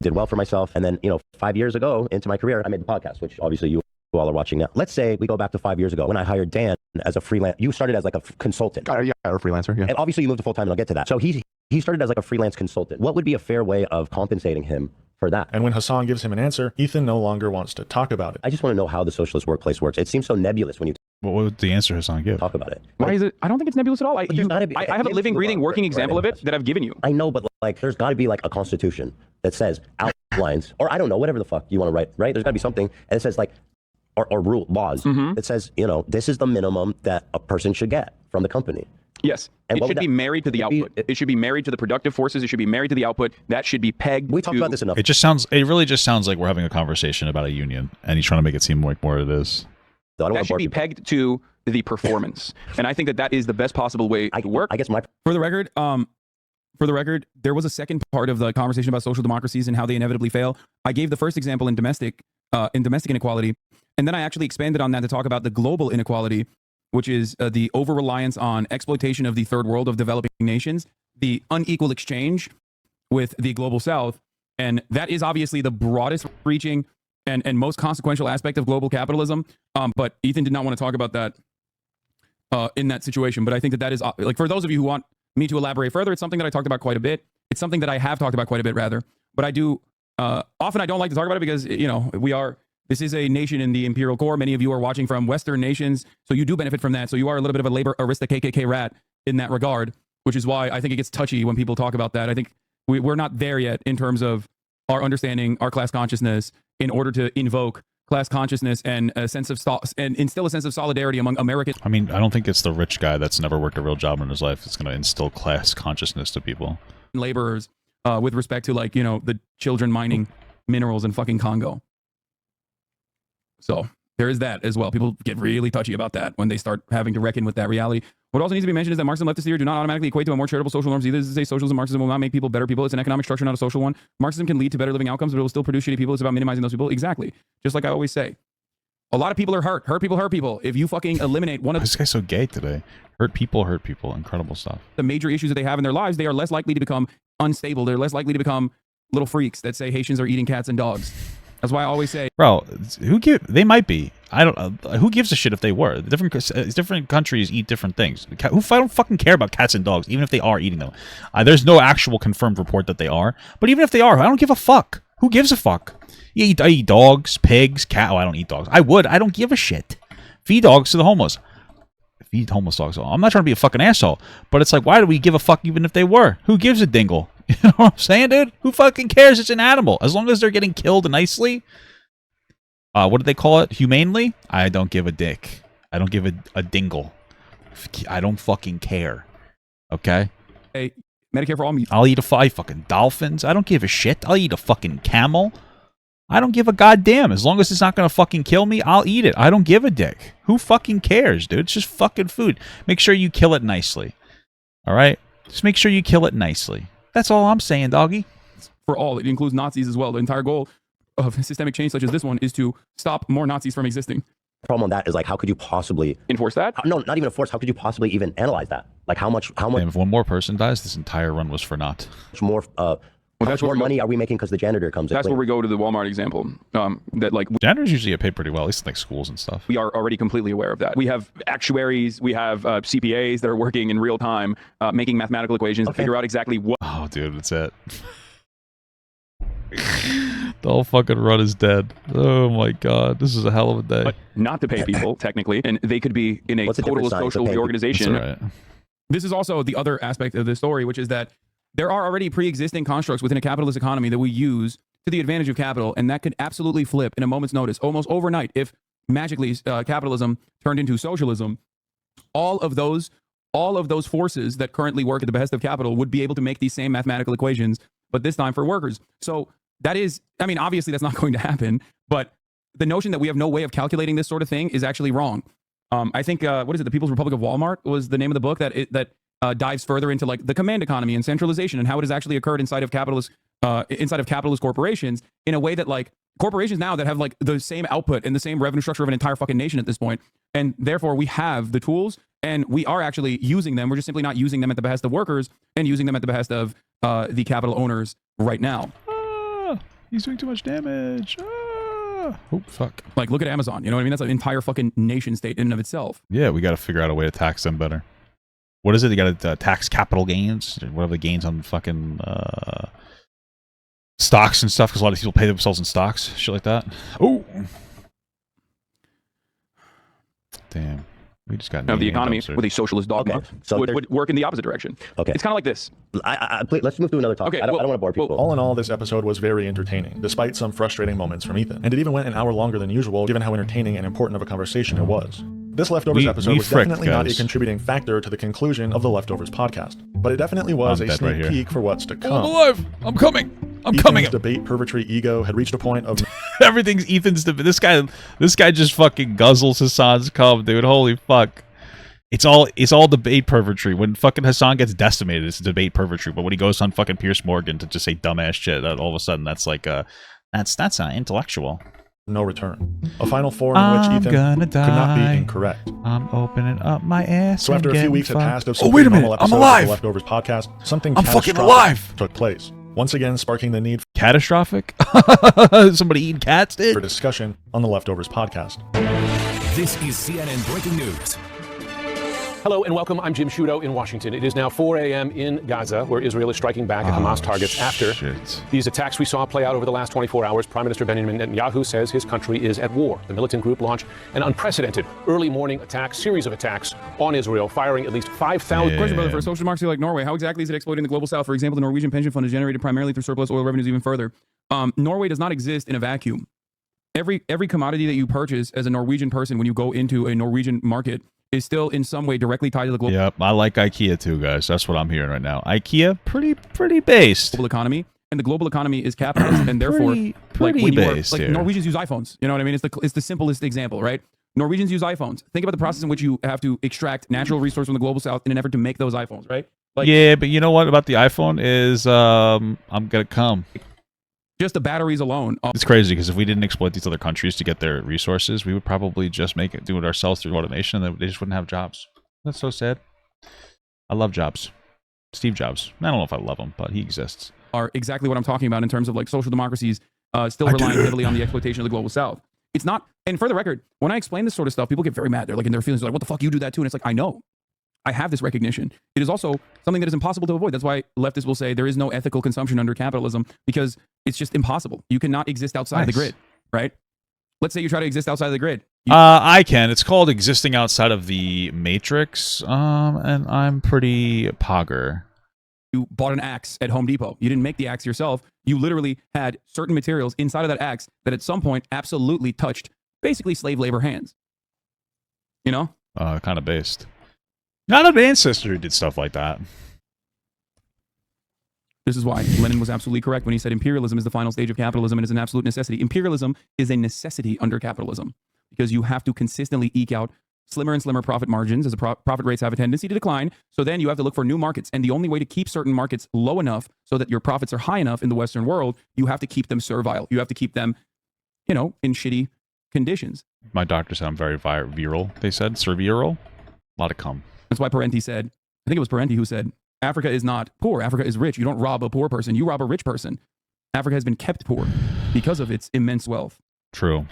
Speaker 13: Did well for myself, and then 5 years ago into my career, I made the podcast, which obviously you all are watching now. Let's say we go back to 5 years ago when I hired Dan as a freelance. You started as like a consultant.
Speaker 3: Yeah, or a freelancer. Yeah.
Speaker 13: And obviously you moved to full time, and I'll get to that. So he started as like a freelance consultant. What would be a fair way of compensating him for that?
Speaker 7: And when Hasan gives him an answer, Ethan no longer wants to talk about it.
Speaker 13: I just want to know how the socialist workplace works. It seems so nebulous when you
Speaker 1: what would the answer Hasan give?
Speaker 13: Talk about it.
Speaker 12: Why is it? I don't think it's nebulous at all. I have a living, breathing, working example of it that I've given you.
Speaker 13: I know, but like there's got to be like a constitution that says outlines, or I don't know, whatever the fuck you want to write, right? There's got to be something, and it says like, or rule laws that says, this is the minimum that a person should get from the company.
Speaker 5: Yes.
Speaker 13: And
Speaker 5: it should be married to the output. It should be married to the productive forces. It should be married to the output. That should be pegged.
Speaker 13: We talked about this enough.
Speaker 1: It really just sounds like we're having a conversation about a union, and he's trying to make it seem like more of this.
Speaker 5: That should be pegged to the performance. And I think that is the best possible way to work.
Speaker 13: I guess
Speaker 12: For the record, there was a second part of the conversation about social democracies and how they inevitably fail. I gave the first example in domestic inequality, and then I actually expanded on that to talk about the global inequality, which is the over-reliance on exploitation of the third world of developing nations, the unequal exchange with the global south. And that is obviously the broadest reaching and most consequential aspect of global capitalism. But Ethan did not want to talk about that in that situation. But I think that is, like, for those of you who want me to elaborate further, it's something that I talked about quite a bit. It's something that I have talked about quite a bit, rather. But I do, often I don't like to talk about it because, this is a nation in the imperial core. Many of you are watching from Western nations, so you do benefit from that. So you are a little bit of a labor arista KKK rat in that regard, which is why I think it gets touchy when people talk about that. I think we're not there yet in terms of our understanding, our class consciousness, in order to invoke class consciousness and a sense of and instill a sense of solidarity among Americans.
Speaker 1: I mean, I don't think it's the rich guy that's never worked a real job in his life that's going to instill class consciousness to people.
Speaker 12: Laborers with respect to, like, you know, the children mining minerals in fucking Congo. So there is that as well. People get really touchy about that when they start having to reckon with that reality. What also needs to be mentioned is that Marxism and leftist theory do not automatically equate to a more charitable social norms either. This is to say socialism and Marxism will not make people better people. It's an economic structure, not a social one. Marxism can lead to better living outcomes, but it will still produce shitty people. It's about minimizing those people. Exactly. Just like I always say. A lot of people are hurt. Hurt people hurt people. If you fucking eliminate one of
Speaker 1: this guy's so gay today. Hurt people hurt people. Incredible stuff.
Speaker 12: The major issues that they have in their lives, they are less likely to become unstable. They're less likely to become little freaks that say Haitians are eating cats and dogs. That's why I always say,
Speaker 1: bro, they might be. I don't. Who gives a shit if they were? Different countries eat different things. I don't fucking care about cats and dogs, even if they are eating them. There's no actual confirmed report that they are. But even if they are, I don't give a fuck. Who gives a fuck? I eat dogs, pigs, cat. Oh, I don't eat dogs. I would. I don't give a shit. Feed dogs to the homeless. Feed homeless dogs. I'm not trying to be a fucking asshole, but it's like, why do we give a fuck even if they were? Who gives a dingle? You know what I'm saying, dude? Who fucking cares? It's an animal. As long as they're getting killed nicely. What do they call it? Humanely? I don't give a dick. I don't give a dingle. I don't fucking care. Okay?
Speaker 12: Hey, Medicare for all meat.
Speaker 1: I'll eat fucking dolphins. I don't give a shit. I'll eat a fucking camel. I don't give a goddamn. As long as it's not gonna fucking kill me, I'll eat it. I don't give a dick. Who fucking cares, dude? It's just fucking food. Make sure you kill it nicely. All right? Just make sure you kill it nicely. That's all I'm saying, doggy.
Speaker 12: For all, it includes Nazis as well. The entire goal of systemic change such as this one is to stop more Nazis from existing.
Speaker 13: The problem on that is, like, how could you possibly
Speaker 5: enforce that?
Speaker 13: No, not even enforce. How could you possibly even analyze that? Like, how much?
Speaker 1: Damn, if one more person dies, this entire run was for naught.
Speaker 13: More. How much more money are we making because the janitor comes in?
Speaker 5: That's where we go to the Walmart example. That, like,
Speaker 1: janitors usually get paid pretty well, at least in, like, schools and stuff.
Speaker 5: We are already completely aware of that. We have actuaries, we have CPAs that are working in real time, making mathematical equations to figure out exactly what.
Speaker 1: Oh, dude, that's it. The whole fucking run is dead. Oh my god, this is a hell of a day.
Speaker 5: But not to pay people, technically, and they could be in a total social reorganization.
Speaker 1: Right.
Speaker 12: This is also the other aspect of this story, which is that there are already pre-existing constructs within a capitalist economy that we use to the advantage of capital, and that could absolutely flip in a moment's notice, almost overnight, if magically capitalism turned into socialism. All of those forces that currently work at the behest of capital would be able to make these same mathematical equations, but this time for workers. So that is, I mean, obviously that's not going to happen, but the notion that we have no way of calculating this sort of thing is actually wrong. I think, what is it? The People's Republic of Walmart was the name of the book that dives further into, like, the command economy and centralization and how it has actually occurred inside of capitalist corporations in a way that, like, corporations now that have, like, the same output and the same revenue structure of an entire fucking nation at this point. And therefore we have the tools and we are actually using them. We're just simply not using them at the behest of workers and using them at the behest of the capital owners right now.
Speaker 1: He's doing too much damage. Oh, fuck.
Speaker 12: Like, look at Amazon. You know what I mean? That's an entire fucking nation state in and of itself.
Speaker 1: Yeah, we got to figure out a way to tax them better. What is it? You got to tax capital gains? What are the gains on fucking stocks and stuff? Because a lot of people pay themselves in stocks. Shit like that. Oh. Damn. We just got
Speaker 5: the economy with a socialist dogma would work in the opposite direction.
Speaker 13: Okay.
Speaker 5: It's kind of like this.
Speaker 13: Please, let's move to another topic.
Speaker 5: Okay,
Speaker 13: I don't want to bore people.
Speaker 7: All in all, this episode was very entertaining, despite some frustrating moments from Ethan. And it even went an hour longer than usual, given how entertaining and important of a conversation it was. This Leftovers episode was definitely not a contributing factor to the conclusion of the Leftovers podcast, but it peaked was a sneak peek for what's to come.
Speaker 1: I'm alive! I'm coming!
Speaker 7: Ethan's debate pervertry ego had reached a point of
Speaker 1: everything's Ethan's debate. This guy just fucking guzzles Hasan's cum, dude. Holy fuck. It's all debate pervertry. When fucking Hasan gets decimated, it's debate pervertry. But when he goes on fucking Piers Morgan to just say dumbass shit, all of a sudden that's like that's intellectual.
Speaker 7: No return. A final four in which Ethan could not be incorrect.
Speaker 1: I'm opening up my ass.
Speaker 7: So after a few weeks had passed of some
Speaker 1: wait a minute,
Speaker 7: episodes
Speaker 1: I'm alive.
Speaker 7: of the Leftovers podcast, something
Speaker 1: I'm
Speaker 7: catastrophic
Speaker 1: fucking alive.
Speaker 7: took place. Once again, sparking the need
Speaker 1: catastrophic. Somebody eating cats, dude.
Speaker 7: For discussion on the Leftovers podcast.
Speaker 21: This is CNN Breaking News.
Speaker 22: Hello and welcome. I'm Jim Sciutto in Washington. It is now 4 a.m. in Gaza, where Israel is striking back at Hamas targets after these attacks we saw play out over the last 24 hours. Prime Minister Benjamin Netanyahu says his country is at war. The militant group launched an unprecedented early morning attack, series of attacks on Israel, firing at least 5,000.
Speaker 12: Question, brother, for a social democracy like Norway, how exactly is it exploiting the global south? For example, the Norwegian pension fund is generated primarily through surplus oil revenues even further. Norway does not exist in a vacuum. every commodity that you purchase as a Norwegian person when you go into a Norwegian market is still in some way directly tied to the global.
Speaker 1: Yep, I like IKEA too, guys. That's what I'm hearing right now. IKEA, pretty based.
Speaker 12: Global economy, and the global economy is capitalist, and therefore,
Speaker 1: pretty
Speaker 12: when you
Speaker 1: based
Speaker 12: are,
Speaker 1: here.
Speaker 12: Norwegians use iPhones. You know what I mean? It's the simplest example, right? Norwegians use iPhones. Think about the process in which you have to extract natural resources from the global south in an effort to make those iPhones, right?
Speaker 1: Yeah, but you know what about the iPhone is I'm gonna come.
Speaker 12: Just the batteries alone.
Speaker 1: It's crazy because if we didn't exploit these other countries to get their resources, we would probably just do it ourselves through automation, and they just wouldn't have jobs. That's so sad. I love Jobs. Steve Jobs. I don't know if I love him, but he exists.
Speaker 12: Are exactly what I'm talking about in terms of like social democracies still relying heavily on the exploitation of the global south. It's not, and for the record, when I explain this sort of stuff, people get very mad. They're like in their feelings, they're like, what the fuck, you do that too? And it's like, I know. I have this recognition. It is also something that is impossible to avoid. That's why leftists will say there is no ethical consumption under capitalism, because it's just impossible. You cannot exist outside the grid, right? Let's say you try to exist outside of the grid.
Speaker 1: I can. It's called existing outside of the matrix, and I'm pretty pogger.
Speaker 12: You bought an axe at Home Depot. You didn't make the axe yourself. You literally had certain materials inside of that axe that at some point absolutely touched basically slave labor hands. You know?
Speaker 1: Kind of based. Not an ancestor who did stuff like that.
Speaker 12: This is why Lenin was absolutely correct when he said imperialism is the final stage of capitalism and is an absolute necessity. Imperialism is a necessity under capitalism because you have to consistently eke out slimmer and slimmer profit margins as profit rates have a tendency to decline. So then you have to look for new markets. And the only way to keep certain markets low enough so that your profits are high enough in the Western world, you have to keep them servile. You have to keep them, you know, in shitty conditions.
Speaker 1: My doctor said I'm very viral. They said serviral. A lot of cum.
Speaker 12: That's why Parenti said, I think it was Parenti who said, Africa is not poor. Africa is rich. You don't rob a poor person. You rob a rich person. Africa has been kept poor because of its immense wealth.
Speaker 1: True.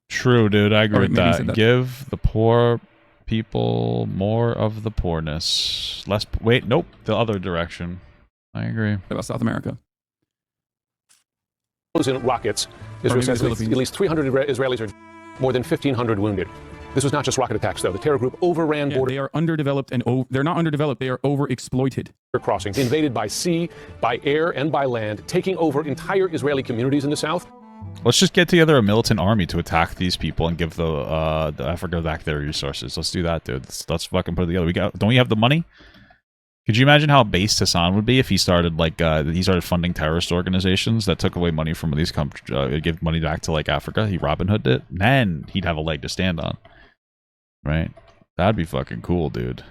Speaker 1: True, dude. I agree with that. Give the poor people more of the poorness. Less. Wait, nope. The other direction. I agree.
Speaker 12: What about South America?
Speaker 22: In rockets, Israel says at least 300 Israelis are more than 1,500 wounded. This was not just rocket attacks, though. The terror group overran border.
Speaker 12: They are underdeveloped, and they're not underdeveloped. They are overexploited.
Speaker 22: Crossings invaded by sea, by air, and by land, taking over entire Israeli communities in the south.
Speaker 1: Let's just get together a militant army to attack these people and give the Africa back their resources. Let's do that, dude. Let's fucking put it together. Don't we have the money? Could you imagine how based Hasan would be if he started he started funding terrorist organizations that took away money from these countries, give money back to like Africa? He Robin Hooded it. Then he'd have a leg to stand on. Right? That'd be fucking cool, dude.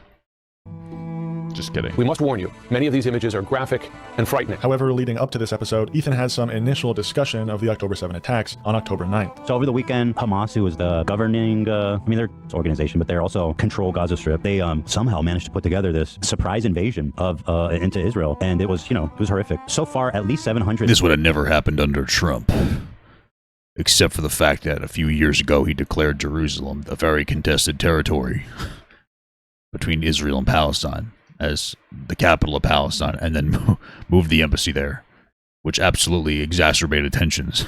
Speaker 1: Just kidding.
Speaker 22: We must warn you, many of these images are graphic and frightening.
Speaker 7: However, leading up to this episode, Ethan had some initial discussion of the October 7 attacks on October 9th.
Speaker 18: So over the weekend, Hamas, who is the governing, they're an organization, but they're also control Gaza Strip. They somehow managed to put together this surprise invasion of into Israel, and it was, it was horrific. So far, at least 700.
Speaker 1: This would have never happened under Trump. Except for the fact that a few years ago he declared Jerusalem a very contested territory between Israel and Palestine as the capital of Palestine, and then moved the embassy there, which absolutely exacerbated tensions.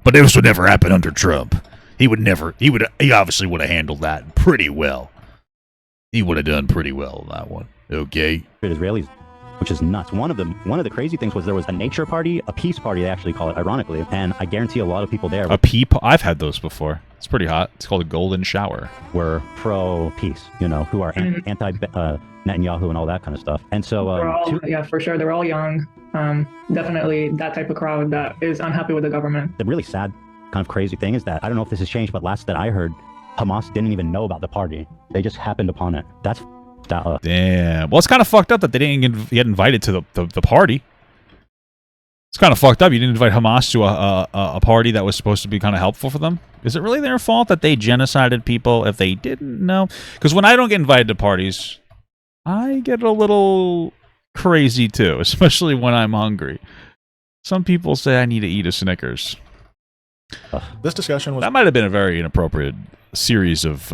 Speaker 1: But this would never happen under Trump. He obviously would have handled that pretty well. He would have done pretty well on that one. Okay.
Speaker 18: Israelis, which is nuts. One of the crazy things was there was a nature party, a peace party, they actually call it, ironically, and I guarantee a lot of people there.
Speaker 1: I've had those before. It's pretty hot. It's called a golden shower.
Speaker 18: Were pro-peace, who are anti-Netanyahu and all that kind of stuff. And so,
Speaker 4: yeah, for sure, they're all young. Definitely that type of crowd that is unhappy with the government.
Speaker 18: The really sad, kind of crazy thing is that I don't know if this has changed, but last that I heard, Hamas didn't even know about the party. They just happened upon it. That's
Speaker 1: damn. Well, it's kind of fucked up that they didn't get invited to the party. It's kind of fucked up. You didn't invite Hamas to a party that was supposed to be kind of helpful for them. Is it really their fault that they genocided people if they didn't know? Because when I don't get invited to parties, I get a little crazy too, especially when I'm hungry. Some people say I need to eat a Snickers.
Speaker 7: This discussion was...
Speaker 1: That might have been a very inappropriate series of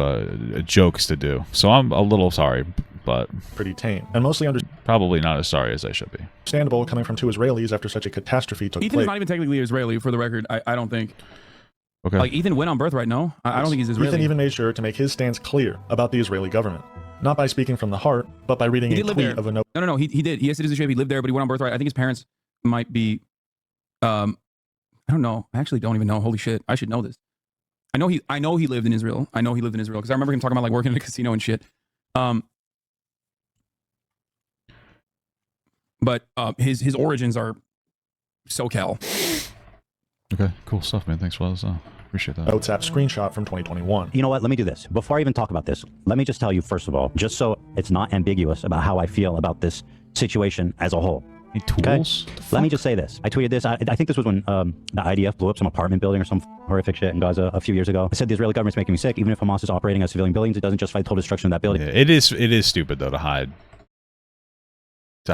Speaker 1: jokes to do. So I'm a little sorry, but...
Speaker 7: pretty tame. And mostly
Speaker 1: probably not as sorry as I should be.
Speaker 7: Understandable coming from two Israelis after such a catastrophe took place.
Speaker 12: Ethan's not even technically Israeli, for the record, I don't think.
Speaker 1: Okay.
Speaker 12: Like, Ethan went on birthright, no? I don't think he's Israeli.
Speaker 7: Ethan even made sure to make his stance clear about the Israeli government. Not by speaking from the heart, but by reading a tweet of a note.
Speaker 12: No, he did. He has citizenship. He lived there, but he went on birthright. I think his parents might be... I I don't know. I actually don't even know. Holy shit. I should know this. I know he lived in Israel. I know he lived in Israel because I remember him talking about like working in a casino and shit. But his origins are SoCal.
Speaker 1: Okay, cool stuff, man. Thanks for letting us know. Appreciate that.
Speaker 7: WhatsApp screenshot from 2021.
Speaker 18: You know what? Let me do this. Before I even talk about this, let me just tell you, first of all, just so it's not ambiguous about how I feel about this situation as a whole.
Speaker 1: Any tools?
Speaker 18: Okay? Let me just say this. I tweeted this. I think this was when the IDF blew up some apartment building or some horrific shit in Gaza a few years ago. I said the Israeli government's making me sick. Even if Hamas is operating as civilian buildings, it doesn't justify the total destruction of that building.
Speaker 1: Yeah, it is stupid though to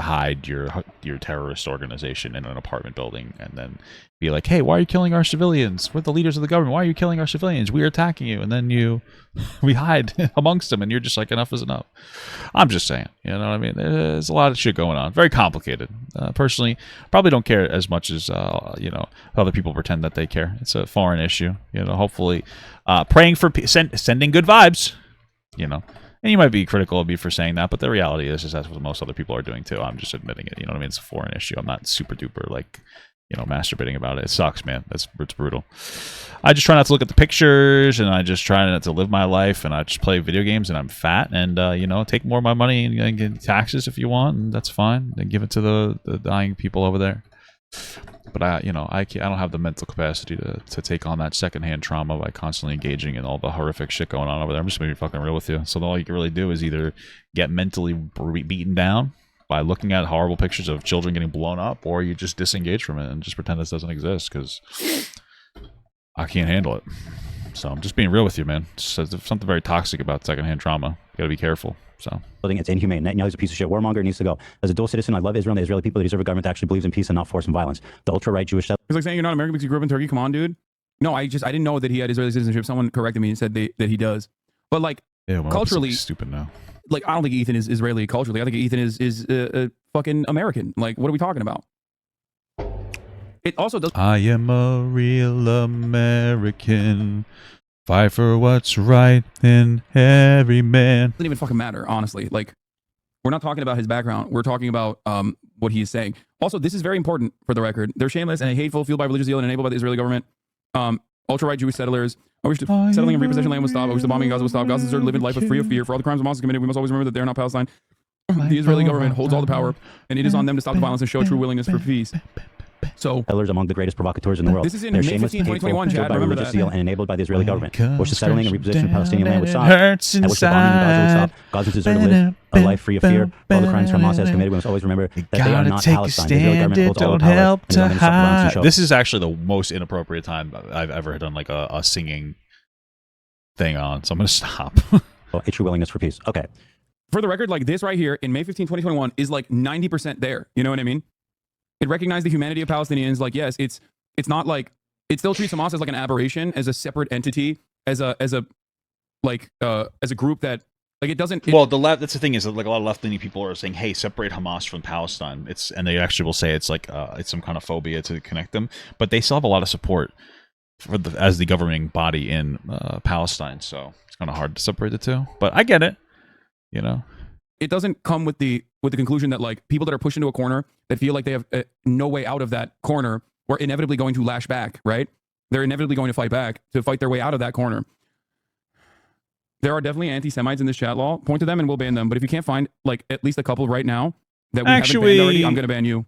Speaker 1: hide your terrorist organization in an apartment building and then be like, hey, why are you killing our civilians? We're the leaders of the government. Why are you killing our civilians? We're attacking you. And then we hide amongst them and you're just like, enough is enough. I'm just saying, you know what I mean? There's a lot of shit going on. Very complicated. Personally, probably don't care as much as, other people pretend that they care. It's a foreign issue, hopefully praying for sending good vibes, And you might be critical of me for saying that, but the reality is that's what most other people are doing too. I'm just admitting it. You know what I mean? It's a foreign issue. I'm not super duper masturbating about it. It sucks, man. It's brutal. I just try not to look at the pictures, and I just try not to live my life, and I just play video games, and I'm fat, and take more of my money and get taxes if you want, and that's fine. And give it to the dying people over there. But I don't have the mental capacity to take on that secondhand trauma by constantly engaging in all the horrific shit going on over there. I'm just gonna be fucking real with you. So all you can really do is either get mentally beaten down by looking at horrible pictures of children getting blown up, or you just disengage from it and just pretend this doesn't exist because I can't handle it. So I'm just being real with you, man. There's something very toxic about secondhand trauma. You gotta be careful. So
Speaker 18: it's inhumane. Netanyahu's a piece of shit. Warmonger needs to go. As a dual citizen, I love Israel and the Israeli people. They deserve a government that actually believes in peace and not force and violence. The ultra-right Jewish...
Speaker 12: It's like saying you're not American because you grew up in Turkey. Come on, dude. No, I didn't know that he had Israeli citizenship. Someone corrected me and said that he does. But culturally...
Speaker 1: stupid now.
Speaker 12: I don't think Ethan is Israeli culturally. I think Ethan is fucking American. What are we talking about? It also does...
Speaker 1: I am a real American. Fight for what's right in every man.
Speaker 12: Doesn't even fucking matter, honestly. We're not talking about his background. We're talking about what he is saying. Also, this is very important for the record. They're shameless and hateful, fueled by religious zeal and enabled by the Israeli government. Ultra-right Jewish settlers. I wish settling and repossession land will stop. I wish the bombing in Gaza will stop. Gaza deserves to live in life with free of fear. For all the crimes Hamas has committed, we must always remember that they are not Palestine. The Israeli government holds all the power, and it is on them to stop the violence and show true willingness for peace. So,
Speaker 18: settlers among the greatest provocateurs in the world.
Speaker 12: This is in May 15, 2021, Chad. Remember that.
Speaker 18: Zeal and enabled by the Israeli government. Wish the settling and repositioning of Palestinian land would stop. I wish the bombing in Gaza would stop. Gazans deserve to live a life free of fear. For all the crimes Hamas has committed, we must always remember that they are not Palestine. The Israeli government holds all the power. And is on them
Speaker 1: this is actually the most inappropriate time I've ever done a singing thing on, so I'm going to stop.
Speaker 18: A true willingness for peace. Okay.
Speaker 12: For the record, this right here in May 15, 2021 is 90% there. You know what I mean? It recognized the humanity of Palestinians. Yes, it's not it still treats Hamas as an aberration, as a separate entity, as a group that it doesn't.
Speaker 1: Well, the left. That's the thing is that a lot of left-leaning people are saying, "Hey, separate Hamas from Palestine." And they actually will say it's it's some kind of phobia to connect them, but they still have a lot of support for as the governing body in Palestine. So it's kind of hard to separate the two. But I get it.
Speaker 12: It doesn't come with the conclusion that people that are pushed into a corner that feel like they have no way out of that corner are inevitably going to lash back, right? They're inevitably going to fight back to fight their way out of that corner. There are definitely anti-Semites in this chat law. Point to them and we'll ban them. But if you can't find at least a couple right now that we haven't banned already, I'm going to ban you.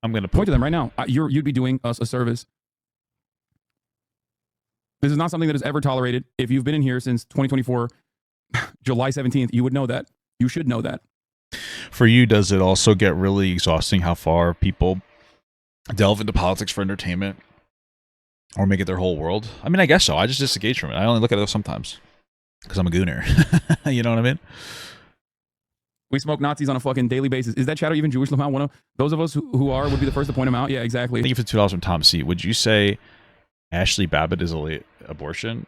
Speaker 1: I'm going to
Speaker 12: point to them right now. You'd be doing us a service. This is not something that is ever tolerated. If you've been in here since 2024, July 17th, you would know that. You should know that.
Speaker 1: For you, does it also get really exhausting how far people delve into politics for entertainment or make it their whole world? I mean, I guess so. I just disengage from it. I only look at it sometimes because I'm a gooner. You know what I mean?
Speaker 12: We smoke Nazis on a fucking daily basis. Is that chatter even Jewish? One of those of us who are would be the first to point them out. Yeah, exactly.
Speaker 1: Thank you for $2 from Tom C. Would you say Ashley Babbitt is a late abortion?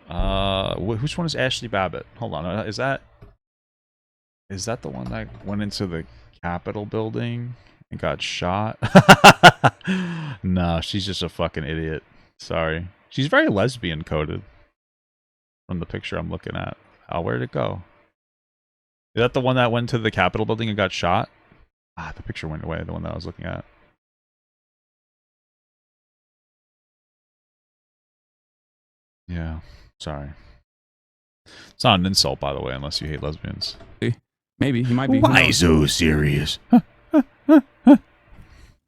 Speaker 1: Which one is Ashley Babbitt? Hold on. Is that the one that went into the Capitol building and got shot? No, she's just a fucking idiot. Sorry. She's very lesbian coded from the picture I'm looking at. Oh, where'd it go? Is that the one that went to the Capitol building and got shot? The picture went away, the one that I was looking at. Yeah, sorry. It's not an insult, by the way, unless you hate lesbians.
Speaker 12: Maybe he might be.
Speaker 1: Why so serious?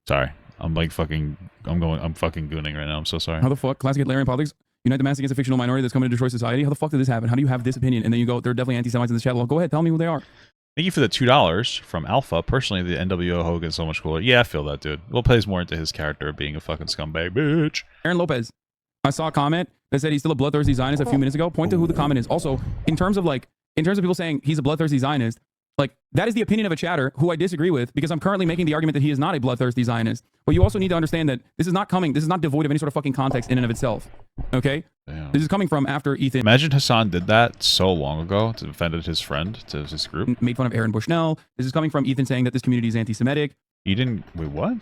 Speaker 1: Sorry, I'm like fucking. I'm fucking gooning right now. I'm so sorry.
Speaker 12: How the fuck? Classic Hitlerian politics. Unite the mass against a fictional minority that's coming to destroy society. How the fuck did this happen? How do you have this opinion? And then you go, they're definitely anti-Semites in the chat. Well, go ahead, tell me who they are.
Speaker 1: Thank you for the $2 from Alpha. Personally, the NWO Hogan's so much cooler. Yeah, I feel that, dude. Will plays more into his character of being a fucking scumbag bitch.
Speaker 12: Aaron Lopez. I saw a comment that said he's still a bloodthirsty Zionist a few minutes ago. Point to who the comment is. Also, in terms of people saying he's a bloodthirsty Zionist, like, that is the opinion of a chatter who I disagree with, because I'm currently making the argument that he is not a bloodthirsty Zionist. But you also need to understand that this is not devoid of any sort of fucking context in and of itself. Okay?
Speaker 1: Damn.
Speaker 12: This is coming from after Ethan.
Speaker 1: Imagine Hasan did that so long ago to defended his friend, to his group.
Speaker 12: Made fun of Aaron Bushnell. This is coming from Ethan saying that this community is anti-Semitic.
Speaker 1: He didn't. Wait, what?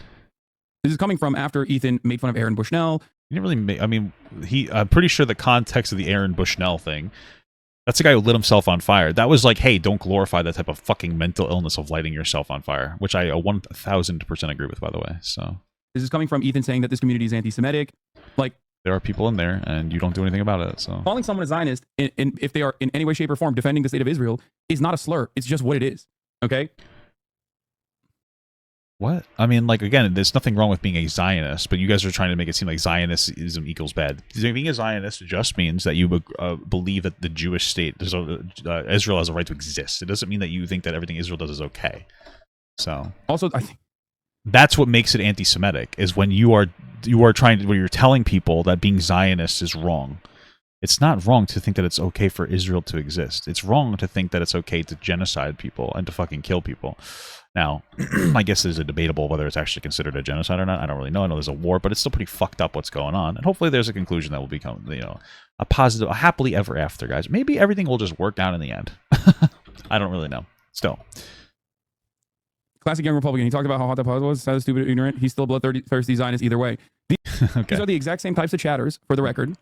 Speaker 12: This is coming from after Ethan made fun of Aaron Bushnell.
Speaker 1: He didn't really make. I mean, I'm pretty sure the context of the Aaron Bushnell thing. That's the guy who lit himself on fire. That was like, hey, don't glorify that type of fucking mental illness of lighting yourself on fire, which I 1000% agree with, by the way. So
Speaker 12: this is coming from Ethan saying that this community is anti-Semitic. Like,
Speaker 1: there are people in there, and you don't do anything about it. So
Speaker 12: calling someone a Zionist, if they are in any way, shape, or form defending the state of Israel, is not a slur. It's just what it is. Okay.
Speaker 1: What? I mean, like, again, there's nothing wrong with being a Zionist, but you guys are trying to make it seem like Zionism equals bad. Being a Zionist just means that you believe that the Jewish state, Israel has a right to exist. It doesn't mean that you think that everything Israel does is okay. So
Speaker 12: also, I think
Speaker 1: that's what makes it anti-Semitic, is when you're telling people that being Zionist is wrong. It's not wrong to think that it's okay for Israel to exist. It's wrong to think that it's okay to genocide people and to fucking kill people. Now, I guess there's a debatable whether it's actually considered a genocide or not. I don't really know. I know there's a war, but it's still pretty fucked up what's going on. And hopefully there's a conclusion that will become, a positive, a happily ever after, guys. Maybe everything will just work out in the end. I don't really know. Still.
Speaker 12: Classic young Republican. He talked about how hot that pause was. Sad, stupid, ignorant. He's still a bloodthirsty Zionist either way. These are the exact same types of chatters, for the record.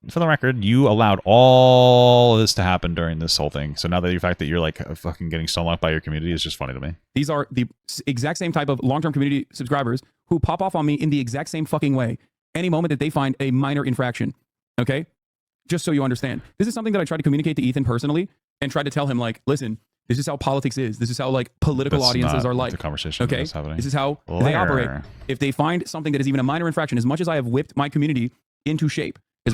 Speaker 1: For the record, you allowed all of this to happen during this whole thing. So now that the fact that you're like fucking getting stoned by your community is just funny to me.
Speaker 12: These are the exact same type of long-term community subscribers who pop off on me in the exact same fucking way any moment that they find a minor infraction. Okay? Just so you understand. This is something that I tried to communicate to Ethan personally and tried to tell him, like, listen, this is how politics is. This is how, like, political audiences are like.
Speaker 1: The conversation
Speaker 12: okay? This is how they operate. If they find something that is even a minor infraction, as much as I have whipped my community into shape, as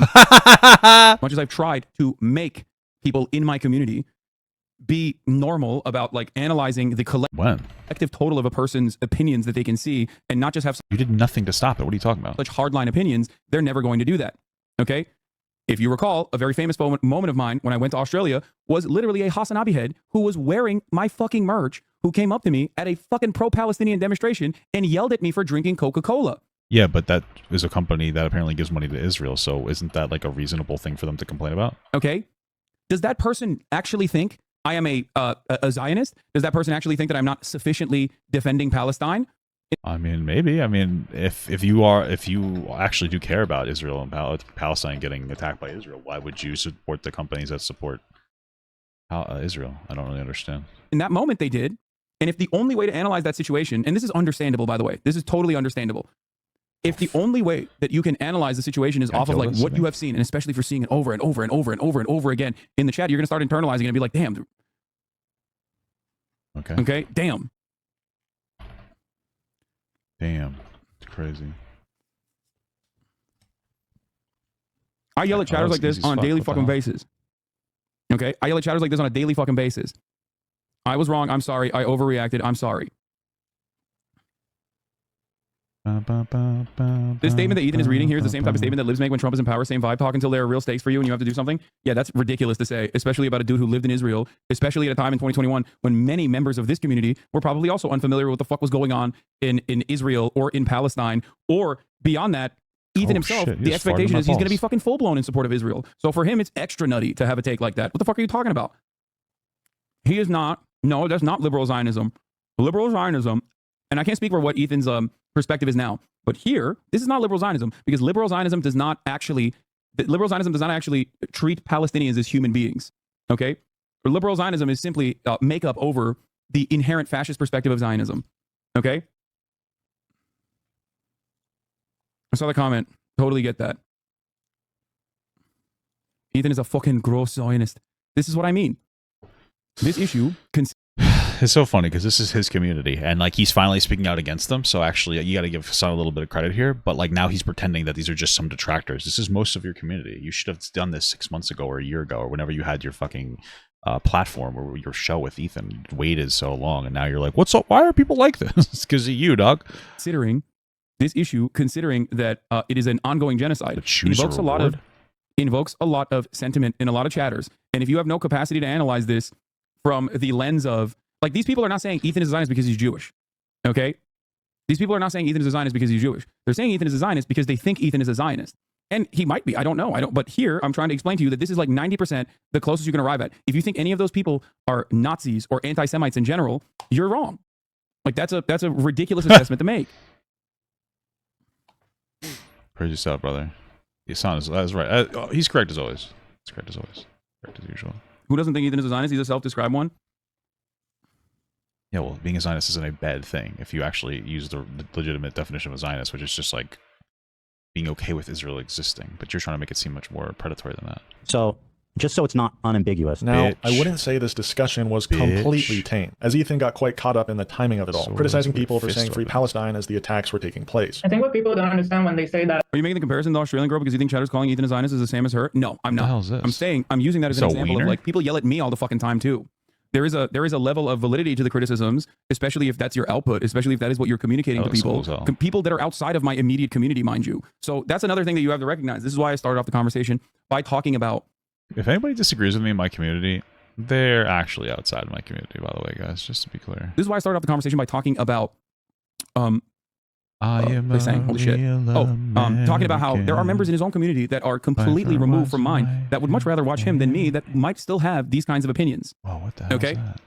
Speaker 12: much as I've tried to make people in my community be normal about, like, analyzing the collective total of a person's opinions that they can see and not just have...
Speaker 1: You did nothing to stop it. What are you talking about?
Speaker 12: Such hardline opinions, they're never going to do that. Okay? If you recall, a very famous moment of mine when I went to Australia was literally a Hasan head who was wearing my fucking merch, who came up to me at a fucking pro-Palestinian demonstration and yelled at me for drinking Coca-Cola.
Speaker 1: Yeah, but that is a company that apparently gives money to Israel, so isn't that like a reasonable thing for them to complain about?
Speaker 12: Okay. Does that person actually think I am a Zionist? Does that person actually think that I'm not sufficiently defending Palestine?
Speaker 1: I mean, maybe. I mean, if you actually do care about Israel and Palestine getting attacked by Israel, why would you support the companies that support Israel? I don't really understand.
Speaker 12: In that moment, they did. And if the only way to analyze that situation, and this is understandable, by the way, this is totally understandable. If the only way that you can analyze the situation is off of, like, what you have seen, and especially for seeing it over and over and over and over and over again in the chat, you're going to start internalizing it and be like, damn.
Speaker 1: Okay.
Speaker 12: Okay? Damn.
Speaker 1: Damn. It's crazy.
Speaker 12: I yell at chatters like this on a daily fucking basis. Okay? I yell at chatters like this on a daily fucking basis. I was wrong. I'm sorry. I overreacted. I'm sorry. This statement that Ethan is reading here is the same type of statement that libs make when Trump is in power. Same vibe talk until there are real stakes for you and you have to do something. Yeah, that's ridiculous to say, especially about a dude who lived in Israel, especially at a time in 2021 when many members of this community were probably also unfamiliar with what the fuck was going on in Israel or in Palestine, or beyond that, Ethan himself, the expectation is he's going to be fucking full-blown in support of Israel. So for him, it's extra nutty to have a take like that. What the fuck are you talking about? He is not. No, that's not liberal Zionism. Liberal Zionism, and I can't speak for what Ethan's perspective is now, but here, this is not liberal Zionism, because liberal Zionism does not actually treat Palestinians as human beings. Okay, liberal Zionism is simply makeup over the inherent fascist perspective of Zionism. Okay, I saw the comment. Totally get that. Ethan is a fucking gross Zionist. This is what I mean. This issue
Speaker 1: it's so funny because this is his community, and like he's finally speaking out against them. So actually, you got to give Hasan a little bit of credit here. But like now he's pretending that these are just some detractors. This is most of your community. You should have done this 6 months ago or a year ago or whenever you had your fucking platform or your show with Ethan. You waited so long, and now you're like, what's up? Why are people like this? It's because of you, dog.
Speaker 12: Considering this issue, considering that it is an ongoing genocide, invokes a lot of sentiment in a lot of chatters. And if you have no capacity to analyze this from the lens of, like, these people are not saying Ethan is a Zionist because he's Jewish, okay? These people are not saying Ethan is a Zionist because he's Jewish. They're saying Ethan is a Zionist because they think Ethan is a Zionist. And he might be, I don't know. But here, I'm trying to explain to you that this is like 90% the closest you can arrive at. If you think any of those people are Nazis or anti-Semites in general, you're wrong. Like, that's a ridiculous assessment to make.
Speaker 1: Praise yourself, brother. That's right. He's correct as always. He's correct as always. Correct as usual.
Speaker 12: Who doesn't think Ethan is a Zionist? He's a self-described one.
Speaker 1: Yeah, well, being a Zionist isn't a bad thing if you actually use the legitimate definition of a Zionist, which is just like being okay with Israel existing. But you're trying to make it seem much more predatory than that.
Speaker 18: So, just so it's not unambiguous.
Speaker 7: Now, I wouldn't say this discussion was completely tame, as Ethan got quite caught up in the timing of it all, criticizing people for saying Free Palestine as the attacks were taking place.
Speaker 4: I think what people don't understand when they say that.
Speaker 12: Are you making the comparison to the Australian girl because you think chatter's calling Ethan a Zionist is the same as her? No, I'm not.
Speaker 1: What the hell is this?
Speaker 12: I'm saying, I'm using that as an example of, like, people yell at me all the fucking time too. There is a level of validity to the criticisms, especially if that's your output, especially if that is what you're communicating to people. People that are outside of my immediate community, mind you. So that's another thing that you have to recognize. This is why I started off the conversation by talking about.
Speaker 1: If anybody disagrees with me in my community, they're actually outside of my community, by the way, guys, just to be clear.
Speaker 12: This is why I started off the conversation by talking about
Speaker 1: I am
Speaker 12: holy shit. Talking about how there are members in his own community that are completely removed from mine that would much rather watch him than me that might still have these kinds of opinions.
Speaker 1: Oh, what the hell is that?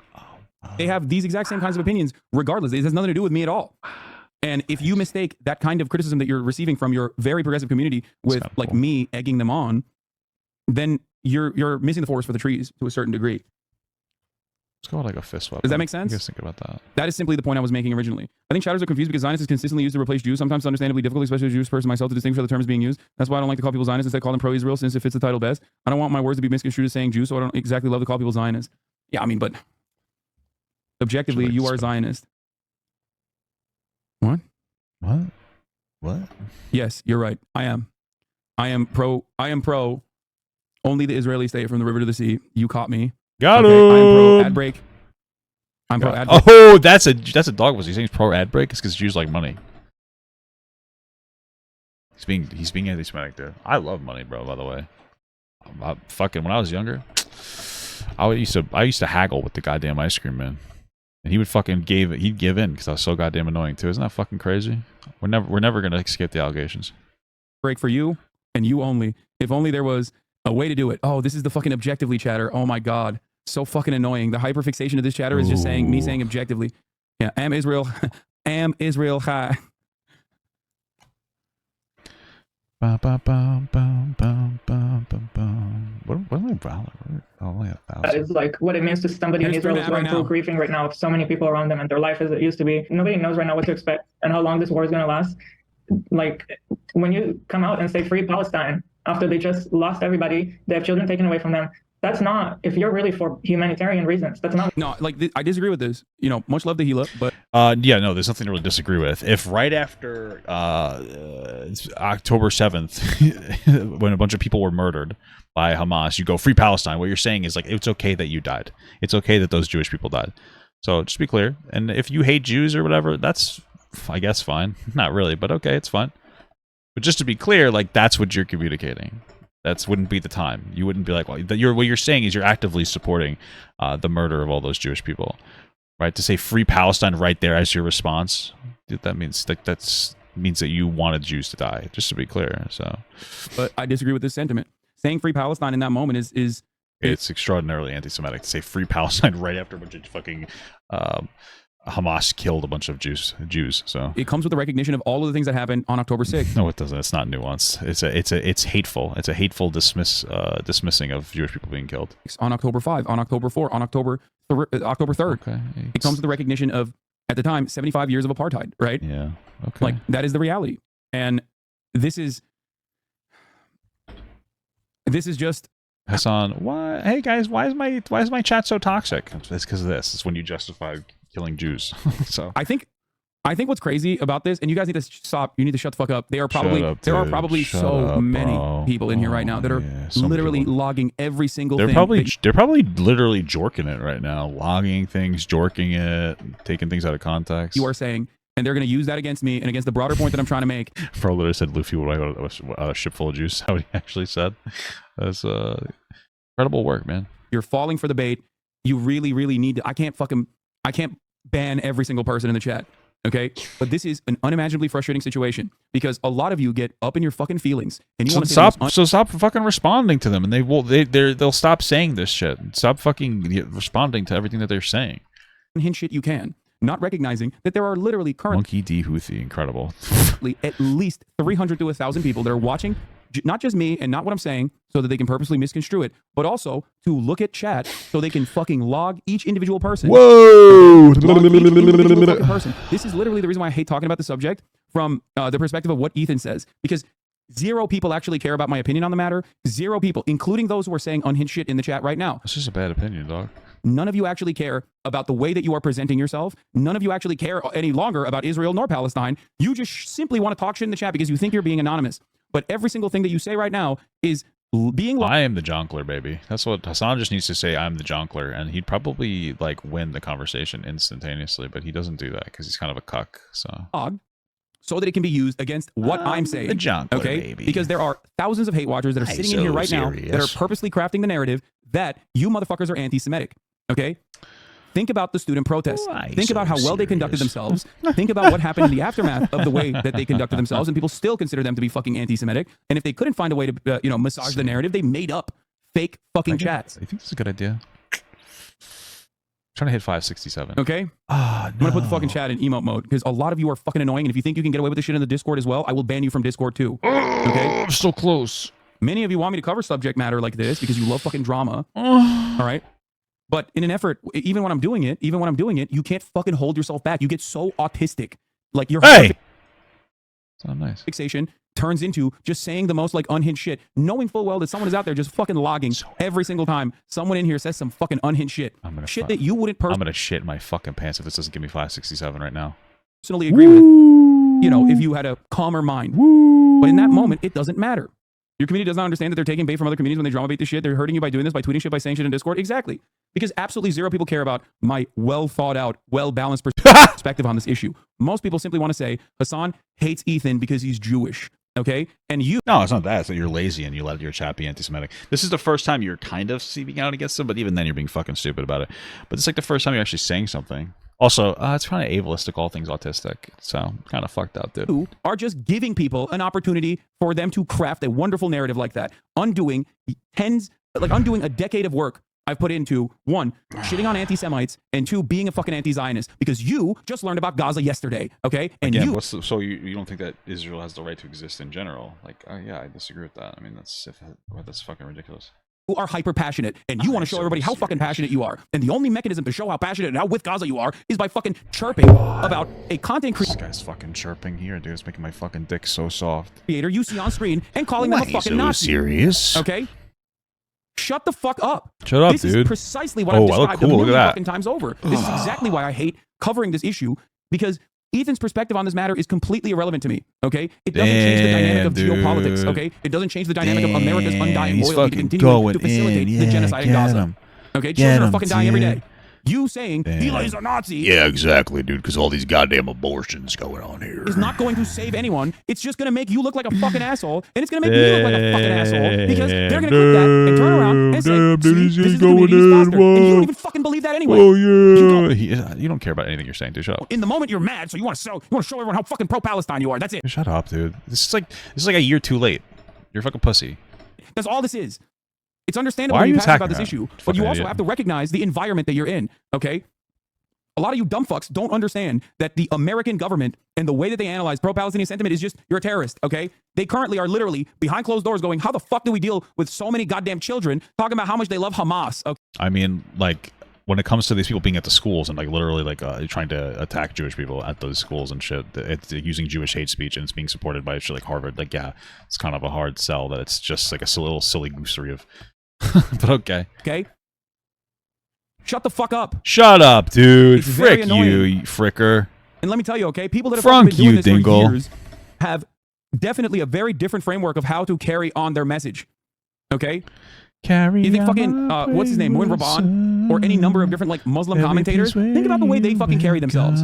Speaker 12: They have these exact same kinds of opinions regardless. It has nothing to do with me at all. And if you mistake that kind of criticism that you're receiving from your very progressive community with like me egging them on, then you're missing the forest for the trees to a certain degree.
Speaker 1: Let's go like a fist weapon.
Speaker 12: Does that make sense?
Speaker 1: You guys think about that.
Speaker 12: That is simply the point I was making originally. I think chatters are confused because Zionists is consistently used to replace Jews, sometimes understandably difficult, especially as a Jewish person myself, to distinguish how the term is being used. That's why I don't like to call people Zionists instead call them pro-Israel, since it fits the title best. I don't want my words to be misconstrued as saying Jew, so I don't exactly love to call people Zionists. Yeah, I mean, but objectively, you are Zionist. What?
Speaker 1: What?
Speaker 12: Yes, you're right. I am. I am pro. Only the Israeli state from the river to the sea. You caught me.
Speaker 1: Got him.
Speaker 12: I'm pro ad break. I'm pro ad break.
Speaker 1: Oh, that's a dog whistle. He's saying he's pro ad break. It's because Jews like money. He's being anti-Semitic, dude. I love money, bro. By the way, fucking when I was younger, I used to haggle with the goddamn ice cream man, and he would fucking he'd give in because I was so goddamn annoying too. Isn't that fucking crazy? We're never gonna escape the allegations.
Speaker 12: Break for you and you only. If only there was a way to do it. Oh, this is the fucking objectively chatter. Oh my god. So fucking annoying. The hyperfixation of this chatter is just saying objectively. Yeah, am Israel high.
Speaker 1: What am I valid? Oh, yeah,
Speaker 4: That is like what it means to somebody in Israel who's going through grieving right now with so many people around them and their life as it used to be. Nobody knows right now what to expect and how long this war is going to last. Like, when you come out and say free Palestine after they just lost everybody, they have children taken away from them. That's not, if you're really for humanitarian reasons, that's not.
Speaker 12: No, like, I disagree with this. You know, much love to Gila, but.
Speaker 1: Yeah, no, there's nothing to really disagree with. If right after October 7th, when a bunch of people were murdered by Hamas, you go free Palestine, what you're saying is, like, it's okay that you died. It's okay that those Jewish people died. So just be clear. And if you hate Jews or whatever, that's, I guess, fine. Not really, but okay, it's fine. But just to be clear, like, that's what you're communicating. That wouldn't be the time. You wouldn't be like, well, what you're saying is you're actively supporting the murder of all those Jewish people, right? To say free Palestine right there as your response, that means that you wanted Jews to die. Just to be clear. So,
Speaker 12: but I disagree with this sentiment. Saying free Palestine in that moment is
Speaker 1: it's extraordinarily anti-Semitic to say free Palestine right after a bunch of fucking Hamas killed a bunch of Jews. So
Speaker 12: it comes with the recognition of all of the things that happened on October 6th.
Speaker 1: No, it doesn't. It's not nuanced. It's hateful. It's a hateful dismissing of Jewish people being killed.
Speaker 12: On October 5, on October 4, on October 3rd. Okay. It comes with the recognition of, at the time, 75 years of apartheid, right?
Speaker 1: Yeah. Okay.
Speaker 12: Like, that is the reality. And this is just
Speaker 1: Hasan, why? Hey guys, why is my chat so toxic? It's because of this. It's when you justify killing Jews. So
Speaker 12: I think what's crazy about this, and you guys need to stop. You need to shut the fuck up. There are probably so many people in here right now that are literally logging every single thing.
Speaker 1: They're probably literally jorking it right now, logging things, jorking it, taking things out of context.
Speaker 12: You are saying, and they're going to use that against me and against the broader point that I'm trying to make.
Speaker 1: Bro literally said Luffy would have a ship full of juice. How he actually said. That's incredible work, man.
Speaker 12: You're falling for the bait. You really, really need to. I can't ban every single person in the chat. Okay, but this is an unimaginably frustrating situation because a lot of you get up in your fucking feelings and you want to
Speaker 1: stop fucking responding to them, and they'll stop saying this shit. Stop fucking responding to everything that they're saying.
Speaker 12: Hint shit you can, not recognizing that there are literally
Speaker 1: Monkey D. Houthi, incredible.
Speaker 12: At least 300 to 1,000 people that are watching, not just me and not what I'm saying, so that they can purposely misconstrue it, but also to look at chat so they can fucking log each individual person.
Speaker 1: Whoa!
Speaker 12: Person. This is literally the reason why I hate talking about the subject from the perspective of what Ethan says, because 0 people actually care about my opinion on the matter. 0 people, including those who are saying unhinged shit in the chat right now.
Speaker 1: That's just a bad opinion, dog.
Speaker 12: None of you actually care about the way that you are presenting yourself. None of you actually care any longer about Israel nor Palestine. You just simply want to talk shit in the chat because you think you're being anonymous. But every single thing that you say right now is being...
Speaker 1: I am the jonkler, baby. That's what Hasan just needs to say. I'm the jonkler, and he'd probably like win the conversation instantaneously, but he doesn't do that because he's kind of a cuck.
Speaker 12: So that it can be used against what I'm saying.
Speaker 1: The jonkler,
Speaker 12: okay?
Speaker 1: baby.
Speaker 12: Because there are thousands of hate watchers that are sitting in here right now that are purposely crafting the narrative that you motherfuckers are anti-Semitic. Okay? Think about the student protests. Think about how well they conducted themselves. Think about what happened in the aftermath of the way that they conducted themselves, and people still consider them to be fucking anti-Semitic. And if they couldn't find a way to, massage the narrative, they made up fake fucking chats.
Speaker 1: I think that's a good idea. I'm trying to hit 567.
Speaker 12: Okay? I'm going to put the fucking chat in emote mode, because a lot of you are fucking annoying, and if you think you can get away with this shit in the Discord as well, I will ban you from Discord too. Okay?
Speaker 1: So close.
Speaker 12: Many of you want me to cover subject matter like this because you love fucking drama. All right? But in an effort, even when I'm doing it, you can't fucking hold yourself back. You get so autistic. Like your
Speaker 1: nice
Speaker 12: fixation turns into just saying the most like unhinged shit, knowing full well that someone is out there just fucking logging every single time someone in here says some fucking unhinged shit. Shit that you wouldn't
Speaker 1: I'm gonna shit my fucking pants if this doesn't give me 567 right now.
Speaker 12: Personally agree with, if you had a calmer mind. But in that moment, it doesn't matter. Your community does not understand that they're taking bait from other communities when they drama bait this shit. They're hurting you by doing this, by tweeting shit, by saying shit in Discord. Exactly. Because absolutely 0 people care about my well thought out, well balanced perspective on this issue. Most people simply want to say, Hasan hates Ethan because he's Jewish. Okay? And you...
Speaker 1: No, it's not that. It's that you're lazy and you let your chat be anti-Semitic. This is the first time you're kind of speaking out against them, but even then you're being fucking stupid about it. But it's like the first time you're actually saying something. Also, it's kind of ableist to call things autistic. So, kind of fucked out, dude.
Speaker 12: You are just giving people an opportunity for them to craft a wonderful narrative like that. Undoing a decade of work I've put into, 1, shitting on anti-Semites, and 2, being a fucking anti-Zionist, because you just learned about Gaza yesterday, okay? And
Speaker 1: again, so you don't think that Israel has the right to exist in general? Like, yeah, I disagree with that. I mean, that's fucking ridiculous.
Speaker 12: You are hyper passionate, and you want to show everybody how fucking passionate you are. And the only mechanism to show how passionate and how with Gaza you are is by fucking chirping about a content creator.
Speaker 1: This guy's fucking chirping here, dude. It's making my fucking dick so soft.
Speaker 12: Creator you see on screen and calling them a fucking Nazi.
Speaker 1: Serious?
Speaker 12: Okay? Shut the fuck up.
Speaker 1: Shut up,
Speaker 12: this
Speaker 1: dude.
Speaker 12: This is precisely what I've described
Speaker 1: cool.
Speaker 12: a million fucking times over. This is exactly why I hate covering this issue, because Ethan's perspective on this matter is completely irrelevant to me, okay? It doesn't change the dynamic of geopolitics, okay? It doesn't change the dynamic of America's undying loyalty to continue to facilitate the genocide in Gaza. Okay? Children are fucking dying every day. You saying Eli's a Nazi.
Speaker 1: Yeah, exactly, dude, because all these goddamn abortions going on here.
Speaker 12: Is not going to save anyone. It's just going to make you look like a fucking asshole, and it's going to make me look like a fucking asshole, because they're going to click that and turn around and say, this is the community's foster. And you don't even fucking believe that anyway.
Speaker 1: Oh, yeah. You don't care about anything you're saying, dude. Shut up.
Speaker 12: In the moment, you're mad, so you want to show everyone how fucking pro-Palestine you are. That's it.
Speaker 1: Shut up, dude. This is like a year too late. You're a fucking pussy.
Speaker 12: That's all this is. It's understandable when you passionate about this issue, but you also have to recognize the environment that you're in, okay? A lot of you dumb fucks don't understand that the American government and the way that they analyze pro-Palestinian sentiment is just, you're a terrorist, okay? They currently are literally behind closed doors going, how the fuck do we deal with so many goddamn children talking about how much they love Hamas? Okay?
Speaker 1: I mean, like, when it comes to these people being at the schools and like literally like trying to attack Jewish people at those schools and shit, it's using Jewish hate speech and it's being supported by shit like Harvard. Like, yeah, it's kind of a hard sell that it's just like a little silly goosery of But okay.
Speaker 12: Okay? Shut the fuck up.
Speaker 1: Shut up, dude.
Speaker 12: It's very
Speaker 1: Frick
Speaker 12: annoying.
Speaker 1: you fricker.
Speaker 12: And let me tell you, okay, people that have
Speaker 1: Frunk
Speaker 12: been doing
Speaker 1: you,
Speaker 12: this
Speaker 1: dingle.
Speaker 12: for years have definitely a very different framework of how to carry on their message. Okay?
Speaker 1: Carry
Speaker 12: you think
Speaker 1: on
Speaker 12: fucking what's his name, Muin Rabban, or any number of different like Muslim commentators? Think about the way they fucking carry themselves.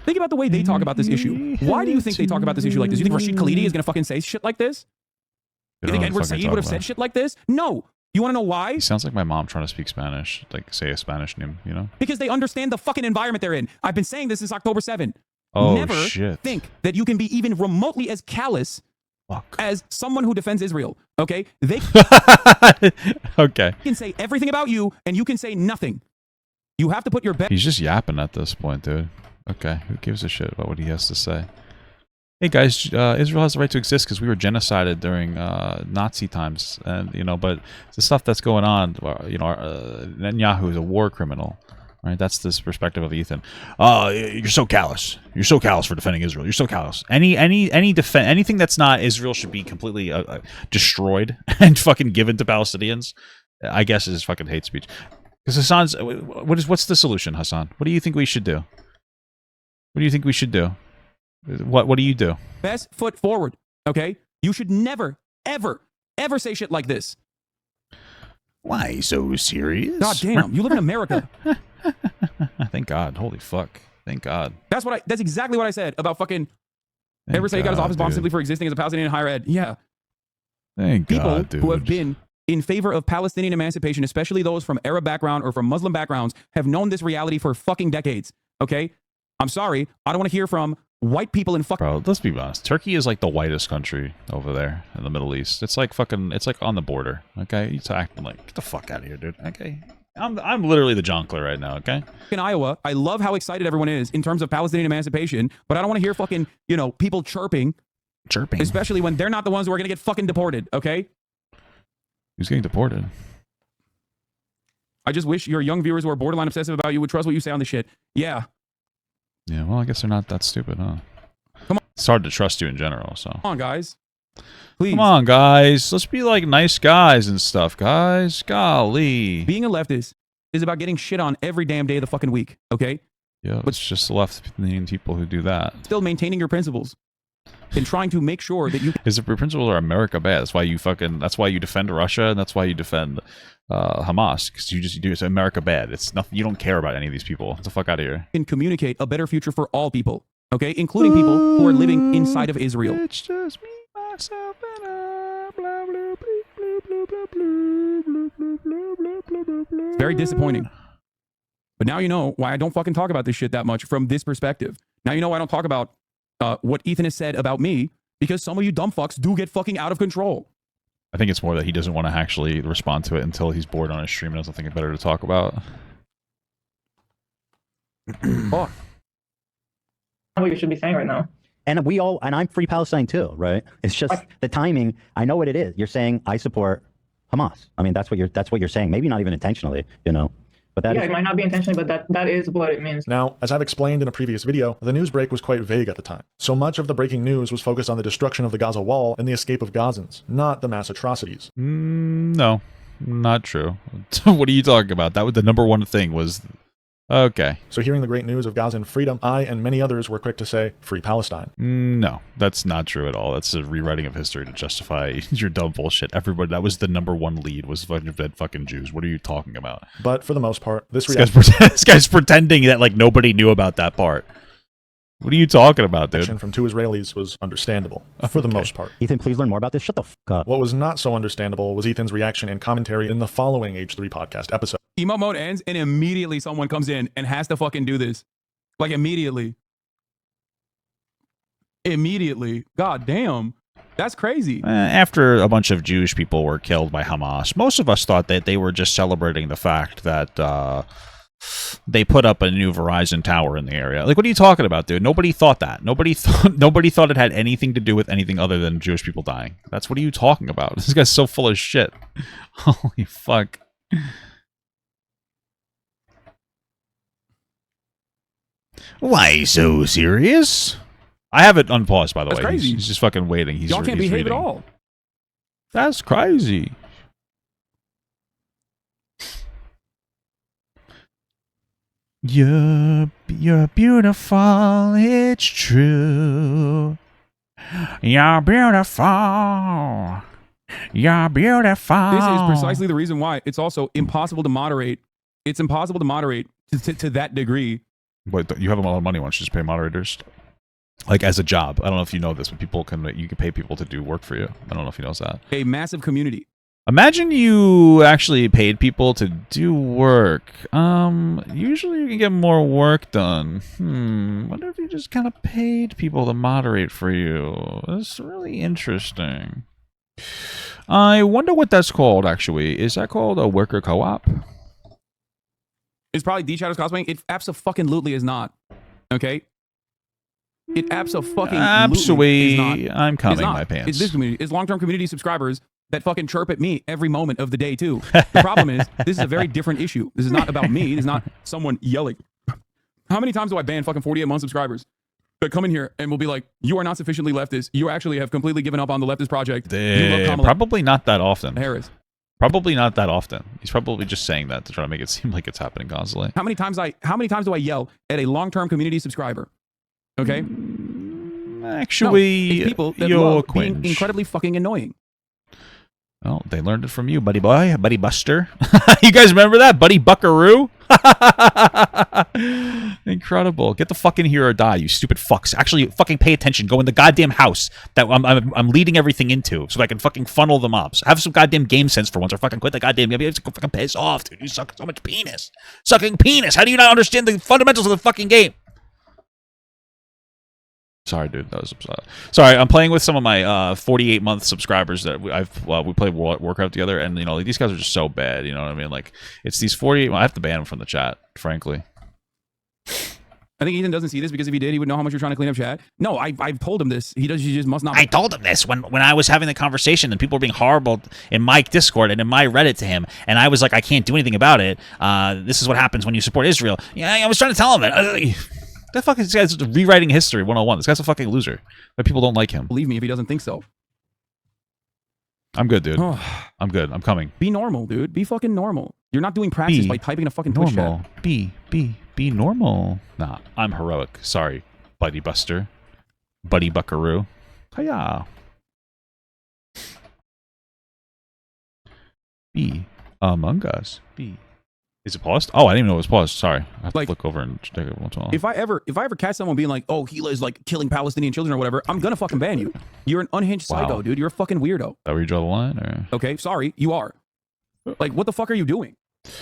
Speaker 12: Think about the way they talk about this issue. Why do you think they talk about this issue like this? You think Rashid Khalidi is gonna fucking say shit like this? You think Edward Said would have said shit like this? No. You want to know why?
Speaker 1: He sounds like my mom trying to speak Spanish, like say a Spanish name, you know?
Speaker 12: Because they understand the fucking environment they're in. I've been saying this since October 7.
Speaker 1: Oh,
Speaker 12: Never
Speaker 1: shit.
Speaker 12: think that you can be even remotely as callous as someone who defends Israel. Okay? They
Speaker 1: Okay.
Speaker 12: can say everything about you, and you can say nothing. You have to put your best.
Speaker 1: He's just yapping at this point, dude. Okay, who gives a shit about what he has to say? Hey guys, Israel has the right to exist because we were genocided during Nazi times, and you know, but the stuff that's going on, you know, Netanyahu is a war criminal, right? That's this perspective of Ethan. You're so callous. You're so callous for defending Israel. You're so callous. Anything that's not Israel should be completely destroyed and fucking given to Palestinians. I guess is fucking hate speech. Because Hasan's, what's the solution, Hasan? What do you think we should do? What do you think we should do? What do you do?
Speaker 12: Best foot forward, okay? You should never, ever, ever say shit like this.
Speaker 1: Why so serious?
Speaker 12: God damn, you live in America.
Speaker 1: Thank God. Holy fuck. Thank God.
Speaker 12: That's exactly what I said about fucking Edward Said he got his office bombed simply for existing as a Palestinian in higher ed. Yeah.
Speaker 1: Thank God, dude.
Speaker 12: Who have been in favor of Palestinian emancipation, especially those from Arab background or from Muslim backgrounds, have known this reality for fucking decades, okay? I'm sorry. I don't want to hear from white people in fucking...
Speaker 1: Bro, let's be honest. Turkey is like the whitest country over there in the Middle East. It's like fucking... It's like on the border, okay? You're acting like... Get the fuck out of here, dude, okay? I'm literally the jonkler right now, okay?
Speaker 12: In Iowa, I love how excited everyone is in terms of Palestinian emancipation, but I don't want to hear fucking, you know, people chirping.
Speaker 1: Chirping?
Speaker 12: Especially when they're not the ones who are going to get fucking deported, okay?
Speaker 1: Who's getting deported?
Speaker 12: I just wish your young viewers who are borderline obsessive about you would trust what you say on this shit. Yeah.
Speaker 1: Yeah, well, I guess they're not that stupid, huh?
Speaker 12: Come on.
Speaker 1: It's hard to trust you in general, so...
Speaker 12: Come on, guys. Please.
Speaker 1: Come on, guys. Let's be like nice guys and stuff, guys. Golly.
Speaker 12: Being a leftist is about getting shit on every damn day of the fucking week, okay?
Speaker 1: Yeah, it's just the left-leaning people who do that.
Speaker 12: Still maintaining your principles and trying to make sure that you...
Speaker 1: Is the principles are America bad? That's why you fucking... That's why you defend Russia, and that's why you defend Hamas, because you do it's America bad. It's nothing. You don't care about any of these people. Get the fuck out of here.
Speaker 12: Can communicate a better future for all people, okay, including people who are living inside of Israel.
Speaker 1: It's just me, myself, and I. Blah, blah,
Speaker 12: It's very disappointing. But now you know why I don't fucking talk about this shit that much from this perspective. Now you know why I don't talk about what Ethan has said about me, because some of you dumb fucks do get fucking out of control.
Speaker 1: I think it's more that he doesn't want to actually respond to it until he's bored on his stream and has something better to talk about.
Speaker 4: What you should be saying right now.
Speaker 18: And I'm free Palestine too, right? It's just the timing. I know what it is. You're saying I support Hamas. I mean, that's what you're saying. Maybe not even intentionally, you know. But that
Speaker 4: it might not be intentionally, but that is what it means.
Speaker 7: Now, as I've explained in a previous video, the news break was quite vague at the time. So much of the breaking news was focused on the destruction of the Gaza wall and the escape of Gazans, not the mass atrocities.
Speaker 1: No, not true. What are you talking about? That was the number one thing was... Okay.
Speaker 7: So hearing the great news of Gazan freedom, I and many others were quick to say, free Palestine.
Speaker 1: No, that's not true at all. That's a rewriting of history to justify your dumb bullshit. Everybody, that was the number one lead, was dead fucking Jews. What are you talking about?
Speaker 7: But for the most part, this
Speaker 1: guy's pretending that like nobody knew about that part. What are you talking about, dude?
Speaker 7: From two Israelis was understandable, for the most part.
Speaker 18: Ethan, please learn more about this. Shut the fuck up.
Speaker 7: What was not so understandable was Ethan's reaction and commentary in the following H3 podcast episode.
Speaker 12: Emote mode ends, and immediately someone comes in and has to fucking do this. Like, immediately. Immediately. God damn. That's crazy.
Speaker 1: After a bunch of Jewish people were killed by Hamas, most of us thought that they were just celebrating the fact that... they put up a new Verizon tower in the area. Like, what are you talking about, dude? Nobody thought that. Nobody thought it had anything to do with anything other than Jewish people dying. What are you talking about? This guy's so full of shit. Holy fuck. Why so serious? I have it unpaused, by the way.
Speaker 12: Crazy.
Speaker 1: He's just fucking waiting.
Speaker 12: Y'all can't behave
Speaker 1: reading.
Speaker 12: at all.
Speaker 1: That's crazy. You're beautiful, it's true. You're beautiful. You're beautiful.
Speaker 12: This is precisely the reason why it's also impossible to moderate. It's impossible to moderate to that degree.
Speaker 1: But you have a lot of money. Why don't you just pay moderators? Like as a job. I don't know if you know this, but you can pay people to do work for you. I don't know if you know that.
Speaker 12: A massive community.
Speaker 1: Imagine you actually paid people to do work. Usually you can get more work done. Wonder if you just kind of paid people to moderate for you. That's really interesting. I wonder what that's called, actually. Is that called a worker co-op?
Speaker 12: It's probably D-Shadows cosplaying. It absolutely is not. Okay? It absolutely is not.
Speaker 1: I'm coming
Speaker 12: not.
Speaker 1: my pants.
Speaker 12: It's this community. It's long-term community subscribers that fucking chirp at me every moment of the day, too. The problem is, this is a very different issue. This is not about me. This is not someone yelling. How many times do I ban fucking 48-month subscribers that come in here and will be like, you are not sufficiently leftist. You actually have completely given up on the leftist project. You love Kamala
Speaker 1: Probably not that often.
Speaker 12: Harris.
Speaker 1: Probably not that often. He's probably just saying that to try to make it seem like it's happening constantly.
Speaker 12: How many times do I yell at a long-term community subscriber? Okay?
Speaker 1: Actually,
Speaker 12: no, it's people that
Speaker 1: you're
Speaker 12: love
Speaker 1: cringe.
Speaker 12: being incredibly fucking annoying.
Speaker 1: Well, they learned it from you, buddy boy, buddy buster. You guys remember that? Buddy buckaroo? Incredible. Get the fuck in here or die, you stupid fucks. Actually, fucking pay attention. Go in the goddamn house that I'm leading everything into so I can fucking funnel the mobs. Have some goddamn game sense for once or fucking quit the goddamn game. Go fucking piss off, dude. You suck so much penis. Sucking penis. How do you not understand the fundamentals of the fucking game? Sorry, dude. That was sorry. I'm playing with some of my 48-month subscribers that we play Warcraft together, and you know, like, these guys are just so bad. You know what I mean? Like, it's these 48. I have to ban them from the chat, frankly.
Speaker 12: I think Ethan doesn't see this because if he did, he would know how much you're trying to clean up chat. No, I've told him this. He just must not.
Speaker 1: I told him this when I was having the conversation and people were being horrible in my Discord and in my Reddit to him, and I was like, I can't do anything about it. This is what happens when you support Israel. Yeah, I was trying to tell him that. That fucking this guy's rewriting history 101. This guy's a fucking loser. But people don't like him.
Speaker 12: Believe me if he doesn't think so.
Speaker 1: I'm good, dude. I'm good. I'm coming.
Speaker 12: Be normal, dude. Be fucking normal. You're not doing praxis by typing in a fucking Twitch chat.
Speaker 1: Be normal. Nah, I'm heroic. Sorry, buddy buster. Buddy buckaroo. Hiya. Be among us. Be. Is it paused? Oh, I didn't even know it was paused. Sorry. I have to look over and check it once in a while.
Speaker 12: If I ever catch someone being like, oh, Gila is like killing Palestinian children or whatever, I'm gonna fucking ban you. You're an unhinged psycho, dude. You're a fucking weirdo.
Speaker 1: Is that where you draw the line? Or?
Speaker 12: Okay, sorry, you are. Like, what the fuck are you doing?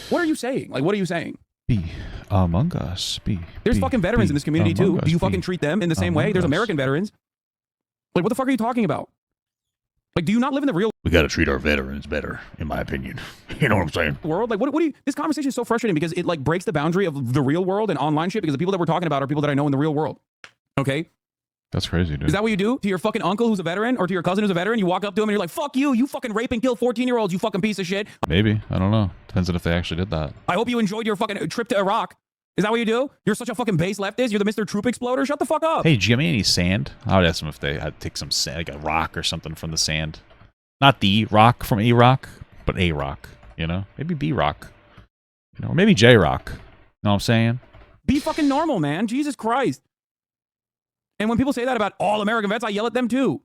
Speaker 12: What are you saying? Like, what are you saying?
Speaker 1: Be among us.
Speaker 12: There's fucking veterans in this community too. Do you fucking treat them in the same way? There's American veterans. Like, what the fuck are you talking about? Like, do you not live in the real
Speaker 1: We gotta treat our veterans better, in my opinion. You know what I'm saying?
Speaker 12: world? Like, what do you... This conversation is so frustrating because it, like, breaks the boundary of the real world and online shit because the people that we're talking about are people that I know in the real world. Okay?
Speaker 1: That's crazy, dude.
Speaker 12: Is that what you do to your fucking uncle who's a veteran or to your cousin who's a veteran? You walk up to him and you're like, fuck you, you fucking rape and kill 14-year-olds, you fucking piece of shit.
Speaker 1: Maybe. I don't know. Depends on if they actually did that.
Speaker 12: I hope you enjoyed your fucking trip to Iraq. Is that what you do? You're such a fucking base leftist? You're the Mr. Troop Exploder? Shut the fuck up.
Speaker 1: Hey, do you have any sand? I would ask them if they had to take some sand, like a rock or something from the sand. Not the rock from A-Rock, but A-Rock, you know? Maybe B-Rock. You know, or maybe J-Rock. You know what I'm saying?
Speaker 12: Be fucking normal, man. Jesus Christ. And when people say that about all American vets, I yell at them too.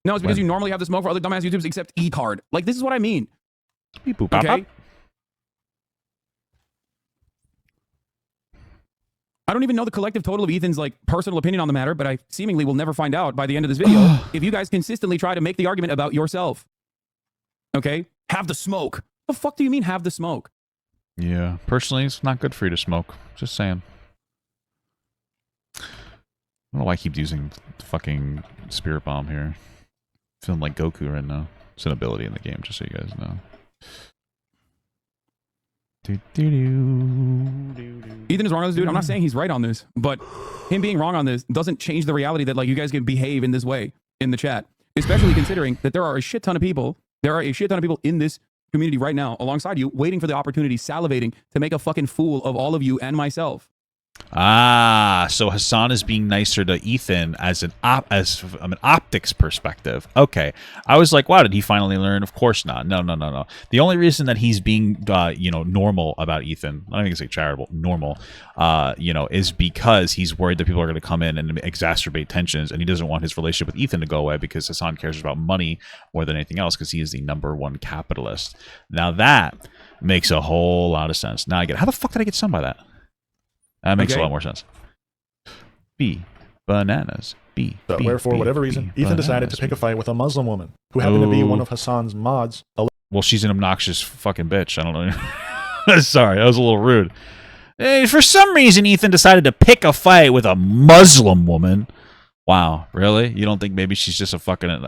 Speaker 12: No, it's because you normally have the smoke for other dumbass YouTubers except E-Card. Like, this is what I mean.
Speaker 1: Beep, boop,
Speaker 12: okay?
Speaker 1: bop, bop.
Speaker 12: I don't even know the collective total of Ethan's like personal opinion on the matter, but I seemingly will never find out by the end of this video if you guys consistently try to make the argument about yourself. Okay? Have the smoke. The fuck do you mean have the smoke?
Speaker 1: Yeah, personally, it's not good for you to smoke. Just saying. I don't know why I keep using the fucking Spirit Bomb here. Feeling like Goku right now. It's an ability in the game, just so you guys know.
Speaker 12: Ethan is wrong on this, dude. I'm not saying he's right on this, but him being wrong on this doesn't change the reality that like you guys can behave in this way in the chat, especially considering that there are a shit ton of people in this community right now alongside you waiting for the opportunity, salivating to make a fucking fool of all of you and myself.
Speaker 1: Ah, so Hasan is being nicer to Ethan as an optics perspective. Okay, I was like, wow, did he finally learn? Of course not. No. The only reason that he's being, normal about Ethan, I don't think it's like charitable, normal, is because he's worried that people are going to come in and exacerbate tensions, and he doesn't want his relationship with Ethan to go away because Hasan cares about money more than anything else because he is the #1 capitalist. Now that makes a whole lot of sense. Now I get it. How the fuck did I get stung by that? That makes a lot more sense. B. Bananas. B.
Speaker 7: So, where for whatever reason, Ethan decided to pick a fight with a Muslim woman who happened to be one of Hasan's mods.
Speaker 1: Well, she's an obnoxious fucking bitch. I don't know. Sorry, that was a little rude. For some reason, Ethan decided to pick a fight with a Muslim woman. Wow, really? You don't think maybe she's just a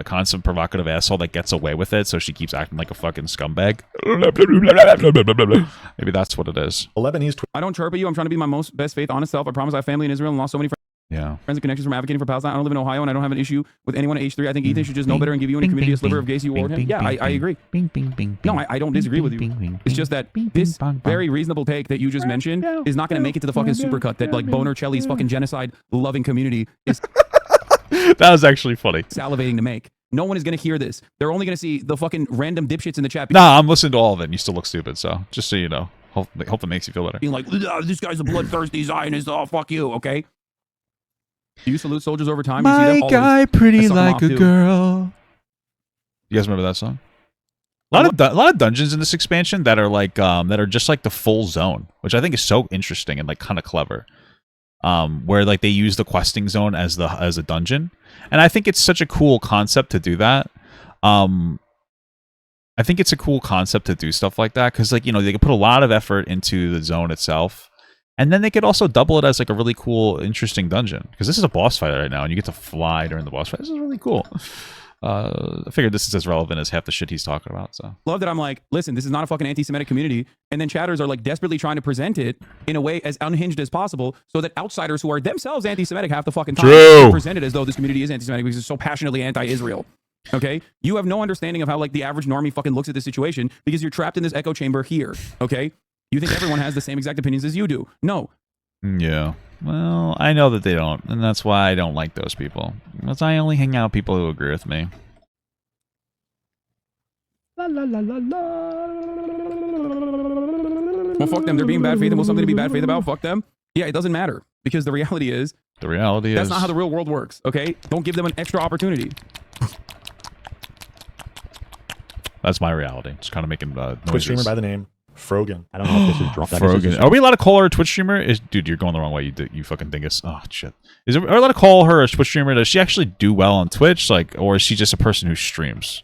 Speaker 1: constant provocative asshole that gets away with it, so she keeps acting like a fucking scumbag? Maybe that's what it is.
Speaker 12: I don't chirp at you. I'm trying to be my most best faith, honest self. I promise I have family in Israel and lost so many friends and connections from advocating for Palestine. I don't live in Ohio, and I don't have an issue with anyone at H3. I think Ethan should just know better and give you any community a sliver of gays you award him. Yeah, I agree. No, I don't disagree with you. It's just that this very reasonable take that you just mentioned is not going to make it to the fucking supercut that like Boner Chelly's fucking genocide-loving community is...
Speaker 1: That was actually funny.
Speaker 12: Salivating to make. No one is going to hear this. They're only going to see the fucking random dipshits in the chat.
Speaker 1: Nah, I'm listening to all of it, and you still look stupid, so just so you know. Hope it makes you feel better.
Speaker 12: Being like, this guy's a bloodthirsty Zionist. Oh, fuck you, okay? Do you salute soldiers over time?
Speaker 1: My guy pretty like a girl. You guys remember that song? A lot of dungeons in this expansion that are like that are just like the full zone, which I think is so interesting and like kind of clever. Where like they use the questing zone as a dungeon, and I think it's such a cool concept to do that. I think it's a cool concept to do stuff like that because, like, they can put a lot of effort into the zone itself, and then they could also double it as like a really cool, interesting dungeon. Because this is a boss fight right now, and you get to fly during the boss fight. This is really cool. I figured this is as relevant as half the shit he's talking about. So
Speaker 12: love that. I'm like, listen, this is not a fucking anti-Semitic community, and then chatters are like desperately trying to present it in a way as unhinged as possible, so that outsiders who are themselves anti-Semitic half the fucking time present it as though this community is anti-Semitic because it's so passionately anti-Israel. Okay, you have no understanding of how like the average normie fucking looks at this situation because you're trapped in this echo chamber here. Okay, you think everyone has the same exact opinions as you do? No.
Speaker 1: Yeah. Well, I know that they don't, and that's why I don't like those people. Because I only hang out with people who agree with me.
Speaker 12: La, la, la, la, la. Well, fuck them. They're being bad faith and will something to be bad faith about. Fuck them. Yeah, it doesn't matter because the reality is... That's not how the real world works, okay? Don't give them an extra opportunity.
Speaker 1: That's my reality. Just kind of making noises.
Speaker 7: Twitch streamer by the name Frogan.
Speaker 2: I don't know if this is drunk.
Speaker 1: Frogan. Are we allowed to call her a Twitch streamer? Dude, you're going the wrong way. You fucking dingus. Oh shit. Are we allowed to call her a Twitch streamer? Does she actually do well on Twitch? Like, or is she just a person who streams?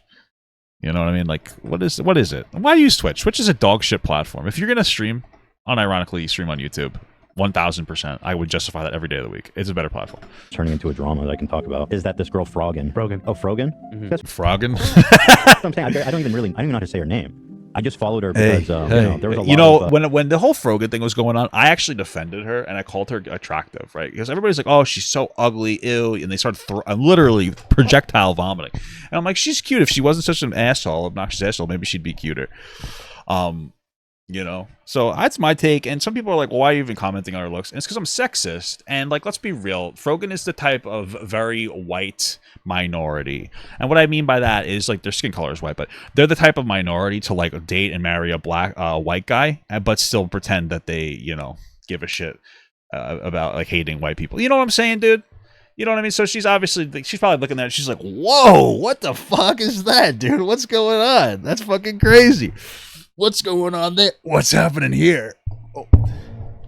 Speaker 1: You know what I mean? Like, what is it? Why use Twitch? Twitch is a dog shit platform. If you're gonna stream, unironically, you stream on YouTube. 1000%. I would justify that every day of the week. It's a better platform.
Speaker 2: Turning into a drama that I can talk about is that this girl Frogan. Oh, Frogan?
Speaker 1: Frogan?
Speaker 2: That's what I'm saying. I don't even know how to say her name. I just followed her because there was a lot of,
Speaker 1: when the whole Frogan thing was going on, I actually defended her and I called her attractive, right? Because everybody's like, "Oh, she's so ugly, ew," and they started literally projectile vomiting. And I'm like, she's cute. If she wasn't such an asshole, obnoxious asshole, maybe she'd be cuter. So that's my take. And some people are like, well, why are you even commenting on her looks? And it's because I'm sexist. And like, let's be real. Frogan is the type of very white minority. And what I mean by that is like their skin color is white, but they're the type of minority to like date and marry a white guy, but still pretend that they, give a shit about like hating white people. You know what I'm saying, dude? You know what I mean? So she's probably looking at it. She's like, whoa, what the fuck is that, dude? What's going on? That's fucking crazy. What's going on there? What's happening here? Oh.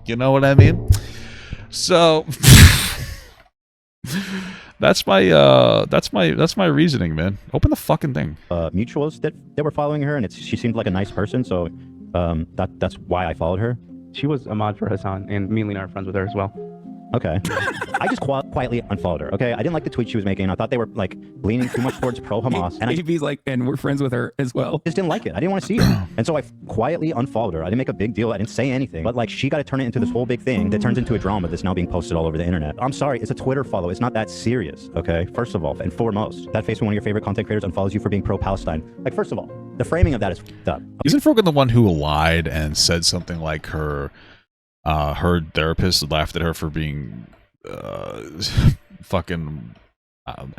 Speaker 1: You know what I mean? So that's my reasoning, man. Open the fucking thing.
Speaker 2: Mutuals that were following her, and she seemed like a nice person, so that's why I followed her.
Speaker 5: She was a mod for Hasan, and me and Lena are friends with her as well.
Speaker 2: Okay. I just quietly unfollowed her, okay? I didn't like the tweet she was making. I thought they were, like, leaning too much towards pro-Hamas.
Speaker 12: And AB's like, and we're friends with her as well.
Speaker 2: I just didn't like it. I didn't want to see it. And so I quietly unfollowed her. I didn't make a big deal. I didn't say anything. But, like, she got to turn it into this whole big thing that turns into a drama that's now being posted all over the internet. I'm sorry. It's a Twitter follow. It's not that serious, okay? First of all, and foremost, that face when one of your favorite content creators unfollows you for being pro-Palestine. Like, first of all, the framing of that is fucked up.
Speaker 1: Isn't Frogan the one who lied and said something like her... Her therapist laughed at her for being fucking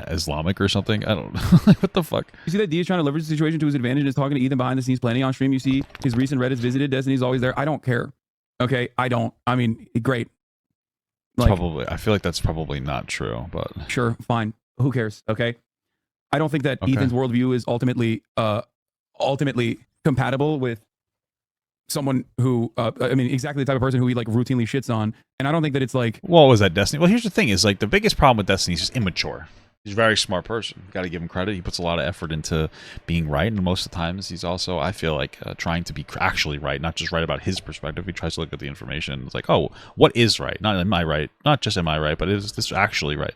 Speaker 1: Islamic or something. I don't know. Like, what the fuck?
Speaker 12: You see that D is trying to leverage the situation to his advantage and is talking to Ethan behind the scenes, planning on stream. You see his recent Reddit's visited. Destiny's always there. I don't care. Okay, I don't. I mean, great. Like,
Speaker 1: probably. I feel like that's probably not true, but
Speaker 12: sure, fine. Who cares? Okay. I don't think that Ethan's worldview is ultimately compatible with someone who, I mean, exactly the type of person who he like routinely shits on. And I don't think that it's like,
Speaker 1: what was that, Destiny? Well, here's the thing: is like the biggest problem with Destiny is just immature. He's a very smart person. Got to give him credit. He puts a lot of effort into being right, and most of the times he's also, I feel like, trying to be actually right, not just right about his perspective. He tries to look at the information. It's like, oh, what is right? Not am I right? Not just am I right, but is this actually right?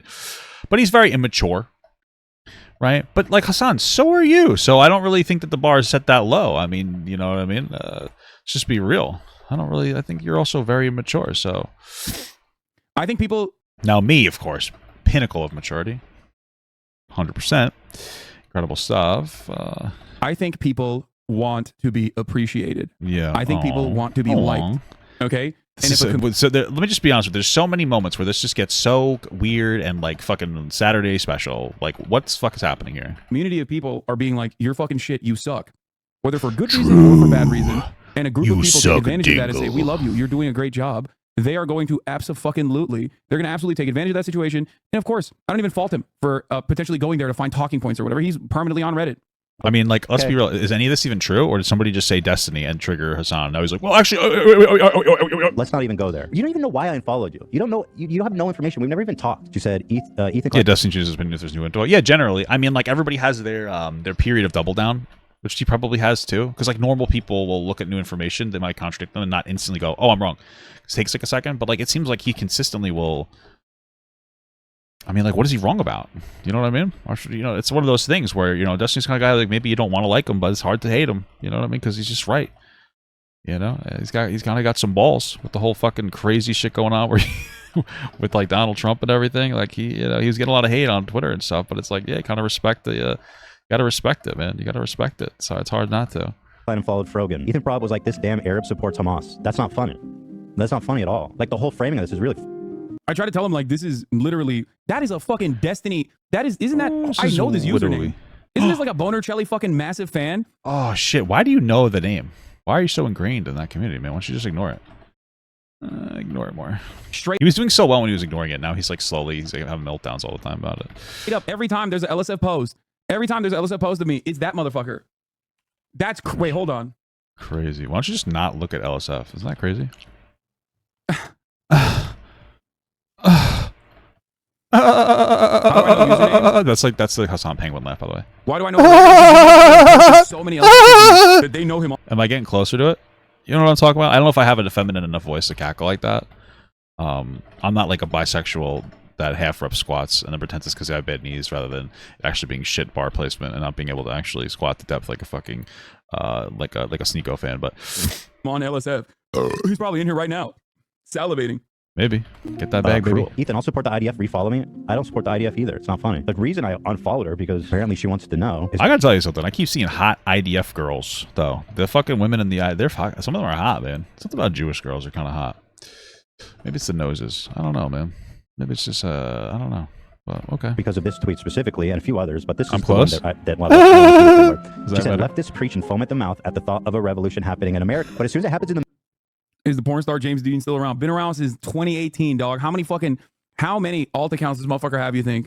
Speaker 1: But he's very immature. Right? But like Hasan, so are you. So I don't really think that the bar is set that low. I mean, you know what I mean? Let's just be real. I think you're also very immature. So
Speaker 12: I think people.
Speaker 1: Now, me, of course, pinnacle of maturity. 100%. Incredible stuff.
Speaker 12: I think people want to be appreciated.
Speaker 1: Yeah.
Speaker 12: I think people want to be liked. Okay?
Speaker 1: Let me just be honest with you. There's so many moments where this just gets so weird and like fucking Saturday special. Like, what the fuck is happening here?
Speaker 12: Community of people are being like, you're fucking shit, you suck. Whether for good reason or for bad reason. And a group of people take advantage of that and say, we love you, you're doing a great job. They are going to abso-fucking-lutely, they're going to absolutely take advantage of that situation. And of course, I don't even fault him for potentially going there to find talking points or whatever. He's permanently on Reddit.
Speaker 1: I mean, like, let's be real. Is any of this even true? Or did somebody just say Destiny and trigger Hasan? Now he's like, well, actually...
Speaker 18: Let's not even go there. You don't even know why I unfollowed you. You don't know... You have no information. We've never even talked. You said Ethan...
Speaker 1: Yeah, Destiny chooses his opinion if there's new info. Yeah, generally. I mean, like, everybody has their period of double down, which he probably has too. Because, like, normal people will look at new information. They might contradict them and not instantly go, oh, I'm wrong. It takes, like, a second. But, like, it seems like he consistently will... I mean, like, what is he wrong about? You know what I mean? Or, you know, it's one of those things where, you know, Destiny's kind of guy, like, maybe you don't want to like him, but it's hard to hate him. You know what I mean? Because he's just right. You know? He's kind of got some balls with the whole fucking crazy shit going on where with, like, Donald Trump and everything. Like, he was getting a lot of hate on Twitter and stuff, but it's like, yeah, kind of respect the, you gotta respect it, man. You gotta respect it. So it's hard not to.
Speaker 18: And followed Frogan. Ethan Prob was like, this damn Arab supports Hamas. That's not funny. That's not funny at all. Like, the whole framing of this is really...
Speaker 12: I try to tell him, like, this is literally, that is a fucking Destiny. That is, isn't that, I know this username. Isn't this like a Bonercelli fucking massive fan?
Speaker 1: Oh, shit. Why do you know the name? Why are you so ingrained in that community, man? Why don't you just ignore it? Ignore it more.
Speaker 12: Straight.
Speaker 1: He was doing so well when he was ignoring it. Now he's like slowly, he's like having meltdowns all the time about it.
Speaker 12: Straight up, every time there's an LSF post, every time there's an LSF post of me, it's that motherfucker. That's, wait, hold on.
Speaker 1: Crazy. Why don't you just not look at LSF? Isn't that crazy? That's the Hasan Penguin laugh, by the way.
Speaker 12: Why do I know so many LSF that they know him?
Speaker 1: Am I getting closer to it? You know what I'm talking about? I don't know if I have a feminine enough voice to cackle like that. I'm not like a bisexual that half rep squats and then pretends it's because I have bad knees rather than actually being shit bar placement and not being able to actually squat to depth like a fucking like a Sneeko fan. But
Speaker 12: I'm on LSF. He's probably in here right now, salivating.
Speaker 1: Maybe. Get that bag, baby.
Speaker 18: Ethan, I'll support the IDF. Refollow me. I don't support the IDF either. It's not funny. The reason I unfollowed her, because apparently she wants to know.
Speaker 1: I gotta tell you something. I keep seeing hot IDF girls, though. The fucking women in the they're some of them are hot, man. Something about Jewish girls are kind of hot. Maybe it's the noses. I don't know, man. Maybe it's just, I don't know. But, okay.
Speaker 18: Because of this tweet specifically and a few others, but this is
Speaker 1: I'm close.
Speaker 18: She said, leftists preach and foam at the mouth at the thought of a revolution happening in America. But as soon as it happens in the...
Speaker 12: Is the porn star James Dean still around? Been around since 2018, dog. How many alt accounts does this motherfucker have, you think?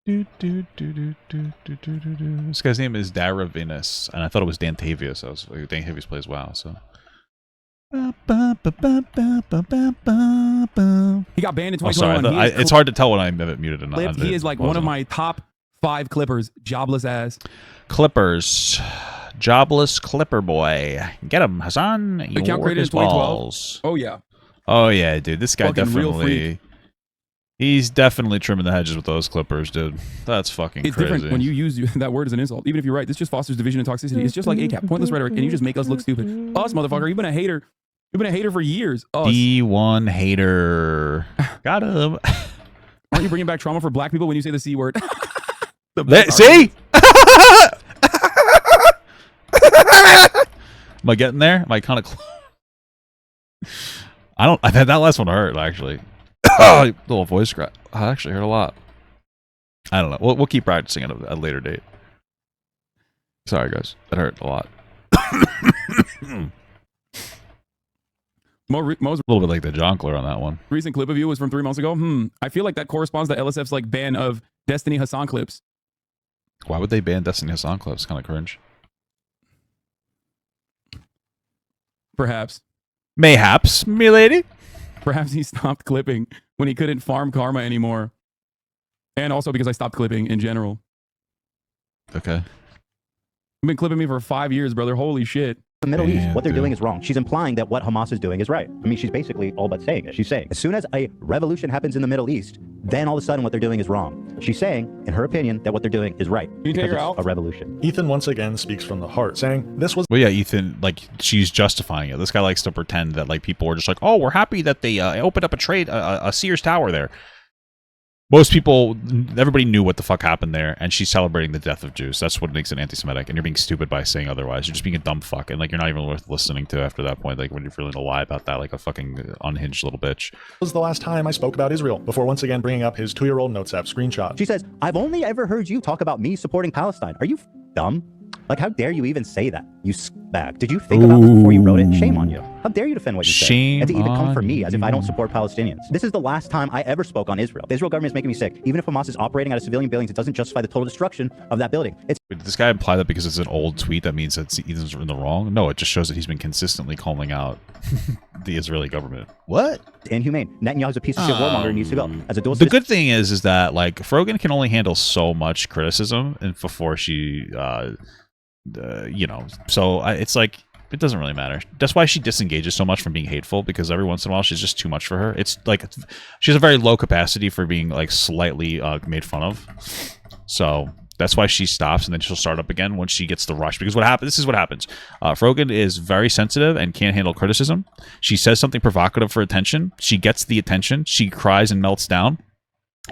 Speaker 1: This guy's name is Dara Venus, and I thought it was Dantavius. Dantavius plays WoW, so...
Speaker 12: He got banned in 2021.
Speaker 1: Oh, sorry. It's hard to tell when I have it muted or not.
Speaker 12: He is like one of my top 5 Clippers. Jobless ass.
Speaker 1: Clippers. Jobless Clipper boy. Get him, Hasan.
Speaker 12: The account created in 2012. Oh, yeah.
Speaker 1: Oh, yeah, dude. This guy
Speaker 12: fucking
Speaker 1: definitely... He's definitely trimming the hedges with those Clippers, dude. That's fucking
Speaker 12: it's
Speaker 1: crazy.
Speaker 12: Different when you use that word as an insult. Even if you're right, this just fosters division and toxicity. It's just like ACAP, pointless rhetoric, and you just make us look stupid. Us, motherfucker, you've been a hater. You've been a hater for years. Us.
Speaker 1: D1 hater. Got him.
Speaker 12: Aren't you bringing back trauma for black people when you say the C word?
Speaker 1: See? Am I getting there? Am I kind of close? That last one hurt actually. Little voice crack. I actually hurt a lot. I don't know. We'll keep practicing at a later date. Sorry guys, that hurt a lot.
Speaker 12: Most
Speaker 1: a little bit like the jonkler on that one.
Speaker 12: Recent clip of you was from 3 months ago. I feel like that corresponds to LSF's like ban of Destiny Hasan clips.
Speaker 1: Why would they ban Destiny Hasan clips? Kind of cringe.
Speaker 12: Perhaps.
Speaker 1: Mayhaps, milady.
Speaker 12: Perhaps he stopped clipping when he couldn't farm karma anymore. And also because I stopped clipping in general.
Speaker 1: Okay.
Speaker 12: You've been clipping me for 5 years, brother. Holy shit.
Speaker 18: The Middle East, what they're doing is wrong. She's implying that what Hamas is doing is right. I mean, she's basically all but saying it. She's saying, as soon as a revolution happens in the Middle East, then all of a sudden what they're doing is wrong. She's saying, in her opinion, that what they're doing is right.
Speaker 12: You take her out?
Speaker 18: A revolution.
Speaker 7: Ethan once again speaks from the heart, saying this was...
Speaker 1: Well, yeah, Ethan, like, she's justifying it. This guy likes to pretend that, like, people are just like, oh, we're happy that they opened up a Sears Tower there. Most people, everybody knew what the fuck happened there, and she's celebrating the death of Jews. That's what makes it anti-Semitic, and you're being stupid by saying otherwise. You're just being a dumb fuck, and like you're not even worth listening to after that point. Like when you're really to lie about that, like a fucking unhinged little bitch.
Speaker 7: This was the last time I spoke about Israel, before once again bringing up his 2-year-old notes app screenshot.
Speaker 18: She says, I've only ever heard you talk about me supporting Palestine. Are you dumb? Like, how dare you even say that, you scumbag? Did you think about this before you wrote it? Shame on you. How dare you defend what you say? And to even come for me as if I don't support Palestinians. This is the last time I ever spoke on Israel. The Israel government is making me sick. Even if Hamas is operating out of civilian buildings, it doesn't justify the total destruction of that building.
Speaker 1: Did this guy imply that because it's an old tweet that means that Ethan's in the wrong? No, it just shows that he's been consistently calling out the Israeli government. What?
Speaker 18: Inhumane. Netanyahu's a piece of shit warmonger and needs to go. As a dual
Speaker 1: the good thing is that like Frogan can only handle so much criticism and before she you know, so it's like it doesn't really matter. That's why she disengages so much from being hateful, because every once in a while she's just too much for her. It's like she has a very low capacity for being like slightly made fun of. So that's why she stops, and then she'll start up again when she gets the rush. Because what happens? This is what happens. Frogan is very sensitive and can't handle criticism. She says something provocative for attention. She gets the attention. She cries and melts down.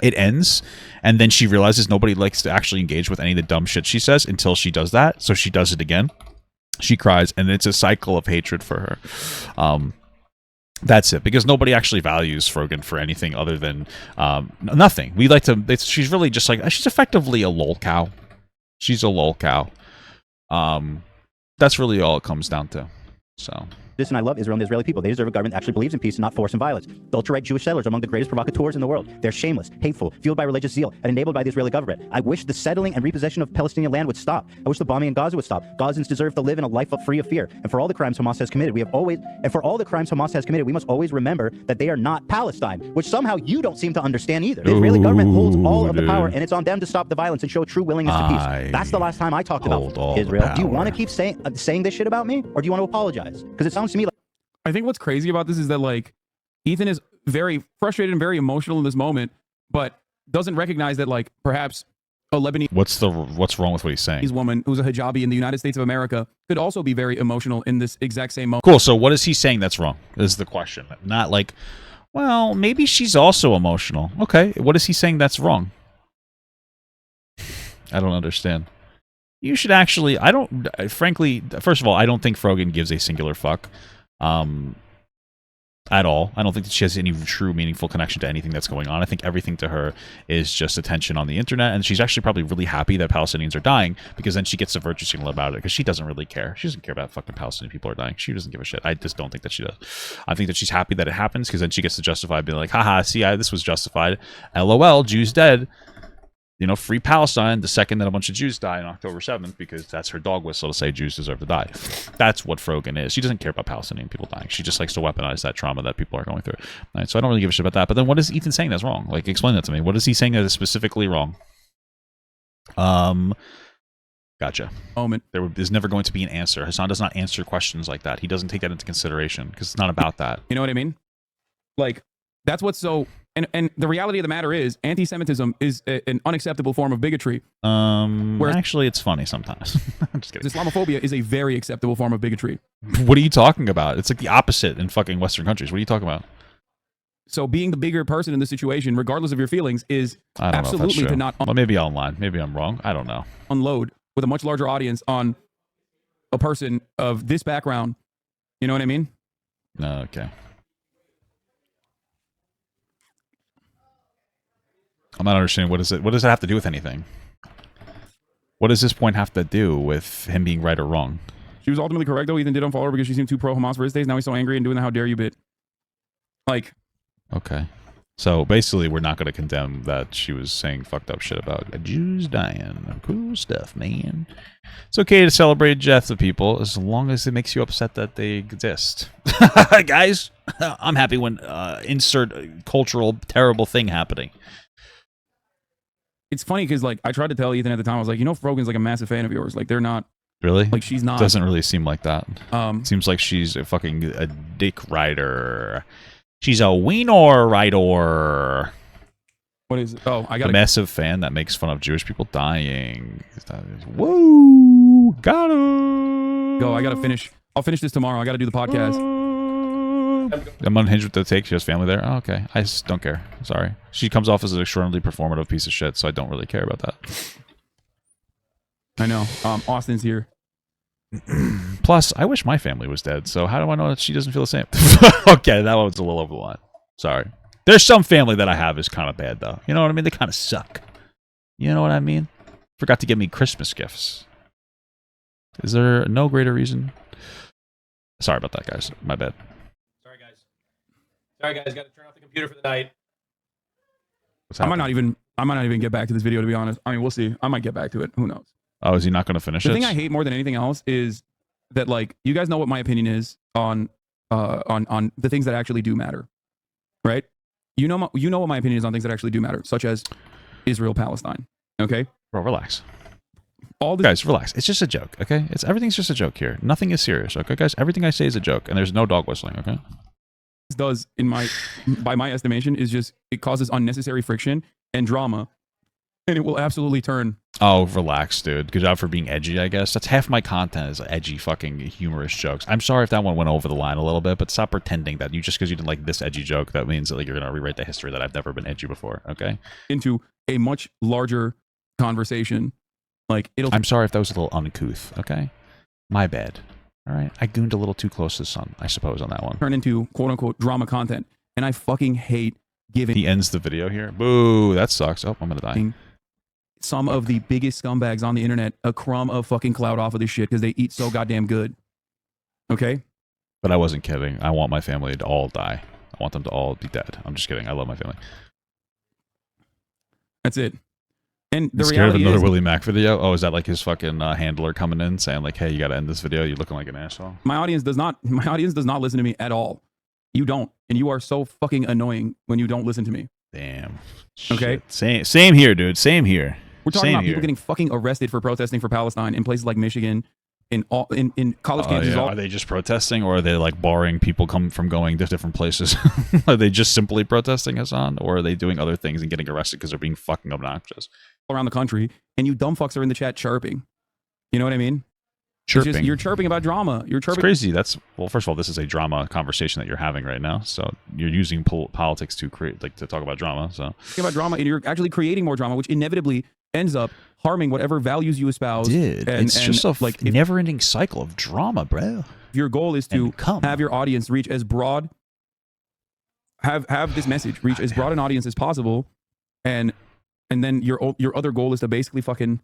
Speaker 1: It ends, and then she realizes nobody likes to actually engage with any of the dumb shit she says until she does that. So she does it again. She cries, and it's a cycle of hatred for her. That's it, because nobody actually values Frogan for anything other than nothing. We like to. She's really just like she's effectively a lol cow. She's a lol cow. That's really all it comes down to. So.
Speaker 18: And I love Israel and the Israeli people. They deserve a government that actually believes in peace and not force and violence. The ultra-right Jewish settlers are among the greatest provocateurs in the world. They're shameless, hateful, fueled by religious zeal, and enabled by the Israeli government. I wish the settling and repossession of Palestinian land would stop. I wish the bombing in Gaza would stop. Gazans deserve to live in a life free of fear. And for all the crimes Hamas has committed, we must always remember that they are not Palestine, which somehow you don't seem to understand either. The Israeli government holds all of the power, and it's on them to stop the violence and show true willingness to peace. That's the last time I talked about Israel. Do you want to keep saying this shit about me, or do you want to apologize? Because it sounds to me like
Speaker 12: I think what's crazy about this is that like Ethan is very frustrated and very emotional in this moment, but doesn't recognize that like perhaps a Lebanese
Speaker 1: what's wrong with what he's saying?
Speaker 12: Woman who's a hijabi in the United States of America could also be very emotional in this exact same moment.
Speaker 1: Cool. So what is he saying that's wrong? Is the question. Not like, well, maybe she's also emotional. Okay. What is he saying that's wrong? I don't understand. You should actually, frankly, first of all, I don't think Frogan gives a singular fuck. At all. I don't think that she has any true meaningful connection to anything that's going on. I think everything to her is just attention on the internet, and she's actually probably really happy that Palestinians are dying, because then she gets a virtue signal about it, because she doesn't really care. She doesn't care about fucking Palestinian people are dying. She doesn't give a shit. I just don't think that she does. I think that she's happy that it happens, because then she gets to justify being like, haha, see, this was justified. LOL, Jews dead. You know, free Palestine the second that a bunch of Jews die on October 7th, because that's her dog whistle to say Jews deserve to die. That's what Frogan is. She doesn't care about Palestinian people dying. She just likes to weaponize that trauma that people are going through. Right, so I don't really give a shit about that. But then what is Ethan saying that's wrong? Like, explain that to me. What is he saying that is specifically wrong? Gotcha. There's never going to be an answer. Hasan does not answer questions like that. He doesn't take that into consideration, because it's not about that.
Speaker 12: You know what I mean? Like, that's what's so... And the reality of the matter is, anti-Semitism is an unacceptable form of bigotry.
Speaker 1: Actually, it's funny sometimes. I'm just kidding.
Speaker 12: Islamophobia is a very acceptable form of bigotry.
Speaker 1: What are you talking about? It's like the opposite in fucking Western countries. What are you talking about?
Speaker 12: So being the bigger person in this situation, regardless of your feelings, is absolutely to not...
Speaker 1: Well, maybe I'm lying. Maybe I'm wrong. I don't know.
Speaker 12: Unload with a much larger audience on a person of this background. You know what I mean?
Speaker 1: Okay. I'm not understanding. What is it? What does it have to do with anything? What does this point have to do with him being right or wrong?
Speaker 12: She was ultimately correct, though. Ethan did unfollow her because she seemed too pro-Hamas for his days. Now he's so angry and doing the how dare you bit. Like.
Speaker 1: Okay. So basically, we're not going to condemn that she was saying fucked up shit about Jews dying. Cool stuff, man. It's okay to celebrate death of people as long as it makes you upset that they exist. Guys, I'm happy when insert cultural terrible thing happening.
Speaker 12: It's funny because, like, I tried to tell Ethan at the time, I was like, you know, Rogan's like a massive fan of yours. Like, they're not.
Speaker 1: Really?
Speaker 12: Like, she's not.
Speaker 1: Doesn't really seem like that. Seems like she's a dick rider. She's a wiener rider.
Speaker 12: What is it? Oh, I got
Speaker 1: a massive fan that makes fun of Jewish people dying. Whoa! Got him!
Speaker 12: Go, I gotta finish. I'll finish this tomorrow. I gotta do the podcast.
Speaker 1: I'm unhinged with the take. She has family there. Oh, okay. I just don't care. Sorry. She comes off as an extraordinarily performative piece of shit, so I don't really care about that.
Speaker 12: I know. Austin's here.
Speaker 1: Plus, I wish my family was dead, so how do I know that she doesn't feel the same? Okay, that one's a little over the line. Sorry. There's some family that I have is kind of bad, though. You know what I mean? They kind of suck. You know what I mean? Forgot to give me Christmas gifts. Is there no greater reason? Sorry about that, guys. My bad.
Speaker 11: Sorry, guys. Got to turn off the computer for the night.
Speaker 12: I might not even get back to this video, to be honest. I mean, we'll see. I might get back to it. Who knows?
Speaker 1: Oh, is he not going to finish it?
Speaker 12: The thing I hate more than anything else is that, like, you guys know what my opinion is on the things that actually do matter, right? You know what my opinion is on things that actually do matter, such as Israel, Palestine. Okay,
Speaker 1: bro, relax. Guys, relax. It's just a joke. Okay, everything's just a joke here. Nothing is serious. Okay, guys, everything I say is a joke, and there's no dog whistling. Okay.
Speaker 12: This does, by my estimation, is just it causes unnecessary friction and drama, and it will absolutely turn.
Speaker 1: Oh, relax, dude. Good job for being edgy, I guess. That's half my content is edgy, fucking humorous jokes. I'm sorry if that one went over the line a little bit, but stop pretending that just because you didn't like this edgy joke, that means that like, you're going to rewrite the history that I've never been edgy before, okay?
Speaker 12: Into a much larger conversation. Like
Speaker 1: I'm sorry if that was a little uncouth, okay? My bad. All right, I gooned a little too close to the sun, I suppose, on that one.
Speaker 12: Turn into quote-unquote drama content, and I fucking hate giving...
Speaker 1: He ends the video here. Boo, that sucks. Oh, I'm gonna die.
Speaker 12: Some of the biggest scumbags on the internet a crumb of fucking clout off of this shit because they eat so goddamn good. Okay?
Speaker 1: But I wasn't kidding. I want my family to all die. I want them to all be dead. I'm just kidding. I love my family.
Speaker 12: That's it. And the
Speaker 1: scared of
Speaker 12: reality
Speaker 1: another
Speaker 12: is,
Speaker 1: Willie Mack video? Oh, is that like his fucking handler coming in saying like, hey, you got to end this video. You're looking like an asshole.
Speaker 12: My audience does not listen to me at all. You don't. And you are so fucking annoying when you don't listen to me.
Speaker 1: Damn.
Speaker 12: Okay?
Speaker 1: Shit. Same here, dude. Same here.
Speaker 12: We're talking about people getting fucking arrested for protesting for Palestine in places like Michigan, in college campuses.
Speaker 1: Yeah. Are they just protesting, or are they like barring people from going to different places? Are they just simply protesting, Hasan, or are they doing other things and getting arrested because they're being fucking obnoxious?
Speaker 12: Around the country, and you dumb fucks are in the chat chirping. You know what I mean?
Speaker 1: Chirping.
Speaker 12: You're chirping about drama. You're chirping.
Speaker 1: It's crazy. Well, first of all, this is a drama conversation that you're having right now. So you're using politics to create, like, to talk about drama. So
Speaker 12: talking about drama, and you're actually creating more drama, which inevitably ends up harming whatever values you espouse.
Speaker 1: It's just a never-ending cycle of drama, bro.
Speaker 12: If your goal is to have your audience reach as broad, have this message reach as broad an audience as possible, and then your other goal is to basically fucking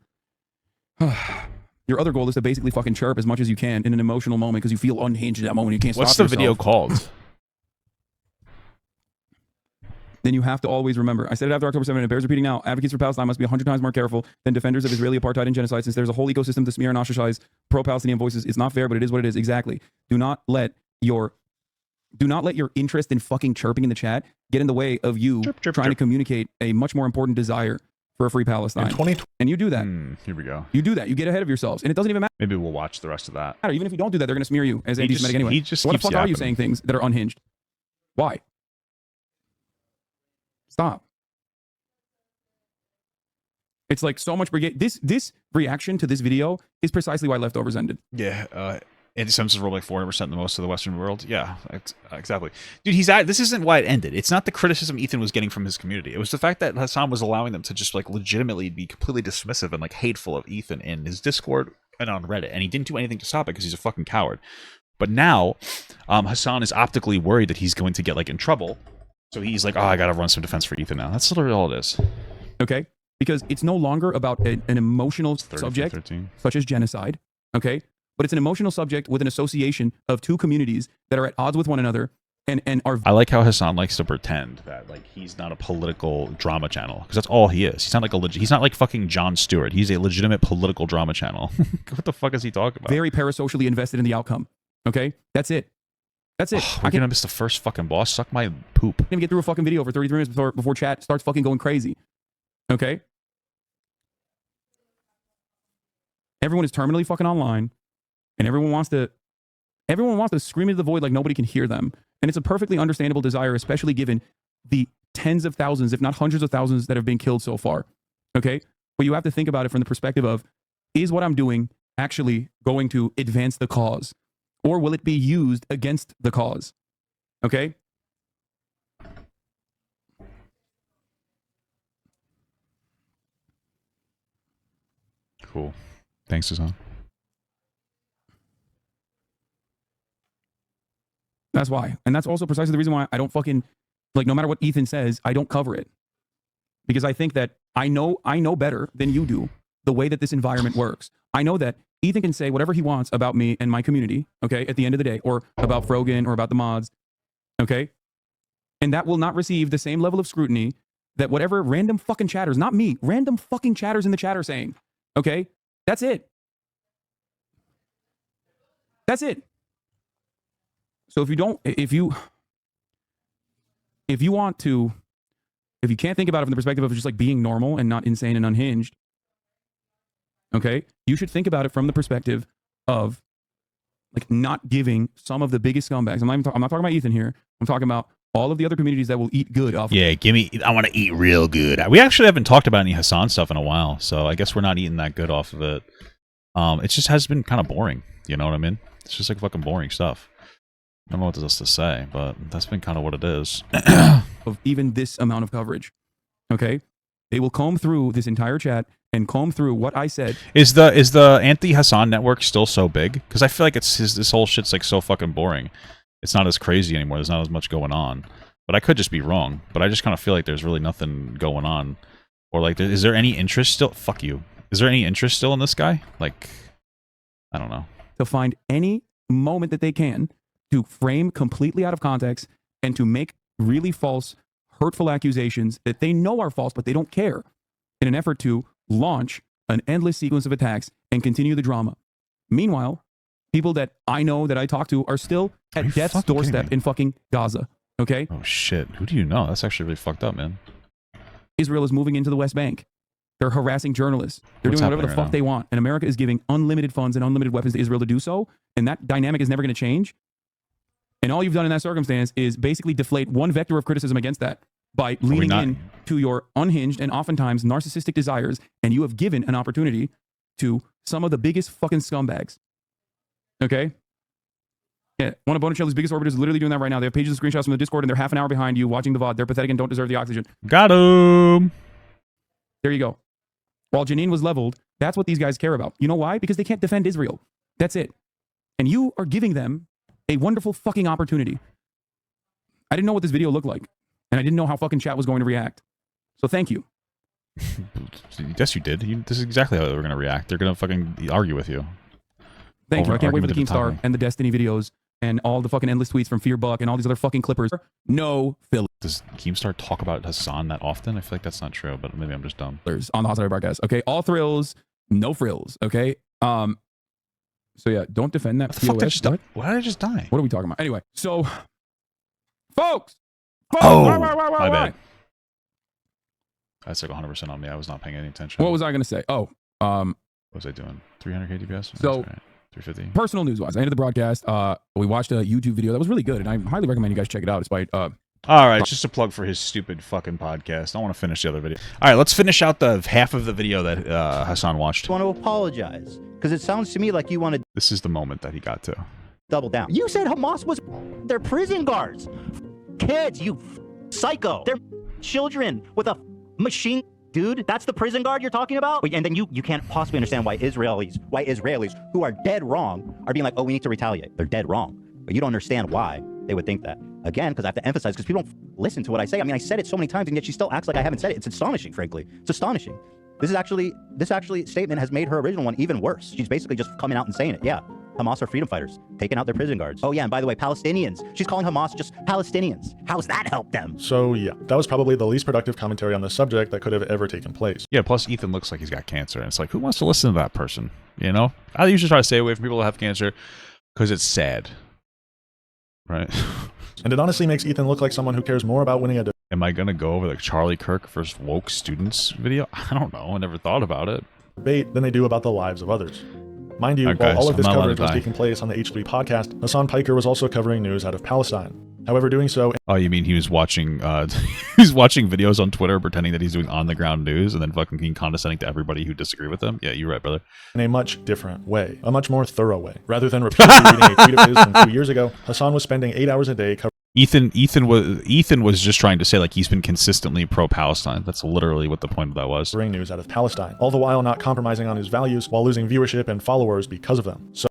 Speaker 12: chirp as much as you can in an emotional moment because you feel unhinged at that moment. You can't stop yourself.
Speaker 1: What's the video called?
Speaker 12: Then you have to always remember. I said it after October 7th, and it bears repeating now. Advocates for Palestine must be 100 times more careful than defenders of Israeli apartheid and genocide, since there's a whole ecosystem to smear and ostracize pro-Palestinian voices. It's not fair, but it is what it is. Exactly. Do not let your interest in fucking chirping in the chat get in the way of you trying to communicate a much more important desire for a free Palestine. And you do that.
Speaker 1: Here we go.
Speaker 12: You do that. You get ahead of yourselves, and it doesn't even matter.
Speaker 1: Maybe we'll watch the rest of that.
Speaker 12: Even if you don't do that, they're going to smear you as anti-Semitic anyway.
Speaker 1: What
Speaker 12: the fuck are you saying things that are unhinged? Why? Stop. It's like so much brigade. This reaction to this video is precisely why leftovers ended.
Speaker 1: Yeah. Anti-Semitism rolled like 400% in most of the Western world. Yeah, exactly. Dude, this isn't why it ended. It's not the criticism Ethan was getting from his community. It was the fact that Hasan was allowing them to just like legitimately be completely dismissive and like hateful of Ethan in his Discord and on Reddit. And he didn't do anything to stop it because he's a fucking coward. But now, Hasan is optically worried that he's going to get like in trouble So he's like, oh, I gotta run some defense for Ethan now. That's literally all it is.
Speaker 12: Okay? Because it's no longer about an emotional subject,
Speaker 1: 13.
Speaker 12: such as genocide, okay? But it's an emotional subject with an association of two communities that are at odds with one another and are...
Speaker 1: I like how Hasan likes to pretend that like he's not a political drama channel, because that's all he is. He's not like he's not like fucking Jon Stewart. He's a legitimate political drama channel. What the fuck is he talking about?
Speaker 12: very parasocially invested in the outcome, okay? That's it. That's it.
Speaker 1: We're gonna miss the first fucking boss. Suck my poop.
Speaker 12: I'm gonna get through a fucking video for 33 minutes before chat starts fucking going crazy. Okay? Everyone is terminally fucking online, and everyone wants to scream into the void like nobody can hear them. And it's a perfectly understandable desire, especially given the tens of thousands, if not hundreds of thousands, that have been killed so far. Okay? But you have to think about it from the perspective of, is what I'm doing actually going to advance the cause? Or will it be used against the cause? Okay?
Speaker 1: Cool. Thanks, Hasan.
Speaker 12: That's why. And that's also precisely the reason why I don't fucking, like, no matter what Ethan says, I don't cover it. Because I think that I know better than you do the way that this environment works. I know that Ethan can say whatever he wants about me and my community, okay, at the end of the day, or about Frogan or about the mods, okay? And that will not receive the same level of scrutiny that whatever random fucking chatters, not me, random fucking chatters in the chat are saying, okay? That's it. That's it. So if you can't think about it from the perspective of just like being normal and not insane and unhinged, okay, you should think about it from the perspective of like not giving some of the biggest scumbags. I'm not talking about Ethan here. I'm talking about all of the other communities that will eat good off.
Speaker 1: Yeah, I want to eat real good. We actually haven't talked about any Hasan stuff in a while, so I guess we're not eating that good off of it. It just has been kind of boring. You know what I mean? It's just like fucking boring stuff. I don't know what else to say, but that's been kind of what it is.
Speaker 12: Of even this amount of coverage, okay? They will comb through this entire chat and comb through what I said.
Speaker 1: Is the anti-Hasan network still so big? Because I feel like this whole shit's like so fucking boring. It's not as crazy anymore. There's not as much going on. But I could just be wrong. But I just kind of feel like there's really nothing going on. Or like, is there any interest still? Fuck you. Is there any interest still in this guy? Like, I don't know.
Speaker 12: To find any moment that they can to frame completely out of context and to make really false, hurtful accusations that they know are false, but they don't care, in an effort to launch an endless sequence of attacks and continue the drama. Meanwhile, people that I know that I talk to are still at death's doorstep in fucking Gaza, okay?
Speaker 1: Oh shit, who do you know? That's actually really fucked up, man.
Speaker 12: Israel is moving into the West Bank. They're harassing journalists. They're doing whatever the fuck they want. And America is giving unlimited funds and unlimited weapons to Israel to do so. And that dynamic is never going to change. And all you've done in that circumstance is basically deflate one vector of criticism against that by leaning in to your unhinged and oftentimes narcissistic desires. And you have given an opportunity to some of the biggest fucking scumbags. Okay? Yeah, one of Bonicelli's biggest orbiters is literally doing that right now. They have pages of screenshots from the Discord and they're half an hour behind you watching the VOD. They're pathetic and don't deserve the oxygen.
Speaker 1: Got him.
Speaker 12: There you go. While Janine was leveled, that's what these guys care about. You know why? Because they can't defend Israel. That's it. And you are giving them a wonderful fucking opportunity. I didn't know what this video looked like. And I didn't know how fucking chat was going to react. So thank you.
Speaker 1: Yes, you did. This is exactly how they were going to react. They're going to fucking argue with you.
Speaker 12: Thank you. I can't wait for the Keemstar and the Destiny videos and all the fucking endless tweets from Fearbuck and all these other fucking clippers. No fillers.
Speaker 1: Does Keemstar talk about Hasan that often? I feel like that's not true, but maybe I'm just dumb.
Speaker 12: On the H3H3 broadcast. Okay, all thrills, no frills. Okay. So yeah, don't defend that.
Speaker 1: Why did I just die?
Speaker 12: What are we talking about? Anyway, so folks.
Speaker 1: My bad. That's like 100% on me. I was not paying any attention.
Speaker 12: What was I going to say? What
Speaker 1: was I doing? 300 KDPS?
Speaker 12: So,
Speaker 1: 350.
Speaker 12: Personal news wise, I ended the broadcast. We watched a YouTube video that was really good, and I highly recommend you guys check it out. Despite
Speaker 1: all right, just a plug for his stupid fucking podcast. I want to finish the other video. All right, let's finish out the half of the video that Hasan watched.
Speaker 2: I want to apologize because it sounds to me like you want to.
Speaker 1: This is the moment that he got to
Speaker 2: double down. You said Hamas was their prison guards, kids. You psycho. They're children with a machine. Dude, that's the prison guard you're talking about? And then you can't possibly understand why Israelis who are dead wrong are being like, oh, we need to retaliate. They're dead wrong. But you don't understand why they would think that. Again, because I have to emphasize, because people don't
Speaker 18: listen to what I say. I mean, I said it so many times, and yet she still acts like I haven't said it. It's astonishing, frankly. It's astonishing. This actually statement has made her original one even worse. She's basically just coming out and saying it. Yeah, Hamas are freedom fighters, taking out their prison guards. Oh yeah, and by the way, Palestinians. She's calling Hamas just Palestinians. How's that help them?
Speaker 7: So yeah, that was probably the least productive commentary on this subject that could have ever taken place.
Speaker 1: Yeah, plus Ethan looks like he's got cancer, and it's like, who wants to listen to that person? You know? I usually try to stay away from people that have cancer because it's sad. Right?
Speaker 7: And it honestly makes Ethan look like someone who cares more about winning a
Speaker 1: Am I going to go over the Charlie Kirk versus woke students video? I don't know. I never thought about it.
Speaker 7: Debate than they do about the lives of others. Mind you,
Speaker 1: Okay,
Speaker 7: while all
Speaker 1: so
Speaker 7: of this
Speaker 1: I'm not
Speaker 7: coverage
Speaker 1: allowed
Speaker 7: was
Speaker 1: to die.
Speaker 7: taking place on the H3 podcast, Hasan Piker was also covering news out of Palestine. However, doing so
Speaker 1: Oh, you mean he was watching he was watching videos on Twitter pretending that he's doing on-the-ground news and then fucking being condescending to everybody who disagree with him? Yeah, you're right, brother.
Speaker 7: in a much different way, a much more thorough way. Rather than repeatedly reading a tweet of his from 2 years ago, Hasan was spending 8 hours a day
Speaker 1: Ethan was just trying to say like he's been consistently pro-Palestine. That's literally what the point of that was.
Speaker 7: covering news out of Palestine, all the while not compromising on his values while losing viewership and followers because of them. So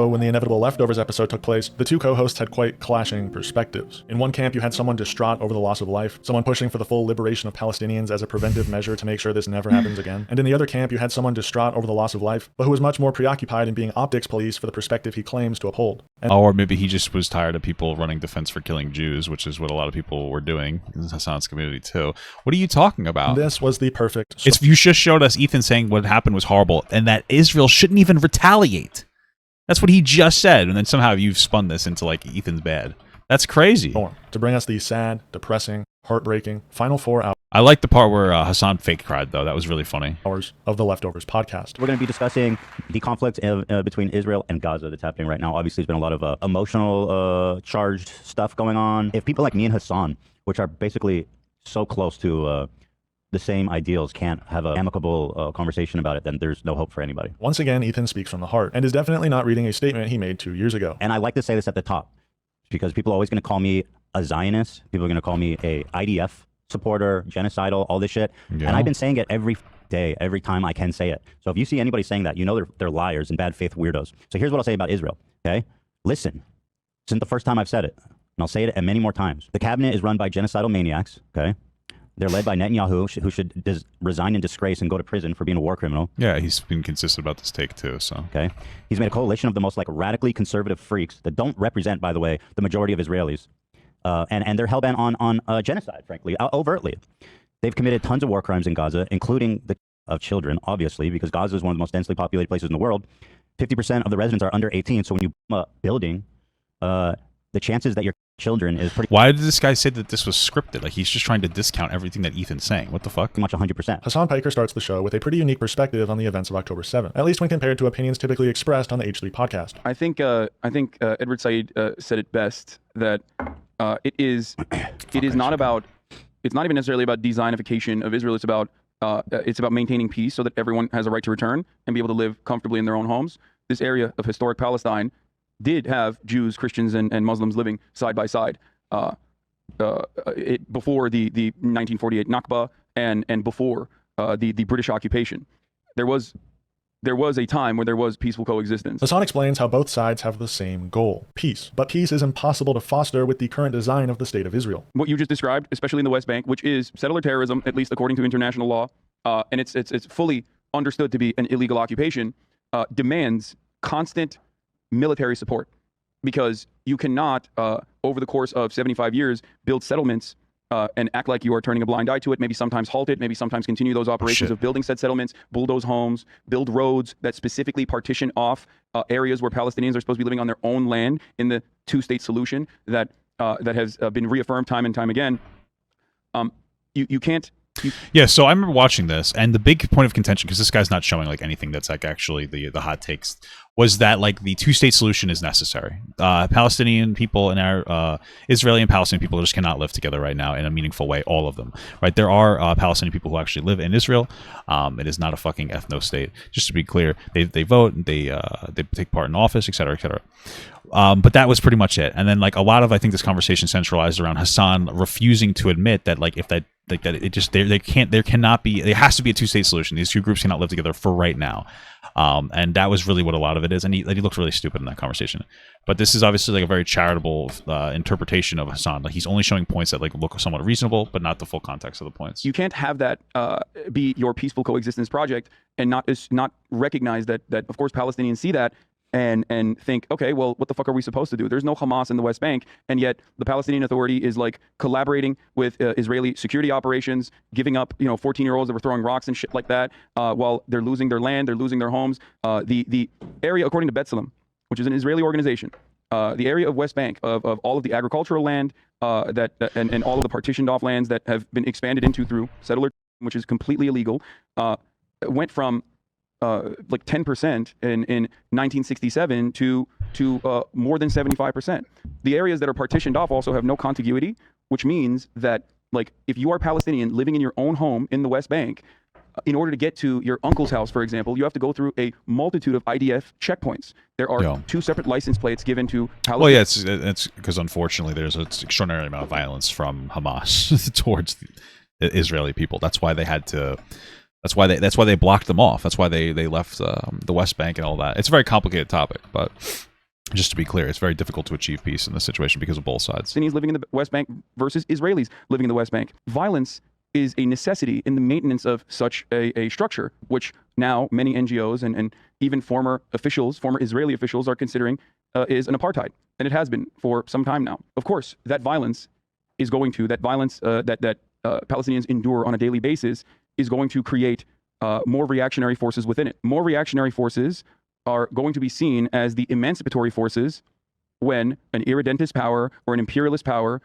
Speaker 7: when the inevitable Leftovers episode took place, the two co-hosts had quite clashing perspectives. In one camp, you had someone distraught over the loss of life, someone pushing for the full liberation of Palestinians as a preventive measure to make sure this never happens again. And in the other camp, you had someone distraught over the loss of life, but who was much more preoccupied in being optics police for the perspective he claims to uphold.
Speaker 1: Or maybe he just was tired of people running defense for killing Jews, which is what a lot of people were doing in Hasan's community too. What are you talking about?
Speaker 7: This was the perfect
Speaker 1: It's you just showed us Ethan saying what happened was horrible and that Israel shouldn't even retaliate. That's what he just said, and then somehow you've spun this into like Ethan's bad. That's crazy.
Speaker 7: To bring us the sad, depressing, heartbreaking final 4 hours.
Speaker 1: I like the part where Hasan fake cried though. That was really funny.
Speaker 7: Hours of the Leftovers podcast.
Speaker 18: We're going to be discussing the conflict between Israel and Gaza that's happening right now. Obviously, there's been a lot of emotional, charged stuff going on. If people like me and Hasan, which are basically so close to the same ideals, can't have an amicable conversation about it, then there's no hope for anybody.
Speaker 7: Once again, Ethan speaks from the heart and is definitely not reading a statement he made 2 years ago.
Speaker 18: And I like to say this at the top because people are always going to call me a Zionist. People are going to call me a IDF supporter, genocidal, all this shit.
Speaker 1: Yeah.
Speaker 18: And I've been saying it every day, every time I can say it. So if you see anybody saying that, you know they're liars and bad faith weirdos. So here's what I'll say about Israel, okay? Listen, this isn't the first time I've said it, and I'll say it many more times. The cabinet is run by genocidal maniacs, okay? They're led by Netanyahu, who should resign in disgrace and go to prison for being a war criminal.
Speaker 1: Yeah, he's been consistent about this take too. So
Speaker 18: okay, he's made a coalition of the most like radically conservative freaks that don't represent, by the way, the majority of Israelis, and they're hellbent on genocide, frankly, overtly. They've committed tons of war crimes in Gaza, including the of children, obviously, because Gaza is one of the most densely populated places in the world. 50% of the residents are under 18, so when you building, the chances that your children is pretty.
Speaker 1: Why did this guy say that this was scripted? Like he's just trying to discount everything that Ethan's saying. What the fuck?
Speaker 18: Much 100%.
Speaker 7: Hasan Piker starts the show with a pretty unique perspective on the events of October 7th, at least when compared to opinions typically expressed on the H3 podcast.
Speaker 12: I think Edward Said said it best that it is not about, it's not even necessarily about designification of Israel. It's about maintaining peace so that everyone has a right to return and be able to live comfortably in their own homes. This area of historic Palestine did have Jews, Christians, and Muslims living side by side before the 1948 Nakba and before the British occupation. There was a time where there was peaceful coexistence.
Speaker 7: Hasan explains how both sides have the same goal, peace. But peace is impossible to foster with the current design of the state of Israel.
Speaker 12: What you just described, especially in the West Bank, which is settler terrorism, at least according to international law, and it's fully understood to be an illegal occupation, demands constant military support, because you cannot, over the course of 75 years, build settlements and act like you are turning a blind eye to it, maybe sometimes halt it, maybe sometimes continue those operations of building said settlements, bulldoze homes, build roads that specifically partition off areas where Palestinians are supposed to be living on their own land in the two-state solution that has been reaffirmed time and time again. You can't...
Speaker 1: Yeah, so I remember watching this, and the big point of contention, because this guy's not showing like anything that's like actually the hot takes, was that like the two-state solution is necessary. Palestinian people and our Israeli and Palestinian people just cannot live together right now in a meaningful way. All of them, right? There are Palestinian people who actually live in Israel. It is not a fucking ethno state. Just to be clear, they vote, they take part in office, etc., etc. But that was pretty much it. And then like a lot of, I think this conversation centralized around Hasan refusing to admit that like if that like that it just there cannot be, there has to be a two-state solution. These two groups cannot live together for right now. And that was really what a lot of it is. And he looked really stupid in that conversation. But this is obviously like a very charitable interpretation of Hasan. Like he's only showing points that like look somewhat reasonable, but not the full context of the points.
Speaker 12: You can't have that be your peaceful coexistence project and not recognize that of course Palestinians see that and think, okay, well, what the fuck are we supposed to do? There's no Hamas in the West Bank, and yet the Palestinian Authority is like collaborating with Israeli security operations, giving up 14-year-olds that were throwing rocks and shit like that, while they're losing their land, they're losing their homes. The area, according to B'Tselem, which is an Israeli organization, the area of West Bank of all of the agricultural land and all of the partitioned off lands that have been expanded into through settler, which is completely illegal, went from like 10% in 1967 to more than 75%. The areas that are partitioned off also have no contiguity, which means that like if you are Palestinian living in your own home in the West Bank, in order to get to your uncle's house, for example, you have to go through a multitude of IDF checkpoints. There are two separate license plates given to Palestinians.
Speaker 1: Well, yeah, it's because unfortunately there's an extraordinary amount of violence from Hamas towards the Israeli people. That's why they had to. That's why they blocked them off. That's why they left the West Bank and all that. It's a very complicated topic, but just to be clear, it's very difficult to achieve peace in this situation because of both sides.
Speaker 12: Palestinians living in the West Bank versus Israelis living in the West Bank. Violence is a necessity in the maintenance of such a structure, which now many NGOs and even former Israeli officials are considering is an apartheid, and it has been for some time now. Of course, that violence that Palestinians endure on a daily basis is going to create more reactionary forces within it. More reactionary forces are going to be seen as the emancipatory forces when an irredentist power or an imperialist power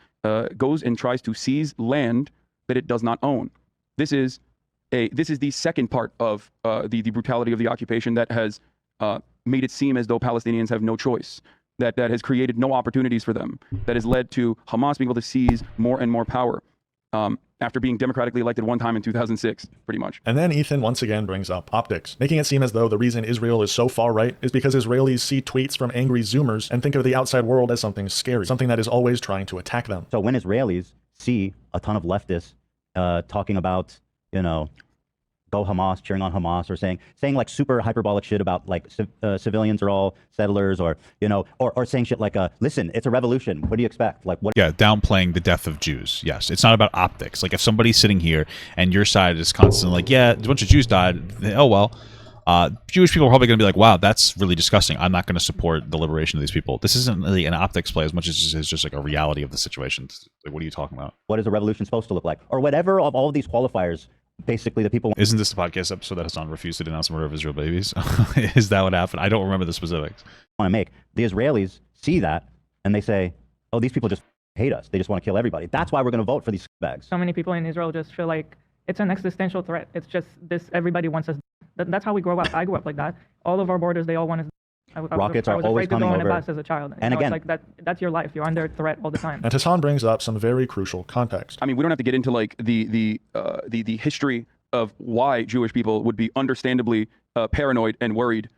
Speaker 12: goes and tries to seize land that it does not own. This is the second part of the brutality of the occupation that has made it seem as though Palestinians have no choice, that has created no opportunities for them, that has led to Hamas being able to seize more and more power. After being democratically elected one time in 2006, pretty much.
Speaker 7: And then Ethan once again brings up optics, making it seem as though the reason Israel is so far right is because Israelis see tweets from angry Zoomers and think of the outside world as something scary, something that is always trying to attack them.
Speaker 18: So when Israelis see a ton of leftists talking about, go Hamas, cheering on Hamas, or saying like super hyperbolic shit about like civilians are all settlers, or or saying shit like listen, it's a revolution, what do you expect? Like what?
Speaker 1: Yeah, downplaying the death of Jews. Yes, it's not about optics. Like if somebody's sitting here and your side is constantly like, yeah, a bunch of Jews died. Oh well, Jewish people are probably going to be like, wow, that's really disgusting. I'm not going to support the liberation of these people. This isn't really an optics play as much as it's just like a reality of the situation. Like, what are you talking about?
Speaker 18: What is a revolution supposed to look like, or whatever of all of these qualifiers? Basically, the people.
Speaker 1: Isn't this the podcast episode that Hasan refused to denounce the murder of Israel babies? Is that what happened? I don't remember the specifics.
Speaker 18: Want to make the Israelis see that and they say, "Oh, these people just hate us. They just want to kill everybody. That's why we're going to vote for these bags."
Speaker 4: So many people in Israel just feel like it's an existential threat. It's just this. Everybody wants us. That's how we grow up. I grew up like that. All of our borders, they all want us.
Speaker 18: Rockets are always coming over.
Speaker 4: I was afraid to go on a bus as a child.
Speaker 18: And again,
Speaker 4: it's like that's your life. You're under threat all the time.
Speaker 7: And Hasan brings up some very crucial context.
Speaker 12: I mean, we don't have to get into like the history of why Jewish people would be understandably paranoid and worried,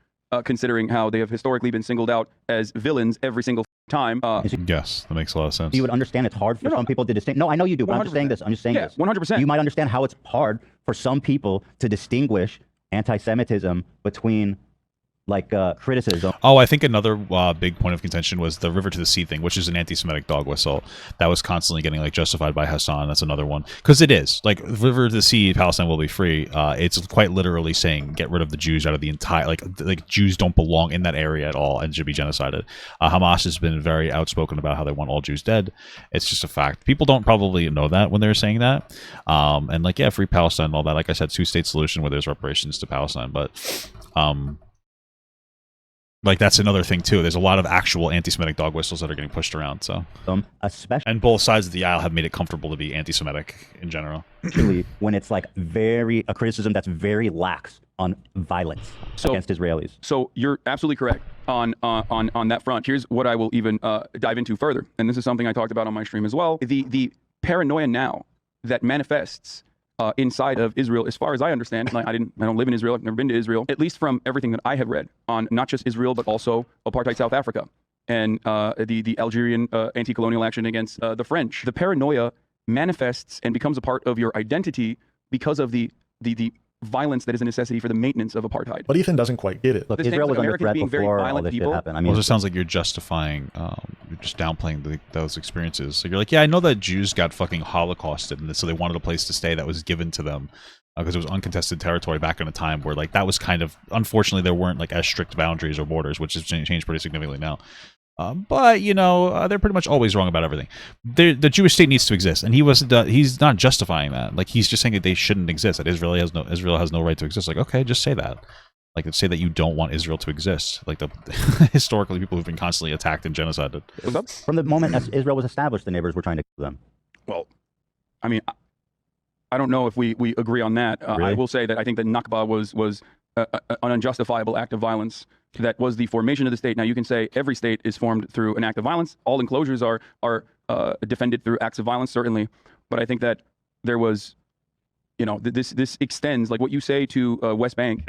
Speaker 12: considering how they have historically been singled out as villains every single time.
Speaker 1: Yes, that makes a lot of sense.
Speaker 18: You would understand it's hard for some people to distinguish. No, I know you do, but I'm just saying this. I'm just saying this.
Speaker 12: 100%.
Speaker 18: You might understand how it's hard for some people to distinguish anti-Semitism between like criticism.
Speaker 1: Oh, I think another big point of contention was the river to the sea thing, which is an anti-Semitic dog whistle that was constantly getting like justified by Hasan. That's another one, because it is like river to the sea, Palestine will be free. It's quite literally saying get rid of the Jews out of the entire like Jews don't belong in that area at all and should be genocided. Hamas has been very outspoken about how they want all Jews dead. It's just a fact. People don't probably know that when they're saying that. And like, yeah, free Palestine and all that. Like I said, two-state solution where there's reparations to Palestine, but like that's another thing too. There's a lot of actual anti-Semitic dog whistles that are getting pushed around. So,
Speaker 18: especially,
Speaker 1: and both sides of the aisle have made it comfortable to be anti-Semitic in general.
Speaker 18: When it's like a criticism that's very lax on violence against Israelis.
Speaker 12: So you're absolutely correct on that front. Here's what I will even dive into further, and this is something I talked about on my stream as well. The paranoia now that manifests inside of Israel, as far as I understand, like I don't live in Israel, I've never been to Israel, at least from everything that I have read on not just Israel, but also apartheid South Africa. and the Algerian anti-colonial action against the French. The paranoia manifests and becomes a part of your identity because of the violence that is a necessity for the maintenance of apartheid.
Speaker 7: But Ethan doesn't quite get it.
Speaker 2: Look, Israel was under threat before all this shit happened. I mean,
Speaker 1: well, it sounds like you're justifying, you're just downplaying those experiences. So you're like, yeah, I know that Jews got fucking holocausted, and so they wanted a place to stay that was given to them because it was uncontested territory back in a time where like that was kind of, unfortunately, there weren't like as strict boundaries or borders, which has changed pretty significantly now. But you know, they're pretty much always wrong about everything. The Jewish state needs to exist, and he's not justifying that. Like he's just saying that they shouldn't exist. That Israel has no right to exist. Like okay, just say that. Like say that you don't want Israel to exist. Like the historically people who've been constantly attacked and genocided.
Speaker 2: From the moment as Israel was established, the neighbors were trying to kill them.
Speaker 12: Well, I mean, I don't know if we agree on that.
Speaker 2: Really?
Speaker 12: I will say that I think that Nakba was an unjustifiable act of violence. That was the formation of the state. Now you can say every state is formed through an act of violence. All enclosures are defended through acts of violence, certainly. But I think that there was, you know, this extends, like what you say to West Bank,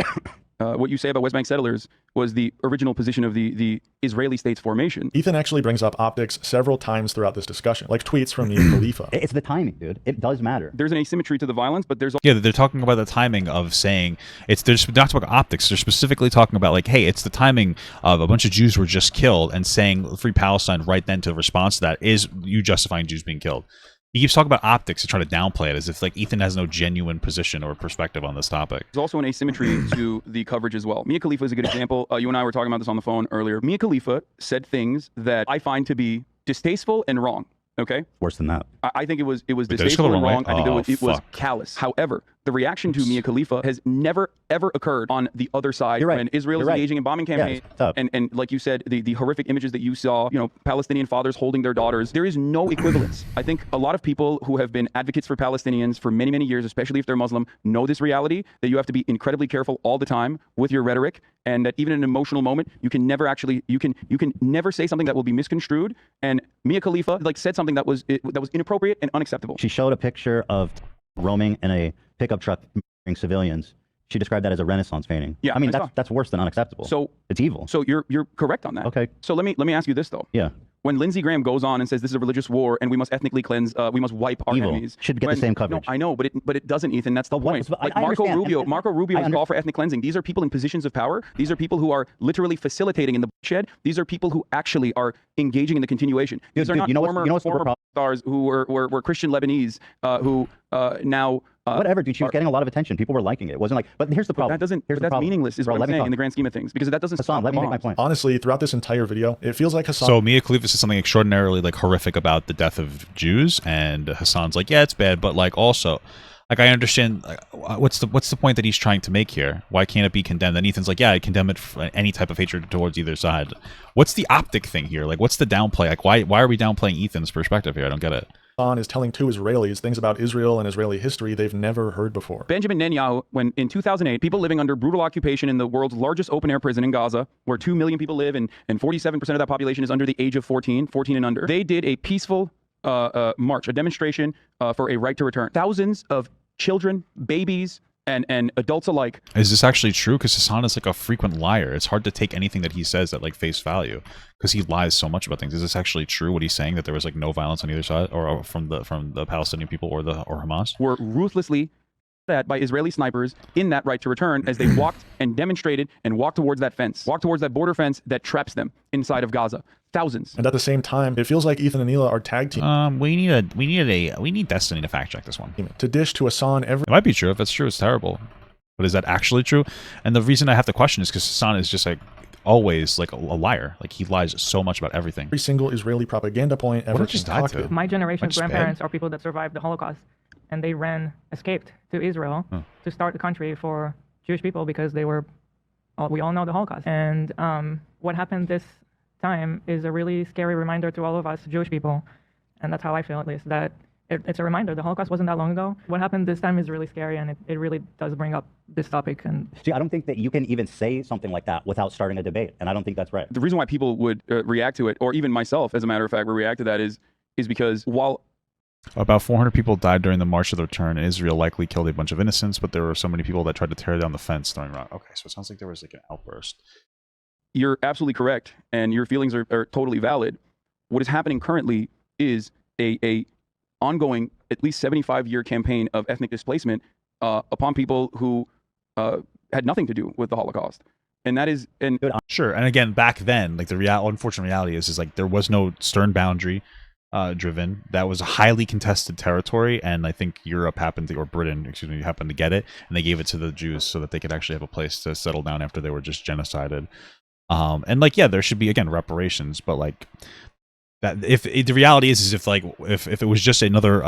Speaker 12: what you say about West Bank settlers was the original position of the Israeli state's formation.
Speaker 7: Ethan actually brings up optics several times throughout this discussion, like tweets from Mia Khalifa.
Speaker 2: It's the timing, dude. It does matter.
Speaker 12: There's an asymmetry to the violence, but there's...
Speaker 1: Yeah, they're talking about the timing of saying... They're not talking about optics. They're specifically talking about, like, hey, it's the timing of a bunch of Jews were just killed, and saying Free Palestine right then to response to that is you justifying Jews being killed. He keeps talking about optics and trying to downplay it as if like Ethan has no genuine position or perspective on this topic.
Speaker 12: There's also an asymmetry to the coverage as well. Mia Khalifa is a good example. You and I were talking about this on the phone earlier. Mia Khalifa said things that I find to be distasteful and wrong. Okay?
Speaker 2: Worse than that.
Speaker 12: I think it was distasteful and wrong. I think it was callous. However, the reaction to Mia Khalifa has never, ever occurred on the other side when Israel is engaging in bombing campaigns. And like you said, the horrific images that you saw, you know, Palestinian fathers holding their daughters, there is no equivalence. I think a lot of people who have been advocates for Palestinians for many, many years, especially if they're Muslim, know this reality, that you have to be incredibly careful all the time with your rhetoric, and that even in an emotional moment, you can never actually, you can never say something that will be misconstrued. And Mia Khalifa like said something that was inappropriate and unacceptable.
Speaker 2: She showed a picture of roaming in a pickup truck murdering civilians. She described that as a Renaissance painting.
Speaker 12: Yeah,
Speaker 2: I mean that's worse than unacceptable.
Speaker 12: So
Speaker 2: it's evil.
Speaker 12: So you're correct on that.
Speaker 2: Okay.
Speaker 12: So let me ask you this though.
Speaker 2: Yeah.
Speaker 12: When Lindsey Graham goes on and says this is a religious war and we must ethnically cleanse, we must wipe our enemies,
Speaker 2: should get the same coverage.
Speaker 12: No, I know, but it doesn't, Ethan. That's the point.
Speaker 2: Like
Speaker 12: Marco Rubio has called for ethnic cleansing. These are people in positions of power. These are people who are literally facilitating in the shed. These are people who actually are engaging in the continuation. These are not former stars who were Christian Lebanese who now.
Speaker 2: Whatever, dude. She was getting a lot of attention. People were liking it. It wasn't like, but here's the problem.
Speaker 12: That's meaningless, is what I'm saying in the grand scheme of things, because that doesn't.
Speaker 2: Hassan, let me make my point.
Speaker 7: Honestly, throughout this entire video, it feels like Hasan.
Speaker 1: So Mia Khalifa said something extraordinarily like horrific about the death of Jews, and Hassan's like, yeah, it's bad, but like also, like I understand, what's the point that he's trying to make here? Why can't it be condemned? And Ethan's like, yeah, I condemn it for any type of hatred towards either side. What's the optic thing here? Like, what's the downplay? Like, why are we downplaying Ethan's perspective here? I don't get it.
Speaker 7: Hasan is telling two Israelis things about Israel and Israeli history they've never heard before.
Speaker 12: Benjamin Netanyahu, when in 2008, people living under brutal occupation in the world's largest open-air prison in Gaza, where 2 million people live and 47% of that population is under the age of 14 and under, they did a peaceful march, a demonstration for a right to return. Thousands of children, babies, and adults alike.
Speaker 1: Is this actually true? Because Hasan is like a frequent liar. It's hard to take anything that he says at like face value because he lies so much about things. Is this actually true? What he's saying, that there was like no violence on either side, or from the Palestinian people or Hamas?
Speaker 12: Were ruthlessly that by Israeli snipers in that right to return as they walked and demonstrated and walked towards that fence, walked towards that border fence that traps them inside of Gaza. Thousands.
Speaker 7: And at the same time, it feels like Ethan and Neela are tag team.
Speaker 1: We need Destiny to fact check this one.
Speaker 7: To dish to Hasan every.
Speaker 1: It might be true. If it's true, it's terrible. But is that actually true? And the reason I have the question is because Hasan is just like always like a liar. Like he lies so much about everything.
Speaker 7: Every single Israeli propaganda point ever
Speaker 1: concocted.
Speaker 4: My generation's grandparents are people that survived the Holocaust, and they escaped to Israel to start the country for Jewish people because they were. We all know the Holocaust, and what happened this time is a really scary reminder to all of us Jewish people, and that's how I feel, at least, that it's a reminder. The Holocaust wasn't that long ago. What happened this time is really scary, and it really does bring up this topic. And
Speaker 2: see, I don't think that you can even say something like that without starting a debate, and I don't think that's right.
Speaker 12: The reason why people would react to it, or even myself, as a matter of fact, would react to that is because while
Speaker 1: about 400 people died during the March of the Return, and Israel likely killed a bunch of innocents, but there were so many people that tried to tear down the fence throwing rock. Okay, so it sounds like there was like an outburst.
Speaker 12: you're absolutely correct, and your feelings are totally valid. What is happening currently is a ongoing, at least 75-year campaign of ethnic displacement upon people who had nothing to do with the Holocaust. And that is, and
Speaker 1: sure. And again, back then, like the unfortunate reality is like there was no stern boundary driven. That was a highly contested territory, and I think Europe happened to, or Britain, excuse me, happened to get it, and they gave it to the Jews so that they could actually have a place to settle down after they were just genocided. And like, yeah, there should be again reparations, but like. That if the reality is if it was just another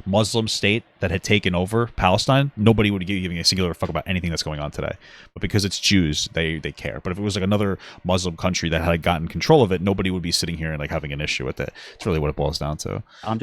Speaker 1: Muslim state that had taken over Palestine, nobody would be giving a singular fuck about anything that's going on today. But because it's Jews, they care. But if it was like another Muslim country that had gotten control of it, nobody would be sitting here and like having an issue with it. It's really what it boils down to.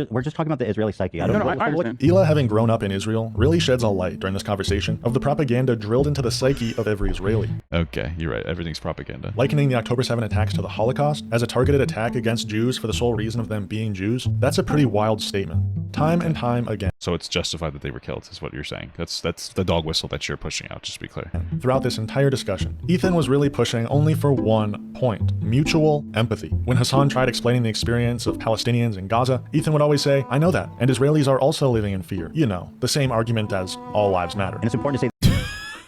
Speaker 18: We're just talking about the Israeli psyche.
Speaker 7: Hila, having grown up in Israel, really sheds a light during this conversation of the propaganda drilled into the psyche of every Israeli.
Speaker 1: Okay, you're right. Everything's propaganda.
Speaker 7: Likening the October 7 attacks to the Holocaust as a targeted attack against Jews for the sole reason of them being Jews, that's a pretty wild statement. Time and time again.
Speaker 1: So it's justified that they were killed, is what you're saying. That's the dog whistle that you're pushing out, just to be clear.
Speaker 7: Throughout this entire discussion, Ethan was really pushing only for one point: mutual empathy. When Hasan tried explaining the experience of Palestinians in Gaza, Ethan would always say, I know that, and Israelis are also living in fear. You know, the same argument as all lives matter.
Speaker 18: And it's important to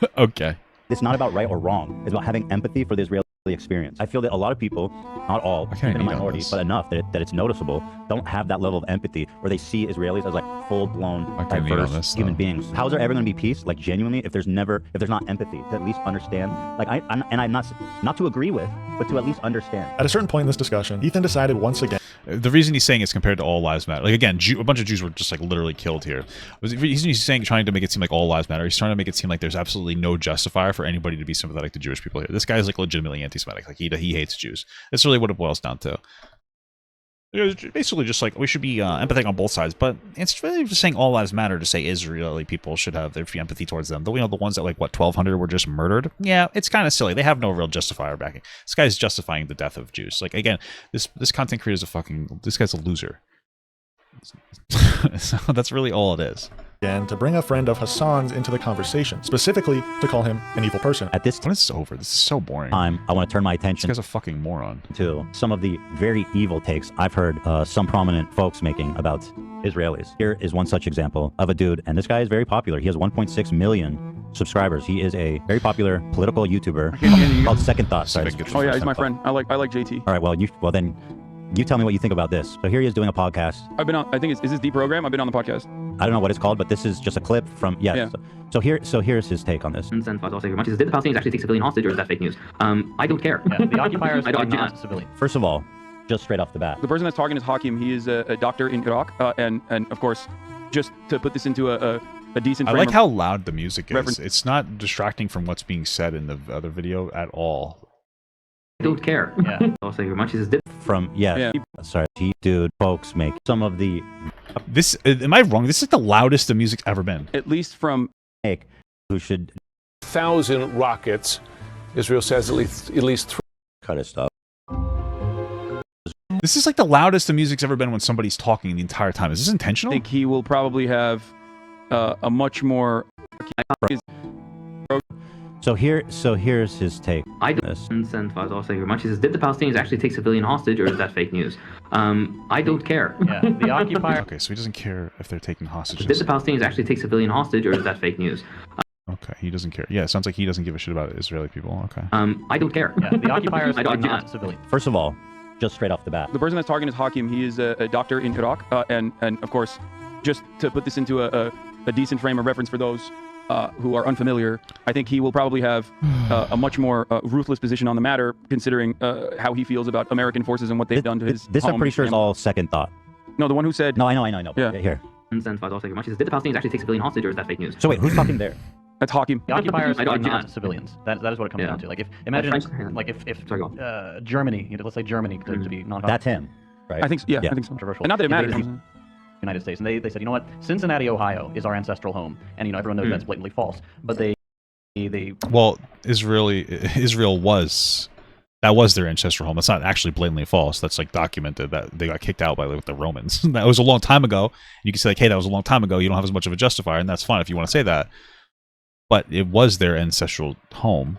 Speaker 18: say
Speaker 1: okay.
Speaker 18: It's not about right or wrong. It's about having empathy for the Israeli experience. I feel that a lot of people, not all, in a minority, but enough that it's noticeable, don't have that level of empathy, or they see Israelis as like full-blown diverse human beings. How is there ever going to be peace? Like genuinely, if there's not empathy to at least understand. Like I'm not to agree with, but to at least understand.
Speaker 7: At a certain point in this discussion, Ethan decided once again.
Speaker 1: The reason he's saying it's compared to all lives matter. Like again, a bunch of Jews were just like literally killed here. He's saying, trying to make it seem like all lives matter. He's trying to make it seem like there's absolutely no justifier for anybody to be sympathetic to Jewish people here. This guy is like legitimately anti-Semitic. Like he hates Jews. That's really what it boils down to. It's basically just like we should be empathetic on both sides, but it's really just saying all lives matter to say Israeli people should have their empathy towards them. The ones that like 1,200 were just murdered. Yeah, it's kind of silly. They have no real justifier backing. This guy's justifying the death of Jews. Like again, this content creator is this guy's a loser. So that's really all it is.
Speaker 7: And to bring a friend of Hasan's into the conversation, specifically to call him an evil person.
Speaker 18: At this
Speaker 1: time, it's over. This is so boring.
Speaker 18: I want to turn my attention.
Speaker 1: This guy's a fucking moron.
Speaker 18: To some of the very evil takes I've heard some prominent folks making about Israelis. Here is one such example of a dude, and this guy is very popular. He has 1.6 million subscribers. He is a very popular political YouTuber called Second Thought. Sorry,
Speaker 12: oh yeah, he's my friend. I like JT.
Speaker 18: All right, well then. You tell me what you think about this. So here he is doing a podcast.
Speaker 12: I've been on, I think is this the program? I've been on the podcast.
Speaker 18: I don't know what it's called, but this is just a clip from, yeah. So here's his take on this.
Speaker 6: Did the Palestinians actually take civilian hostage, or is that fake news? I don't care.
Speaker 8: Yeah, the occupiers are not civilian.
Speaker 18: First of all, just straight off the bat.
Speaker 12: The person that's talking is Hakim. He is a doctor in Iraq, and of course, just to put this into a decent.
Speaker 1: I like how loud the music is. It's not distracting from what's being said in the other video at all.
Speaker 6: I don't care.
Speaker 8: Yeah.
Speaker 6: I'll say your much is different.
Speaker 18: From sorry, dude, folks make some of the.
Speaker 1: This am I wrong? This is the loudest the music's ever been.
Speaker 12: At least from
Speaker 18: who should
Speaker 22: 1,000 rockets. Israel says at least 3
Speaker 13: kind of stuff.
Speaker 1: This is like the loudest the music's ever been when somebody's talking the entire time. Is this intentional?
Speaker 12: I think he will probably have a much more.
Speaker 18: So here's his take.
Speaker 6: I don't understand. I'll say your much is did the Palestinians actually take civilian hostage, or is that fake news? I don't care.
Speaker 8: Yeah, the occupier.
Speaker 1: Okay, so he doesn't care if they're taking hostages.
Speaker 6: Did the Palestinians actually take civilian hostage, or is that fake news?
Speaker 1: Okay, he doesn't care. Yeah, it sounds like he doesn't give a shit about Israeli people. Okay.
Speaker 6: I don't care.
Speaker 8: Yeah, the occupiers are not civilian.
Speaker 18: First of all, just straight off the bat.
Speaker 12: The person that's talking is Hakim. He is a doctor in Iraq, and of course, just to put this into a decent frame of reference for those who are unfamiliar, I think he will probably have a much more ruthless position on the matter, considering how he feels about American forces and what they've done to his.
Speaker 18: This I'm pretty sure is all Second Thought.
Speaker 12: No, the one who said.
Speaker 18: No, I know.
Speaker 12: Yeah.
Speaker 18: Here.
Speaker 6: Did the Palestinians actually take civilian hostage, or is that fake news?
Speaker 18: So wait, who's talking there?
Speaker 12: That's Hakim.
Speaker 8: The occupiers are not civilians. That is what it comes down to. Like if Germany, let's say Germany to be non.
Speaker 18: That's him, right?
Speaker 12: I think I think so.
Speaker 8: Controversial.
Speaker 12: And not that it matters.
Speaker 8: United States, and they said, you know what, Cincinnati, Ohio is our ancestral home, and everyone knows that's blatantly false. But they
Speaker 1: well, Israel was their ancestral home. That's not actually blatantly false. That's like documented that they got kicked out by the Romans. That was a long time ago. And you can say like, hey, that was a long time ago. You don't have as much of a justifier, and that's fine if you want to say that. But it was their ancestral home.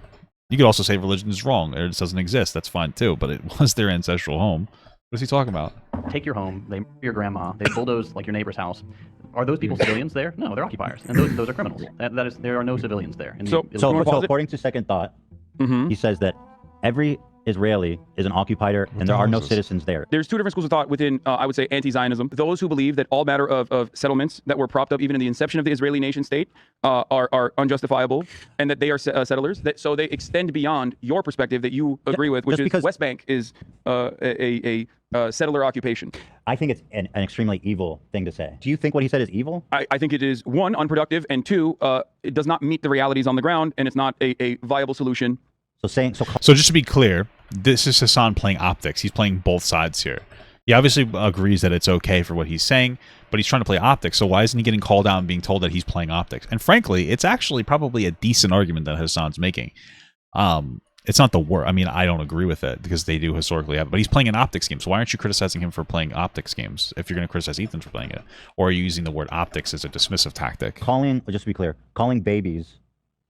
Speaker 1: You could also say religion is wrong or it doesn't exist. That's fine too. But it was their ancestral home. What is he talking about?
Speaker 8: Take your home. They murder your grandma. They bulldoze like your neighbor's house. Are those people civilians there? No, they're occupiers, and those are criminals. That is, there are no civilians there.
Speaker 18: So according to Second Thought, he says that every Israeli is an occupier, and there are no citizens there.
Speaker 12: There's two different schools of thought within, I would say, anti-Zionism. Those who believe that all matter of settlements that were propped up even in the inception of the Israeli nation state are unjustifiable, and that they are settlers. So they extend beyond your perspective that you agree with, which is West Bank is a settler occupation.
Speaker 18: I think it's an extremely evil thing to say. Do you think what he said is evil?
Speaker 12: I think it is, one, unproductive, and two, it does not meet the realities on the ground, and it's not a viable solution.
Speaker 1: So just to be clear, this is Hasan playing optics. He's playing both sides here. He obviously agrees that it's okay for what he's saying, but he's trying to play optics. So why isn't he getting called out and being told that he's playing optics? And frankly, it's actually probably a decent argument that Hasan's making. It's not the worst. I mean, I don't agree with it because they do historically have it, but he's playing an optics game. So why aren't you criticizing him for playing optics games if you're going to criticize Ethan for playing it? Or are you using the word optics as a dismissive tactic?
Speaker 18: Just to be clear, calling babies...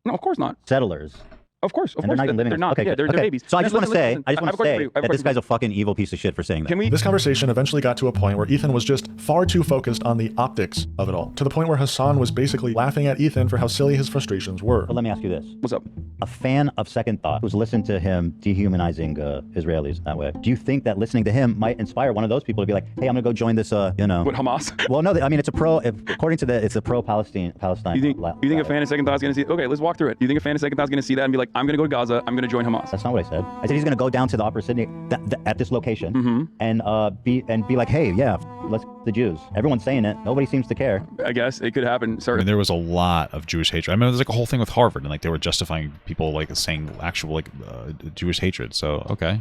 Speaker 12: No, of course not.
Speaker 18: ...settlers...
Speaker 12: Of course,
Speaker 18: they're not even living.
Speaker 12: They're not.
Speaker 18: Okay,
Speaker 12: yeah, they're babies.
Speaker 18: So I just want to say,
Speaker 12: that
Speaker 18: this guy's a fucking evil piece of shit for saying that.
Speaker 7: This conversation eventually got to a point where Ethan was just far too focused on the optics of it all, to the point where Hasan was basically laughing at Ethan for how silly his frustrations were.
Speaker 18: But let me ask you this.
Speaker 12: What's up?
Speaker 18: A fan of Second Thought who's listened to him dehumanizing Israelis that way, do you think that listening to him might inspire one of those people to be like, hey, I'm gonna go join this,
Speaker 12: What, Hamas?
Speaker 18: Well, no, I mean, it's a according to it's a pro-Palestine.
Speaker 12: You think a fan of Second Thought is gonna see? Okay, let's walk through it. Do you think a fan of Second Thought is gonna see that and be like, I'm gonna go to Gaza, I'm gonna join Hamas?
Speaker 18: That's not what I said. I said he's gonna go down to the Upper Sydney at this location and be like, hey, yeah, let's the Jews. Everyone's saying it. Nobody seems to care.
Speaker 12: I guess it could happen.
Speaker 1: I mean, there was a lot of Jewish hatred. I mean, there's like a whole thing with Harvard, and like they were justifying people like saying actual Jewish hatred. So okay.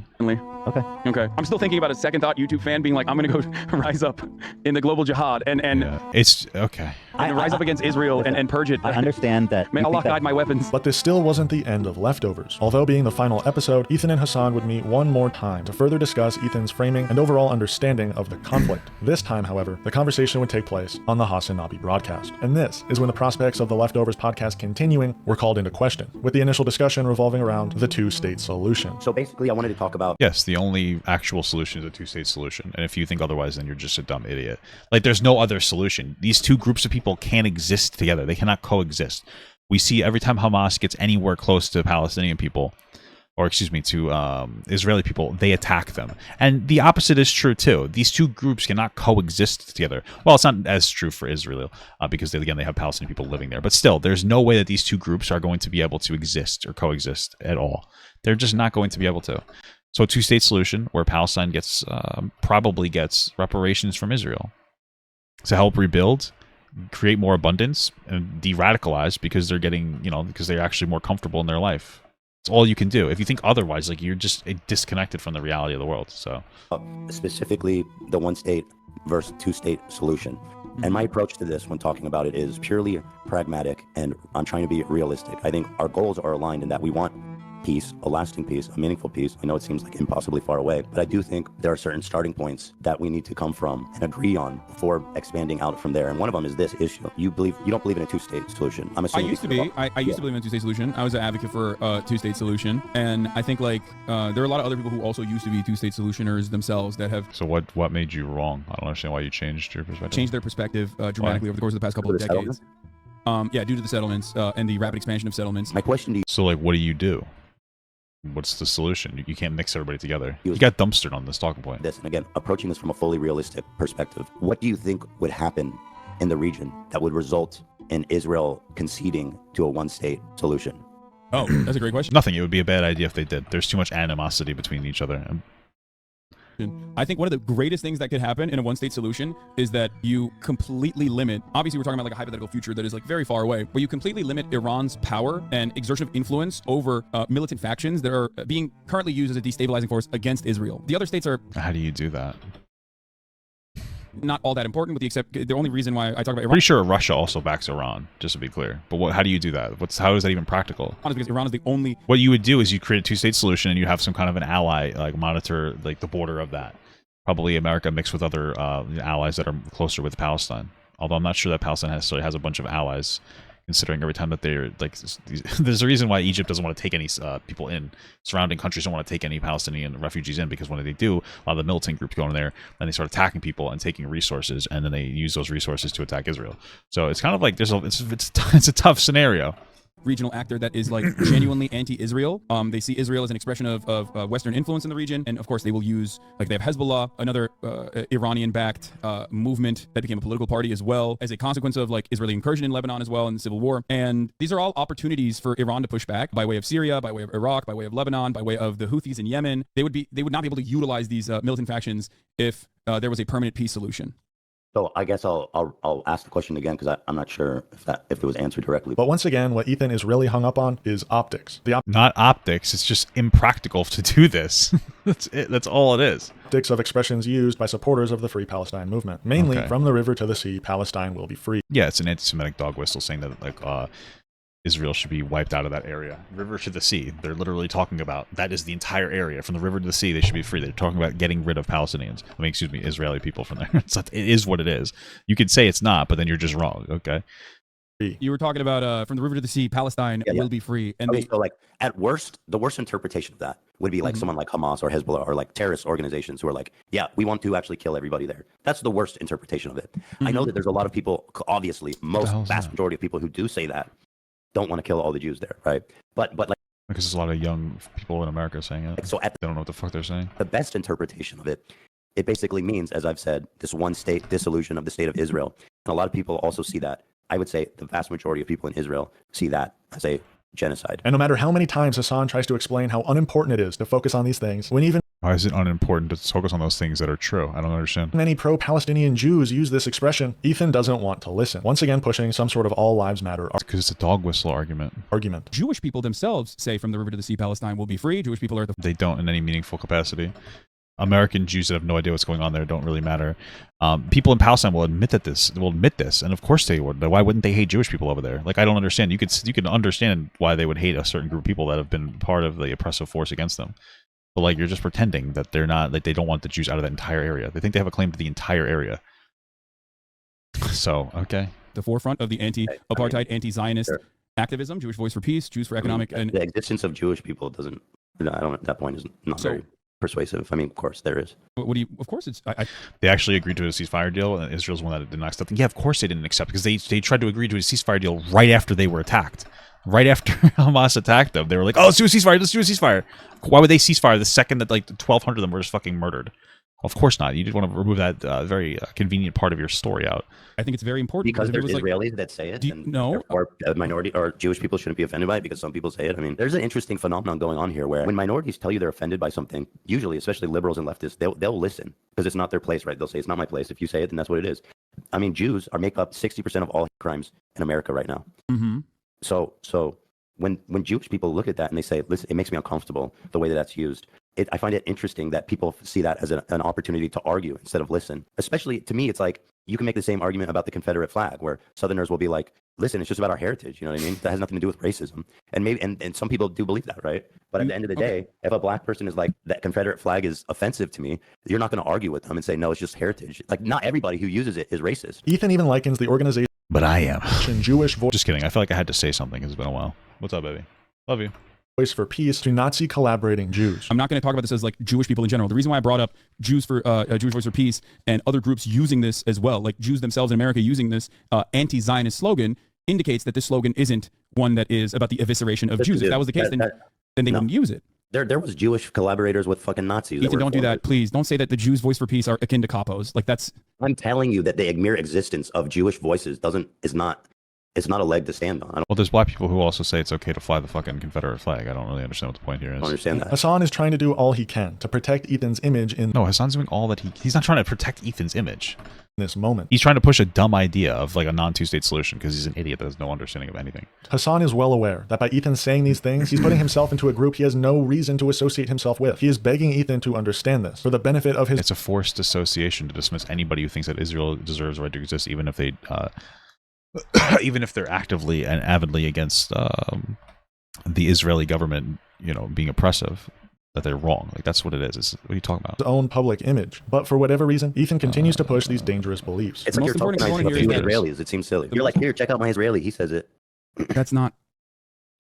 Speaker 18: Okay.
Speaker 12: I'm still thinking about a Second Thought YouTube fan being like, I'm gonna go rise up in the global jihad and
Speaker 1: it's okay.
Speaker 12: And rise up against Israel and purge it.
Speaker 18: I understand that.
Speaker 12: May Allah guide my weapons.
Speaker 7: But this still wasn't the end of Leftovers. Although being the final episode, Ethan and Hasan would meet one more time to further discuss Ethan's framing and overall understanding of the conflict. This time, however, the conversation would take place on the Hasan Nabi broadcast. And this is when the prospects of the Leftovers podcast continuing were called into question, with the initial discussion revolving around the two-state solution.
Speaker 13: So basically, I wanted to talk about...
Speaker 1: Yes, the only actual solution is a two-state solution. And if you think otherwise, then you're just a dumb idiot. Like, there's no other solution. These two groups of people can't exist together. They cannot coexist. We see every time Hamas gets anywhere close to Palestinian people, or excuse me, to Israeli people, they attack them. And the opposite is true too. These two groups cannot coexist together. Well, it's not as true for Israel because they have Palestinian people living there. But still, there's no way that these two groups are going to be able to exist or coexist at all. They're just not going to be able to. So a two-state solution where Palestine gets probably gets reparations from Israel to help rebuild, create more abundance, and de-radicalize because they're getting, because they're actually more comfortable in their life. It's all you can do. If you think otherwise, like, you're just disconnected from the reality of the world. So
Speaker 13: specifically the one-state versus two-state solution. And my approach to this when talking about it is purely pragmatic, and I'm trying to be realistic. I think our goals are aligned in that we want peace, a lasting peace, a meaningful peace. I know it seems like impossibly far away, but I do think there are certain starting points that we need to come from and agree on before expanding out from there. And one of them is this issue. You don't believe in a two-state solution. I'm assuming
Speaker 12: I used to be. I used to believe in a two-state solution. I was an advocate for a two-state solution, and I think there are a lot of other people who also used to be two-state solutioners themselves that have.
Speaker 1: So what made you wrong? I don't understand why you changed your perspective.
Speaker 12: Changed their perspective dramatically over the course of the past couple of decades. Due to the settlements and the rapid expansion of settlements.
Speaker 13: My question to you.
Speaker 1: So what do you do? What's the solution? You can't mix everybody together. You got dumpstered on this talking point.
Speaker 13: And again, approaching this from a fully realistic perspective, what do you think would happen in the region that would result in Israel conceding to a one-state solution?
Speaker 12: Oh, that's a great question.
Speaker 1: Nothing. It would be a bad idea if they did. There's too much animosity between each other.
Speaker 12: I think one of the greatest things that could happen in a one-state solution is that you completely limit, obviously we're talking about like a hypothetical future that is like very far away, but you completely limit Iran's power and exertion of influence over militant factions that are being currently used as a destabilizing force against Israel. The other states are...
Speaker 1: How do you do that?
Speaker 12: Not all that important, with the only reason why I talk about Iran.
Speaker 1: Pretty sure Russia also backs Iran, just to be clear. But how do you do that? How is that even practical?
Speaker 12: Because Iran is the only.
Speaker 1: What you would do is you create a two-state solution, and you have some kind of an ally like monitor like the border of that. Probably America mixed with other allies that are closer with Palestine. Although I'm not sure that Palestine necessarily has a bunch of allies, considering every time that they're like, there's a reason why Egypt doesn't want to take any people in. Surrounding countries don't want to take any Palestinian refugees in, because when they do, a lot of the militant groups go in there and they start attacking people and taking resources, and then they use those resources to attack Israel. So it's kind of like it's a tough scenario.
Speaker 12: Regional actor that is like genuinely anti-Israel. They see Israel as an expression of Western influence in the region, and of course they will use, like, they have Hezbollah, another Iranian-backed movement that became a political party as well, as a consequence of like Israeli incursion in Lebanon as well in the civil war. And these are all opportunities for Iran to push back by way of Syria, by way of Iraq, by way of Lebanon, by way of the Houthis in Yemen. They would not be able to utilize these militant factions if there was a permanent peace solution.
Speaker 13: So I guess I'll ask the question again, because I'm not sure if it was answered directly.
Speaker 7: But once again, what Ethan is really hung up on is optics.
Speaker 1: Not optics. It's just impractical to do this. That's it. That's all it is.
Speaker 7: Optics of expressions used by supporters of the Free Palestine movement. Mainly, from the river to the sea, Palestine will be free.
Speaker 1: Yeah, it's an anti-Semitic dog whistle saying that, like, Israel should be wiped out of that area. River to the sea. They're literally talking about that is the entire area. From the river to the sea, they should be free. They're talking about getting rid of Palestinians. I mean, excuse me, Israeli people from there. It is what it is. You could say it's not, but then you're just wrong. Okay.
Speaker 12: You were talking about from the river to the sea, Palestine will be free. And
Speaker 13: so, like, at worst, the worst interpretation of that would be like someone like Hamas or Hezbollah or like terrorist organizations who are like, yeah, we want to actually kill everybody there. That's the worst interpretation of it. I know that there's a lot of people, obviously, vast majority of people who do say that don't want to kill all the Jews there, right? But like,
Speaker 1: because there's a lot of young people in America saying it.
Speaker 13: So
Speaker 1: they don't know what the fuck they're saying.
Speaker 13: The best interpretation of it, it basically means, as I've said, this one state dissolution of the state of Israel. And a lot of people also see that. I would say the vast majority of people in Israel see that as a genocide.
Speaker 7: And no matter how many times Hasan tries to explain how unimportant it is to focus on these things, when even
Speaker 1: why is it unimportant to focus on those things that are true? I don't understand.
Speaker 7: Many pro-Palestinian Jews use this expression, Ethan doesn't want to listen. Once again, pushing some sort of all lives matter
Speaker 1: because it's a dog whistle argument.
Speaker 12: Jewish people themselves say from the river to the sea, Palestine will be free. Jewish people are
Speaker 1: They don't in any meaningful capacity. American Jews that have no idea what's going on there don't really matter. People in Palestine will admit this, and of course they would. Why wouldn't they hate Jewish people over there? Like, I don't understand. You can understand why they would hate a certain group of people that have been part of the oppressive force against them. But like, you're just pretending that they're not, like, they don't want the Jews out of that entire area. They think they have a claim to the entire area. So, okay.
Speaker 12: The forefront of the anti-apartheid, anti-Zionist activism, Jewish Voice for Peace, Jews for Economic, and
Speaker 13: the existence of Jewish people doesn't. I don't. At that point is not very persuasive. I mean, of course there is.
Speaker 12: What do you? Of course, it's.
Speaker 1: They actually agreed to a ceasefire deal, and Israel's one that did not accept. Yeah, of course they didn't accept, because they tried to agree to a ceasefire deal right after they were attacked. Right after Hamas attacked them, they were like, "Oh, let's do a ceasefire. Let's do a ceasefire." Why would they ceasefire the second that like 1,200 of them were just fucking murdered? Of course not. You did want to remove that very convenient part of your story out.
Speaker 12: I think it's very important
Speaker 13: because there's Israelis that say it. Or minority or Jewish people shouldn't be offended by it because some people say it. I mean, there's an interesting phenomenon going on here where when minorities tell you they're offended by something, usually, especially liberals and leftists, they'll listen because it's not their place, right? They'll say it's not my place. If you say it, then that's what it is. I mean, Jews make up 60% of all crimes in America right now.
Speaker 12: Mm-hmm.
Speaker 13: So when Jewish people look at that and they say, listen, it makes me uncomfortable the way that's used. I find it interesting that people see that as an opportunity to argue instead of listen. Especially to me, it's like you can make the same argument about the Confederate flag, where Southerners will be like, "Listen, it's just about our heritage." You know what I mean? That has nothing to do with racism. And maybe and some people do believe that, right? But at the end of the day, if a black person is like, "That Confederate flag is offensive to me," you're not going to argue with them and say, "No, it's just heritage." Like, not everybody who uses it is racist.
Speaker 7: Ethan even likens the organization.
Speaker 1: But I am.
Speaker 7: Jewish Voice.
Speaker 1: Just kidding. I feel like I had to say something. It's been a while. What's up, baby? Love you.
Speaker 7: Voice for Peace to Nazi collaborating Jews.
Speaker 12: I'm not going to talk about this as like Jewish people in general. The reason why I brought up Jews for Jewish Voice for Peace and other groups using this as well, like Jews themselves in America using this anti-Zionist slogan, indicates that this slogan isn't one that is about the evisceration of Jews. If that was the case, then they wouldn't use it.
Speaker 13: There was Jewish collaborators with fucking Nazis.
Speaker 12: Ethan, don't do that, please. Don't say that the Jews' Voice for Peace are akin to capos. Like, that's.
Speaker 13: I'm telling you that the mere existence of Jewish voices is not a leg to stand on.
Speaker 1: Well, there's black people who also say it's okay to fly the fucking Confederate flag. I don't really understand what the point here is.
Speaker 13: I don't understand that.
Speaker 7: Hasan is trying to do all he can to protect Ethan's image in.
Speaker 1: No, Hasan's doing all that he's not trying to protect Ethan's image.
Speaker 7: In this moment.
Speaker 1: He's trying to push a dumb idea of like a non-two-state solution because he's an idiot that has no understanding of anything.
Speaker 7: Hasan is well aware that by Ethan saying these things, he's putting himself into a group he has no reason to associate himself with. He is begging Ethan to understand this for the benefit of his.
Speaker 1: It's a forced association to dismiss anybody who thinks that Israel deserves the right to exist, even if they. Even if they're actively and avidly against the Israeli government, being oppressive, that they're wrong. Like, that's what it is. What are you talking about?
Speaker 7: His own public image. But for whatever reason, Ethan continues to push these dangerous beliefs.
Speaker 13: It's like you're talking about Israelis. It seems silly. You're like, here, check out my Israeli. He says it.
Speaker 12: That's not.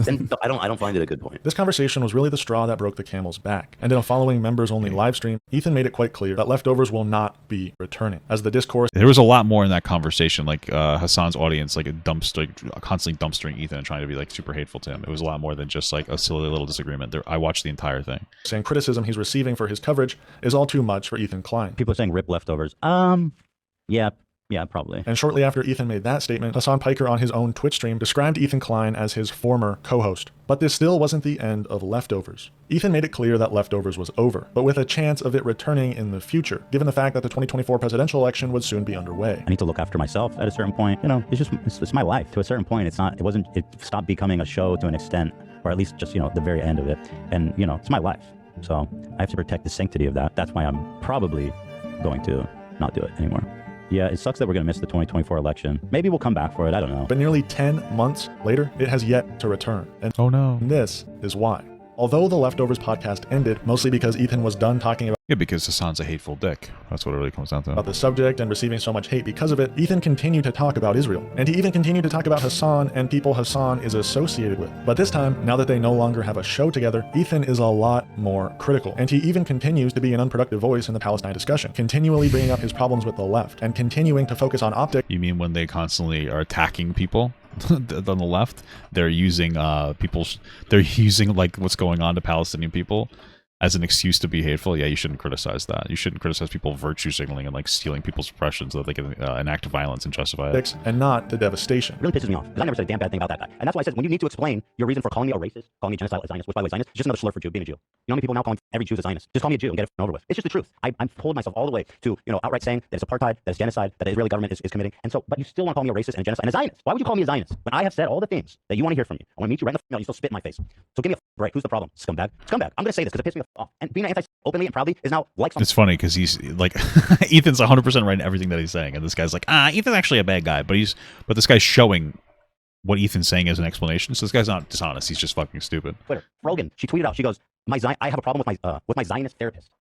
Speaker 13: Then I don't find it a good point.
Speaker 7: This conversation was really the straw that broke the camel's back, and in a following members-only live stream, Ethan made it quite clear that leftovers will not be returning. As the discourse,
Speaker 1: there was a lot more in that conversation, like Hasan's audience, like constantly dumpstering Ethan and trying to be like super hateful to him. It was a lot more than just like a silly little disagreement. I watched the entire thing.
Speaker 7: Saying criticism he's receiving for his coverage is all too much for Ethan Klein.
Speaker 18: People are saying rip leftovers. Yeah, probably.
Speaker 7: And shortly after Ethan made that statement, Hasan Piker on his own Twitch stream described Ethan Klein as his former co-host. But this still wasn't the end of Leftovers. Ethan made it clear that Leftovers was over, but with a chance of it returning in the future, given the fact that the 2024 presidential election would soon be underway.
Speaker 18: I need to look after myself at a certain point. You know, it's my life. To a certain point, it stopped becoming a show to an extent, or at least just, you know, the very end of it. And, you know, it's my life. So I have to protect the sanctity of that. That's why I'm probably going to not do it anymore. Yeah, it sucks that we're going to miss the 2024 election. Maybe we'll come back for it. I don't know.
Speaker 7: But nearly 10 months later, it has yet to return. And
Speaker 1: oh no.
Speaker 7: This is why. Although the Leftovers podcast ended, mostly because Ethan was done talking about
Speaker 1: because Hasan's a hateful dick. That's what it really comes down to.
Speaker 7: About the subject and receiving so much hate because of it, Ethan continued to talk about Israel. And he even continued to talk about Hasan and people Hasan is associated with. But this time, now that they no longer have a show together, Ethan is a lot more critical. And he even continues to be an unproductive voice in the Palestine discussion, continually bringing up his problems with the left and continuing to focus on optics.
Speaker 1: You mean when they constantly are attacking people? On the left, they're using they're using like what's going on to Palestinian people as an excuse to be hateful. Yeah, you shouldn't criticize that. You shouldn't criticize people virtue signaling and like stealing people's oppression so that they can enact violence and justify it.
Speaker 7: And not the devastation.
Speaker 18: It really pisses me off because I never said a damn bad thing about that guy. And that's why I said when you need to explain your reason for calling me a racist, calling me a genocidal Zionist, which by the way, Zionist is just another slur for Jew, being a Jew. You know how many people now calling every Jew a Zionist? Just call me a Jew and get it over with. It's just the truth. I'm pulled myself all the way to, you know, outright saying that it's apartheid, that it's genocide, that the Israeli government is committing. And so, but you still want to call me a racist and a genocide and a Zionist. Why would you call me a Zionist when I have said all the things that you want to hear from me? I want to meet you right in the mail. You still spit in my face. So give me a break. Who's the problem? Scumbag. Scumbag. I'm going to say this because it pisses me off. And being an anti openly and proudly is now like something.
Speaker 1: It's funny because he's like Ethan's 100% right in everything that he's saying, and this guy's like, Ethan's actually a bad guy, but this guy's showing what Ethan's saying as an explanation. So this guy's not dishonest; he's just fucking stupid.
Speaker 18: Twitter, Rogan, she tweeted out, she goes, I have a problem with my Zionist therapist.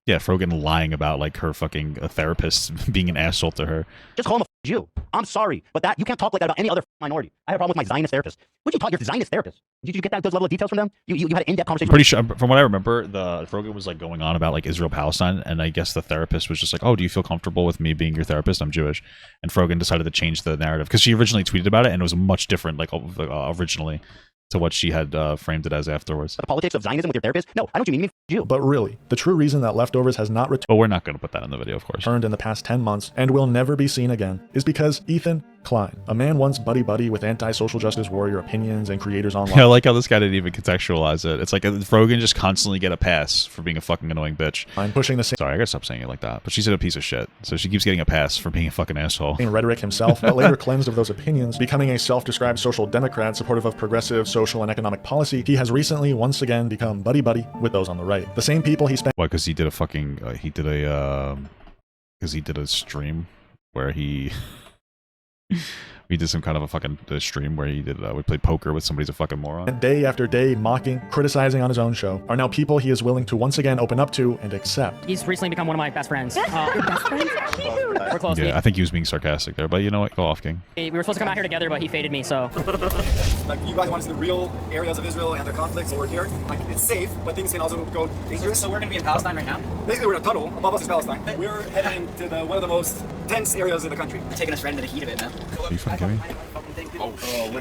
Speaker 1: Yeah, Frogan lying about like her fucking therapist being an asshole to her.
Speaker 18: Just call him a Jew. I'm sorry, but that you can't talk like that about any other minority. I have a problem with my Zionist therapist. Would you talk your Zionist therapist? Did you get those level of details from them? You had an in-depth conversation.
Speaker 1: Pretty sure, from what I remember, the Frogan was like going on about like Israel Palestine, and I guess the therapist was just like, "Oh, do you feel comfortable with me being your therapist? I'm Jewish." And Frogan decided to change the narrative because she originally tweeted about it, and it was much different, like originally, to what she had framed it as afterwards.
Speaker 18: The politics of Zionism with your therapist? No, I don't mean Jew.
Speaker 7: But really, the true reason that Leftovers has not returned,
Speaker 1: but we're not going to put that in the video, of course,
Speaker 7: in the past 10 months and will never be seen again, is because Ethan Klein, a man once buddy-buddy with anti-social justice warrior opinions and creators online.
Speaker 1: Yeah, I like how this guy didn't even contextualize it. It's like Frogan just constantly get a pass for being a fucking annoying bitch.
Speaker 7: I'm pushing the same.
Speaker 1: Sorry, I gotta stop saying it like that. But she's a piece of shit, so she keeps getting a pass for being a fucking asshole.
Speaker 7: Rhetoric himself, but later cleansed of those opinions, becoming a self-described social democrat supportive of progressive social and economic policy. He has recently once again become buddy-buddy with those on the right. The same people he spent.
Speaker 1: Why? Because he did a fucking because he did a stream where he did some kind of a fucking stream where he did we played poker with somebody's a fucking moron.
Speaker 7: Day after day mocking, criticizing on his own show are now people he is willing to once again open up to and accept.
Speaker 9: He's recently become one of my best friends. Your best friend? We're close.
Speaker 1: Yeah, I think he was being sarcastic there, but you know what? Go off, King.
Speaker 9: We were supposed to come out here together, but he faded me, so.
Speaker 10: Like, you guys want to see the real areas of Israel and their conflicts over here. Like, it's safe, but things can also go dangerous.
Speaker 9: So we're going to be in Palestine right now?
Speaker 10: Basically, we're in a tunnel. Above us is Palestine. We're heading to one of the most tense areas in the country.
Speaker 9: We're taking us right into the heat of it, man.
Speaker 1: Are you fucking kidding me?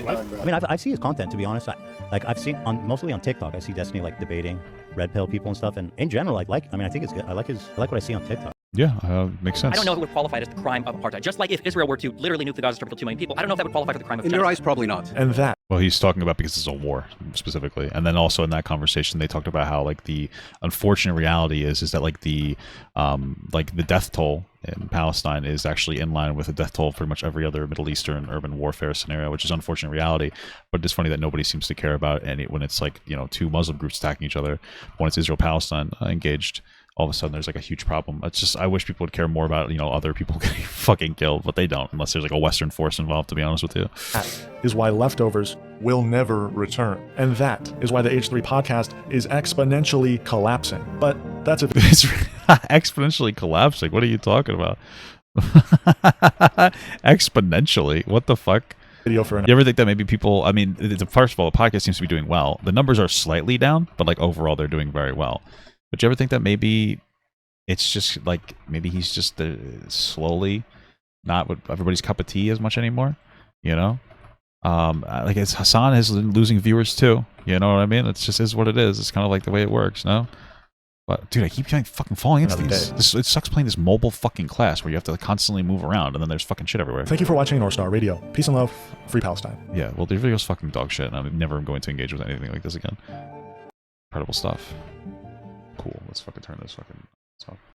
Speaker 18: I mean, I see his content, to be honest. I've seen mostly on TikTok. I see Destiny like debating red pill people and stuff. And in general, I think it's good. I like what I see on TikTok.
Speaker 1: Yeah, makes sense.
Speaker 9: I don't know if it would qualify as the crime of apartheid. Just like if Israel were to literally nuke the Gaza Strip and kill 2 million people, I don't know if that would qualify for the crime of genocide.
Speaker 10: In your eyes, probably not.
Speaker 7: And that.
Speaker 1: Well, he's talking about because it's a war specifically, and then also in that conversation they talked about how like the unfortunate reality is that like the death toll in Palestine is actually in line with the death toll of pretty much every other Middle Eastern urban warfare scenario, which is unfortunate reality. But it's funny that nobody seems to care about it when it's like, you know, two Muslim groups attacking each other. When it's Israel-Palestine engaged, all of a sudden there's like a huge problem. It's just, I wish people would care more about, you know, other people getting fucking killed, but they don't, unless there's like a Western force involved, to be honest with you.
Speaker 7: That is why Leftovers will never return. And that is why the H3 podcast is exponentially collapsing. But that's it.
Speaker 1: It's exponentially collapsing? What are you talking about? Exponentially? What the fuck?
Speaker 7: video for an.
Speaker 1: You ever think that maybe people? I mean, first of all, the podcast seems to be doing well. The numbers are slightly down, but like overall, they're doing very well. But you ever think that maybe it's just like maybe he's just slowly not what everybody's cup of tea as much anymore? You know, like it's Hasan is losing viewers too. You know what I mean? It's just is what it is. It's kind of like the way it works. No. But dude, I keep fucking falling into these. It sucks playing this mobile fucking class where you have to constantly move around and then there's fucking shit everywhere.
Speaker 7: Thank you for watching North Star Radio. Peace and love. Free Palestine.
Speaker 1: Yeah, well, the video's fucking dog shit, and I'm never going to engage with anything like this again. Incredible stuff. Cool. Let's fucking turn this fucking stuff.